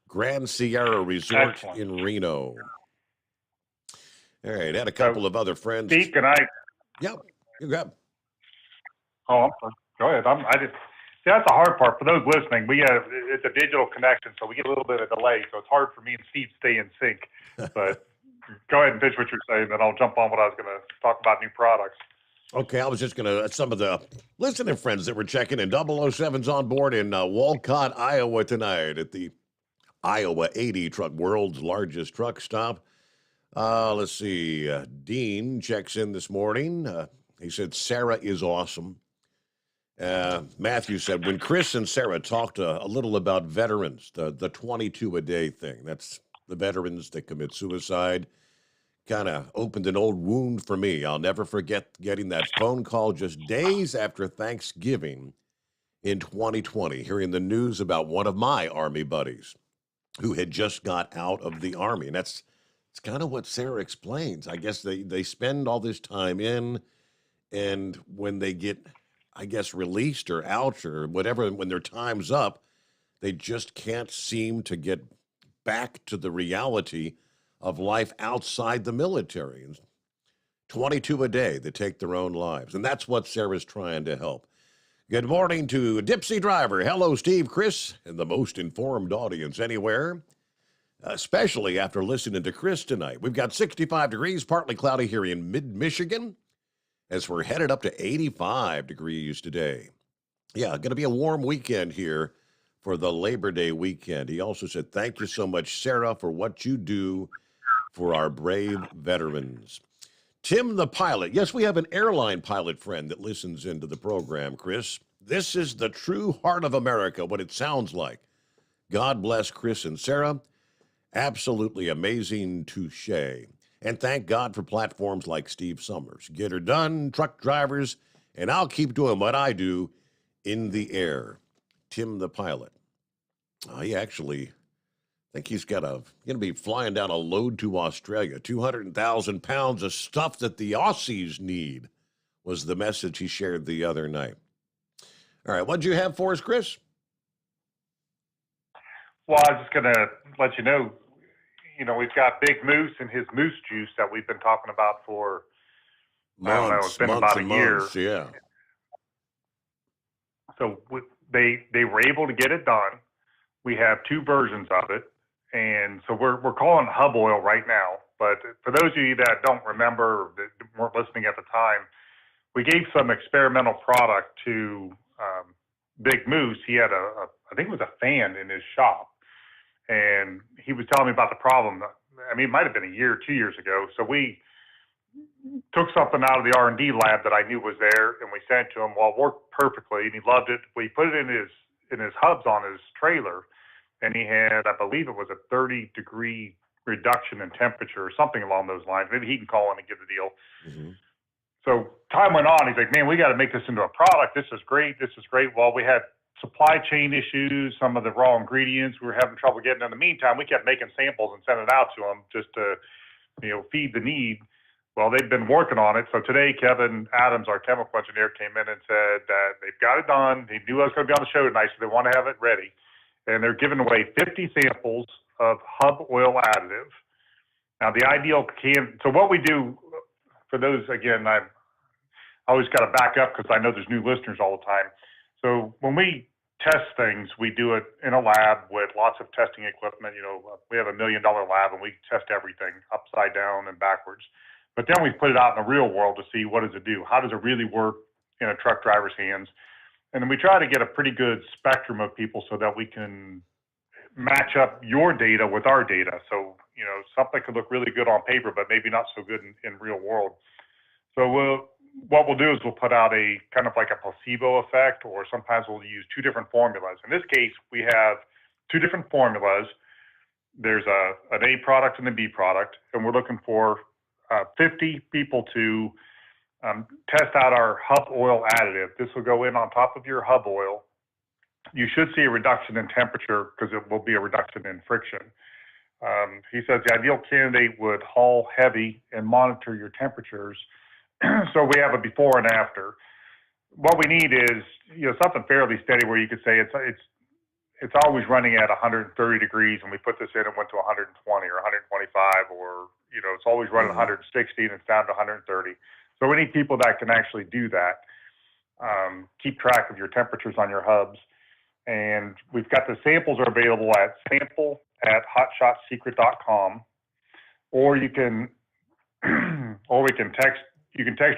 Grand Sierra Resort in Reno. All right, had a couple of other friends. Steve, can I? Yep, you got. Oh, I'm sorry. Go ahead. See, that's the hard part for those listening. It's a digital connection, so we get a little bit of delay. So it's hard for me and Steve to stay in sync. But go ahead and finish what you're saying, then I'll jump on what I was going to talk about, new products. Okay, I was just going to, some of the listening friends that were checking in, 007's on board in Walcott, Iowa tonight at the Iowa 80 Truck, world's largest truck stop. Let's see, Dean checks in this morning. He said, Sarah is awesome. Matthew said, when Chris and Sarah talked a little about veterans, the 22 a day thing, that's the veterans that commit suicide, kind of opened an old wound for me. I'll never forget getting that phone call just days after Thanksgiving in 2020, hearing the news about one of my Army buddies who had just got out of the Army. And it's kind of what Sarah explains. I guess they spend all this time in, and when they get, I guess, released or out or whatever, when their time's up, they just can't seem to get back to the reality of life outside the military. 22 a day that take their own lives. And that's what Sarah's trying to help. Good morning to Dipsy Driver. Hello, Steve, Chris, and the most informed audience anywhere. especially after listening to Chris tonight. We've got 65 degrees, partly cloudy here in mid-Michigan, as we're headed up to 85 degrees today. Yeah, going to be a warm weekend here for the Labor Day weekend. He also said, thank you so much, Sarah, for what you do for our brave veterans. Tim the pilot. Yes, we have an airline pilot friend that listens into the program, Chris. This is the true heart of America, what it sounds like. God bless Chris and Sarah. Absolutely amazing touche. And thank God for platforms like Steve Sommers. Get her done, truck drivers, and I'll keep doing what I do in the air. Tim the pilot. He actually, I think he's going to be flying down a load to Australia. 200,000 pounds of stuff that the Aussies need was the message he shared the other night. All right, what'd you have for us, Chris? Well, I was just going to let you know, we've got Big Moose and his moose juice that we've been talking about for, it's been about a year. Months, yeah. So they were able to get it done. We have 2 versions of it. And so we're calling it hub oil right now. But for those of you that don't remember, or that weren't listening at the time, we gave some experimental product to Big Moose. He had I think it was a fan in his shop. And he was telling me about the problem. I mean, it might have been a year, 2 years ago. So we took something out of the R&D lab that I knew was there, and we sent it to him. Well, it worked perfectly, and he loved it. We put it in his hubs on his trailer, and he had, I believe it was a 30-degree reduction in temperature or something along those lines. Maybe he can call in and give the deal. Mm-hmm. So time went on. He's like, man, we got to make this into a product. This is great. This is great. Well, we had supply chain issues, some of the raw ingredients we were having trouble getting. In the meantime, we kept making samples and sending it out to them just to, feed the need. Well, they've been working on it. So today, Kevin Adams, our chemical engineer, came in and said that they've got it done. He knew I was going to be on the show tonight, so they want to have it ready. And they're giving away 50 samples of hub oil additive. Now, the ideal so what we do, for those, again, I always got to back up because I know there's new listeners all the time. So when we test things, we do it in a lab with lots of testing equipment. We have $1 million lab, and we test everything upside down and backwards. But then we put it out in the real world to see what does it do? How does it really work in a truck driver's hands? And then we try to get a pretty good spectrum of people so that we can match up your data with our data. So, something could look really good on paper, but maybe not so good in real world. So what we'll do is we'll put out a kind of like a placebo effect, or sometimes we'll use 2 different formulas. In this case, we have 2 different formulas. There's an A product and a B product, and we're looking for 50 people to test out our hub oil additive. This will go in on top of your hub oil. You should see a reduction in temperature because it will be a reduction in friction. He says the ideal candidate would haul heavy and monitor your temperatures. So we have a before and after. What we need is something fairly steady where you could say it's always running at 130 degrees, and we put this in and went to 120 or 125, or it's always running 160 and it's down to 130. So we need people that can actually do that. Keep track of your temperatures on your hubs. And we've got the samples are available at sample@hotshotsecret.com, or you can text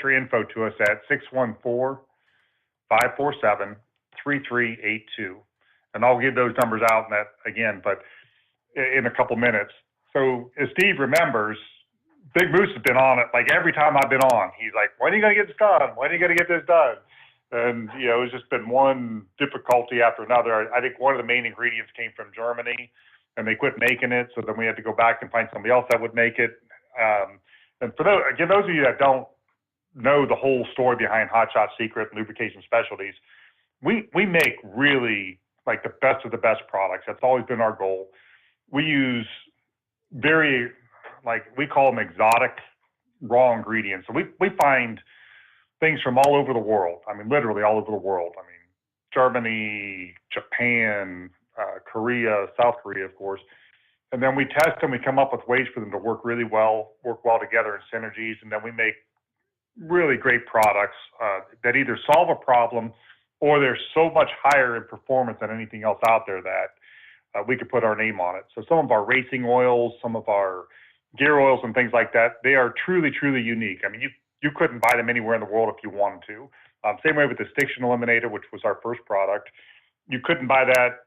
your info to us at 614-547-3382. And I'll give those numbers out in a couple minutes. So as Steve remembers, Big Moose has been on it like every time I've been on. He's like, when are you going to get this done? When are you going to get this done? And, it's just been one difficulty after another. I think one of the main ingredients came from Germany, and they quit making it. So then we had to go back and find somebody else that would make it. And for those of you that don't know the whole story behind Hot Shot Secret Lubrication Specialties, we make really like the best of the best products. That's always been our goal. We use we call them exotic raw ingredients. So we find things from all over the world. I mean, literally all over the world. I mean, Germany, Japan, Korea, South Korea, of course. And then we test them. We come up with ways for them to work well together in synergies. And then we make really great products that either solve a problem or they're so much higher in performance than anything else out there that we could put our name on it. So some of our racing oils, some of our gear oils and things like that, they are truly, truly unique. I mean, you couldn't buy them anywhere in the world if you wanted to. Same way with the Stiction Eliminator, which was our first product. You couldn't buy that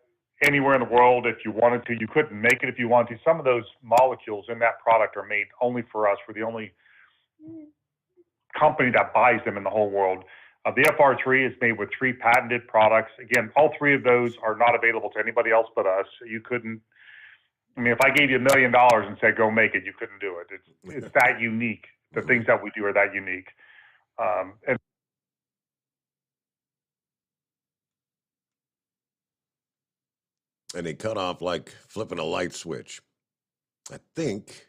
anywhere in the world if you wanted to. You couldn't make it if you wanted to. Some of those molecules in that product are made only for us. We're the only company that buys them in the whole world. The FR3 is made with 3 patented products. Again, all 3 of those are not available to anybody else but us. You couldn't, I mean, if I gave you $1 million and said, go make it, you couldn't do it. It's that unique. The things that we do are that unique. And they cut off like flipping a light switch. I think,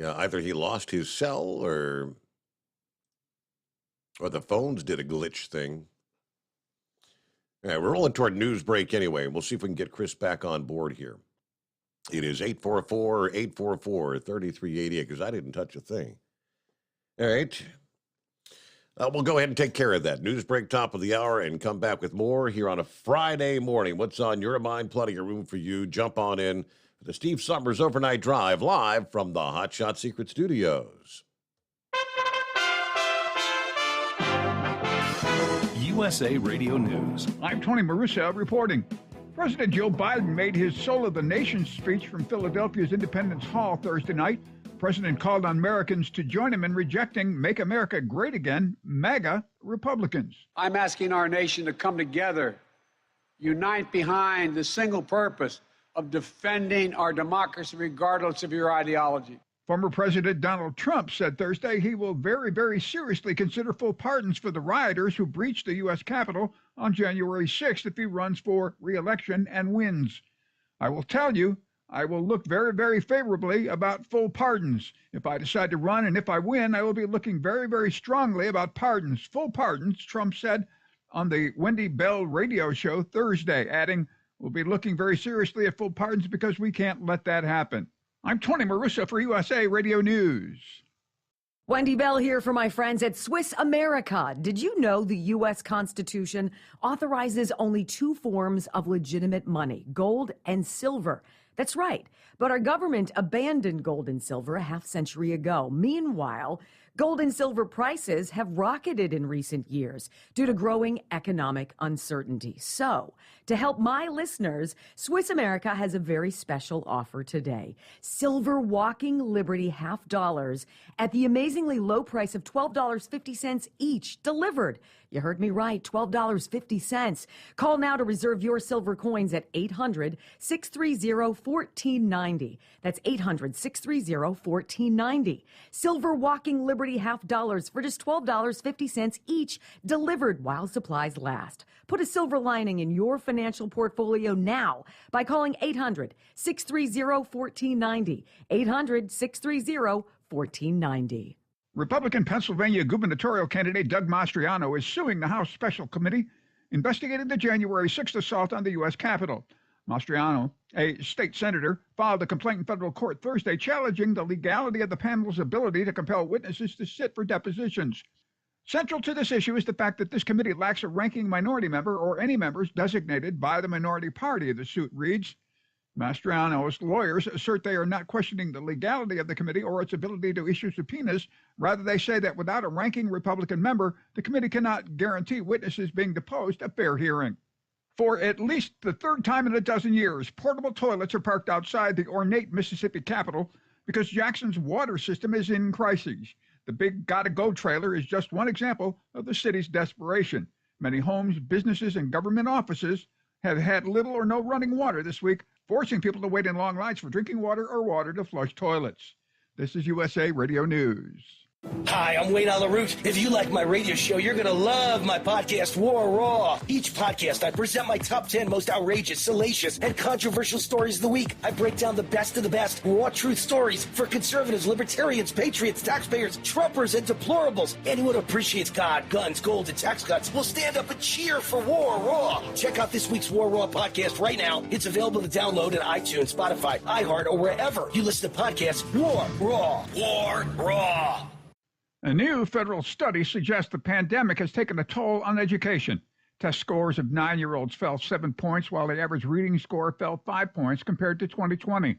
either he lost his cell or the phones did a glitch thing. All right, we're rolling toward news break anyway. We'll see if we can get Chris back on board here. It is 844-844-3388 because I didn't touch a thing. All right. We'll go ahead and take care of that. News break, top of the hour, and come back with more here on a Friday morning. What's on your mind? Plenty of room for you. Jump on in for the Steve Sommers Overnight Drive live from the Hot Shot Secret Studios. USA Radio News. I'm Tony Marussa reporting. President Joe Biden made his Soul of the Nation speech from Philadelphia's Independence Hall Thursday night. The president called on Americans to join him in rejecting Make America Great Again, MAGA Republicans. I'm asking our nation to come together, unite behind the single purpose of defending our democracy regardless of your ideology. Former President Donald Trump said Thursday he will very, very seriously consider full pardons for the rioters who breached the U.S. Capitol on January 6th if he runs for re-election and wins. I will tell you, I will look very, very favorably about full pardons. If I decide to run and if I win, I will be looking very, very strongly about pardons, full pardons, Trump said on the Wendy Bell radio show Thursday, adding, we'll be looking very seriously at full pardons because we can't let that happen. I'm Tony Marussa for USA Radio News. Wendy Bell here for my friends at Swiss America. Did you know the U.S. Constitution authorizes only 2 forms of legitimate money, gold and silver? That's right. But our government abandoned gold and silver a half-century ago. Meanwhile, gold and silver prices have rocketed in recent years due to growing economic uncertainty. So, to help my listeners, Swiss America has a very special offer today. Silver Walking Liberty $half at the amazingly low price of $12.50 each, delivered. You heard me right, $12.50. Call now to reserve your silver coins at 800-630-1490. That's 800-630-1490. Silver Walking Liberty $half for just $12.50 each, delivered while supplies last. Put a silver lining in your financial portfolio now by calling 800-630-1490. 800-630-1490. Republican Pennsylvania gubernatorial candidate Doug Mastriano is suing the House Special Committee investigating the January 6th assault on the U.S. Capitol. Mastriano, a state senator, filed a complaint in federal court Thursday challenging the legality of the panel's ability to compel witnesses to sit for depositions. Central to this issue is the fact that this committee lacks a ranking minority member or any members designated by the minority party, the suit reads. Mastriano's lawyers assert they are not questioning the legality of the committee or its ability to issue subpoenas. Rather, they say that without a ranking Republican member, the committee cannot guarantee witnesses being deposed a fair hearing. For at least the 3rd time in a dozen years, portable toilets are parked outside the ornate Mississippi Capitol because Jackson's water system is in crisis. The big Gotta Go trailer is just one example of the city's desperation. Many homes, businesses, and government offices have had little or no running water this week, forcing people to wait in long lines for drinking water or water to flush toilets. This is USA Radio News. Hi, I'm Wayne LaRoute. If you like my radio show, you're going to love my podcast, War Raw. Each podcast, I present my top 10 most outrageous, salacious, and controversial stories of the week. I break down the best of the best raw truth stories for conservatives, libertarians, patriots, taxpayers, Trumpers, and deplorables. Anyone who appreciates God, guns, gold, and tax cuts will stand up and cheer for War Raw. Check out this week's War Raw podcast right now. It's available to download at iTunes, Spotify, iHeart, or wherever you listen to podcasts. War Raw. War Raw. A new federal study suggests the pandemic has taken a toll on education. Test scores of 9-year-olds fell 7 points, while the average reading score fell 5 points compared to 2020.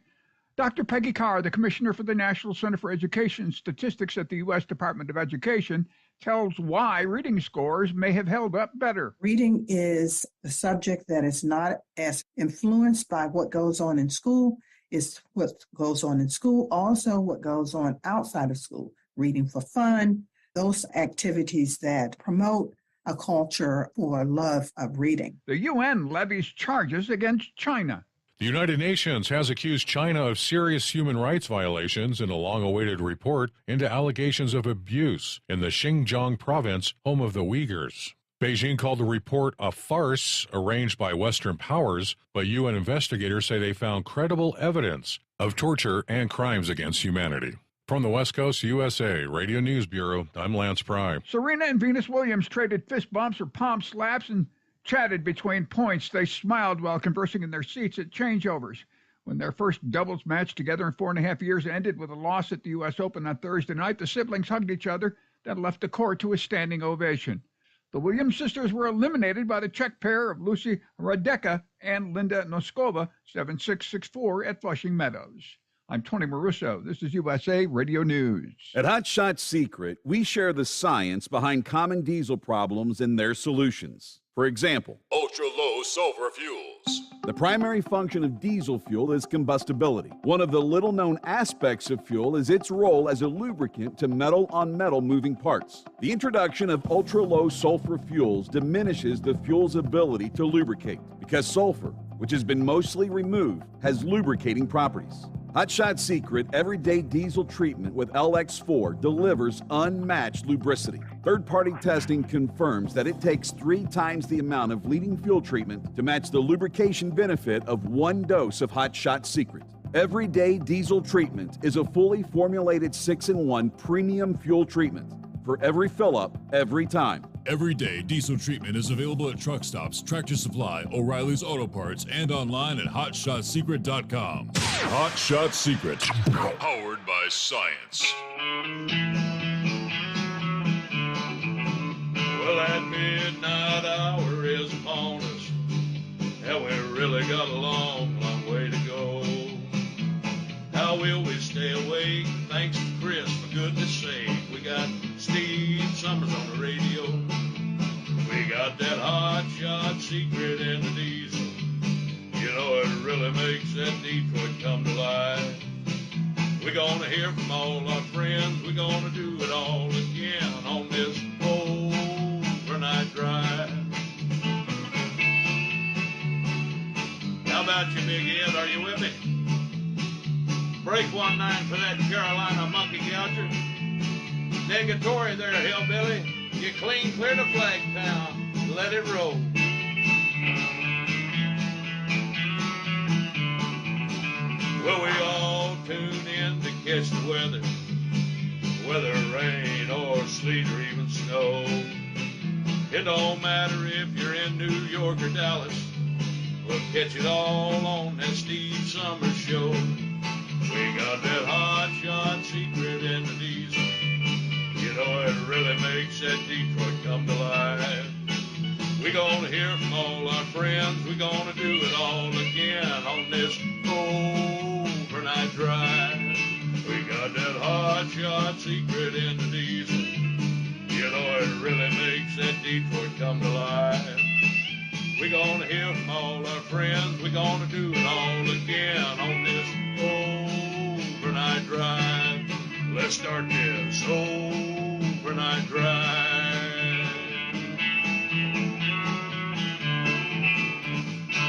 Dr. Peggy Carr, the Commissioner for the National Center for Education Statistics at the U.S. Department of Education, tells why reading scores may have held up better. Reading is a subject that is not as influenced by what goes on in school. It's what goes on in school, also what goes on outside of school. Reading for fun, those activities that promote a culture or love of reading. The UN levies charges against China. The United Nations has accused China of serious human rights violations in a long-awaited report into allegations of abuse in the Xinjiang province, home of the Uyghurs. Beijing called the report a farce arranged by Western powers, but UN investigators say they found credible evidence of torture and crimes against humanity. From the West Coast, USA, Radio News Bureau, I'm Lance Pry. Serena and Venus Williams traded fist bumps or palm slaps and chatted between points. They smiled while conversing in their seats at changeovers. When their first doubles match together in 4.5 years ended with a loss at the U.S. Open on Thursday night, the siblings hugged each other, then left the court to a standing ovation. The Williams sisters were eliminated by the Czech pair of Lucy Radecka and Linda Noskova, 7-6, 6-4 at Flushing Meadows. I'm Tony Marusso. This is USA Radio News. At Hot Shot Secret, we share the science behind common diesel problems and their solutions. For example, ultra-low sulfur fuels. The primary function of diesel fuel is combustibility. One of the little-known aspects of fuel is its role as a lubricant to metal-on-metal moving parts. The introduction of ultra-low sulfur fuels diminishes the fuel's ability to lubricate because sulfur, which has been mostly removed, has lubricating properties. Hot Shot Secret Everyday Diesel Treatment with LX4 delivers unmatched lubricity. Third-party testing confirms that it takes 3 times the amount of leading fuel treatment to match the lubrication benefit of 1 dose of Hot Shot Secret. Everyday Diesel Treatment is a fully formulated 6-in-1 premium fuel treatment for every fill-up, every time. Everyday diesel treatment is available at truck stops, Tractor Supply, O'Reilly's Auto Parts, and online at HotShotSecret.com. Hot Shot Secret, powered by science. Well, that midnight hour is upon us, and we really got a long, long way to go. How will we stay awake? Thanks to Chris, for goodness sake. We got Steve Sommers on the radio. We got that hot shot secret in the diesel. You know, it really makes that Detroit come to life. We're gonna hear from all our friends. We're gonna do it all again on this overnight drive. How about you, Big Ed? Are you with me? Break 1-9 for that Carolina monkey gouger. Negatory there, hillbilly. You clean clear to Flagtown. Let it roll. Well, we all tune in to catch the weather. Whether rain or sleet or even snow. It don't matter if you're in New York or Dallas. We'll catch it all on that Steve Sommers show. We got that hot shot secret in the diesel. You know, it really makes that Detroit come to life. We're gonna hear from all our friends. We're gonna do it all again on this overnight drive. We got that hot shot secret in the diesel. You know, it really makes that Detroit come to life. We're gonna hear from all our friends. We're gonna do it all again on this overnight drive. Let's start this overnight drive.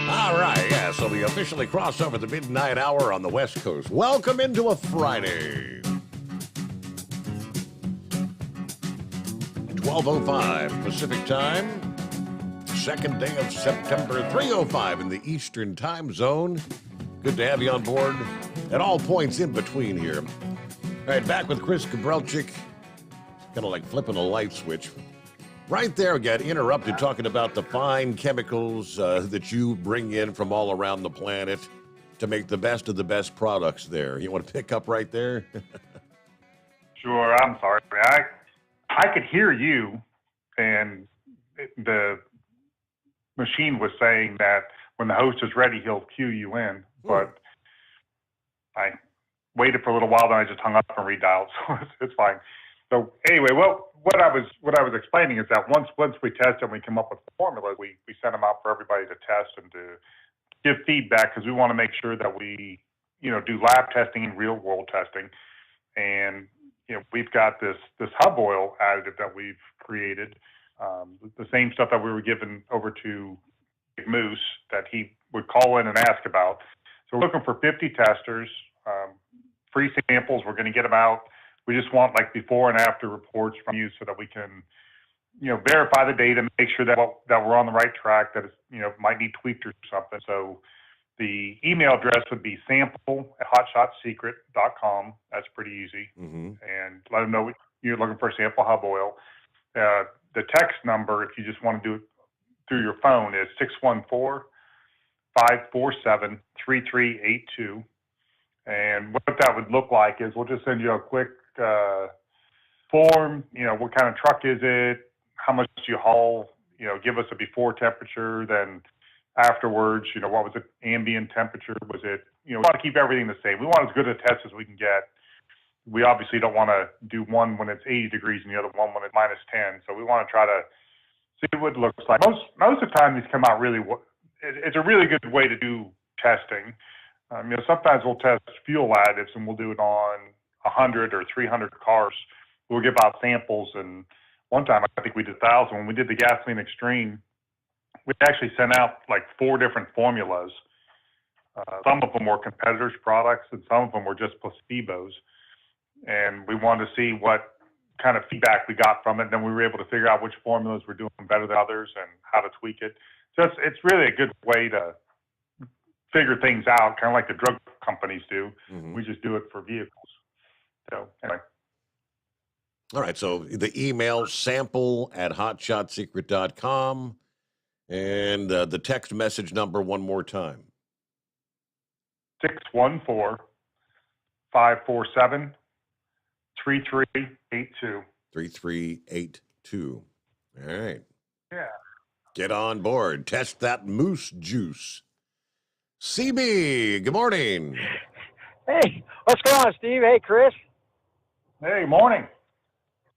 All right, yeah, so we officially cross over the midnight hour on the West Coast. Welcome into a Friday. 12:05 Pacific Time. Second day of September, 3:05 in the Eastern Time Zone. Good to have you on board at all points in between here. All right, back with Chris Gabrelchik. Kind of like flipping a light switch. Right there, got interrupted talking about the fine chemicals that you bring in from all around the planet to make the best of the best products there. You want to pick up right there? Sure, I'm sorry. I could hear you, and the machine was saying that when the host is ready, he'll cue you in. But I waited for a little while, then I just hung up and redialed, so it's fine. So anyway, well, what I was explaining is that once we test and we come up with formulas, we send them out for everybody to test and to give feedback, because we want to make sure that we, do lab testing and real world testing. And, we've got this hub oil additive that we've created, the same stuff that we were given over to Big Moose that he would call in and ask about. So we're looking for 50 testers, free samples. We're going to get them out. We just want like before and after reports from you so that we can, verify the data, make sure that we're on the right track, that it's, might need tweaked or something. So the email address would be sample@hotshotsecret.com. That's pretty easy. And let them know you're looking for a sample hub oil. The text number, if you just want to do it through your phone, is 614-547-3382. And what that would look like is we'll just send you a quick form, what kind of truck is it, how much do you haul, give us a before temperature, then afterwards, what was the ambient temperature, was it, we want to keep everything the same. We want as good a test as we can get. We obviously don't want to do one when it's 80 degrees and the other one when it's -10. So we want to try to see what it looks like. Most of the time these come out really, it's a really good way to do testing. Sometimes we'll test fuel additives and we'll do it on 100 or 300 cars. We'll give out samples, and one time I think we did 1,000. When we did the gasoline extreme, we actually sent out like 4 different formulas. Some of them were competitors' products and some of them were just placebos. And we wanted to see what kind of feedback we got from it. Then we were able to figure out which formulas were doing better than others and how to tweak it. So it's really a good way to figure things out, kind of like the drug companies do. We just do it for vehicles. So anyway. All right, so the email sample@hotshotsecret.com, and the text message number one more time. 614-547-3382. 3382. All right. Yeah. Get on board. Test that moose juice. CB, good morning. Hey, what's going on, Steve? Hey, Chris. Hey, morning.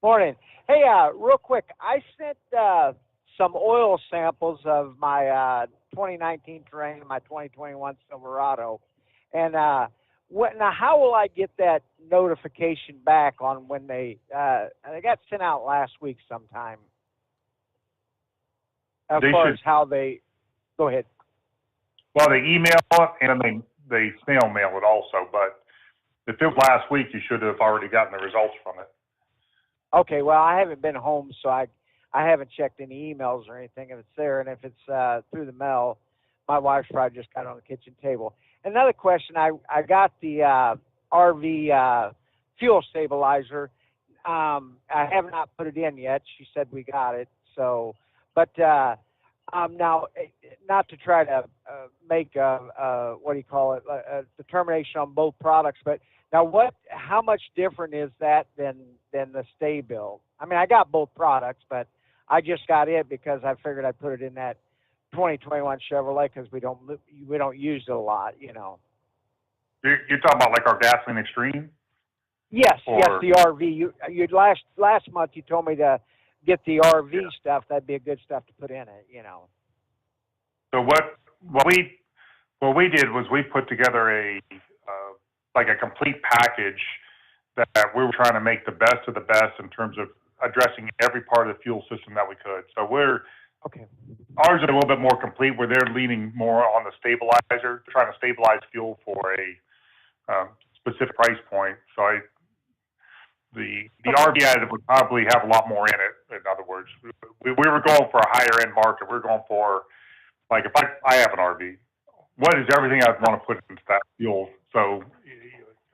Morning. Hey, real quick, I sent some oil samples of my 2019 Terrain and my 2021 Silverado. And now how will I get that notification back on when they got sent out last week sometime? As far as how they go ahead. Well, they email it and then they snail mail it also. But if it was last week, you should have already gotten the results from it. Okay, well, I haven't been home, so I haven't checked any emails or anything if it's there. And if it's through the mail, my wife's probably just got it on the kitchen table. Another question, I got the RV fuel stabilizer. I have not put it in yet. She said we got it. So, but now, not to try to make a determination on both products, but now how much different is that than the stay build? I mean, I got both products, but I just got it because I figured I'd put it in that 2021 Chevrolet because we don't use it a lot, You're talking about like our gasoline extreme? Yes, yes, the RV. You last month you told me to get the RV stuff. That'd be a good stuff to put in it, So what we did was we put together a complete package that we were trying to make the best of the best in terms of addressing every part of the fuel system that we could. So ours are a little bit more complete, where they're leaning more on the stabilizer, trying to stabilize fuel for a specific price point. So the RV additive would probably have a lot more in it. In other words, we were going for a higher end market. We're going for, like, if I have an RV, what is everything I'd want to put into that fuel? So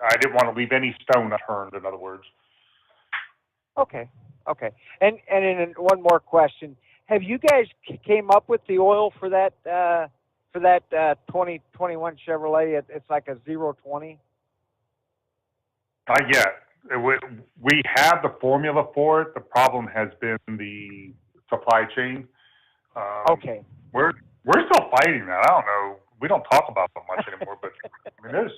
I didn't want to leave any stone unturned, in other words. Okay. And then one more question. Have you guys came up with the oil for that 2021 Chevrolet? It's like a 020? Not yet. We have the formula for it. The problem has been the supply chain. Okay. we're still fighting that. I don't know. We don't talk about them much anymore, but there's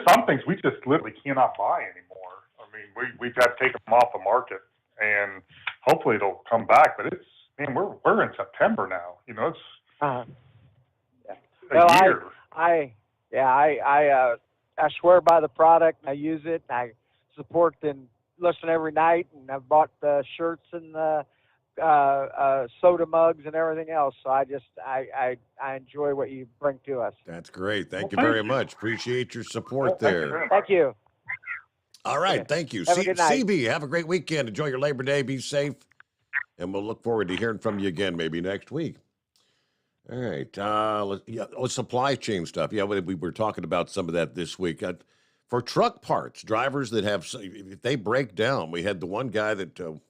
some things we just literally cannot buy anymore. I mean, we've got to take them off the market, and hopefully it'll come back. But we're in September now. It's a year. I swear by the product. And I use it. And I support and listen every night. And I've bought the shirts and the soda mugs and everything else. So I enjoy what you bring to us. That's great. Thank you very much. Appreciate your support there. Thank you. All right. Thank you. Have a good night. CB, have a great weekend. Enjoy your Labor Day. Be safe. And we'll look forward to hearing from you again maybe next week. All right. Supply chain stuff. Yeah, we were talking about some of that this week. For truck parts, drivers that if they break down, we had the one guy that,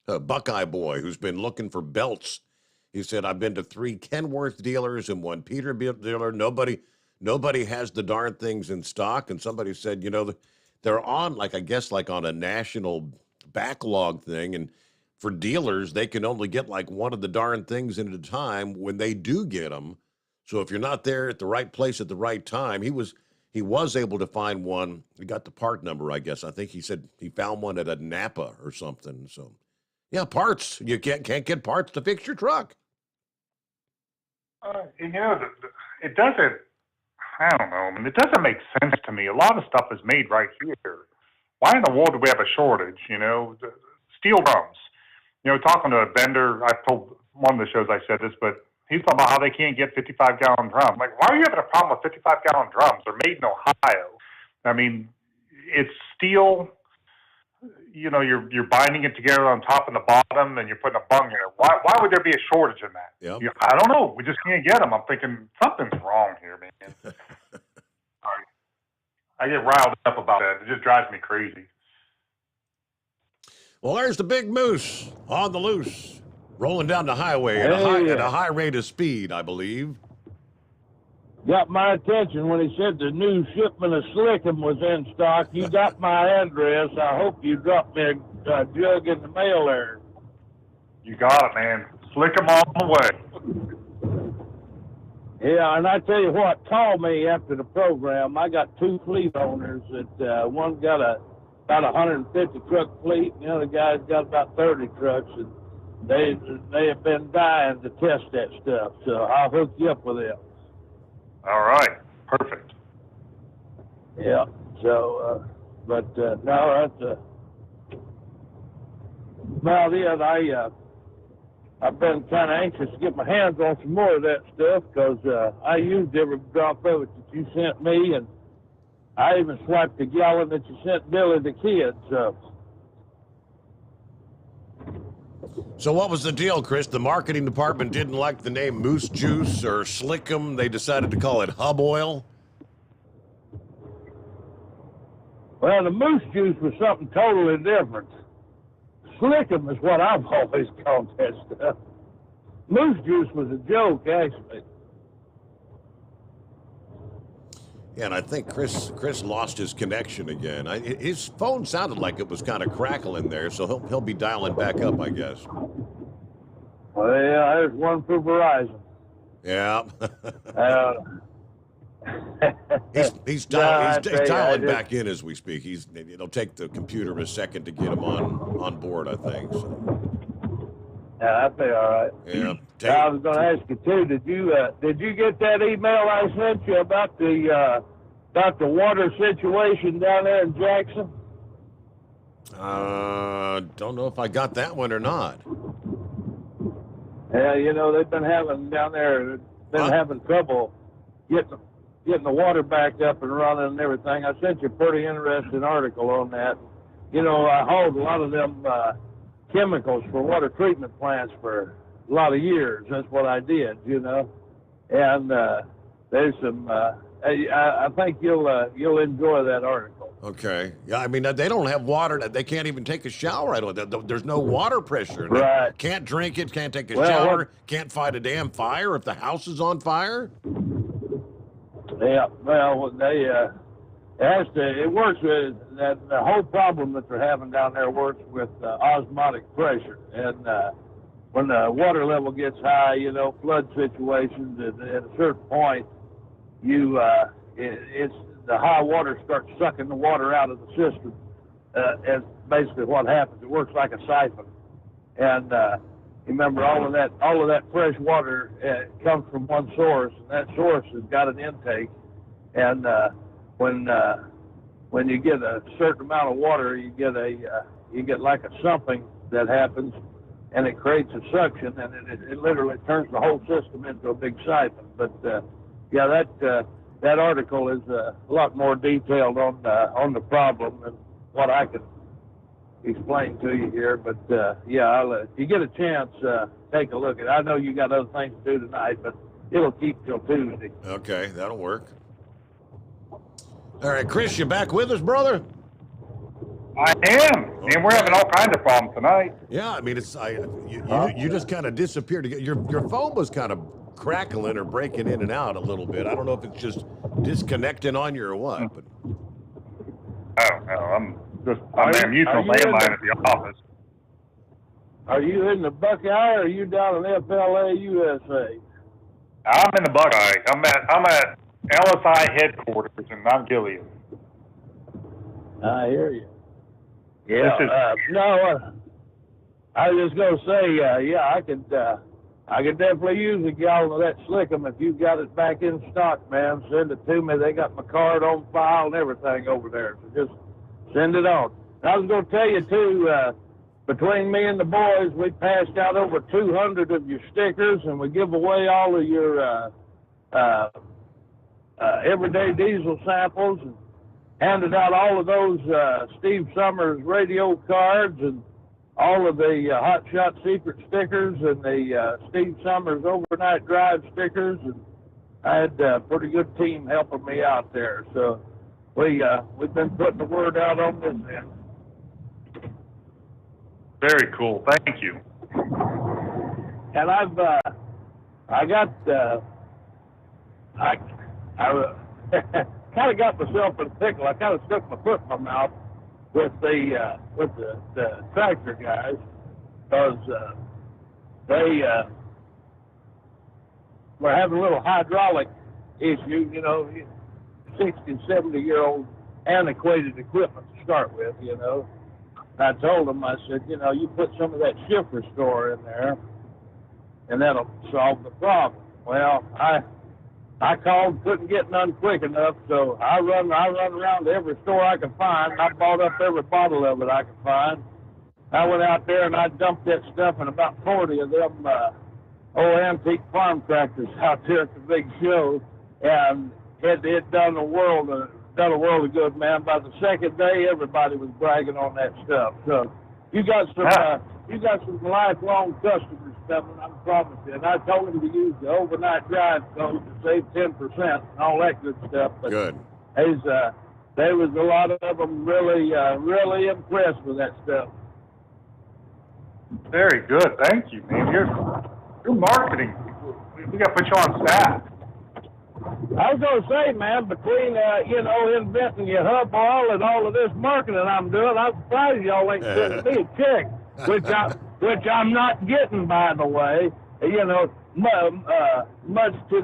Buckeye Boy, who's been looking for belts. He said, I've been to 3 Kenworth dealers and 1 Peterbilt dealer. Nobody has the darn things in stock. And somebody said, they're on, on a national backlog thing. And for dealers, they can only get one of the darn things at a time when they do get them. So if you're not there at the right place at the right time, he was able to find one. He got the part number, I guess. I think he said he found one at a Napa or something. So, yeah, parts. You can't get parts to fix your truck. It doesn't. I don't know. It doesn't make sense to me. A lot of stuff is made right here. Why in the world do we have a shortage? Steel drums. Talking to a vendor, I told one of the shows I said this, but he's talking about how they can't get 55-gallon drums. Like, why are you having a problem with 55-gallon drums? They're made in Ohio. I mean, it's steel. You're binding it together on top and the bottom, and you're putting a bung in it. Why would there be a shortage in that? Yep. I don't know. We just can't get them. I'm thinking something's wrong here, man. I get riled up about that. It just drives me crazy. Well, there's the big moose on the loose, rolling down the highway at a high rate of speed, I believe. Got my attention when he said the new shipment of Slickum was in stock. You got my address. I hope you dropped me a jug in the mail there. You got it, man. Slickum on the way. Yeah, and I tell you what, call me after the program. I got 2 fleet owners. That one got about 150 truck fleet, and the other guy's got about 30 trucks, and they have been dying to test that stuff. So I'll hook you up with it. All right, perfect. Yeah. So, no, that's well, yeah, I've been kind of anxious to get my hands on some more of that stuff because I used every drop of it that you sent me, and I even swiped the gallon that you sent Billy the kid. So what was the deal, Chris? The marketing department didn't like the name Moose Juice or Slickum. They decided to call it Hub Oil. Well, the Moose Juice was something totally different. Slickum is what I've always called that stuff. Moose Juice was a joke, actually. Yeah, and I think Chris lost his connection again. His phone sounded like it was kind of crackling there, so he'll be dialing back up, I guess. Well, yeah, there's one for Verizon. Yeah. He's dialing back in as we speak. It'll take the computer a second to get him on board, I think. So. Yeah, that'd be all right. Yeah. I was going to ask you too. Did you get that email I sent you about the water situation down there in Jackson? Don't know if I got that one or not. Yeah, they've been having down there. Having trouble getting the water back up and running and everything. I sent you a pretty interesting article on that. I hauled a lot of them chemicals for water treatment plants for a lot of years. That's what I did, and there's some. I think you'll enjoy that article. Okay. Yeah, I mean they don't have water. They can't even take a shower. There's no water pressure. Right. They can't drink it. Can't take a shower. Can't fight a damn fire if the house is on fire. Yeah. Well, it works with that. The whole problem that they're having down there works with osmotic pressure, and when the water level gets high, flood situations, at a certain point, it's the high water starts sucking the water out of the system. As basically what happens, it works like a siphon. And remember, all of that fresh water comes from one source, and that source has got an intake. And when you get a certain amount of water, you get like a sumping that happens, and it creates a suction, and it literally turns the whole system into a big siphon. But that article is a lot more detailed on the problem than what I can explain to you here. But if you get a chance, take a look at it. I know you got other things to do tonight, but it'll keep till Tuesday. Okay, that'll work. All right, Chris, you back with us, brother? I am, and we're having all kinds of problems tonight. Yeah, I mean, you just kind of disappeared. Your phone was kind of crackling or breaking in and out a little bit. I don't know if it's just disconnecting on you or what. But Oh no, I'm using a landline at the office. Are you in the Buckeye, or are you down in FLA, USA? I'm in the Buckeye. I'm at LSI headquarters in Mount Gilead. I hear you. Yeah. I was just gonna say, I could definitely use a gallon of that Slickum if you've got it back in stock, man. Send it to me. They got my card on file and everything over there. So just send it on. And I was gonna tell you too, between me and the boys, we passed out over 200 of your stickers, and we give away all of your everyday diesel samples, and handed out all of those Steve Sommers radio cards, and all of the Hot Shot Secret stickers, and the Steve Sommers Overnight Drive stickers, and I had a pretty good team helping me out there. So we've been putting the word out on this end. Very cool. Thank you. And I kind of got myself in a pickle. I kind of stuck my foot in my mouth with the tractor guys, because they were having a little hydraulic issue. 60 and 70-year-old antiquated equipment to start with. I told them, I said, you put some of that shift restore in there, and that'll solve the problem. Well, I called, couldn't get none quick enough, so I run around to every store I could find. I bought up every bottle of it I could find. I went out there and I dumped that stuff in about 40 of them old antique farm tractors out there at the big show, and it done a world of good, man. By the second day, everybody was bragging on that stuff. So you got some lifelong customers coming, I promise you. And I told them to use the overnight drive code to save 10% and all that good stuff. But good. There was a lot of them really impressed with that stuff. Very good. Thank you, man. You're marketing. We got to put you on staff. I was going to say, man, between, inventing your hub oil and all of this marketing I'm doing, I'm surprised y'all ain't sending me a check, which I'm not getting, by the way. Much to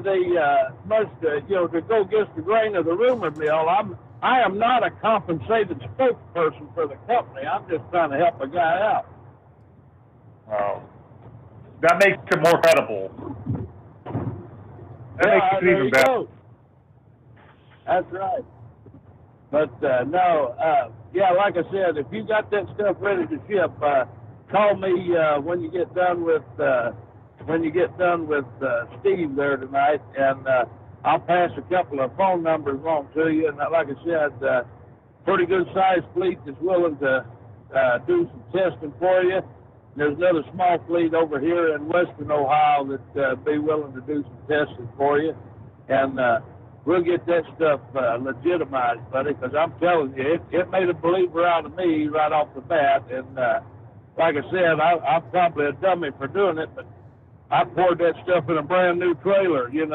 go against the grain of the rumor mill. I am not a compensated spokesperson for the company. I'm just trying to help a guy out. Oh, that makes it more credible. That makes it even better. Go. That's right. But like I said, if you got that stuff ready to ship, call me when you get done with Steve there tonight, and I'll pass a couple of phone numbers on to you. And like I said, pretty good sized fleet that's willing to do some testing for you. There's another small fleet over here in western Ohio that be willing to do some testing for you, and we'll get that stuff legitimized, buddy. Because I'm telling you, it made a believer out of me right off the bat. And like I said, I'm probably a dummy for doing it, but I poured that stuff in a brand new trailer, and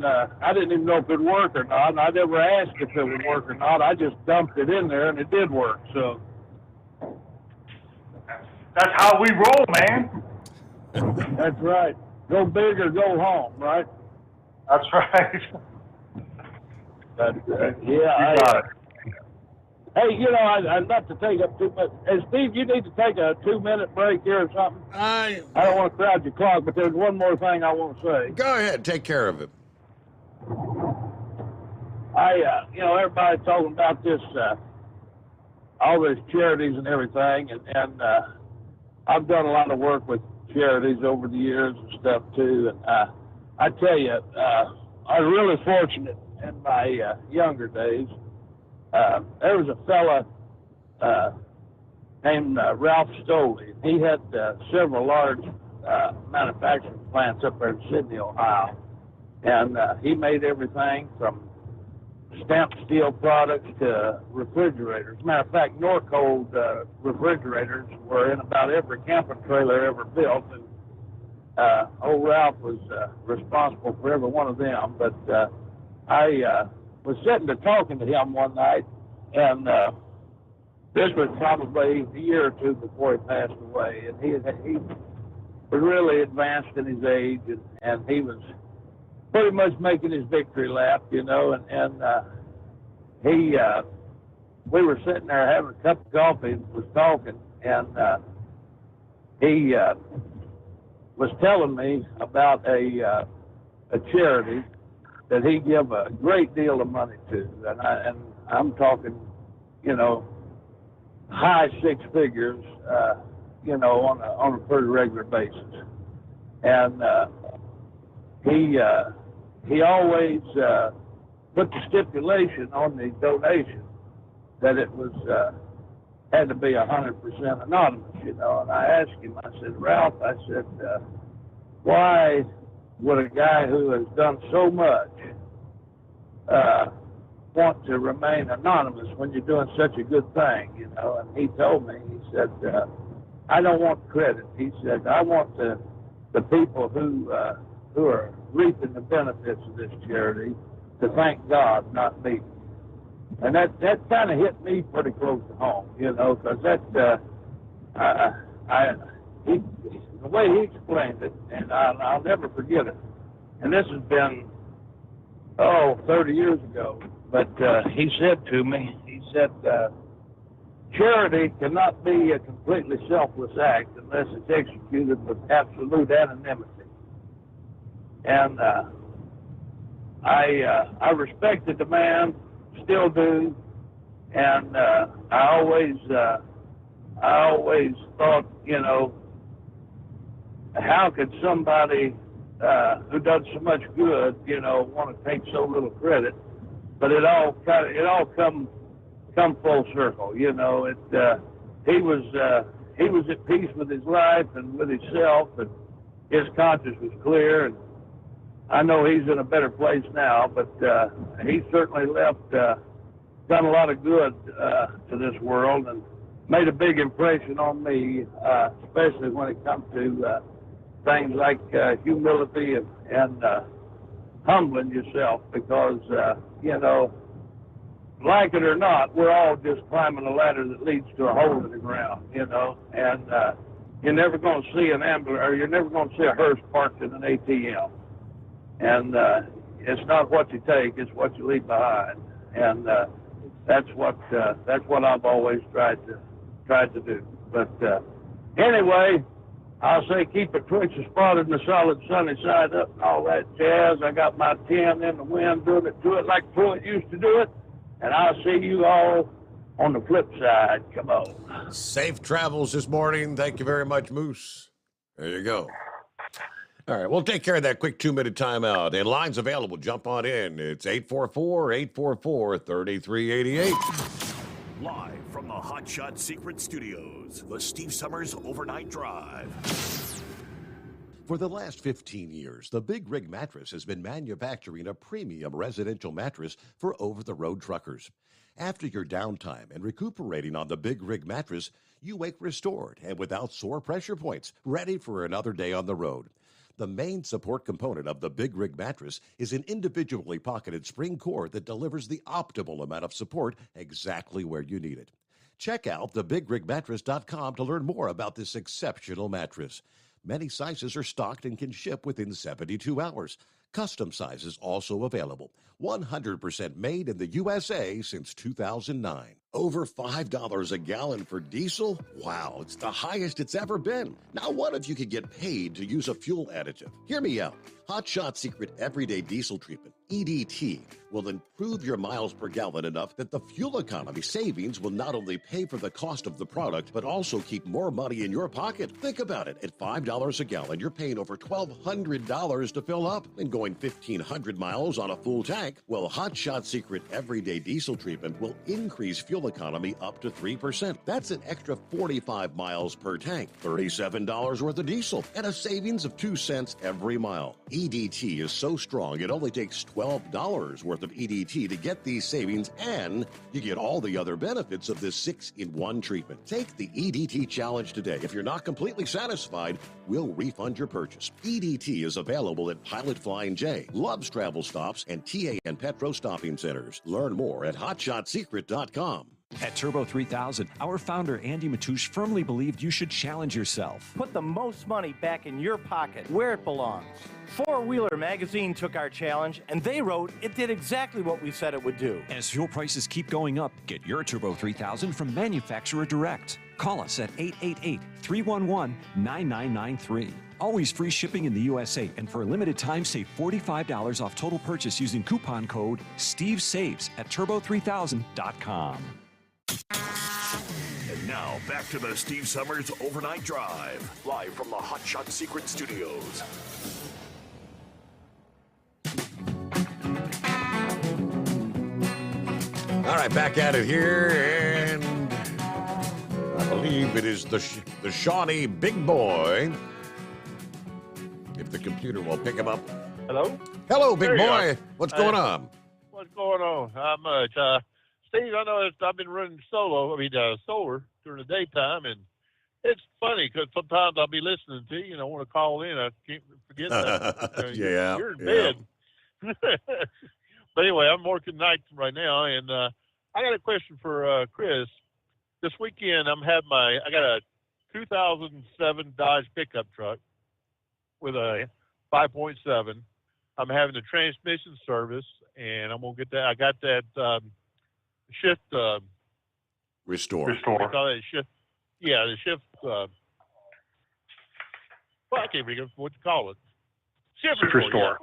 I didn't even know if it'd work or not. And I never asked if it would work or not. I just dumped it in there, and it did work. So. That's how we roll, man. That's right. Go big or go home, right? That's right. But, yeah. Hey, I'd love to take up 2 minutes. Hey, Steve, you need to take a 2-minute break here or something. I don't want to crowd your clock, but there's one more thing I want to say. Go ahead, take care of it. Everybody's talking about this, all these charities and everything, and I've done a lot of work with charities over the years and stuff too. And I tell you, I was really fortunate in my younger days. There was a fella named Ralph Stoley. He had several large manufacturing plants up there in Sydney, Ohio. And he made everything from stamped steel products to refrigerators. As a matter of fact, Norcold refrigerators were in about every camping trailer ever built. And old Ralph was responsible for every one of them. But I was sitting there talking to him one night, and this was probably a year or two before he passed away. And he was really advanced in his age, and he was pretty much making his victory lap, and we were sitting there having a cup of coffee and was talking, and he was telling me about a charity that he give a great deal of money to, and I'm talking, high six figures, on a pretty regular basis, and he always put the stipulation on the donation that it was had to be 100% anonymous, And I asked him, I said, Ralph, I said, why would a guy who has done so much want to remain anonymous when you're doing such a good thing, And he told me, he said, I don't want credit. He said, I want the people who are reaping the benefits of this charity to thank God, not me. And that kind of hit me pretty close to home, because the way he explained it, and I'll never forget it. And this has been, 30 years ago. But he said to me, charity cannot be a completely selfless act unless it's executed with absolute anonymity. And I respected the man, still do, and I always thought, how could somebody who does so much good, want to take so little credit? But it all come full circle, He was at peace with his life and with himself, and his conscience was clear. And I know he's in a better place now, but he certainly done a lot of good to this world, and made a big impression on me, especially when it comes to things like humility and humbling yourself, because, like it or not, we're all just climbing a ladder that leads to a hole in the ground, and you're never going to see an ambulance, or you're never going to see a hearse parked in an ATM. And it's not what you take, it's what you leave behind. And that's what I've always tried to do. But anyway, I'll say keep a twitch of spotted and a solid sunny side up and all that jazz. I got my 10 in the wind doing it to it like Pruitt used to do it. And I'll see you all on the flip side. Come on. Safe travels this morning. Thank you very much, Moose. There you go. All right, we'll take care of that quick 2-minute timeout. And lines available. Jump on in. It's 844-844-3388. Live from the Hot Shot Secret Studios, the Steve Summers Overnight Drive. For the last 15 years, the Big Rig Mattress has been manufacturing a premium residential mattress for over-the-road truckers. After your downtime and recuperating on the Big Rig Mattress, you wake restored and without sore pressure points, ready for another day on the road. The main support component of the Big Rig Mattress is an individually pocketed spring core that delivers the optimal amount of support exactly where you need it. Check out thebigrigmattress.com to learn more about this exceptional mattress. Many sizes are stocked and can ship within 72 hours. Custom sizes also available. 100% made in the USA since 2009. Over $5 a gallon for diesel? Wow, it's the highest it's ever been. Now, what if you could get paid to use a fuel additive? Hear me out. Hot Shot Secret Everyday Diesel Treatment, EDT, will improve your miles per gallon enough that the fuel economy savings will not only pay for the cost of the product, but also keep more money in your pocket. Think about it. At $5 a gallon, you're paying over $1,200 to fill up and going 1,500 miles on a full tank. Well, Hot Shot Secret Everyday Diesel Treatment will increase fuel economy up to 3%. That's an extra 45 miles per tank, $37 worth of diesel, and a savings of 2 cents every mile. EDT is so strong, it only takes $12 worth of EDT to get these savings, and you get all the other benefits of this 6-in-1 treatment. Take the EDT challenge today. If you're not completely satisfied, we'll refund your purchase. EDT is available at Pilot Flying J, Love's Travel Stops, and TA and Petro Stopping Centers. Learn more at hotshotsecret.com. At Turbo 3000, our founder Andy Matouche firmly believed you should challenge yourself. Put the most money back in your pocket, where it belongs. Four Wheeler magazine took our challenge, and they wrote it did exactly what we said it would do. As fuel prices keep going up, get your Turbo 3000 from manufacturer direct. Call us at 888-311-9993. Always free shipping in the USA, and for a limited time, save $45 off total purchase using coupon code STEVESAVES at turbo3000.com. And now, back to the Steve Summers Overnight Drive, live from the Hot Shot Secret Studios. All right, back at it here, and I believe it is the Shawnee Big Boy. If the computer will pick him up. Hello? Hello, Big There you Boy. are. What's going on? What's going on? How much? Steve, I know I've been running solar during the daytime, and it's funny because sometimes I'll be listening to you and I want to call in. I can't forget that. Yeah, You're in bed. But anyway, I'm working nights right now, and I got a question for Chris. This weekend, I got a 2007 Dodge pickup truck with a 5.7. I'm having the transmission service, and I'm gonna get that. I got that shift Restore. We call it shift. Yeah, the shift. Well, I can't think of what to call it. Shift restore.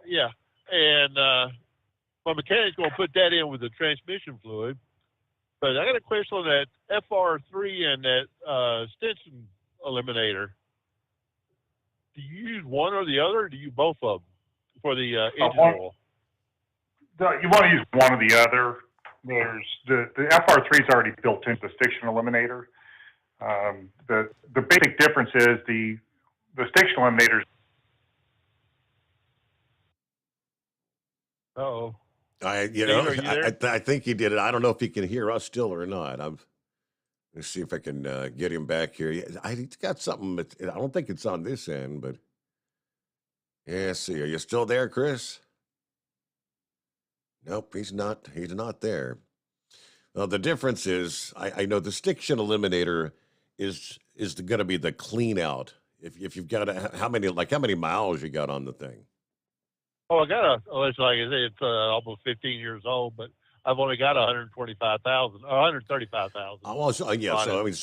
Yeah. And my mechanic's gonna put that in with the transmission fluid. But I got a question on that FR3 and that Stinson eliminator. Do you use one or the other, or do you both of them for the engine oil? You want to use one or the other. There's the FR3 is already built into the stiction eliminator. The basic difference is the stiction eliminators. Uh-oh. I think he did it. I don't know if he can hear us still or not. Let's see if I can get him back here. He's got something. I don't think it's on this end, but yeah. See, are you still there, Chris? Nope, he's not. He's not there. Well, the difference is, I know the stiction eliminator is going to be the clean out. If you've got how many miles you got on the thing? Oh, I got it's like I say, it's almost 15 years old, but I've only got 125,000 or 135,000. Oh, so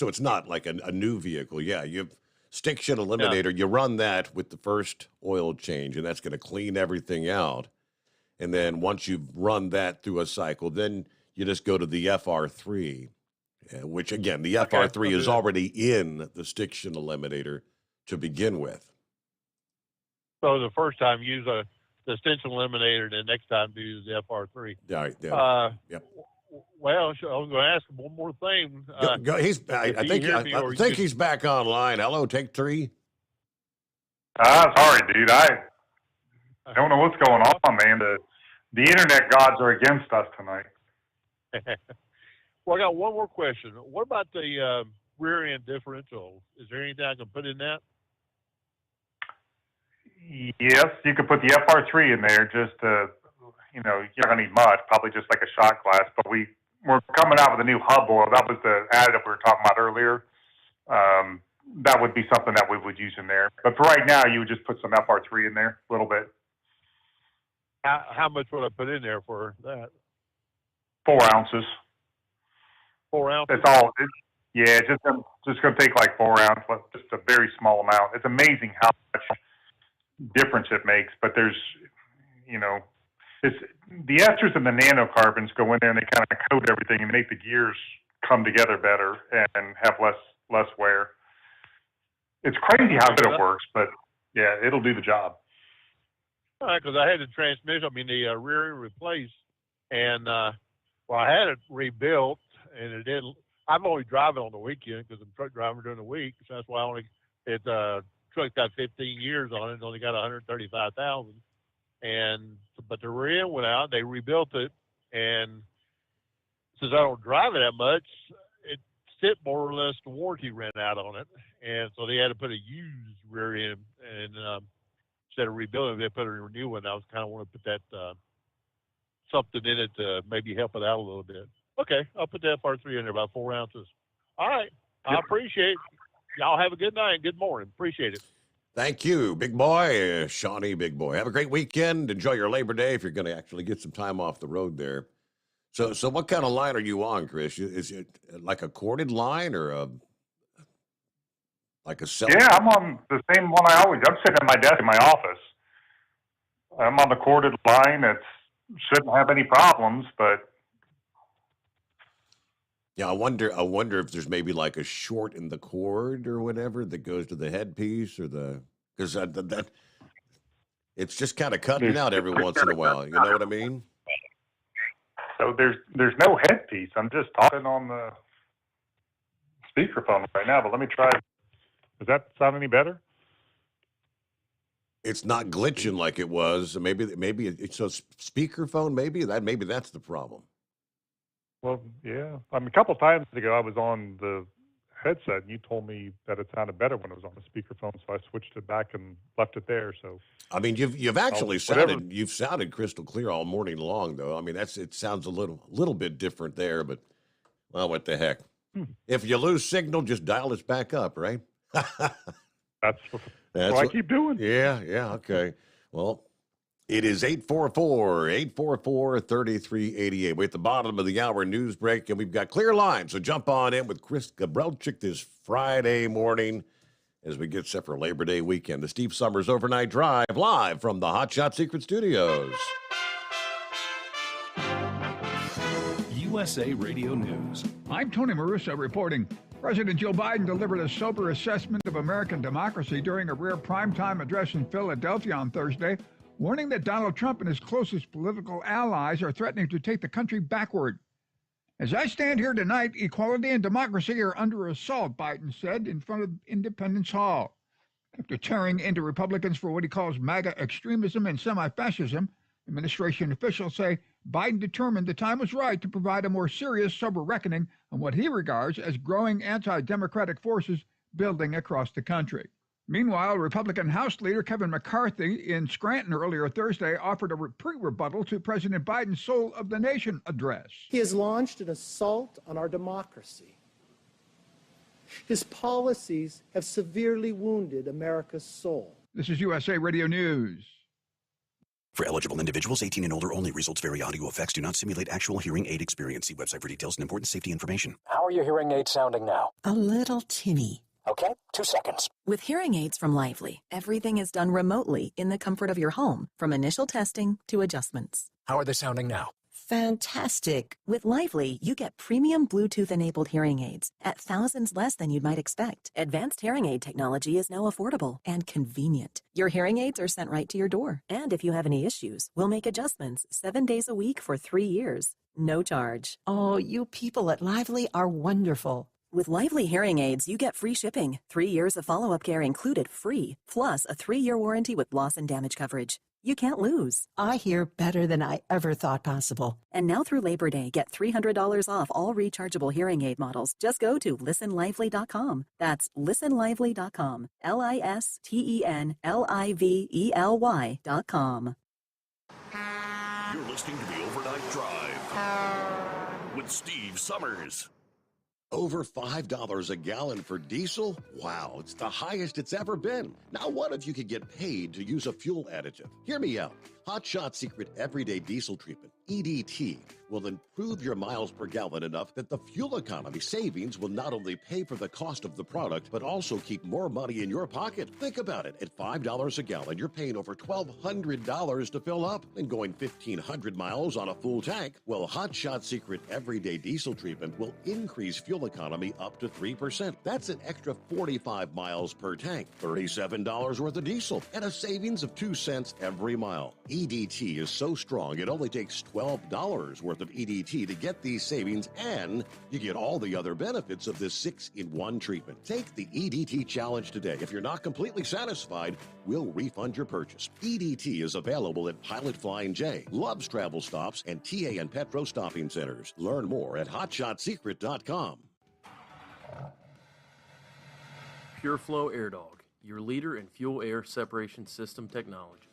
it's not like a new vehicle. Yeah, you've stiction eliminator. You run that with the first oil change, and that's going to clean everything out. And then once you've run that through a cycle, then you just go to the FR3, which again, the FR3 is already in the stiction eliminator to begin with. So the first time use the stiction eliminator, and the next time use the FR3. Right. Yep. Well, I was going to ask him one more thing. I think he's back online. Hello, take three. Sorry, dude. I don't know what's going on, man. The internet gods are against us tonight. Well, I got one more question. What about the rear end differential? Is there anything I can put in that? Yes, you could put the FR3 in there. Just you're not gonna need much. Probably just like a shot glass. But we're coming out with a new hub oil. That was the additive we were talking about earlier. that would be something that we would use in there. But for right now, you would just put some FR3 in there, a little bit. How much would I put in there for that? 4 ounces. 4 ounces? That's all. It's just going to take like 4 ounces, just a very small amount. It's amazing how much difference it makes. But there's, it's the esters and the nanocarbons go in there and they kind of coat everything and make the gears come together better and have less wear. It's crazy how good it works, but yeah, it'll do the job. All right, because I had the transmission, the rear end replaced, and I had it rebuilt, and it didn't. I'm only driving on the weekend because I'm truck driving during the week, so that's why truck got 15 years on it, and only got 135,000. But the rear end went out, they rebuilt it, and since I don't drive it that much, it sit more or less the warranty ran out on it, and so they had to put a used rear end, and instead of rebuilding it, they put a new one. I was kind of want to put that something in it to maybe help it out a little bit. Okay, I'll put that FR3 in there, about 4 ounces. All right, I appreciate it. Y'all have a good night and good morning. Appreciate it. Thank you, big boy, Shawnee, big boy. Have a great weekend. Enjoy your Labor Day if you're going to actually get some time off the road there. So what kind of line are you on, Chris? Is it like a corded line or like a cell? Yeah, I'm on the same one I'm sitting at my desk in my office. I'm on the corded line. It shouldn't have any problems, but yeah, I wonder if there's maybe like a short in the cord or whatever that goes to the headpiece or because that it's just kind of cutting out every once in a while. You know what I mean? So there's no headpiece. I'm just talking on the speakerphone right now, but let me try. Does that sound any better? It's not glitching like it was. Maybe it's a speakerphone. Maybe that's the problem. Well, yeah. A couple times ago, I was on the headset, and you told me that it sounded better when it was on the speakerphone, so I switched it back and left it there. So, you've actually sounded crystal clear all morning long, though. It sounds a little bit different there, but well, what the heck? If you lose signal, just dial us back up, right? That's what I keep doing. Yeah, okay. Well, it is 844-3388. We're at the bottom of the hour news break, and we've got clear lines. So jump on in with Chris Gabrelchik this Friday morning as we get set for Labor Day weekend. The Steve Sommers Overnight Drive, live from the Hot Shot Secret Studios. USA Radio News. I'm Tony Maruso reporting. President Joe Biden delivered a sober assessment of American democracy during a rare primetime address in Philadelphia on Thursday, warning that Donald Trump and his closest political allies are threatening to take the country backward. As I stand here tonight, equality and democracy are under assault, Biden said in front of Independence Hall. After tearing into Republicans for what he calls MAGA extremism and semi-fascism, administration officials say Biden determined the time was right to provide a more serious, sober reckoning on what he regards as growing anti-democratic forces building across the country. Meanwhile, Republican House Leader Kevin McCarthy in Scranton earlier Thursday offered a pre-rebuttal to President Biden's Soul of the Nation address. He has launched an assault on our democracy. His policies have severely wounded America's soul. This is USA Radio News. For eligible individuals 18 and older only. Results vary. Audio effects do not simulate actual hearing aid experience. See website for details and important safety information. How are your hearing aids sounding now? A little tinny. Okay, 2 seconds. With hearing aids from Lively, everything is done remotely in the comfort of your home, from initial testing to adjustments. How are they sounding now? Fantastic. With Lively, you get premium Bluetooth-enabled hearing aids at thousands less than you'd might expect. Advanced hearing aid technology is now affordable and convenient. Your hearing aids are sent right to your door. And if you have any issues, we'll make adjustments 7 days a week for 3 years. No charge. Oh, you people at Lively are wonderful. With Lively hearing aids, you get free shipping, 3 years of follow-up care included free, plus a 3-year warranty with loss and damage coverage. You can't lose. I hear better than I ever thought possible. And now through Labor Day, get $300 off all rechargeable hearing aid models. Just go to listenlively.com. That's listenlively.com. listenlively.com. You're listening to the Overnight Drive with Steve Sommers. Over $5 a gallon for diesel? Wow, it's the highest it's ever been. Now, what if you could get paid to use a fuel additive? Hear me out. Hot Shot Secret Everyday Diesel Treatment, EDT, will improve your miles per gallon enough that the fuel economy savings will not only pay for the cost of the product, but also keep more money in your pocket. Think about it. At $5 a gallon, you're paying over $1,200 to fill up and going 1,500 miles on a full tank. Well, Hot Shot Secret Everyday Diesel Treatment will increase fuel economy up to 3%. That's an extra 45 miles per tank, $37 worth of diesel, and a savings of 2 cents every mile. EDT is so strong, it only takes $12 worth of EDT to get these savings, and you get all the other benefits of this 6-in-1 treatment. Take the EDT challenge today. If you're not completely satisfied, we'll refund your purchase. EDT is available at Pilot Flying J, Love's Travel Stops, and TA and Petro Stopping Centers. Learn more at hotshotsecret.com. PureFlow Air Dog, your leader in fuel air separation system technology.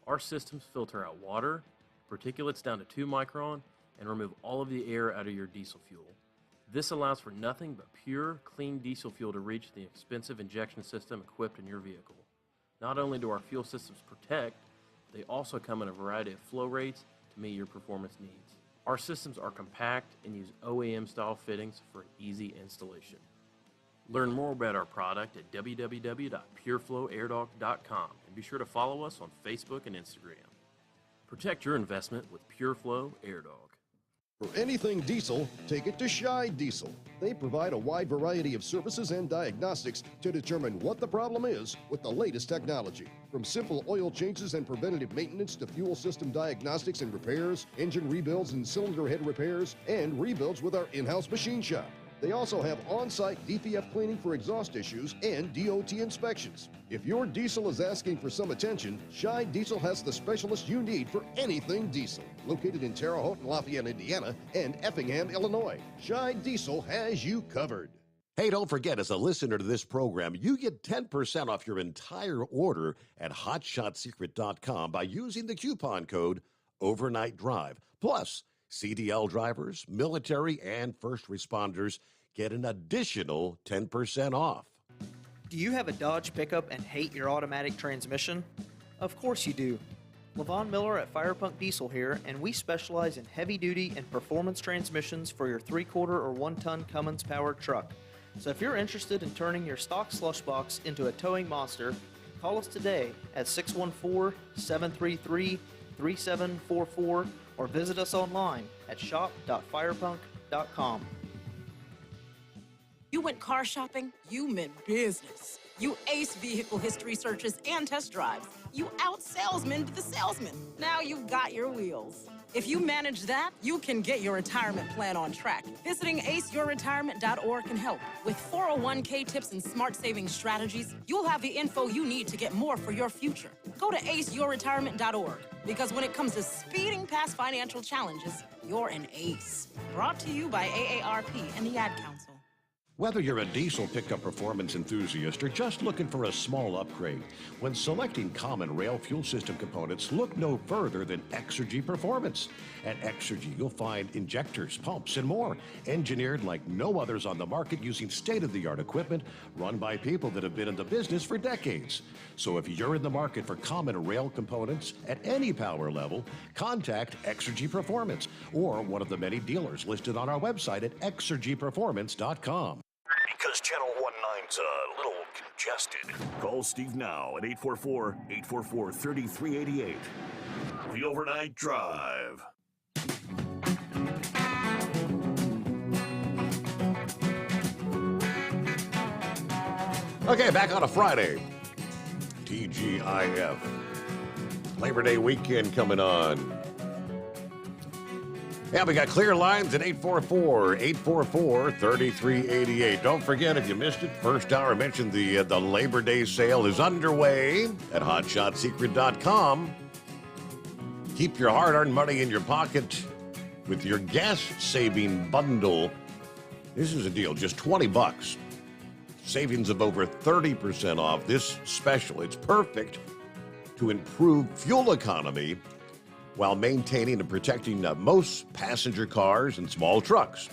Our systems filter out water, particulates down to 2 micron, and remove all of the air out of your diesel fuel. This allows for nothing but pure, clean diesel fuel to reach the expensive injection system equipped in your vehicle. Not only do our fuel systems protect, they also come in a variety of flow rates to meet your performance needs. Our systems are compact and use OEM-style fittings for an easy installation. Learn more about our product at www.pureflowairdog.com and be sure to follow us on Facebook and Instagram. Protect your investment with PureFlow Air Dog. For anything diesel, take it to Scheid Diesel. They provide a wide variety of services and diagnostics to determine what the problem is with the latest technology. From simple oil changes and preventative maintenance to fuel system diagnostics and repairs, engine rebuilds and cylinder head repairs, and rebuilds with our in-house machine shop. They also have on-site DPF cleaning for exhaust issues and DOT inspections. If your diesel is asking for some attention, Scheid Diesel has the specialist you need for anything diesel. Located in Terre Haute and Lafayette, Indiana, and Effingham, Illinois, Scheid Diesel has you covered. Hey, don't forget, as a listener to this program, you get 10% off your entire order at hotshotsecret.com by using the coupon code Overnight Drive. Plus, CDL drivers, military, and first responders get an additional 10% off. Do you have a Dodge pickup and hate your automatic transmission? Of course you do. Levon Miller at Firepunk Diesel here, and we specialize in heavy-duty and performance transmissions for your 3-quarter or 1-ton Cummins-powered truck. So if you're interested in turning your stock slush box into a towing monster, call us today at 614-733-3744 or visit us online at shop.firepunk.com. You went car shopping? You meant business. You ace vehicle history searches and test drives. You out-salesman the salesman. Now you've got your wheels. If you manage that, you can get your retirement plan on track. Visiting aceyourretirement.org can help. With 401k tips and smart savings strategies, you'll have the info you need to get more for your future. Go to aceyourretirement.org, because when it comes to speeding past financial challenges, you're an ace. Brought to you by AARP and the Ad Council. Whether you're a diesel pickup performance enthusiast or just looking for a small upgrade, when selecting common rail fuel system components, look no further than Exergy Performance. At Exergy, you'll find injectors, pumps, and more, engineered like no others on the market using state-of-the-art equipment run by people that have been in the business for decades. So if you're in the market for common rail components at any power level, contact Exergy Performance or one of the many dealers listed on our website at exergyperformance.com. Because Channel 19's a little congested. Call Steve now at 844-844-3388. The Overnight Drive. Okay, back on a Friday. TGIF. Labor Day weekend coming on. Yeah, we got clear lines at 844-844-3388. Don't forget, if you missed it, first hour, I mentioned the Labor Day sale is underway at hotshotsecret.com. Keep your hard-earned money in your pocket with your gas-saving bundle. This is a deal, just $20. Savings of over 30% off this special. It's perfect to improve fuel economy while maintaining and protecting most passenger cars and small trucks.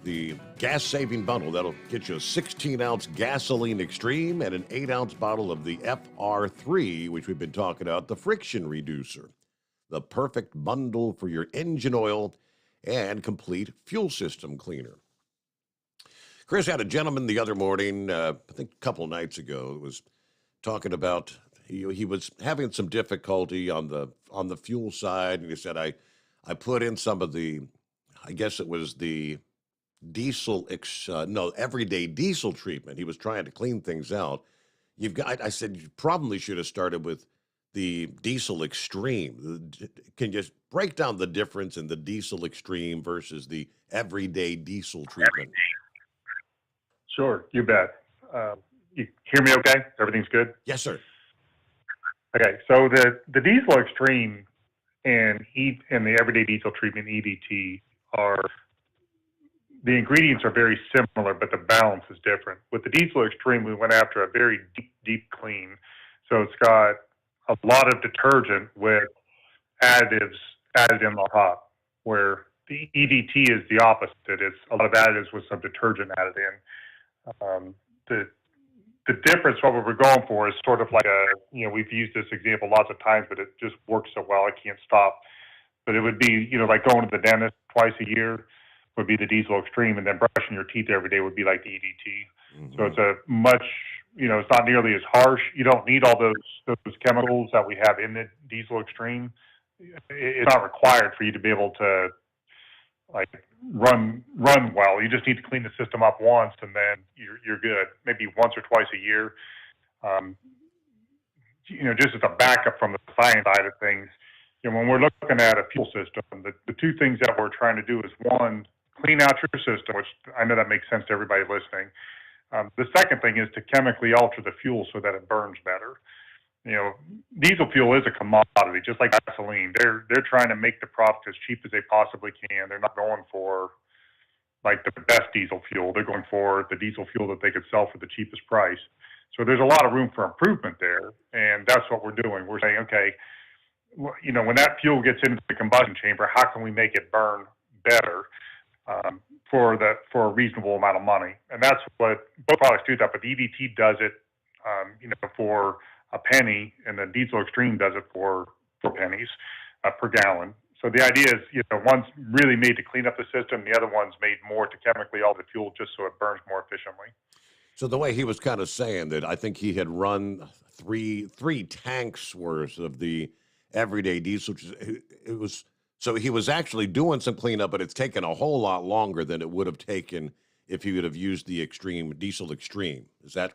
the gas-saving bundle. That'll get you a 16-ounce gasoline extreme and an 8-ounce bottle of the FR3, which we've been talking about, the friction reducer. The perfect bundle for your engine oil and complete fuel system cleaner. Chris had a gentleman the other morning, I think a couple of nights ago, was talking about he was having some difficulty on the fuel side, and he said, I put in some of the, I guess it was the everyday diesel treatment. He was trying to clean things out. I said, you probably should have started with the diesel extreme. Can you just break down the difference in the diesel extreme versus the everyday diesel treatment? Sure, you bet. You hear me okay? Everything's good? Yes, sir. Okay, so the diesel extreme and the everyday diesel treatment, EDT, the ingredients are very similar, but the balance is different. With the diesel extreme, we went after a very deep clean. So it's got a lot of detergent with additives added in the top, where the EDT is the opposite. It's a lot of additives with some detergent added in. The difference, what we were going for, is sort of like we've used this example lots of times, but it just works so well, I can't stop. But it would be, like going to the dentist twice a year would be the diesel extreme, and then brushing your teeth every day would be like the EDT. Mm-hmm. So it's a much, it's not nearly as harsh. You don't need all those chemicals that we have in the diesel extreme. It's not required for you to be able to run well. You just need to clean the system up once, and then you're good. Maybe once or twice a year. Just as a backup from the science side of things, when we're looking at a fuel system, the two things that we're trying to do is, one, clean out your system, which I know that makes sense to everybody listening. The second thing is to chemically alter the fuel so that it burns better. Diesel fuel is a commodity, just like gasoline. They're trying to make the product as cheap as they possibly can. They're not going for the best diesel fuel. They're going for the diesel fuel that they could sell for the cheapest price. So there's a lot of room for improvement there, and that's what we're doing. We're saying, okay, when that fuel gets into the combustion chamber, how can we make it burn better for a reasonable amount of money? And that's what both products do. That, but the EDT does it, for a penny, and the diesel extreme does it for 4 pennies per gallon. So the idea is, one's really made to clean up the system, the other one's made more to chemically alter the fuel just so it burns more efficiently. So the way he was kind of saying that, I think he had run three tanks worth of the everyday diesel. So he was actually doing some cleanup, but it's taken a whole lot longer than it would have taken if he would have used the diesel extreme. Is that?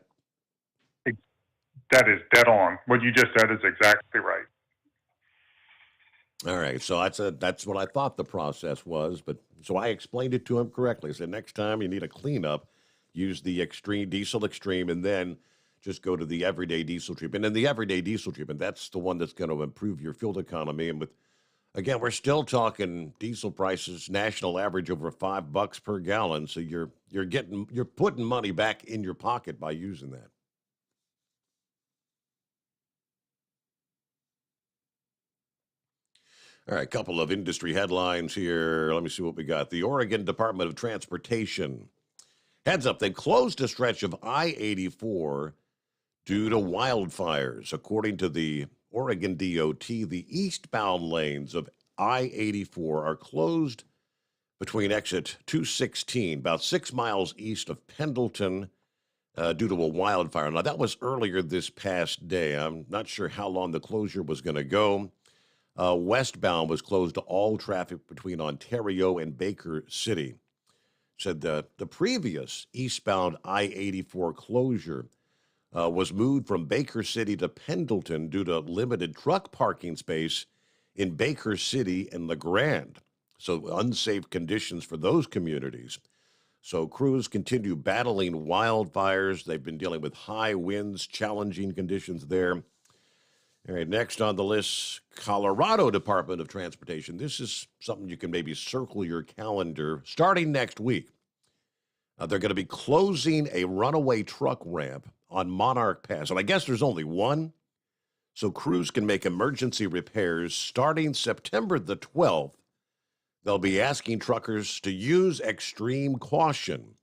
That is dead on. What you just said is exactly right. All right, so that's what I thought the process was, but so I explained it to him correctly. I said, next time you need a cleanup, use the diesel extreme, and then just go to the everyday diesel treatment. And the everyday diesel treatment, that's the one that's going to improve your fuel economy. And again, we're still talking diesel prices, national average over $5 per gallon. So you're putting money back in your pocket by using that. All right, a couple of industry headlines here. Let me see what we got. The Oregon Department of Transportation. Heads up, they closed a stretch of I-84 due to wildfires. According to the Oregon DOT, the eastbound lanes of I-84 are closed between exit 216, about 6 miles east of Pendleton, due to a wildfire. Now, that was earlier this past day. I'm not sure how long the closure was going to go. Westbound was closed to all traffic between Ontario and Baker City. Said the previous eastbound I-84 closure was moved from Baker City to Pendleton due to limited truck parking space in Baker City and LeGrand. So unsafe conditions for those communities. So crews continue battling wildfires. They've been dealing with high winds, challenging conditions there. All right, next on the list, Colorado Department of Transportation. This is something you can maybe circle your calendar starting next week. They're going to be closing a runaway truck ramp on Monarch Pass. And I guess there's only one. So crews can make emergency repairs starting September the 12th. They'll be asking truckers to use extreme caution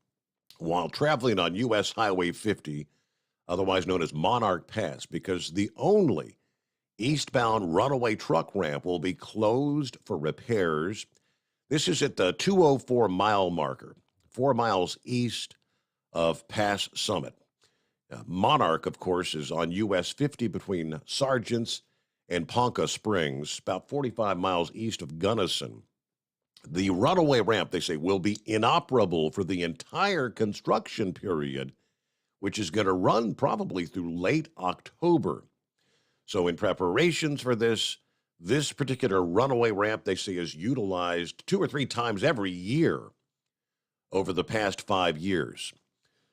while traveling on U.S. Highway 50, otherwise known as Monarch Pass, because the only eastbound runaway truck ramp will be closed for repairs. This is at the 204 mile marker, 4 miles east of Pass Summit. Monarch, of course, is on U.S. 50 between Sargents and Ponca Springs, about 45 miles east of Gunnison. The runaway ramp, they say, will be inoperable for the entire construction period, which is going to run probably through late October. So in preparations for this particular runaway ramp, they say, is utilized 2 or 3 times every year over the past 5 years.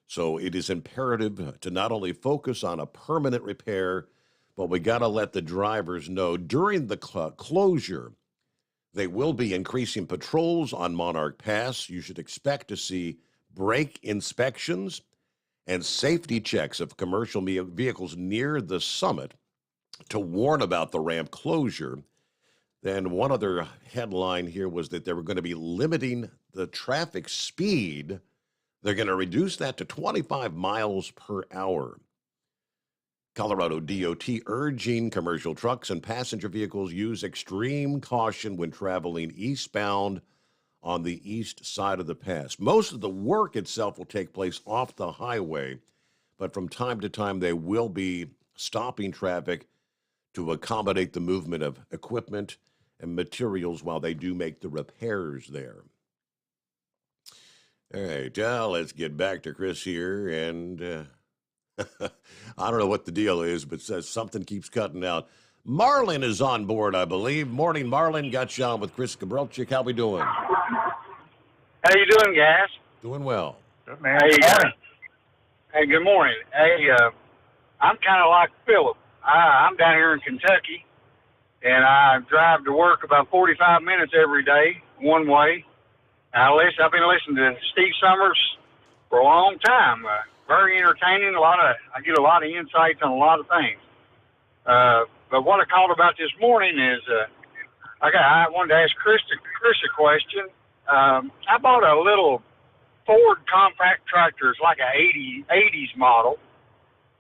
So it is imperative to not only focus on a permanent repair, but we got to let the drivers know during the closure, they will be increasing patrols on Monarch Pass. You should expect to see brake inspections and safety checks of commercial vehicles near the summit to warn about the ramp closure. Then one other headline here was that they were going to be limiting the traffic speed. They're going to reduce that to 25 miles per hour. Colorado DOT urging commercial trucks and passenger vehicles use extreme caution when traveling eastbound on the east side of the pass. Most of the work itself will take place off the highway, but from time to time they will be stopping traffic to accommodate the movement of equipment and materials while they do make the repairs there. All right, let's get back to Chris here, and I don't know what the deal is, but says something keeps cutting out. Marlon is on board, I believe. Morning, Marlon. Got you on with Chris Gabrelchik. How we doing? How you doing, guys? Doing well. Good, man. Hey, good morning. Hey, I'm kind of like Philip. I'm down here in Kentucky, and I drive to work about 45 minutes every day, one way. I've been listening to Steve Sommers for a long time. Very entertaining. I get a lot of insights on a lot of things. But what I called about this morning is I wanted to ask Chris a question. I bought a little Ford compact tractor. It's like a 80s model,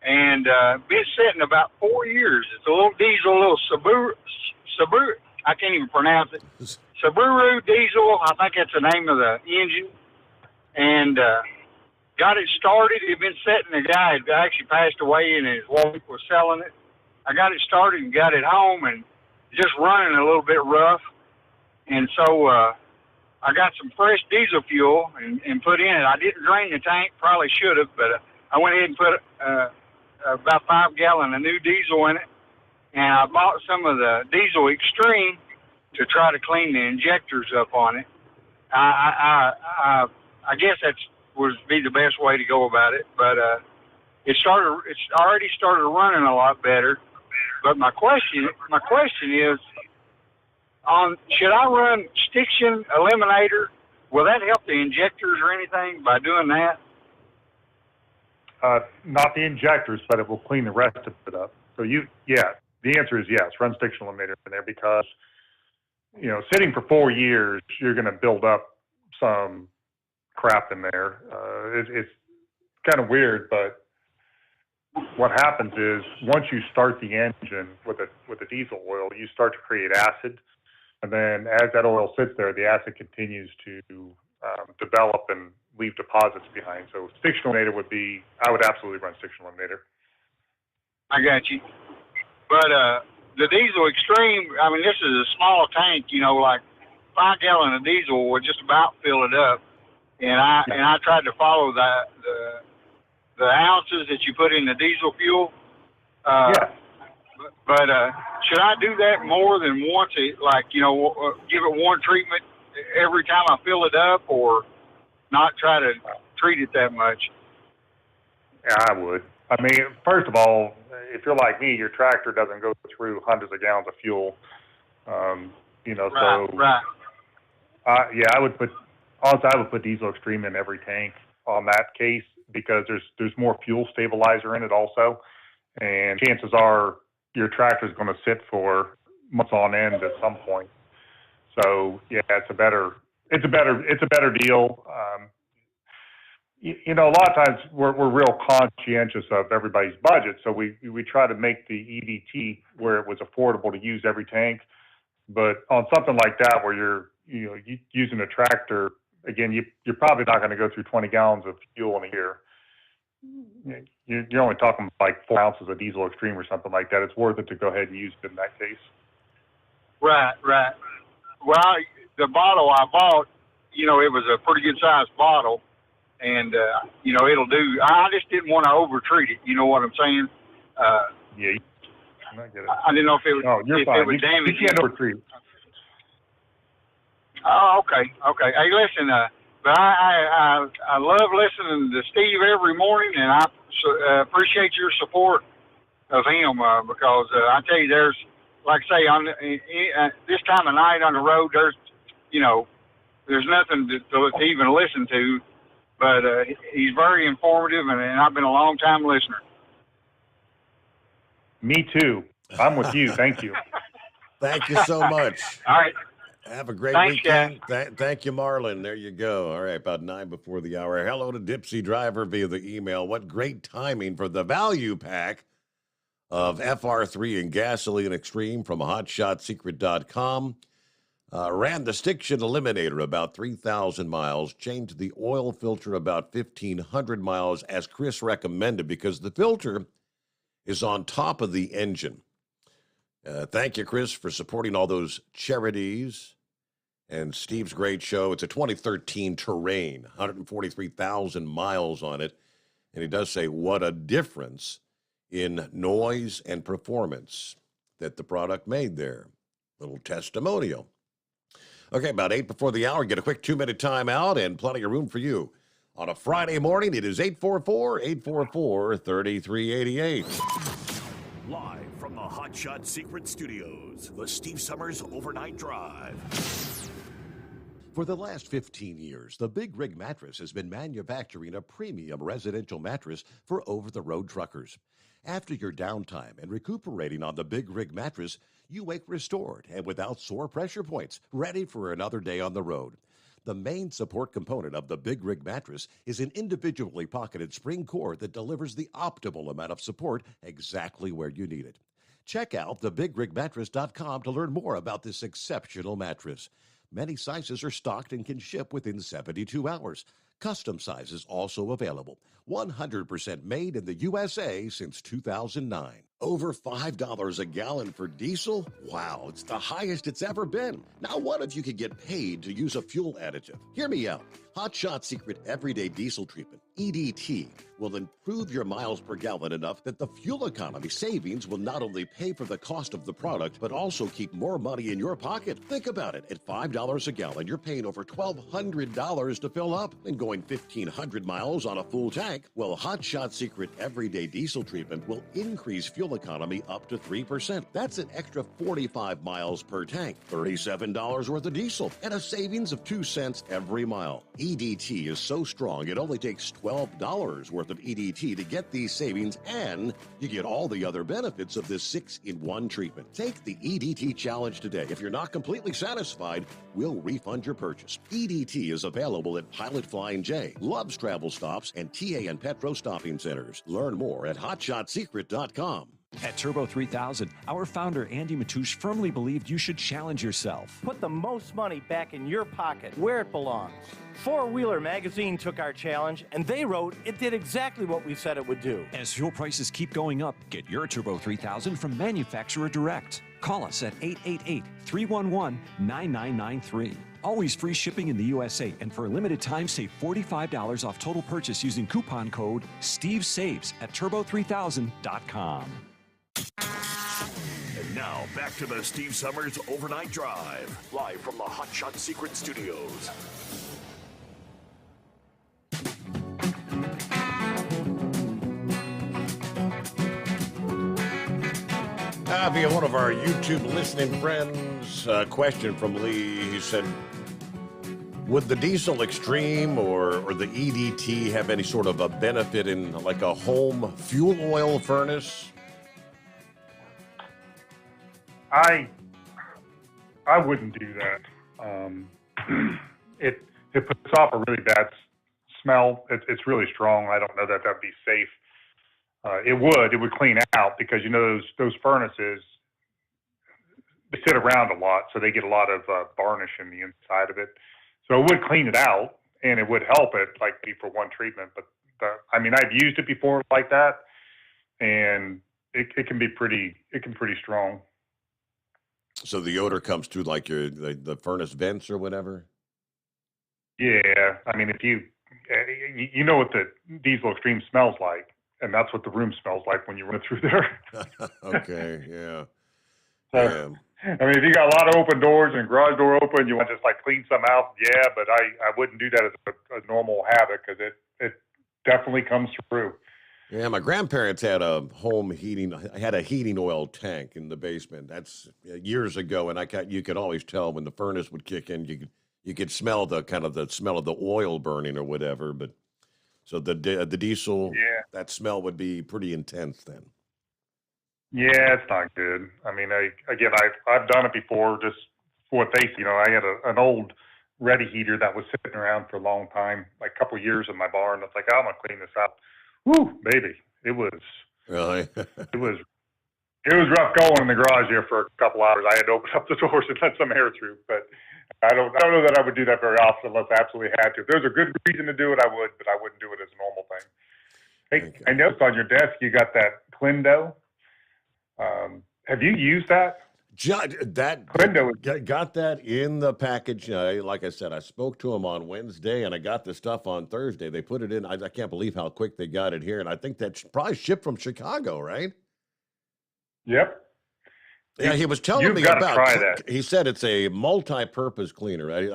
and been sitting about 4 years. It's a little diesel, a little Subaru. I can't even pronounce it. Subaru diesel. I think that's the name of the engine, and got it started. It had been sitting. The guy had actually passed away, and his wife was selling it. I got it started and got it home, and just running a little bit rough. And so I got some fresh diesel fuel and put in it. I didn't drain the tank, probably should have, but I went ahead and put about 5 gallons of new diesel in it. And I bought some of the Diesel Extreme to try to clean the injectors up on it. I guess that's would be the best way to go about it, but it's already started running a lot better. But my question is, should I run Stiction Eliminator? Will that help the injectors or anything by doing that? Not the injectors, but it will clean the rest of it up. So the answer is yes, run Stiction Eliminator in there because, sitting for 4 years, you're going to build up some crap in there. It's kind of weird, but what happens is once you start the engine with a diesel oil, you start to create acid, and then as that oil sits there, the acid continues to develop and leave deposits behind. So Stiction Eliminator I would absolutely run Stiction Eliminator. I got you. But the Diesel Extreme, this is a small tank, like 5 gallons of diesel would just about fill it up. And I tried to follow the ounces that you put in the diesel fuel. But should I do that more than once? Give it one treatment every time I fill it up, or not try to treat it that much? Yeah, I would. First of all, if you're like me, your tractor doesn't go through hundreds of gallons of fuel. Right. I would put Diesel Extreme in every tank on that case because there's more fuel stabilizer in it also, and chances are your tractor is going to sit for months on end at some point. So yeah, it's a better deal. A lot of times we're real conscientious of everybody's budget, so we try to make the EDT where it was affordable to use every tank. But on something like that, where you're using a tractor, again, you're probably not going to go through 20 gallons of fuel in a year. You're only talking like 4 ounces of diesel extreme or something like that. It's worth it to go ahead and use it in that case. Right. Well, the bottle I bought, it was a pretty good sized bottle. And, it'll do. I just didn't want to over-treat it. You know what I'm saying? Yeah. I get it. I didn't know if it was, no, you're fine. It would damage you. Can't over-treat. Oh, okay. Hey, listen, but I love listening to Steve every morning, and I appreciate your support of him because I tell you, there's, like I say, on this time of night on the road, there's nothing to even listen to. But he's very informative, and I've been a long-time listener. Me too. I'm with you. Thank you. Thank you so much. All right. Have a great Thanks, weekend. Thank you, Marlon. There you go. All right, about 9 before the hour. Hello to Dipsy Driver via the email. What great timing for the value pack of FR3 and Gasoline Extreme from HotShotSecret.com. Ran the Stiction Eliminator about 3,000 miles, changed the oil filter about 1,500 miles, as Chris recommended, because the filter is on top of the engine. Thank you, Chris, for supporting all those charities and Steve's great show. It's a 2013 Terrain, 143,000 miles on it, and he does say what a difference in noise and performance that the product made there. Little testimonial. Okay, about 8 before the hour. Get a quick 2-minute timeout and plenty of room for you. On a Friday morning, it is 844-844-3388. Live from the Hot Shot Secret Studios, the Steve Summers Overnight Drive. For the last 15 years, the Big Rig Mattress has been manufacturing a premium residential mattress for over-the-road truckers. After your downtime and recuperating on the Big Rig Mattress, you wake restored and without sore pressure points, ready for another day on the road. The main support component of the Big Rig Mattress is an individually pocketed spring core that delivers the optimal amount of support exactly where you need it. Check out thebigrigmattress.com to learn more about this exceptional mattress. Many sizes are stocked and can ship within 72 hours. Custom sizes also available. 100% made in the USA since 2009. Over $5 a gallon for diesel? Wow, it's the highest it's ever been. Now what if you could get paid to use a fuel additive? Hear me out. Hot Shot Secret Everyday Diesel Treatment, EDT, will improve your miles per gallon enough that the fuel economy savings will not only pay for the cost of the product, but also keep more money in your pocket. Think about it. At $5 a gallon, you're paying over $1,200 to fill up and going 1,500 miles on a full tank. Well, Hot Shot Secret Everyday Diesel Treatment will increase fuel economy up to 3%. That's an extra 45 miles per tank, $37 worth of diesel, and a savings of 2 cents every mile. EDT is so strong, it only takes $12 worth of EDT to get these savings, and you get all the other benefits of this 6-in-1 treatment. Take the EDT challenge today. If you're not completely satisfied, we'll refund your purchase. EDT is available at Pilot Flying J, Love's Travel Stops, and TA and Petro Stopping Centers. Learn more at HotShotSecret.com. At Turbo 3000, our founder Andy Matouche firmly believed you should challenge yourself. Put the most money back in your pocket, where it belongs. Four Wheeler Magazine took our challenge, and they wrote it did exactly what we said it would do. As fuel prices keep going up, get your Turbo 3000 from manufacturer direct. Call us at 888-311-9993. Always free shipping in the USA, and for a limited time, save $45 off total purchase using coupon code STEVESAVES at turbo3000.com. And now, back to the Steve Summers Overnight Drive, live from the Hot Shot Secret Studios. Via one of our YouTube listening friends, a question from Lee. He said, would the Diesel Extreme or the EDT have any sort of a benefit in like a home fuel oil furnace? I wouldn't do that. It puts off a really bad smell. It's really strong. I don't know that that'd be safe. It would clean out because those furnaces, they sit around a lot, so they get a lot of varnish in the inside of it. So it would clean it out, and it would help it, like for one treatment. But I've used it before like that, and it can be pretty strong. So the odor comes through like the furnace vents or whatever? Yeah, if you know what the diesel extreme smells like, and that's what the room smells like when you run it through there. Okay, yeah. So, if you got a lot of open doors and garage door open, you want to just clean some out, yeah, but I wouldn't do that as a normal habit because it definitely comes through. Yeah, my grandparents had a heating oil tank in the basement. That's years ago, and you could always tell when the furnace would kick in. You could smell the smell of the oil burning or whatever. But so the diesel, that smell would be pretty intense then. Yeah, it's not good. I've done it before. Just for what they, I had an old ready heater that was sitting around for a long time, like a couple of years in my barn. It's like, I'm gonna clean this out. Woo, baby, it was really. it was rough going in the garage here for a couple hours. I had to open up the doors and let some air through, but I don't know that I would do that very often unless I absolutely had to. If there's a good reason to do it, I would, but I wouldn't do it as a normal thing. Hey, I noticed on your desk you got that Clindo. Have you used that? That got that in the package. Like I said, I spoke to them on Wednesday, and I got the stuff on Thursday. They put it in. I can't believe how quick they got it here, and I think that's probably shipped from Chicago, right? Yep. Yeah, he was telling me about. Try that. He said it's a multi-purpose cleaner. Right?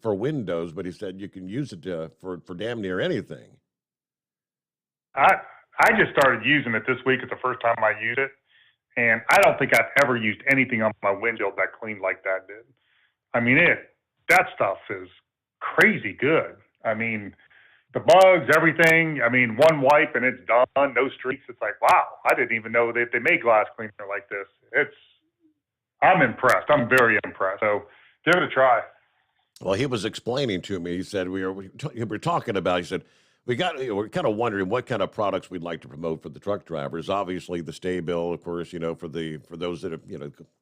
For Windows, but he said you can use it for damn near anything. I just started using it this week. It's the first time I used it. And I don't think I've ever used anything on my windshield that cleaned like that did. That stuff is crazy good. The bugs, everything. One wipe and it's done. No streaks. It's like, wow, I didn't even know that they made glass cleaner like this. I'm impressed. I'm very impressed. So give it a try. Well, he was explaining to me. He said we were talking about. He said we're kind of wondering what kind of products we'd like to promote for the truck drivers. Obviously, the stay bill, of course, for those that are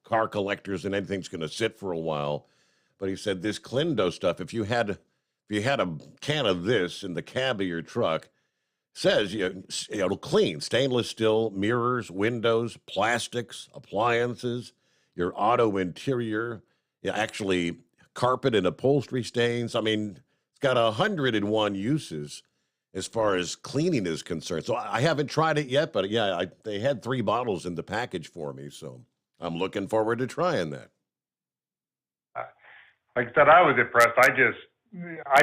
car collectors and anything's going to sit for a while. But he said this Clindo stuff. If you had a can of this in the cab of your truck, says it'll clean stainless steel, mirrors, windows, plastics, appliances, your auto interior, actually carpet and upholstery stains. It's got 101 uses as far as cleaning is concerned. So I haven't tried it yet, but they had 3 bottles in the package for me, so I'm looking forward to trying that. Like I said, I was impressed. I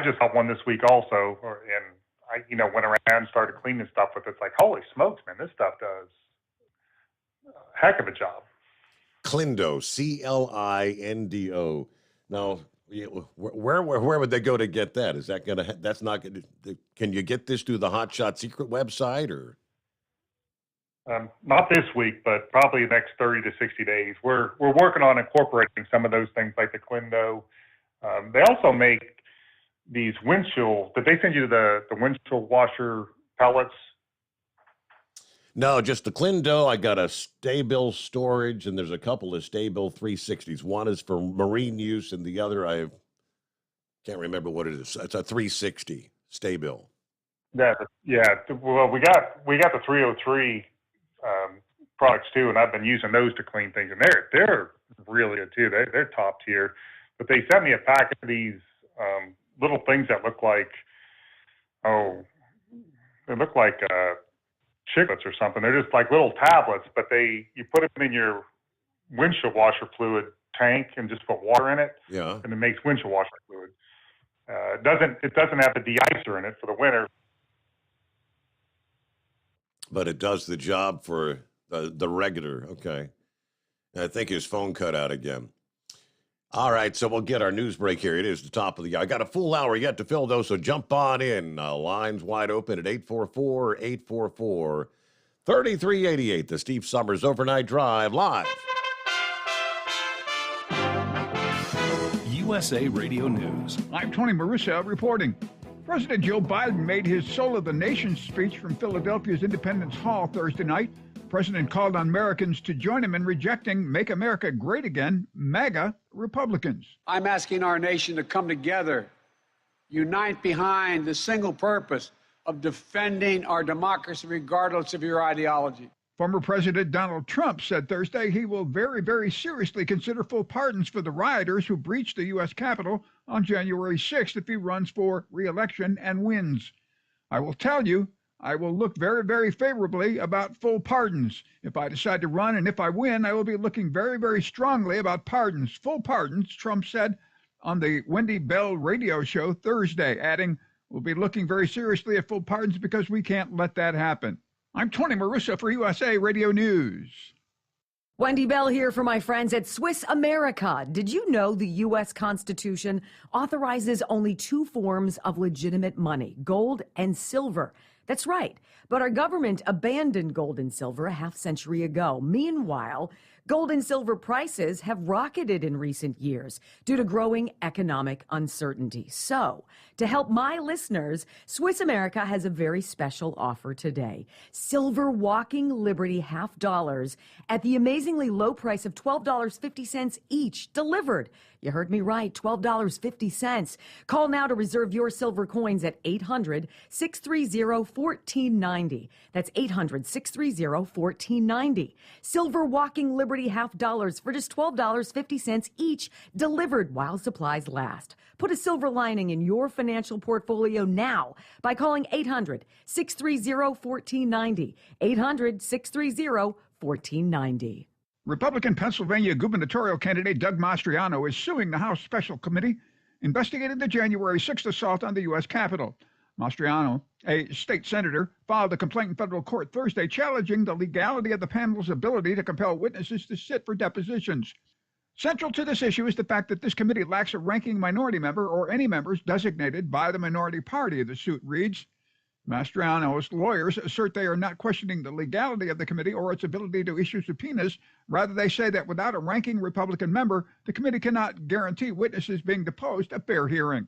just got one this week also, and I went around and started cleaning stuff with it. It's like, holy smokes, man, this stuff does a heck of a job. Clindo, Clindo. Now, where would they go to get that? Is that that's not going to, can you get this through the Hot Shot Secret website or? Not this week, but probably the next 30 to 60 days. We're working on incorporating some of those things like the Clindo. They also make these windshield. Did they send you the windshield washer pellets? No, just the Clindo. I got a Staybill storage, and there's a couple of Staybill 360s. One is for marine use, and the other I can't remember what it is. It's a 360 Staybill. Yeah. Well, we got the 303 products too, and I've been using those to clean things, and they're really good too. They're top tier. But they sent me a pack of these little things that look like chiclets or something. They're just like little tablets, but you put them in your windshield washer fluid tank and just put water in it. Yeah. And it makes windshield washer fluid. It doesn't have the de-icer in it for the winter. But it does the job for the regular. Okay. I think his phone cut out again. All right, so we'll get our news break here. It is the top of the hour. I got a full hour yet to fill, though, so jump on in. Lines wide open at 844-844-3388. The Steve Sommers Overnight Drive live. You USA Radio News. I'm Tony Marussa reporting. President Joe Biden made his Soul of the Nation speech from Philadelphia's Independence Hall Thursday night. The president called on Americans to join him in rejecting Make America Great Again, MAGA Republicans. I'm asking our nation to come together, unite behind the single purpose of defending our democracy regardless of your ideology. Former President Donald Trump said Thursday he will very, very seriously consider full pardons for the rioters who breached the U.S. Capitol on January 6th if he runs for re-election and wins. I will tell you, I will look very, very favorably about full pardons. If I decide to run and if I win, I will be looking very, very strongly about pardons. Full pardons, Trump said on the Wendy Bell radio show Thursday, adding, we'll be looking very seriously at full pardons because we can't let that happen. I'm Tony Marussa for USA Radio News. Wendy Bell here for my friends at Swiss America. Did you know the U.S. Constitution authorizes only two forms of legitimate money, gold and silver? That's right. But our government abandoned gold and silver a half century ago. Meanwhile, gold and silver prices have rocketed in recent years due to growing economic uncertainty. So, to help my listeners, Swiss America has a very special offer today. Silver Walking Liberty $half at the amazingly low price of $12.50 each, delivered. You heard me right, $12.50. Call now to reserve your silver coins at 800-630-1490. That's 800-630-1490. Silver Walking Liberty $half for just $12.50 each, delivered while supplies last. Put a silver lining in your financial portfolio now by calling 800-630-1490. 800-630-1490. Republican Pennsylvania gubernatorial candidate Doug Mastriano is suing the House Special Committee investigating the January 6th assault on the U.S. Capitol. Mastriano, a state senator, filed a complaint in federal court Thursday challenging the legality of the panel's ability to compel witnesses to sit for depositions. Central to this issue is the fact that this committee lacks a ranking minority member or any members designated by the minority party, the suit reads. Mastriano's lawyers assert they are not questioning the legality of the committee or its ability to issue subpoenas. Rather, they say that without a ranking Republican member, the committee cannot guarantee witnesses being deposed a fair hearing.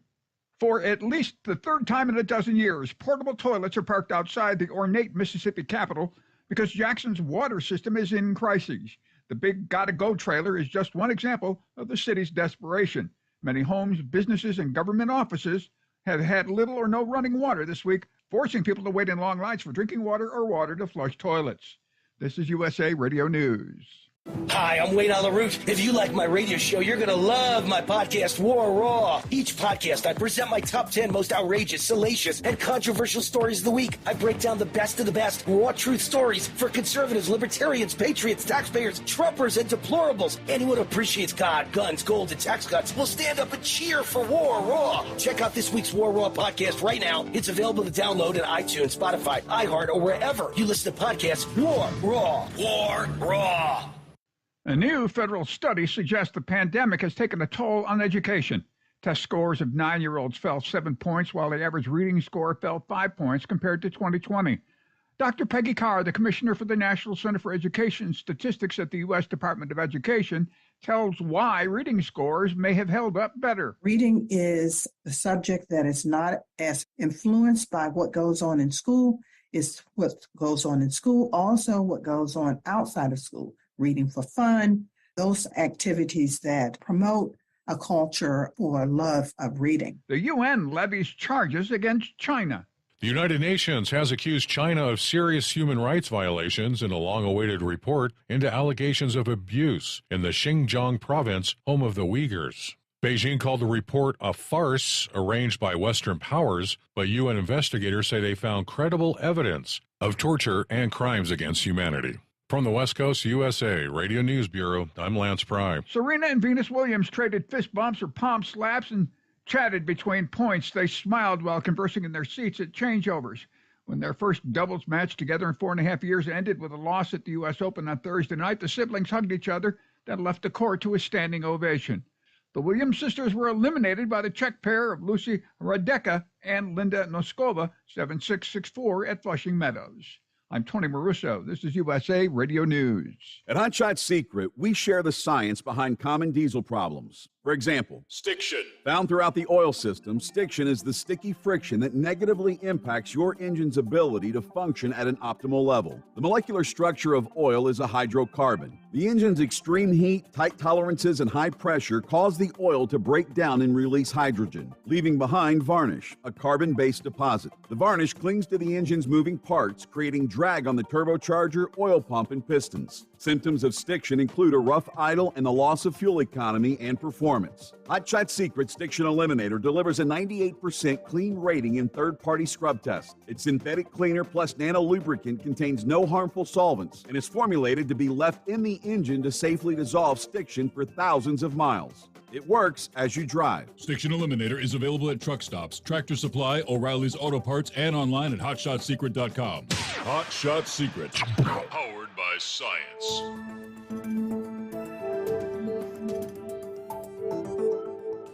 For at least the third time in a dozen years, portable toilets are parked outside the ornate Mississippi Capitol because Jackson's water system is in crisis. The big Gotta Go trailer is just one example of the city's desperation. Many homes, businesses, and government offices have had little or no running water this week, forcing people to wait in long lines for drinking water or water to flush toilets. This is USA Radio News. Hi, I'm Wayne Alaroot. If you like my radio show, you're going to love my podcast, War Raw. Each podcast, I present my top 10 most outrageous, salacious, and controversial stories of the week. I break down the best of the best raw truth stories for conservatives, libertarians, patriots, taxpayers, Trumpers, and deplorables. Anyone who appreciates God, guns, gold, and tax cuts will stand up and cheer for War Raw. Check out this week's War Raw podcast right now. It's available to download on iTunes, Spotify, iHeart, or wherever you listen to podcasts. War Raw. War Raw. A new federal study suggests the pandemic has taken a toll on education. Test scores of 9-year-olds fell 7 points, while the average reading score fell 5 points compared to 2020. Dr. Peggy Carr, the Commissioner for the National Center for Education Statistics at the U.S. Department of Education, tells why reading scores may have held up better. Reading is a subject that is not as influenced by what goes on in school. It's what goes on in school, also what goes on outside of school. Reading for fun, those activities that promote a culture or love of reading. The UN levies charges against China. The United Nations has accused China of serious human rights violations in a long-awaited report into allegations of abuse in the Xinjiang province, home of the Uyghurs. Beijing called the report a farce arranged by Western powers, but UN investigators say they found credible evidence of torture and crimes against humanity. From the West Coast USA Radio News Bureau, I'm Lance Pry. Serena and Venus Williams traded fist bumps or palm slaps and chatted between points. They smiled while conversing in their seats at changeovers. When their first doubles match together in 4.5 years ended with a loss at the U.S. Open on Thursday night, the siblings hugged each other, then left the court to a standing ovation. The Williams sisters were eliminated by the Czech pair of Lucy Radecka and Linda Noskova, 7-6, 6-4 at Flushing Meadows. I'm Tony Marusso. This is USA Radio News. At Hot Shot Secret, we share the science behind common diesel problems. For example, stiction. Found throughout the oil system, stiction is the sticky friction that negatively impacts your engine's ability to function at an optimal level. The molecular structure of oil is a hydrocarbon. The engine's extreme heat, tight tolerances, and high pressure cause the oil to break down and release hydrogen, leaving behind varnish, a carbon-based deposit. The varnish clings to the engine's moving parts, creating drag on the turbocharger, oil pump, and pistons. Symptoms of stiction include a rough idle and the loss of fuel economy and performance. Hot Shot Secret Stiction Eliminator delivers a 98% clean rating in third-party scrub tests. Its synthetic cleaner plus nano lubricant contains no harmful solvents and is formulated to be left in the engine to safely dissolve stiction for thousands of miles. It works as you drive. Stiction Eliminator is available at truck stops, Tractor Supply, O'Reilly's Auto Parts, and online at HotShotSecret.com. Hot Shot Secret, powered by science.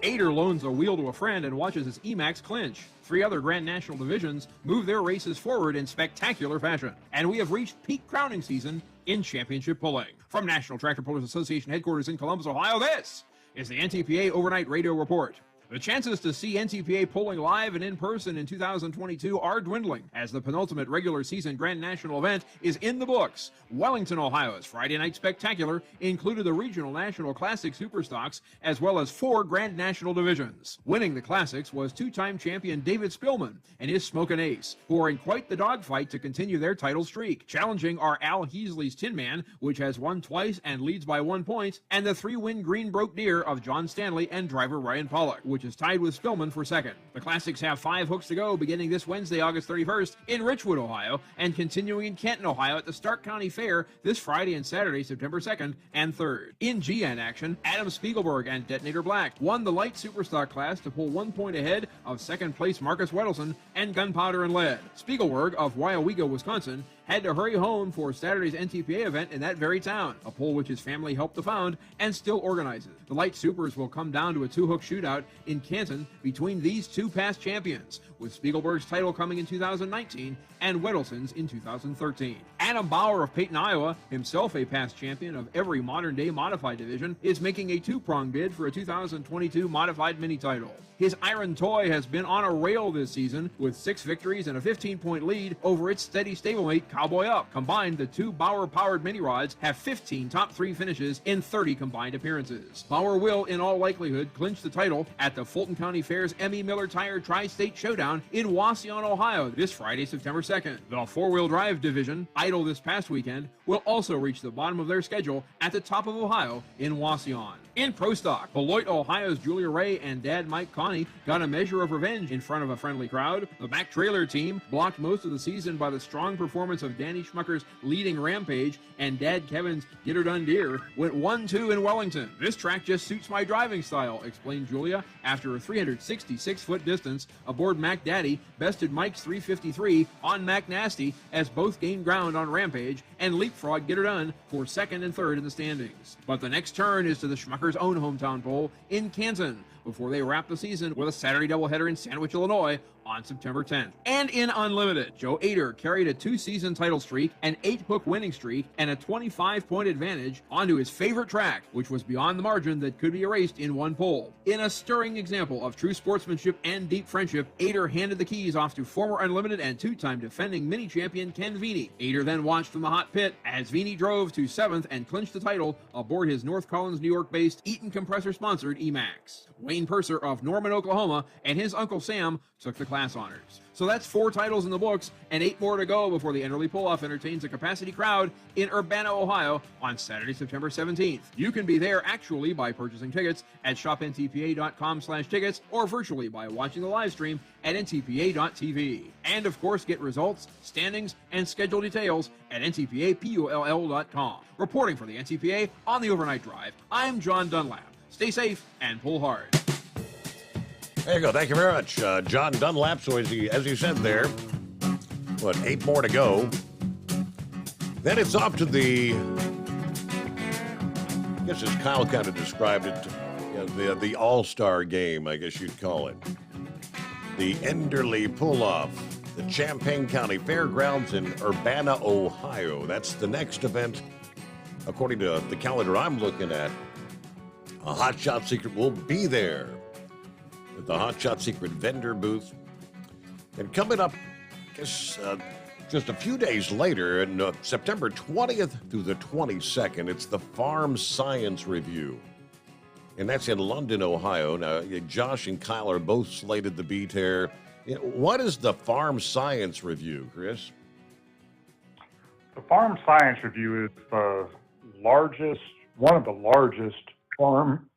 Ader loans a wheel to a friend and watches his Emax clinch. 3 other Grand National divisions move their races forward in spectacular fashion. And we have reached peak crowning season in championship pulling. From National Tractor Pullers Association headquarters in Columbus, Ohio, this is the NTPA Overnight Radio Report. The chances to see NTPA pulling live and in person in 2022 are dwindling as the penultimate regular season Grand National event is in the books. Wellington, Ohio's Friday Night Spectacular included the Regional National Classic Superstocks as well as 4 Grand National divisions. Winning the Classics was 2-time champion David Spillman and his Smokin' Ace, who are in quite the dogfight to continue their title streak. Challenging are Al Heasley's Tin Man, which has won twice and leads by 1 point, and the 3-win Green Broke Deer of John Stanley and driver Ryan Pollock, which is tied with Spillman for second. The Classics have 5 hooks to go beginning this Wednesday, August 31st in Richwood, Ohio, and continuing in Canton, Ohio at the Stark County Fair this Friday and Saturday, September 2nd and 3rd. In GN action, Adam Spiegelberg and Detonator Black won the light superstock class to pull 1 point ahead of second place Marcus Wedelson and Gunpowder and Lead. Spiegelberg of Wyowega, Wisconsin, had to hurry home for Saturday's NTPA event in that very town, a poll which his family helped to found and still organizes. The Light Supers will come down to a 2-hook shootout in Canton between these 2 past champions, with Spiegelberg's title coming in 2019 and Wedelson's in 2013. Adam Bauer of Peyton, Iowa, himself a past champion of every modern-day modified division, is making a 2-prong bid for a 2022 modified mini title. His Iron Toy has been on a rail this season with 6 victories and a 15-point lead over its steady stablemate Cowboy Up. Combined, the 2 Bauer-powered mini rods have 15 top 3 finishes in 30 combined appearances. Bauer will, in all likelihood, clinch the title at the Fulton County Fair's Emmy Miller Tire Tri-State Showdown in Wauseon, Ohio, this Friday, September 2nd. The 4-wheel drive division, idle this past weekend, will also reach the bottom of their schedule at the top of Ohio in Wauseon. In Pro Stock, Beloit, Ohio's Julia Ray and Dad Mike Connie got a measure of revenge in front of a friendly crowd. The back trailer team, blocked most of the season by the strong performance of Danny Schmucker's leading Rampage and Dad Kevin's Get Her Done Deer, went 1-2 in Wellington. This track just suits my driving style, explained Julia after a 366-foot distance aboard Mac Daddy bested Mike's 353 on Mac Nasty as both gained ground on Rampage and leapfrog Get Her Done for 2nd and 3rd in the standings. But the next turn is to the Schmucker's own hometown pole in Canton before they wrap the season with a Saturday doubleheader in Sandwich, Illinois on September 10th. And in Unlimited, Joe Ader carried a 2-season title streak, an 8-hook winning streak, and a 25-point advantage onto his favorite track, which was beyond the margin that could be erased in 1 pole. In a stirring example of true sportsmanship and deep friendship, Ader handed the keys off to former Unlimited and 2-time defending mini champion Ken Veeney. Ader then watched from the hot pit as Veeney drove to 7th and clinched the title aboard his North Collins, New York-based Eaton Compressor-sponsored Emax. Wayne Purser of Norman, Oklahoma, and his Uncle Sam took the class honors. So that's 4 titles in the books and 8 more to go before the Enderley Pull-Off entertains a capacity crowd in Urbana, Ohio on Saturday, September 17th. You can be there actually by purchasing tickets at shopntpa.com/tickets or virtually by watching the live stream at ntpa.tv. And of course, get results, standings, and schedule details at ntpapull.com. Reporting for the NTPA on the Overnight Drive, I'm John Dunlap. Stay safe and pull hard. There you go. Thank you very much, John Dunlap. So as you said there, 8 more to go. Then it's off to the, I guess as Kyle kind of described it, the all-star game, I guess you'd call it. The Enderley Pull-Off. the Champaign County Fairgrounds in Urbana, Ohio. That's the next event. According to the calendar I'm looking at, a Hot Shot Secret will be there at the Hot Shot Secret vendor booth. And coming up, I guess, just a few days later, on September 20th through the 22nd, it's the Farm Science Review. And that's in London, Ohio. Now, Josh and Kyle are both slated to be there. What is the Farm Science Review, Chris? The Farm Science Review is one of the largest farm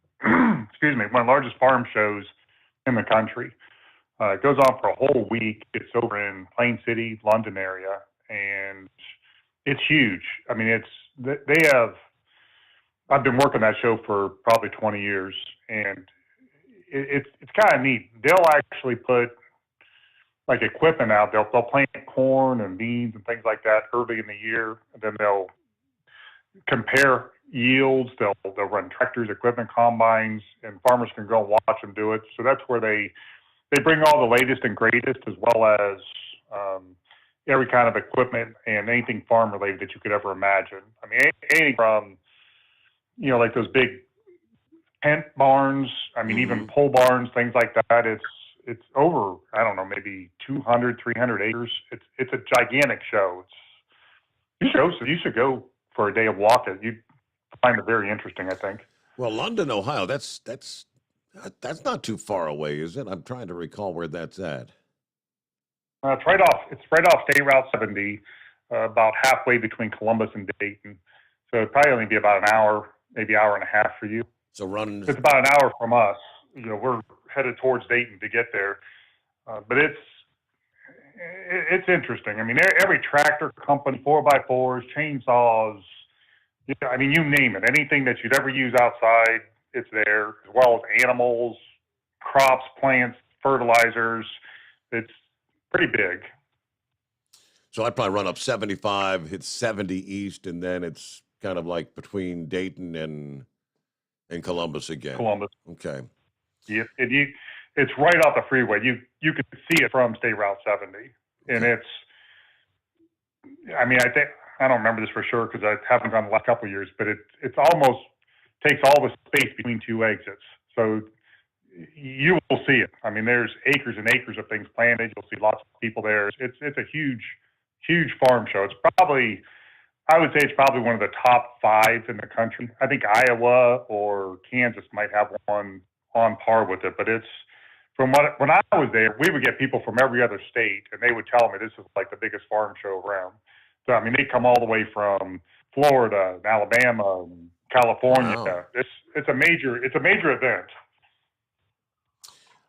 shows in the country. It goes on for a whole week. It's over in Plain City, London area, and it's huge. I mean, I've been working that show for probably 20 years, and it's kind of neat. They'll actually put like equipment out. They'll plant corn and beans and things like that early in the year, and then they'll compare yields. They'll run tractors, equipment, combines, and farmers can go and watch them do it. So that's where they bring all the latest and greatest, as well as every kind of equipment and anything farm related that you could ever imagine. I mean, anything from, like those big tent barns, I mean, even pole barns, things like that. It's over, I don't know, maybe 200, 300 acres. It's a gigantic show. You should go for a day of walking. You'd find it very interesting, I think. Well, London, Ohio, that's not too far away, is it? I'm trying to recall where that's at. It's right off State Route 70, about halfway between Columbus and Dayton. So it'd probably only be about an hour, maybe hour and a half for you. So it's about an hour from us. We're headed towards Dayton to get there. But it's interesting. I mean, every tractor company, 4x4s, chainsaws, I mean, you name it. Anything that you'd ever use outside, it's there, as well as animals, crops, plants, fertilizers. It's pretty big. So I'd probably run up 75, hit 70 east, and then it's kind of like between Dayton and Columbus again. Columbus. Okay. Yeah, it's right off the freeway. You can see it from State Route 70, and I don't remember this for sure because I haven't gone the last couple of years, but it's almost takes all the space between two exits. So you will see it. I mean, there's acres and acres of things planted. You'll see lots of people there. It's a huge farm show. I would say it's probably one of the top 5 in the country. I think Iowa or Kansas might have one on par with it, but when I was there, we would get people from every other state, and they would tell me this is like the biggest farm show around. So, I mean, they come all the way from Florida, and Alabama, and California. Wow. It's a major event.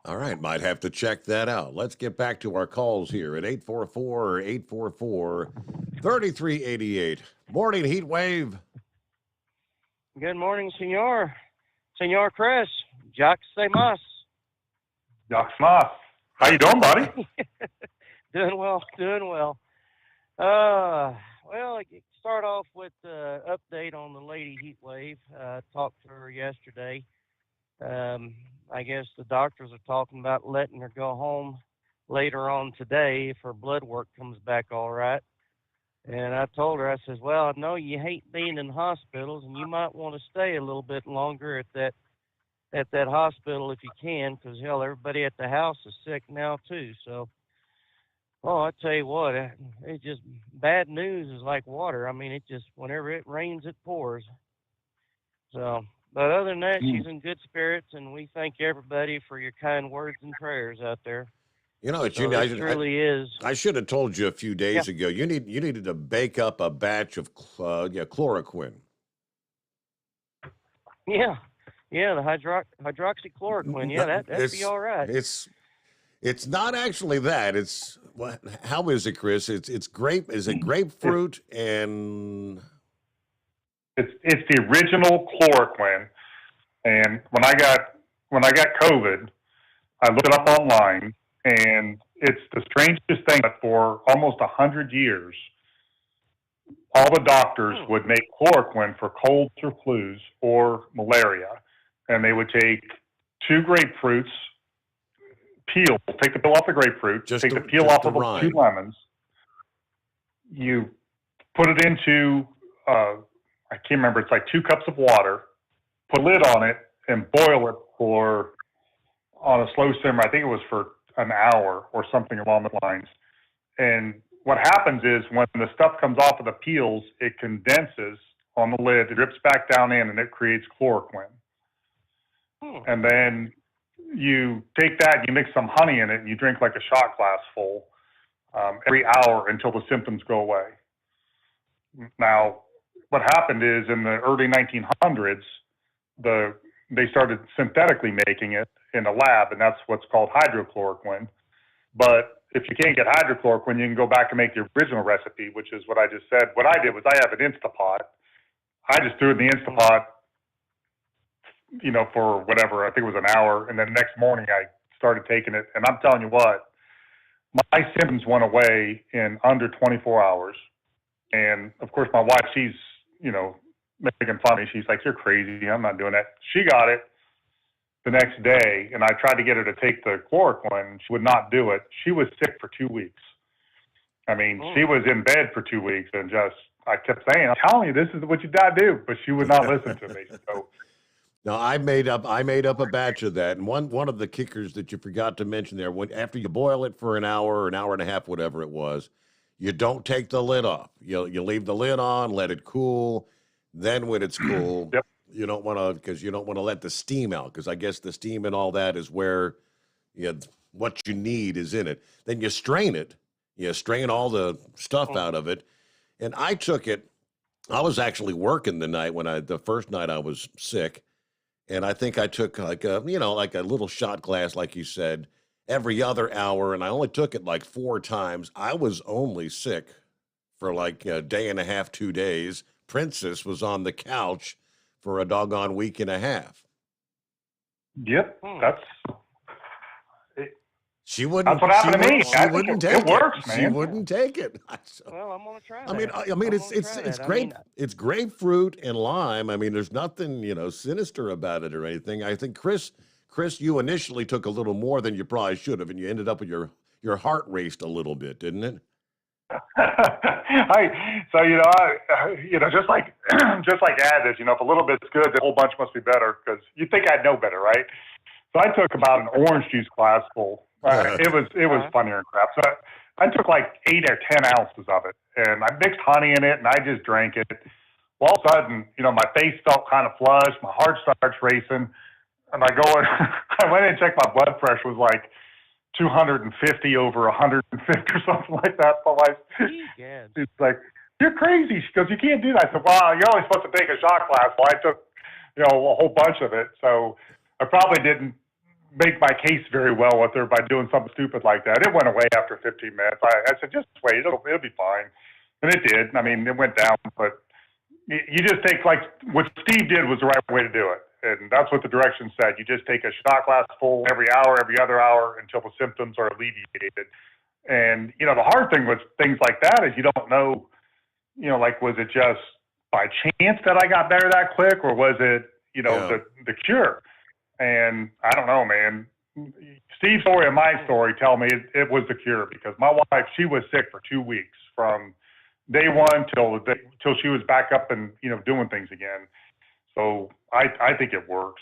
All right, might have to check that out. Let's get back to our calls here at 844-844-3388. Morning, Heat Wave. Good morning, Senor Chris. Jacques Semas. Jacques Semas. How you doing, buddy? Doing well. Well, I start off with the update on the lady heat wave. I talked to her yesterday. I guess the doctors are talking about letting her go home later on today if her blood work comes back all right. And I told her, I says, well, I know you hate being in hospitals, and you might want to stay a little bit longer at that hospital if you can, because hell, everybody at the house is sick now too. So, I tell you what, it's just bad news is like water. I mean, it just whenever it rains, it pours. So, but other than that, she's in good spirits, and we thank everybody for your kind words and prayers out there. It really is. I should have told you a few days ago. You needed to bake up a batch of chloroquine. Yeah, the hydroxychloroquine. Yeah, that'd be all right. It's not actually that. It's how is it, Chris? It's grape. Is it grapefruit and? It's the original chloroquine. And when I got COVID, I looked it up online, and it's the strangest thing that for almost 100 years, all the doctors would make chloroquine for colds or flus or malaria. And they would take 2 grapefruits, peel, take the peel off the grapefruit, take the peel off of the 2 lemons. You put it into, I can't remember, it's like 2 cups of water, put a lid on it, and boil it on a slow simmer. I think it was for an hour or something along the lines. And what happens is when the stuff comes off of the peels, it condenses on the lid, it drips back down in, and it creates chloroquine. And then you take that, you mix some honey in it, and you drink like a shot glass full every hour until the symptoms go away. Now, what happened is in the early 1900s, they started synthetically making it in a lab, and that's what's called hydrochloroquine. But if you can't get hydrochloroquine, you can go back and make the original recipe, which is what I just said. What I did was I have an Instapot. I just threw it in the Instapot, for whatever, I think it was an hour, and then the next morning I started taking it, and I'm telling you what, my symptoms went away in under 24 hours. And of course, my wife, she's, making fun of me. She's like, "You're crazy. I'm not doing that." She got it the next day, and I tried to get her to take the chloroquine. She would not do it. She was sick for 2 weeks. I mean, she was in bed for 2 weeks, and I kept saying, "I'm telling you, this is what you gotta do," but she would not listen to me. So. No, I made up a batch of that, and one of the kickers that you forgot to mention there, after you boil it for an hour or an hour and a half, whatever it was, you don't take the lid off. You leave the lid on, let it cool. Then when it's cool, you don't want to let the steam out, because I guess the steam and all that is where what you need is in it. Then you strain it. You strain all the stuff out of it. And I took it. I was actually working the first night I was sick. And I think I took like a little shot glass, like you said, every other hour. And I only took it like 4 times. I was only sick for like a day and a half, 2 days. Princess was on the couch for a doggone week and a half. Yep, She wouldn't. That's what happened to me. She wouldn't take it. It works, man. She wouldn't take it. Well, I'm gonna try. I mean, it's great. It's grapefruit and lime. I mean, there's nothing sinister about it or anything. I think Chris, you initially took a little more than you probably should have, and you ended up with your heart raced a little bit, didn't it? Just like Ad is, if a little bit's good, the whole bunch must be better, because you think I'd know better, right? So I took about an orange juice glass full. It was funnier and crap. So I took like 8 or 10 ounces of it, and I mixed honey in it, and I just drank it. Well, all of a sudden, my face felt kind of flushed, my heart starts racing, and I went in and checked my blood pressure was like 250 over 150 or something like that. So she's like, "You're crazy." She goes, "You can't do that." I said, "Well, you're only supposed to take a shot glass." Well, I took, a whole bunch of it. So I probably didn't make my case very well with her by doing something stupid like that. It went away after 15 minutes. I said, "Just wait, it'll be fine." And it did. I mean, it went down, but you just take, like what Steve did was the right way to do it. And that's what the directions said. You just take a shot glass full every hour, every other hour, until the symptoms are alleviated. And, the hard thing with things like that is you don't know, like, was it just by chance that I got better that quick, or was it, the cure? And I don't know, man. Steve's story and my story tell me it was the cure, because my wife, she was sick for 2 weeks from day one till she was back up and, doing things again. So I think it works.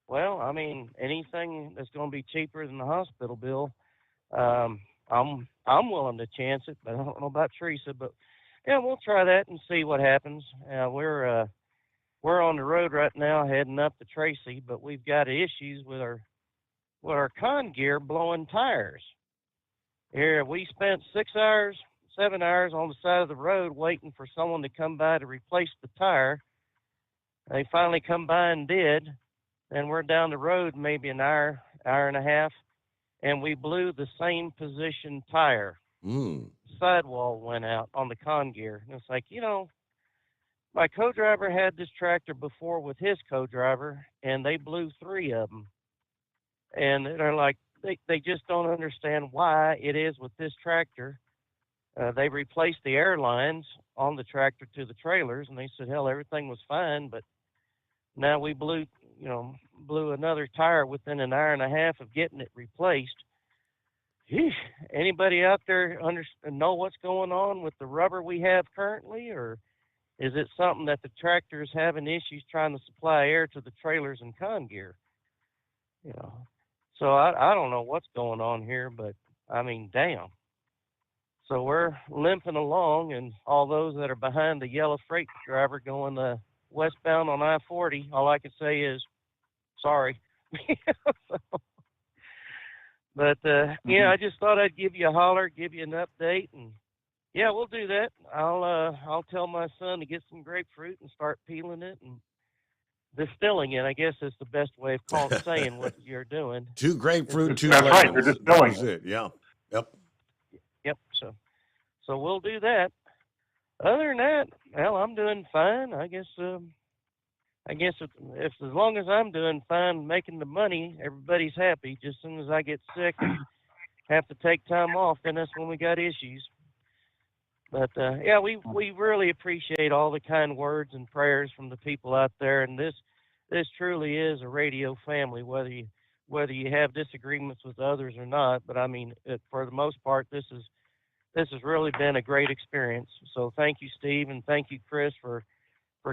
Well, I mean, anything that's going to be cheaper than the hospital bill, I'm willing to chance it. But I don't know about Teresa, but yeah, we'll try that and see what happens. We're on the road right now heading up to Tracy, but we've got issues with our con gear blowing tires. Here, we spent 7 hours on the side of the road waiting for someone to come by to replace the tire. They finally come by and did, and we're down the road maybe an hour and a half, and we blew the same position tire. Sidewall went out on the con gear. And it's like, my co-driver had this tractor before with his co-driver, and they blew 3 of them. And they're like, they just don't understand why it is with this tractor. They replaced the airlines on the tractor to the trailers, and they said, hell, everything was fine, but now we blew blew another tire within an hour and a half of getting it replaced. Geez, anybody out there know what's going on with the rubber we have currently, or is it something that the tractor is having issues trying to supply air to the trailers and con gear? You know, so I don't know what's going on here, but I mean, damn. So we're limping along, and all those that are behind the yellow freight driver going westbound on I-40, all I can say is sorry. But yeah, I just thought I'd give you a holler, give you an update, and yeah, we'll do that. I'll tell my son to get some grapefruit and start peeling it and distilling it. I guess is the best way of saying what you're doing. 2 grapefruit, 2 That's lemons. right, you're distilling That was it. Yeah. Yep. Yep. So we'll do that. Other than that, well, I'm doing fine. I guess if as long as I'm doing fine making the money, everybody's happy. Just as soon as I get sick and have to take time off, then that's when we got issues. But yeah, we really appreciate all the kind words and prayers from the people out there, and this truly is a radio family, whether you have disagreements with others or not. But I mean, for the most part, this has really been a great experience. So thank you, Steve, and thank you, Chris, for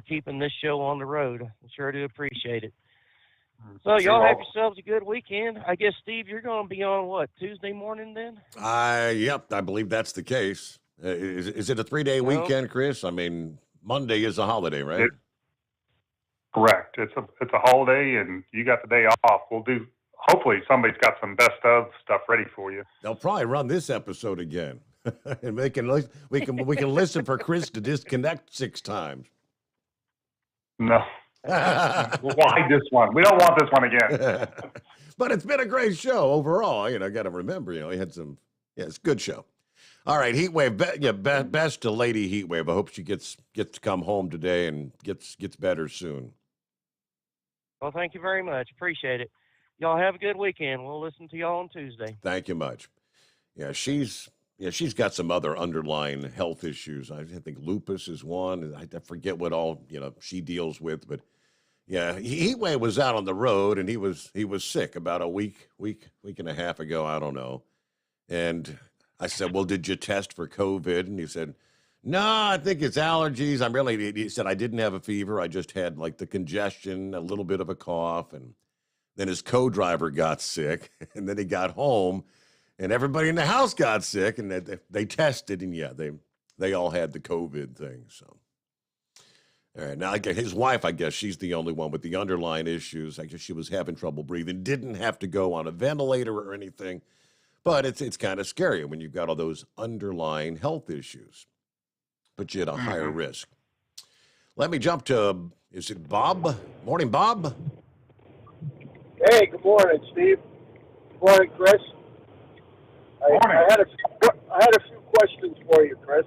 keeping this show on the road. I sure do appreciate it. So y'all have yourselves a good weekend. I guess, Steve, you're going to be on what, Tuesday morning then? Yep, I believe that's the case. Is it a 3-day weekend, Chris? I mean, Monday is a holiday, right? Correct. It's a holiday, and you got the day off. We'll do. Hopefully, somebody's got some best of stuff ready for you. They'll probably run this episode again, and we can listen for Chris to disconnect 6 times. No. Why this one? We don't want this one again. But it's been a great show overall. Got to remember, he had some. Yeah, it's a good show. All right, Heatwave. Best to Lady Heatwave. I hope she gets to come home today and gets better soon. Well, thank you very much. Appreciate it. Y'all have a good weekend. We'll listen to y'all on Tuesday. Thank you much. Yeah, she's got some other underlying health issues. I think lupus is one. I forget what all she deals with, but yeah, Heatwave was out on the road and he was sick about a week and a half ago. I don't know, and I said, well, did you test for COVID? And he said, no, I think it's allergies. He said, I didn't have a fever. I just had like the congestion, a little bit of a cough. And then his co-driver got sick. And then he got home and everybody in the house got sick. And they tested. And yeah, they all had the COVID thing. So, all right. Now, his wife, I guess she's the only one with the underlying issues. I guess she was having trouble breathing. Didn't have to go on a ventilator or anything. But it's kind of scary when you've got all those underlying health issues. Put you at a higher risk. Let me jump to, is it Bob? Morning, Bob. Hey, good morning, Steve. Good morning, Chris. I had a few questions for you, Chris.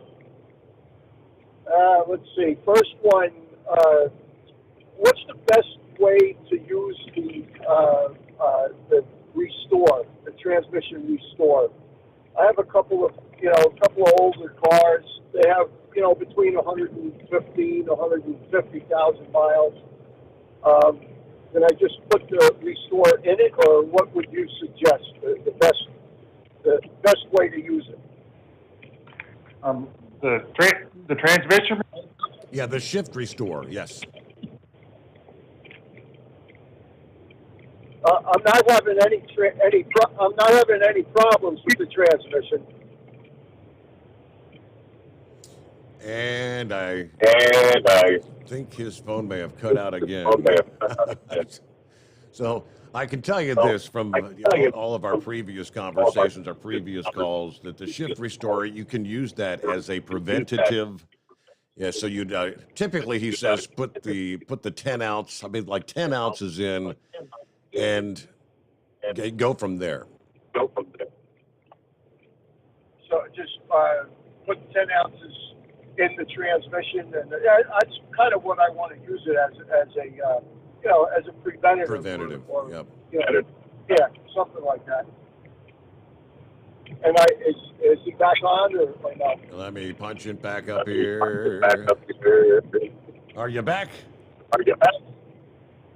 Let's see. First one, what's the best way to use the restore, the transmission restore? I have a couple of older cars. They have, between 115, 150,000 miles. Can I just put the restore in it, or what would you suggest the best way to use it? The transmission. Yeah, the shift restore. Yes. I'm not having any problems with the transmission. And I think his phone may have cut out again. So I can tell you this from all of our previous conversations, our previous calls, that the shift restore, you can use that as a preventative. Yeah, so you typically, he says, put the 10 ounce, like 10 ounces in, and go from there. So just put 10 ounces in the transmission, and that's kind of what I want to use it as a preventative. Preventative. Or, yep. Yeah, something like that. And is he back on or not? Let me punch it back up here. Are you back?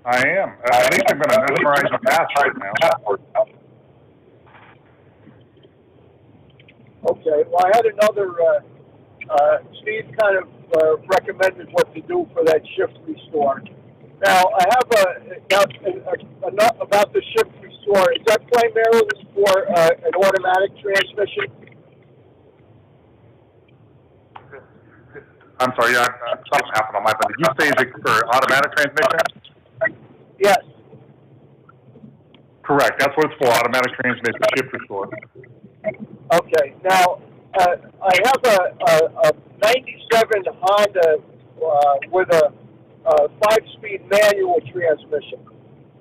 I am. At least I'm going to memorize the password now. Okay. Well, I had another. Steve kind of recommended what to do for that shift restore. Now, I have about the shift restore. Is that primarily for an automatic transmission? I'm sorry, something happened on my phone. Did you say is it for automatic transmission? Yes. Correct. That's what it's for, automatic transmission, shift restore. Okay. Now, I have a 97 Honda with a 5-speed manual transmission.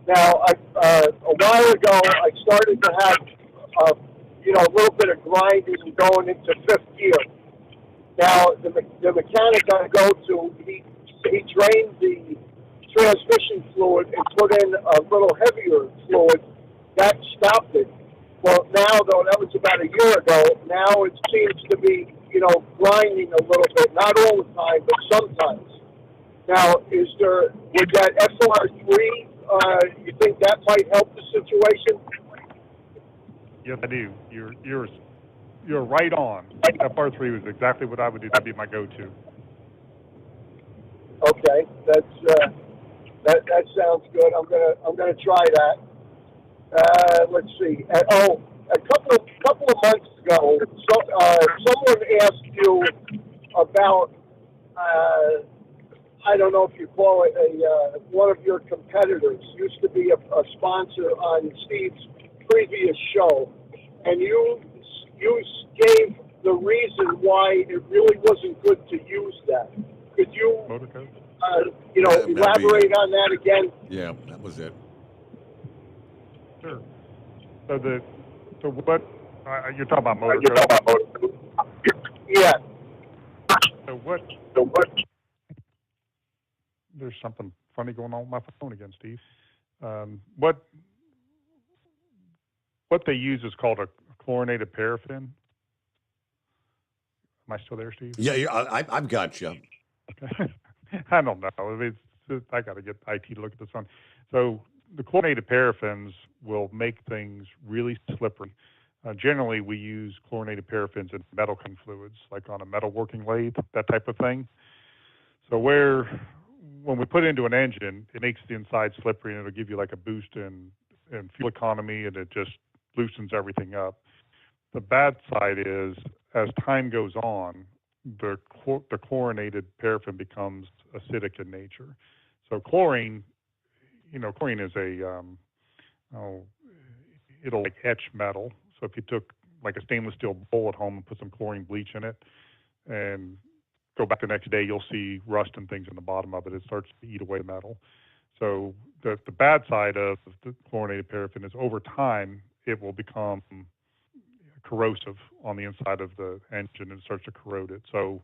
Now, a while ago, I started to have, a little bit of grinding and going into 5th gear. Now, the mechanic I go to, he drained the transmission fluid and put in a little heavier fluid. That stopped it. Well, now, though, that was about a year ago. Now it seems to be, grinding a little bit. Not all the time, but sometimes. Now, with that FR3, you think that might help the situation? Yes, I do. You're right on. FR3 was exactly what I would do. That'd be my go-to. Okay, that sounds good. I'm gonna try that. Let's see. A couple of months ago, someone asked you about. I don't know if you call it one of your competitors used to be a sponsor on Steve's previous show, and you gave the reason why it really wasn't good to use that. Could you, elaborate on that again? Yeah, that was it. Sure. So what you're talking about motor code? Yeah. So what? There's something funny going on with my phone again, Steve. What they use is called a chlorinated paraffin. Am I still there, Steve? Yeah, I've got you. Okay. I don't know. I got to get IT to look at this one. So the chlorinated paraffins will make things really slippery. Generally, we use chlorinated paraffins in metal cutting fluids, like on a metalworking lathe, that type of thing. So when we put it into an engine, it makes the inside slippery, and it'll give you like a boost in fuel economy, and it just loosens everything up. The bad side is, as time goes on, the chlorinated paraffin becomes acidic in nature. So chlorine is it'll like etch metal. So if you took like a stainless steel bowl at home and put some chlorine bleach in it and go back the next day, you'll see rust and things in the bottom of it. It starts to eat away metal. So the bad side of the chlorinated paraffin is over time, it will become corrosive on the inside of the engine and starts to corrode it. So,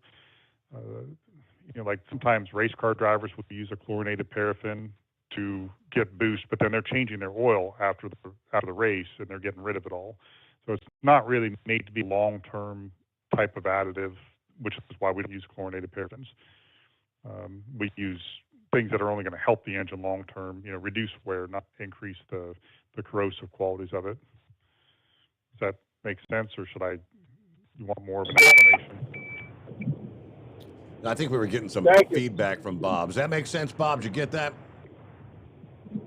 like sometimes race car drivers will use a chlorinated paraffin to get boost, but then they're changing their oil after the race and they're getting rid of it all. So it's not really made to be long-term type of additive, which is why we don't use chlorinated paraffins. We use things that are only going to help the engine long-term, reduce wear, not increase the corrosive qualities of it. Does that make sense, or you want more of an explanation? I think we were getting some feedback from Bob. Does that make sense, Bob? Did you get that?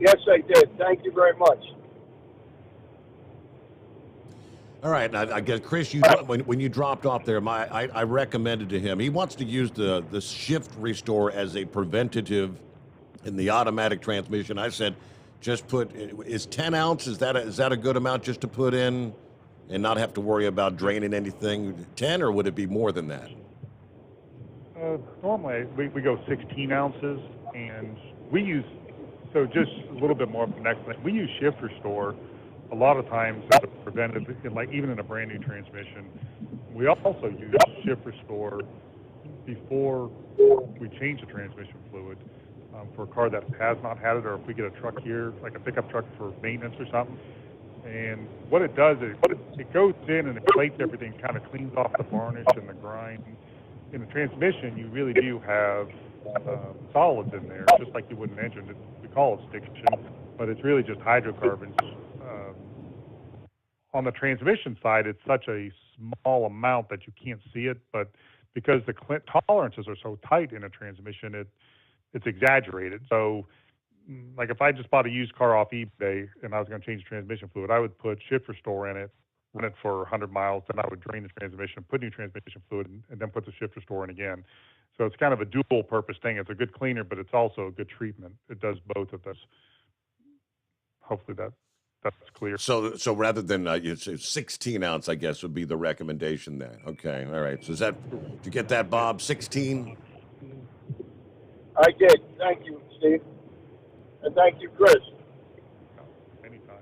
Yes, I did. Thank you very much. All right, now I guess Chris, when you dropped off there, I recommended to him. He wants to use the shift restore as a preventative in the automatic transmission. I said, just is 10 ounce? Is that a good amount just to put in, and not have to worry about draining anything? 10, or would it be more than that? Normally we go 16 ounces, and we use just a little bit more of an explanation. We use shift restore a lot of times as a preventative, like even in a brand new transmission. We also use shift restore before we change the transmission fluid for a car that has not had it, or if we get a truck here, like a pickup truck for maintenance or something. And what it does is it goes in and inflates everything, kind of cleans off the varnish and the grime. In the transmission, you really do have solids in there, just like you would an engine, call it stiction, but it's really just hydrocarbons. On the transmission side, it's such a small amount that you can't see it, but because the tolerances are so tight in a transmission, it's exaggerated. So, like if I just bought a used car off eBay and I was going to change transmission fluid, I would put shifter store in it, run it for 100 miles, then I would drain the transmission, put new transmission fluid in, and then put the shifter store in again. So it's kind of a dual purpose thing. It's a good cleaner, but it's also a good treatment. It does both of those. Hopefully that's clear. So rather than 16 ounce, I guess would be the recommendation then. Okay, all right. So is that, did you get that, Bob? 16? I did. Thank you, Steve. And thank you, Chris. Anytime.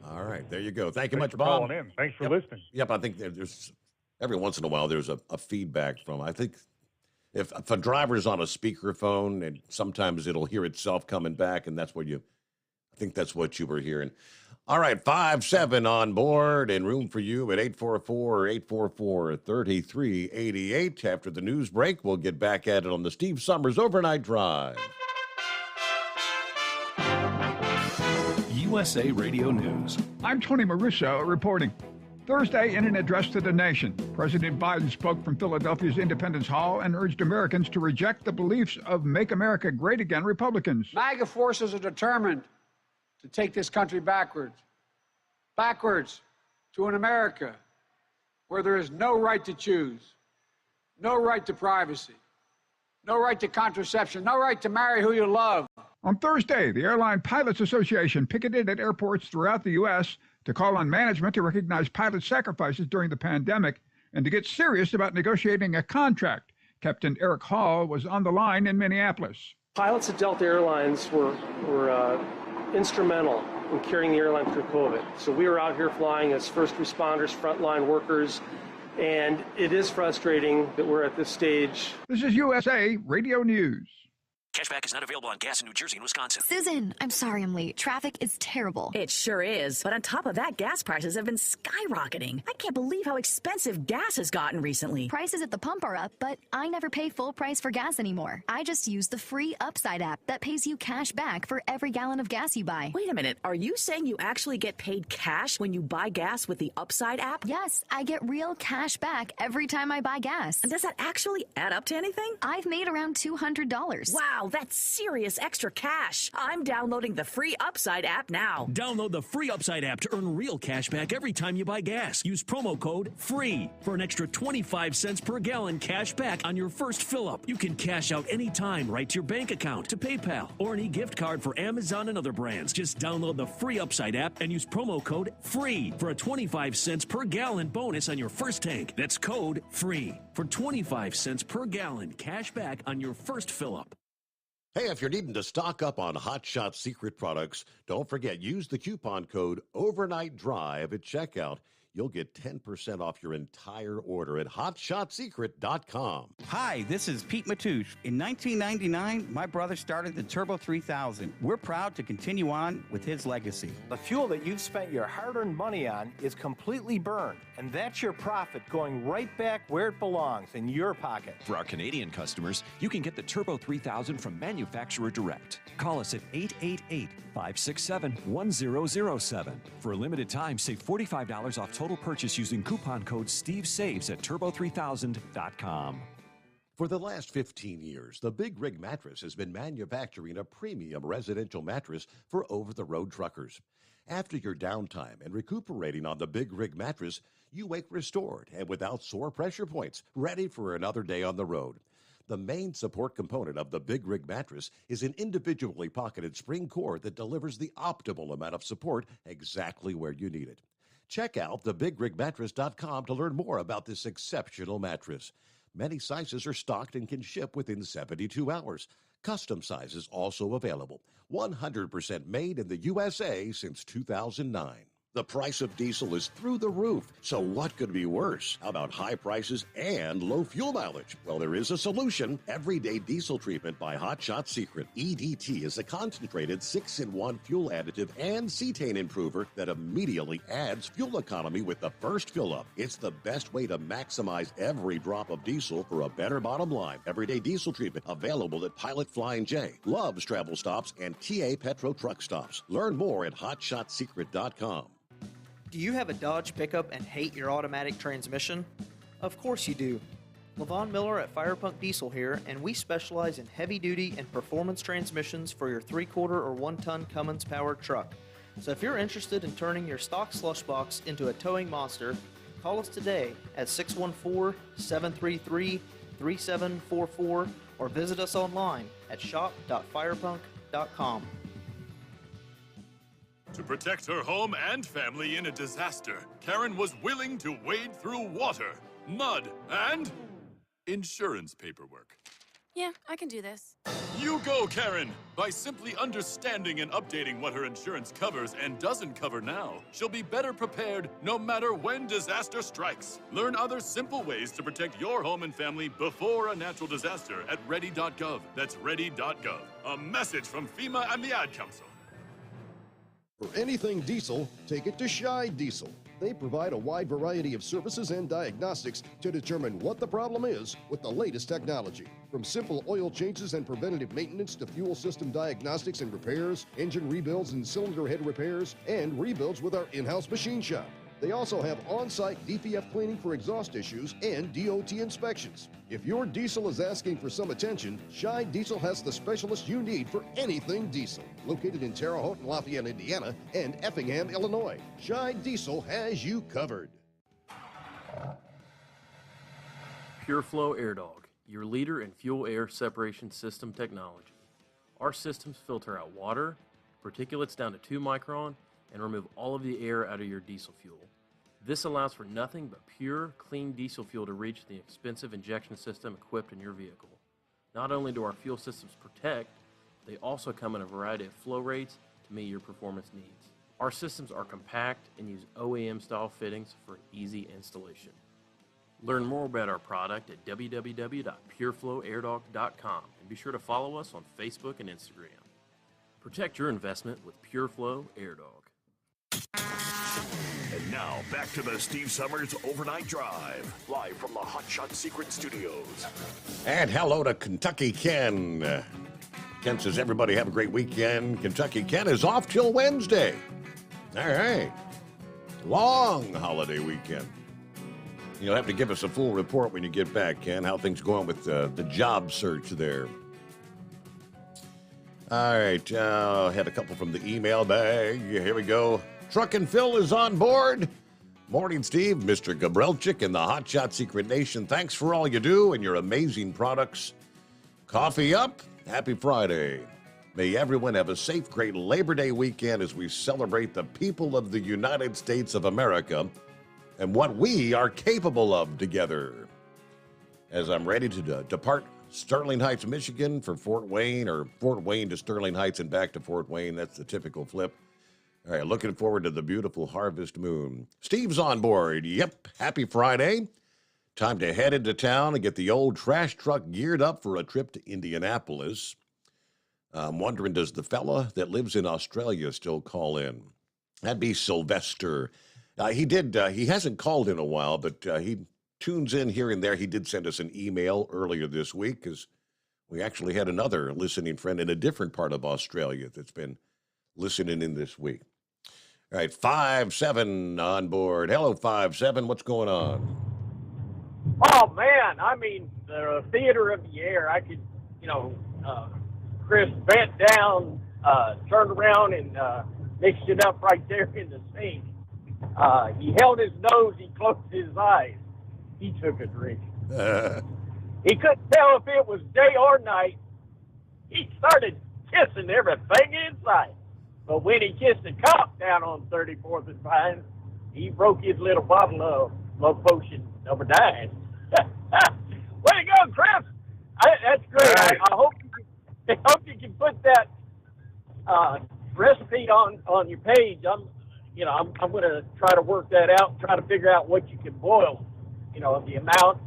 All right, there you go. Thank you Thanks much, for Bob. calling in. Thanks for listening. Yep, I think there's every once in a while there's a feedback from, I think if a driver's on a speakerphone, and sometimes it'll hear itself coming back, and I think that's what you were hearing. All right, 5-7 on board and room for you at 844-844-3388. After the news break, we'll get back at it on the Steve Sommers Overnight Drive. USA Radio News. I'm Tony Maruso reporting. Thursday, in an address to the nation, President Biden spoke from Philadelphia's Independence Hall and urged Americans to reject the beliefs of Make America Great Again Republicans. MAGA forces are determined to take this country backwards to an America where there is no right to choose, no right to privacy, no right to contraception, no right to marry who you love. On Thursday, the Airline Pilots Association picketed at airports throughout the U.S. to call on management to recognize pilot sacrifices during the pandemic and to get serious about negotiating a contract. Captain Eric Hall was on the line in Minneapolis. Pilots at Delta Airlines were instrumental in carrying the airline through COVID. So we were out here flying as first responders, frontline workers, and it is frustrating that we're at this stage. This is USA Radio News. Cashback is not available on gas in New Jersey and Wisconsin. Susan, I'm sorry I'm late. Traffic is terrible. It sure is. But on top of that, gas prices have been skyrocketing. I can't believe how expensive gas has gotten recently. Prices at the pump are up, but I never pay full price for gas anymore. I just use the free Upside app that pays you cash back for every gallon of gas you buy. Wait a minute. Are you saying you actually get paid cash when you buy gas with the Upside app? Yes, I get real cash back every time I buy gas. And does that actually add up to anything? I've made around $200. Wow, that's serious extra cash. I'm downloading the free Upside app now. Download the free Upside app to earn real cash back every time you buy gas. Use promo code FREE for an extra 25 cents per gallon cash back on your first fill-up. You can cash out anytime right to your bank account, to PayPal, or an e-gift card for Amazon and other brands. Just download the free Upside app and use promo code FREE for a 25 cents per gallon bonus on your first tank. That's code FREE for 25 cents per gallon cash back on your first fill-up. Hey, if you're needing to stock up on Hot Shot Secret products, don't forget, use the coupon code OVERNIGHTDRIVE at checkout. You'll get 10% off your entire order at HotShotSecret.com. Hi, this is Pete Matouche. In 1999, my brother started the Turbo 3000. We're proud to continue on with his legacy. The fuel that you've spent your hard-earned money on is completely burned, and that's your profit going right back where it belongs, in your pocket. For our Canadian customers, you can get the Turbo 3000 from manufacturer direct. Call us at 888-567-1007. For a limited time, save $45 off total purchase using coupon code SteveSaves at turbo3000.com. For the last 15 years, the Big Rig Mattress has been manufacturing a premium residential mattress for over-the-road truckers. After your downtime and recuperating on the Big Rig Mattress, you wake restored and without sore pressure points, ready for another day on the road. The main support component of the Big Rig Mattress is an individually pocketed spring core that delivers the optimal amount of support exactly where you need it. Check out thebigrigmattress.com to learn more about this exceptional mattress. Many sizes are stocked and can ship within 72 hours. Custom sizes also available. 100% made in the USA since 2009. The price of diesel is through the roof, so what could be worse? How about high prices and low fuel mileage? Well, there is a solution. Everyday Diesel Treatment by Hot Shot Secret. EDT is a concentrated 6-in-1 fuel additive and cetane improver that immediately adds fuel economy with the first fill-up. It's the best way to maximize every drop of diesel for a better bottom line. Everyday Diesel Treatment, available at Pilot Flying J, Love's Travel Stops, and TA Petro Truck Stops. Learn more at hotshotsecret.com. Do you have a Dodge pickup and hate your automatic transmission? Of course you do. LaVon Miller at Firepunk Diesel here, and we specialize in heavy-duty and performance transmissions for your 3-quarter or 1-ton Cummins-powered truck. So if you're interested in turning your stock slush box into a towing monster, call us today at 614-733-3744 or visit us online at shop.firepunk.com. To protect her home and family in a disaster, Karen was willing to wade through water, mud, and insurance paperwork. Yeah, I can do this. You go, Karen! By simply understanding and updating what her insurance covers and doesn't cover now, she'll be better prepared no matter when disaster strikes. Learn other simple ways to protect your home and family before a natural disaster at ready.gov. That's ready.gov. A message from FEMA and the Ad Council. For anything diesel, take it to Scheid Diesel. They provide a wide variety of services and diagnostics to determine what the problem is with the latest technology. From simple oil changes and preventative maintenance to fuel system diagnostics and repairs, engine rebuilds and cylinder head repairs, and rebuilds with our in-house machine shop. They also have on-site DPF cleaning for exhaust issues and DOT inspections. If your diesel is asking for some attention, Scheid Diesel has the specialist you need for anything diesel. Located in Terre Haute and Lafayette, Indiana, and Effingham, Illinois, Scheid Diesel has you covered. PureFlow Air Dog, your leader in fuel air separation system technology. Our systems filter out water, particulates down to 2 micron, and remove all of the air out of your diesel fuel. This allows for nothing but pure, clean diesel fuel to reach the expensive injection system equipped in your vehicle. Not only do our fuel systems protect, they also come in a variety of flow rates to meet your performance needs. Our systems are compact and use OEM-style fittings for an easy installation. Learn more about our product at www.pureflowairdog.com and be sure to follow us on Facebook and Instagram. Protect your investment with PureFlow Air Dog. And now, back to the Steve Summers Overnight Drive, live from the Hot Shot Secret Studios. And hello to Kentucky Ken. Ken says, everybody have a great weekend. Kentucky Ken is off till Wednesday. All right. Long holiday weekend. You'll have to give us a full report when you get back, Ken, how things going with the job search there. All right, had a couple from the email bag. Here we go. Truck and Phil is on board. Morning, Steve, Mr. Gabrelchik, and the Hot Shot Secret Nation. Thanks for all you do and your amazing products. Coffee up. Happy Friday. May everyone have a safe, great Labor Day weekend as we celebrate the people of the United States of America and what we are capable of together. As I'm ready to depart Sterling Heights, Michigan for Fort Wayne, or Fort Wayne to Sterling Heights and back to Fort Wayne. That's the typical flip. All right, looking forward to the beautiful harvest moon. Steve's on board. Yep, happy Friday. Time to head into town and get the old trash truck geared up for a trip to Indianapolis. I'm wondering, does the fella that lives in Australia still call in? That'd be Sylvester. He hasn't called in a while, but he tunes in here and there. He did send us an email earlier this week because we actually had another listening friend in a different part of Australia that's been listening in this week. All right, 5-7 on board. Hello, 5-7. What's going on? Oh, man. I mean, the theater of the air. I could, Chris bent down, turned around, and mixed it up right there in the sink. He held his nose. He closed his eyes. He took a drink. He couldn't tell if it was day or night. He started kissing everything in sight. But when he kissed the cop down on 34th and Vine, he broke his little bottle of love potion number 9. Way to go, Chris! That's great. I hope you can put that recipe on your page. I'm I'm going to try to work that out, try to figure out what you can boil, the amount.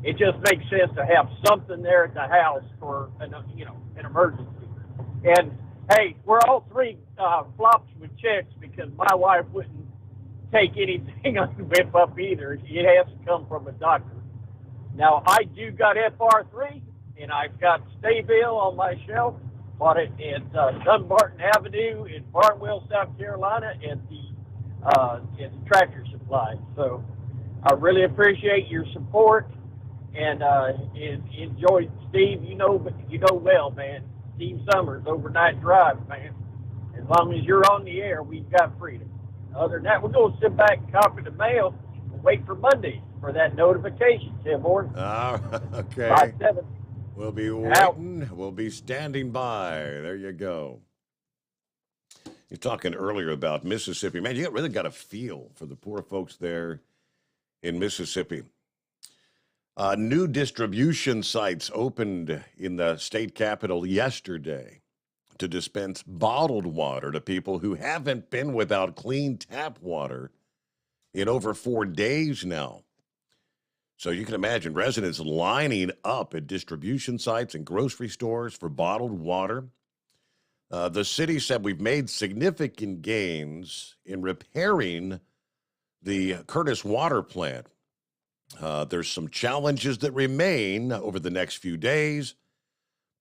It just makes sense to have something there at the house for an emergency. And hey, we're all three flops with checks because my wife wouldn't take anything on the whip up either. It has to come from a doctor. Now, I do got FR3, and I've got Stayville on my shelf. Bought it at Dunbarton Avenue in Barnwell, South Carolina, at the Tractor Supply. So I really appreciate your support and enjoy, Steve. You know well, man. Steve Sommers, Overnight Drive, man. As long as you're on the air, we've got freedom. Other than that, we're going to sit back and copy the mail and wait for Monday for that notification, Tim Orr. Okay. 5-7. We'll be waiting. We'll be standing by. There you go. You're talking earlier about Mississippi. Man, you really got a feel for the poor folks there in Mississippi. New distribution sites opened in the state capital yesterday to dispense bottled water to people who haven't been without clean tap water in over 4 days now. So you can imagine residents lining up at distribution sites and grocery stores for bottled water. The city said we've made significant gains in repairing the Curtis Water Plant. There's some challenges that remain over the next few days,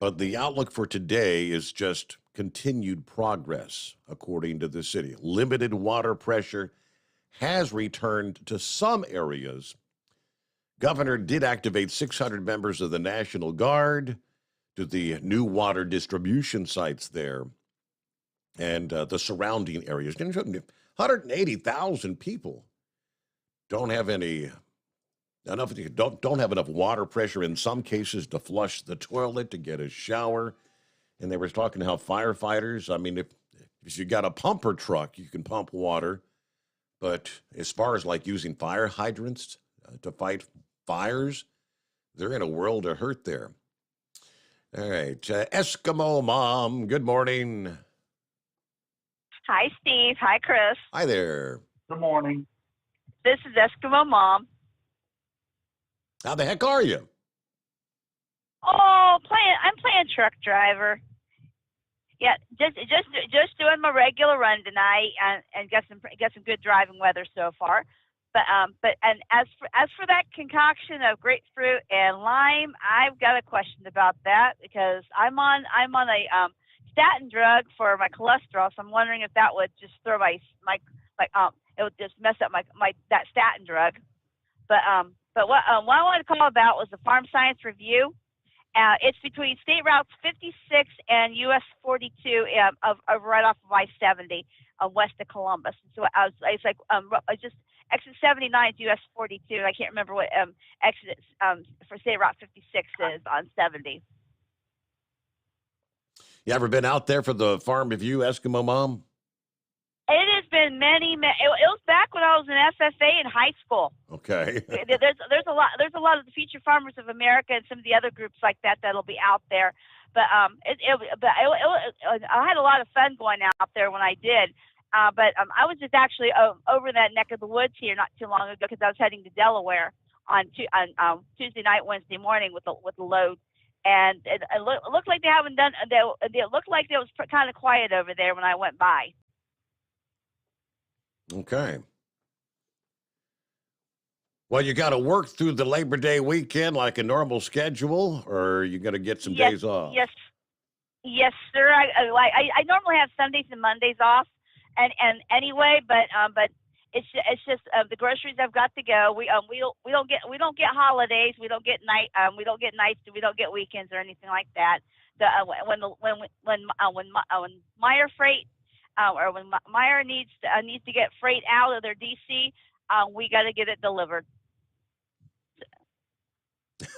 but the outlook for today is just continued progress, according to the city. Limited water pressure has returned to some areas. Governor did activate 600 members of the National Guard to the new water distribution sites there and the surrounding areas. 180,000 people don't have don't have enough water pressure in some cases to flush the toilet, to get a shower. And they were talking how firefighters, I mean, if you got a pumper truck, you can pump water. But as far as like using fire hydrants to fight fires, they're in a world of hurt there. All right. Eskimo Mom, good morning. Hi, Steve. Hi, Chris. Hi there. Good morning. This is Eskimo Mom. How the heck are you? Oh, I'm playing truck driver. Yeah, just doing my regular run tonight, and get some good driving weather so far. But as for that concoction of grapefruit and lime, I've got a question about that because I'm on a statin drug for my cholesterol. So I'm wondering if that would just throw it would just mess up that statin drug. But what I wanted to call about was the Farm Science Review. It's between State Routes 56 and US 42 right off of I-70 west of Columbus. So it's like just exit 79 is US 42. I can't remember what exit for State Route 56 is on 70. You ever been out there for the Farm Review, Eskimo Mom? It has been many. It was back when I was an FFA in high school. Okay. There's a lot of the Future Farmers of America and some of the other groups like that'll be out there. But I had a lot of fun going out there when I did. But I was just actually over in that neck of the woods here not too long ago because I was heading to Delaware on Tuesday night, Wednesday morning with the load. And it looked like they haven't done. It looked like it was kind of quiet over there when I went by. Okay. Well, you got to work through the Labor Day weekend like a normal schedule, or are you going to get some days off? Yes, sir. I normally have Sundays and Mondays off, and anyway, but it's just the groceries have got to go. We don't get holidays. We don't get nights. We don't get weekends or anything like that. When Meyer Freight. Or when Meyer needs to get freight out of their DC, we got to get it delivered.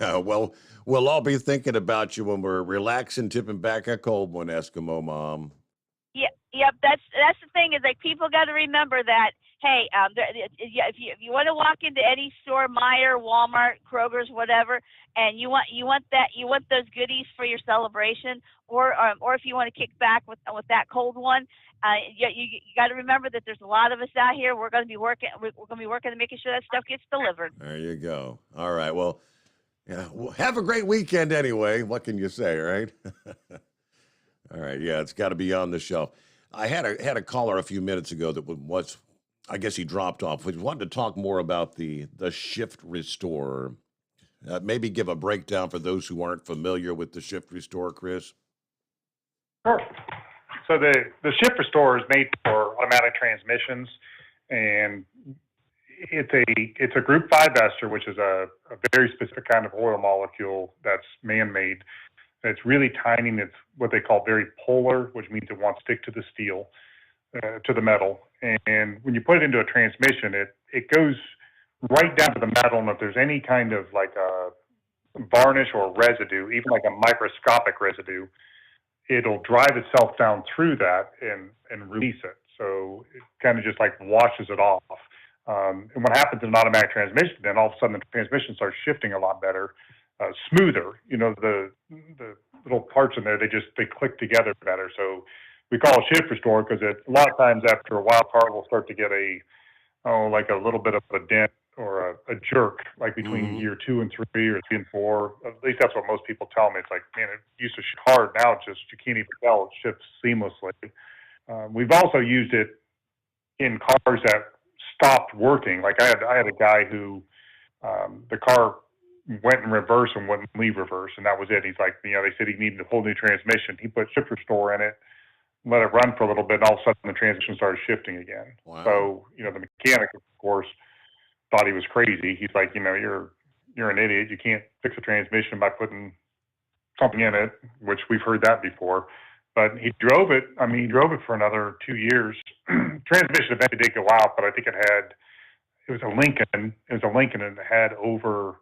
Well, we'll all be thinking about you when we're relaxing, tipping back a cold one, Eskimo Mom. Yep. That's the thing is like people got to remember that. hey, yeah, if you want to walk into any store, Meijer, Walmart, Kroger's, whatever, and you want those goodies for your celebration, or if you want to kick back with that cold one, you got to remember that there's a lot of us out here. We're going to be working. We're going to be working on making sure that stuff gets delivered. There you go. All right. Well, yeah. Well, have a great weekend anyway. What can you say, right? All right. Yeah, it's got to be on the shelf. I had a caller a few minutes ago that was, I guess he dropped off. We wanted to talk more about the shift restore. Maybe give a breakdown for those who aren't familiar with the shift restore, Chris. Sure. So the shift restore is made for automatic transmissions, and it's a Group 5 ester, which is a very specific kind of oil molecule that's man-made. It's really tiny, and it's what they call very polar, which means it won't stick to the steel, to the metal. And when you put it into a transmission, it goes right down to the metal, and if there's any kind of like a varnish or residue, even like a microscopic residue, it'll drive itself down through that and release it. So it kind of just like washes it off. And what happens in an automatic transmission, then all of a sudden the transmission starts shifting a lot better, smoother. You know, the little parts in there, they click together better. So we call it shift restore because a lot of times after a while, car will start to get like a little bit of a dent or a jerk, like between year 2 and 3 or 3 and 4. At least that's what most people tell me. It's like, man, it used to shift hard. Now it's just, you can't even tell. It shifts seamlessly. We've also used it in cars that stopped working. Like I had a guy who the car went in reverse and wouldn't leave reverse, and that was it. He's like, they said he needed a whole new transmission. He put shift restore in it, let it run for a little bit, and all of a sudden the transmission started shifting again. Wow. So, the mechanic, of course, thought he was crazy. He's like, you're an idiot. You can't fix a transmission by putting something in it, which we've heard that before. But he drove it. I mean, he drove it for another 2 years. Transmission eventually did go out, but I think it was a Lincoln. It was a Lincoln, and it had over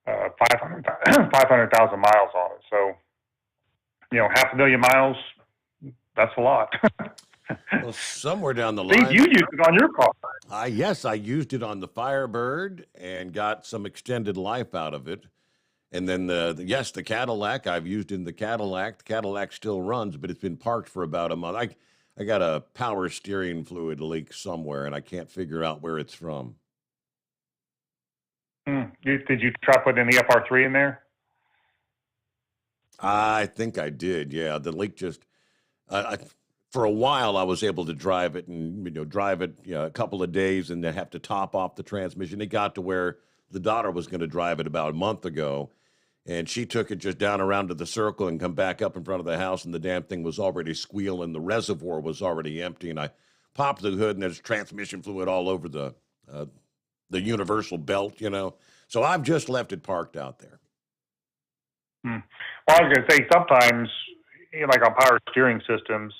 500,000 miles on it. So, 500,000 miles, that's a lot. Well, somewhere down the line, Steve, you used it on your car. Yes, I used it on the Firebird and got some extended life out of it. And then the Cadillac, I've used in the Cadillac. The Cadillac still runs, but it's been parked for about a month. I got a power steering fluid leak somewhere, and I can't figure out where it's from. Did you try putting the FR3 in there? I think I did, yeah. The leak just... for a while, I was able to drive it a couple of days and then have to top off the transmission. It got to where the daughter was going to drive it about a month ago, and she took it just down around to the circle and come back up in front of the house, and the damn thing was already squealing. The reservoir was already empty, and I popped the hood, and there's transmission fluid all over the universal belt, So I've just left it parked out there. Well, I was going to say, sometimes, like on power steering systems,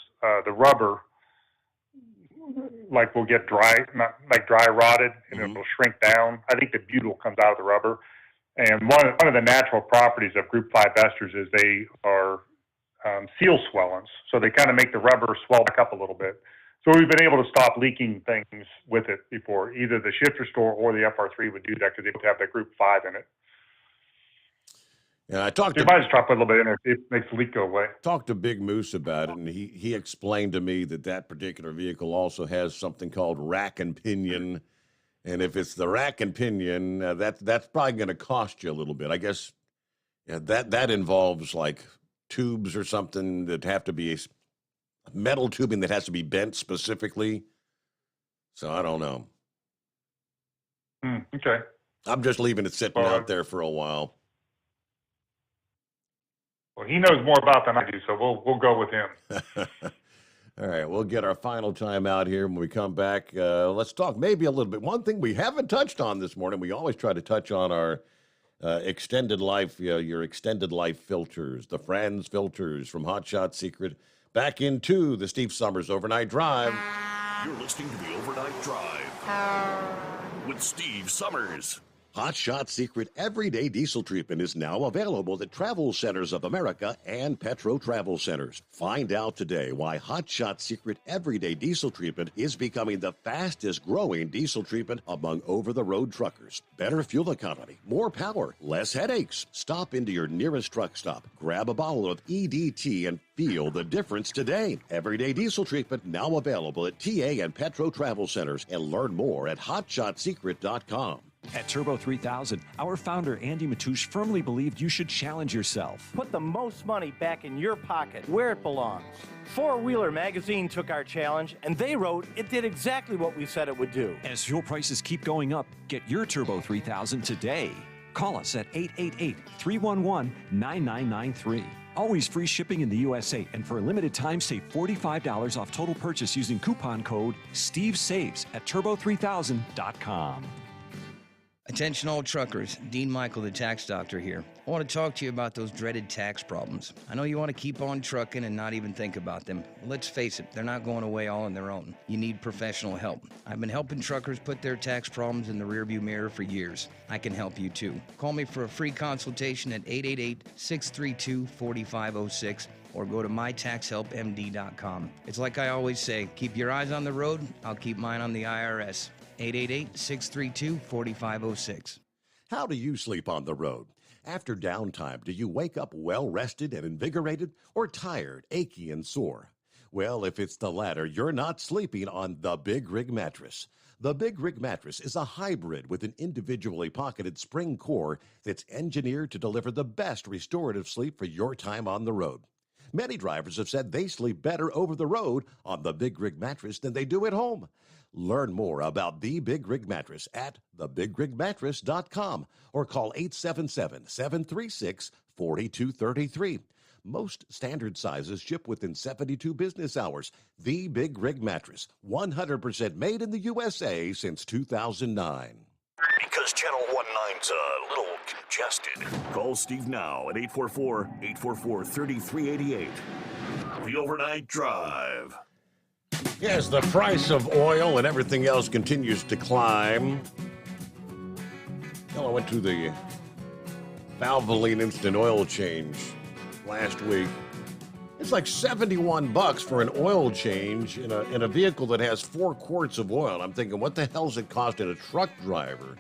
the rubber, will get dry rotted, and it'll shrink down. I think the butyl comes out of the rubber. And one of the natural properties of Group 5 esters is they are seal swellants. So they kind of make the rubber swell back up a little bit. So we've been able to stop leaking things with it before. Either the shift restore or the FR3 would do that because they have that Group 5 in it. Yeah, I talked. You might just drop a little bit in there. It makes the leak go away. Talked to Big Moose about it, and he explained to me that particular vehicle also has something called rack and pinion, and if it's the rack and pinion, that's probably going to cost you a little bit. I guess that involves like tubes or something that have to be metal tubing that has to be bent specifically. So I don't know. Okay. I'm just leaving it sitting out there for a while. Well, he knows more about than I do, so we'll go with him. All right, we'll get our final time out here. When we come back, let's talk maybe a little bit. One thing we haven't touched on this morning, we always try to touch on our extended life, your extended life filters, the Franz filters from Hot Shot Secret. Back into the Steve Sommers Overnight Drive. You're listening to the Overnight Drive with Steve Sommers. Hot Shot Secret Everyday Diesel Treatment is now available at Travel Centers of America and Petro Travel Centers. Find out today why Hot Shot Secret Everyday Diesel Treatment is becoming the fastest growing diesel treatment among over-the-road truckers. Better fuel economy, more power, less headaches. Stop into your nearest truck stop, grab a bottle of EDT, and feel the difference today. Everyday Diesel Treatment now available at TA and Petro Travel Centers, and learn more at hotshotsecret.com. At Turbo 3000, our founder Andy Matoush firmly believed you should challenge yourself. Put the most money back in your pocket, where it belongs. Four Wheeler Magazine took our challenge, and they wrote it did exactly what we said it would do. As fuel prices keep going up, get your Turbo 3000 today. Call us at 888-311-9993. Always free shipping in the USA, and for a limited time, save $45 off total purchase using coupon code STEVESAVES at turbo3000.com. Attention all truckers, Dean Michael, the tax doctor here. I want to talk to you about those dreaded tax problems. I know you want to keep on trucking and not even think about them. But let's face it, they're not going away all on their own. You need professional help. I've been helping truckers put their tax problems in the rearview mirror for years. I can help you too. Call me for a free consultation at 888-632-4506 or go to mytaxhelpmd.com. It's like I always say, keep your eyes on the road, I'll keep mine on the IRS. 888-632-4506. How do you sleep on the road? After downtime, do you wake up well-rested and invigorated, or tired, achy, and sore? Well, if it's the latter, you're not sleeping on the Big Rig Mattress. The Big Rig Mattress is a hybrid with an individually pocketed spring core that's engineered to deliver the best restorative sleep for your time on the road. Many drivers have said they sleep better over the road on the Big Rig Mattress than they do at home. Learn more about the Big Rig Mattress at thebigrigmattress.com or call 877-736-4233. Most standard sizes ship within 72 business hours. The Big Rig Mattress, 100% made in the USA since 2009. Because Channel 19's a little congested. Call Steve now at 844-844-3388. The Overnight Drive. Yes, the price of oil and everything else continues to climb. Well, I went to the Valvoline Instant Oil Change last week. It's like $71 for an oil change in a vehicle that has 4 quarts of oil. I'm thinking, what the hell's it costing a truck driver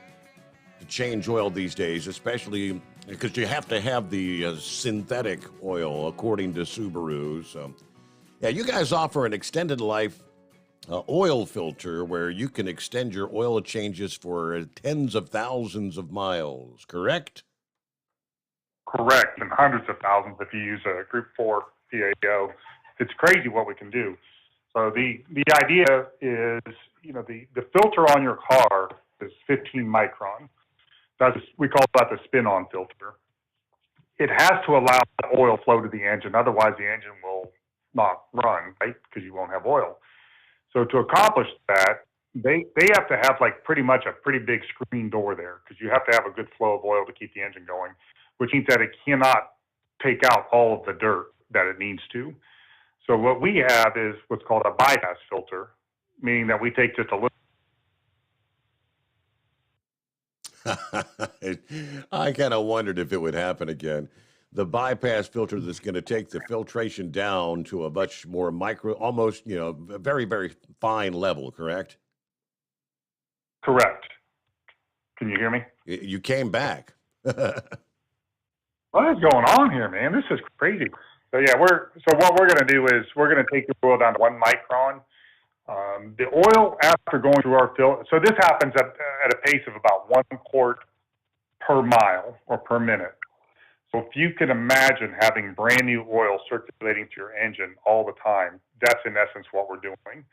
to change oil these days, especially because you have to have the synthetic oil, according to Subaru. So, yeah, you guys offer an extended life oil filter where you can extend your oil changes for tens of thousands of miles, correct? Correct, and hundreds of thousands if you use a Group 4 PAO. It's crazy what we can do. So the idea is, the filter on your car is 15 micron. We call that the spin-on filter. It has to allow the oil flow to the engine, otherwise the engine will not run, right? Because you won't have oil. So to accomplish that, they have to have pretty much a pretty big screen door there, because you have to have a good flow of oil to keep the engine going, which means that it cannot take out all of the dirt that it needs to. So what we have is what's called a bypass filter, meaning that we take just a little. I kind of wondered if it would happen again. The bypass filter that's going to take the filtration down to a much more micro, almost, very, very fine level, correct? Correct. Can you hear me? You came back. What is going on here, man? This is crazy. So yeah, what we're going to do is we're going to take the oil down to 1 micron. The oil, after going through our filter, so this happens at a pace of about 1 quart per mile or per minute. So if you can imagine having brand new oil circulating to your engine all the time, that's in essence what we're doing.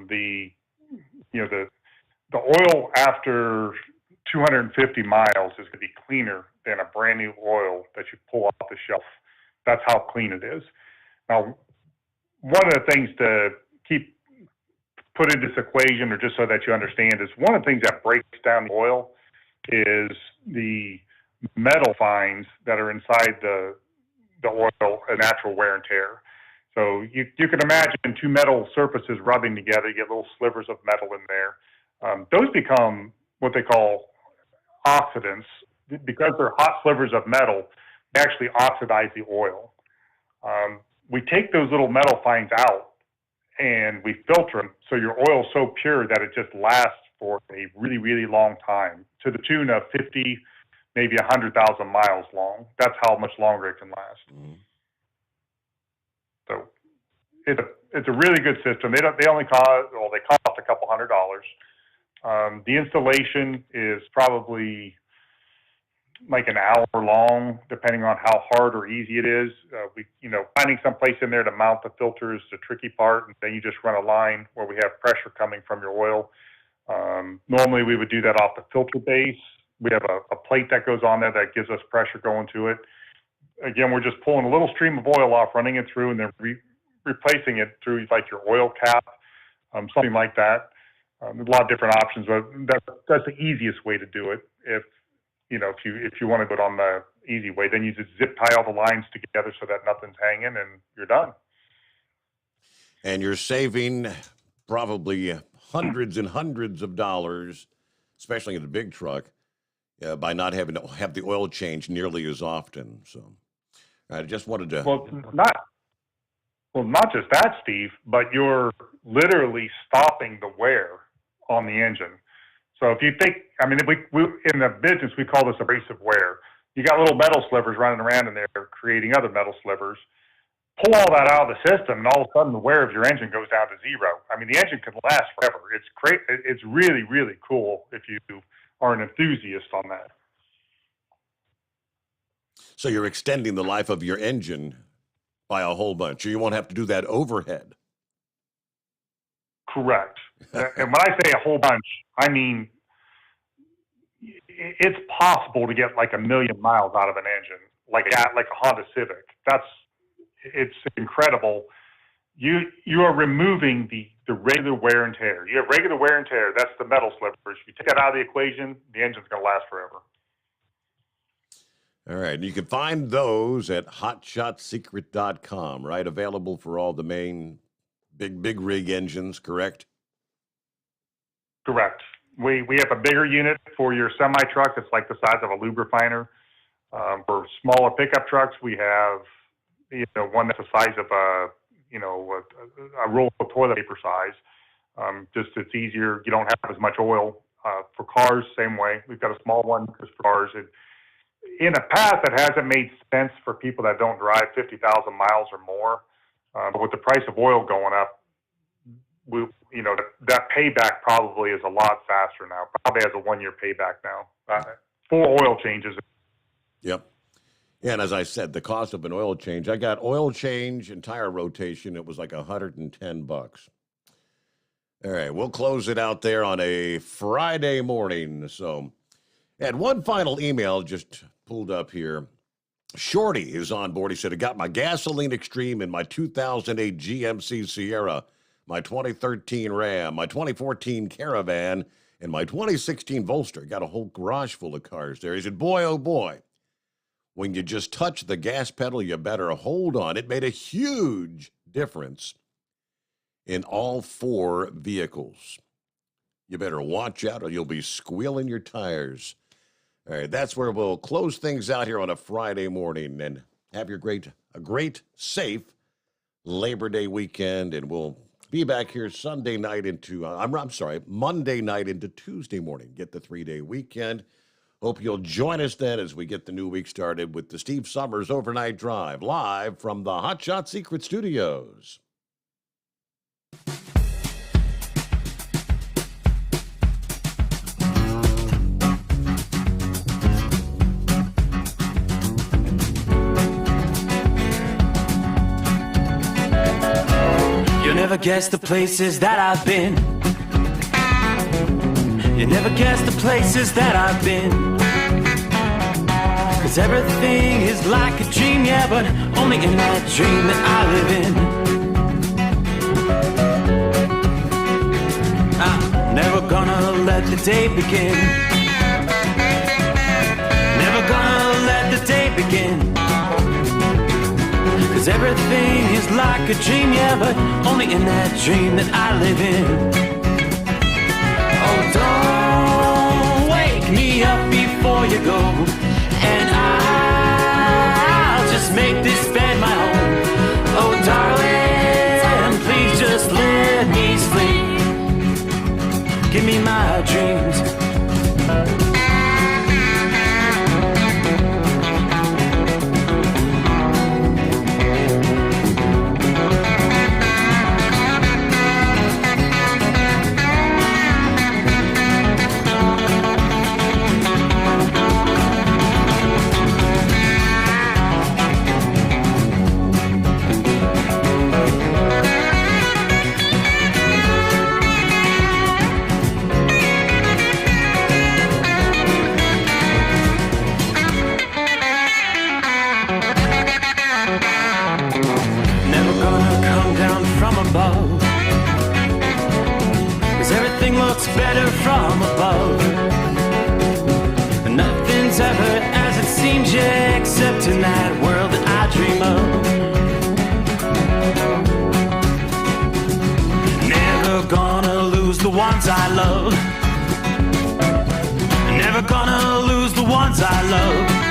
The oil after 250 miles is going to be cleaner than a brand new oil that you pull off the shelf. That's how clean it is. Now, one of the things to put in this equation, or just so that you understand, is one of the things that breaks down the oil is the metal fines that are inside the oil, a natural wear and tear. So you can imagine 2 metal surfaces rubbing together. You get little slivers of metal in there. Those become what they call oxidants, because they're hot slivers of metal, they actually oxidize the oil. We take those little metal fines out and we filter them so your oil is so pure that it just lasts for a really, really long time, to the tune of 50, maybe 100,000 miles long. That's how much longer it can last. So it's a really good system. They only cost, well, they cost a couple $100. The installation is probably like an hour long, depending on how hard or easy it is. Finding some place in there to mount the filter is the tricky part, and then you just run a line where we have pressure coming from your oil. Normally we would do that off the filter base. We have a plate that goes on there that gives us pressure going to it. Again, we're just pulling a little stream of oil off, running it through, and then replacing it through like your oil cap, something like that. There's a lot of different options, but that's the easiest way to do it. If you want to do it on the easy way, then you just zip tie all the lines together so that nothing's hanging, and you're done. And you're saving probably hundreds and hundreds of dollars, especially in a big truck, by not having to have the oil change nearly as often. So I just wanted to... Not just that, Steve, but you're literally stopping the wear on the engine. So if you think, we in the business, we call this abrasive wear. You got little metal slivers running around in there creating other metal slivers. Pull all that out of the system, and all of a sudden the wear of your engine goes down to zero. The engine can last forever. It's great. It's really, really cool if you are an enthusiast on that. So you're extending the life of your engine by a whole bunch. You won't have to do that overhead. Correct. And when I say a whole bunch, I mean it's possible to get like 1 million miles out of an engine, like a Honda Civic. It's incredible. You are removing the regular wear and tear. You have regular wear and tear. That's the metal slivers. You take that out of the equation, the engine's going to last forever. All right. You can find those at hotshotsecret.com, right? Available for all the main big rig engines, correct? Correct. We have a bigger unit for your semi-truck. It's like the size of a lube refiner. For smaller pickup trucks, we have one that's the size of a roll of toilet paper size. Just it's easier. You don't have as much oil. For cars, same way. We've got a small one just for cars. In the past, it hasn't made sense for people that don't drive 50,000 miles or more. But with the price of oil going up, that payback probably is a lot faster now. Probably has a 1-year payback now. 4 oil changes. Yep. Yeah, and as I said, the cost of an oil change, I got oil change and tire rotation. It was like $110. All right, we'll close it out there on a Friday morning. So, and one final email just pulled up here. Shorty is on board. He said, I got my gasoline extreme in my 2008 GMC Sierra, my 2013 Ram, my 2014 Caravan, and my 2016 Volster. Got a whole garage full of cars there. He said, boy, oh boy, when you just touch the gas pedal, you better hold on. It made a huge difference in all 4 vehicles. You better watch out or you'll be squealing your tires. All right, that's where we'll close things out here on a Friday morning, and have a great, safe Labor Day weekend, and we'll be back here Monday night into Tuesday morning. Get the 3-day weekend. Hope you'll join us then as we get the new week started with the Steve Sommers Overnight Drive, live from the Hot Shot Secret Studios. You'll never guess the places that I've been. You never guess the places that I've been. 'Cause everything is like a dream, yeah, but only in that dream that I live in. I'm never gonna let the day begin. Never gonna let the day begin. 'Cause everything is like a dream, yeah, but only in that dream that I live in. Oh, don't wake me up before before you go. And I'll just make this bed my home. Oh, darling, please just let me sleep. Give me my dreams. Better from above. Nothing's ever as it seems, yeah, except in that world that I dream of. Never gonna lose the ones I love. Never gonna lose the ones I love.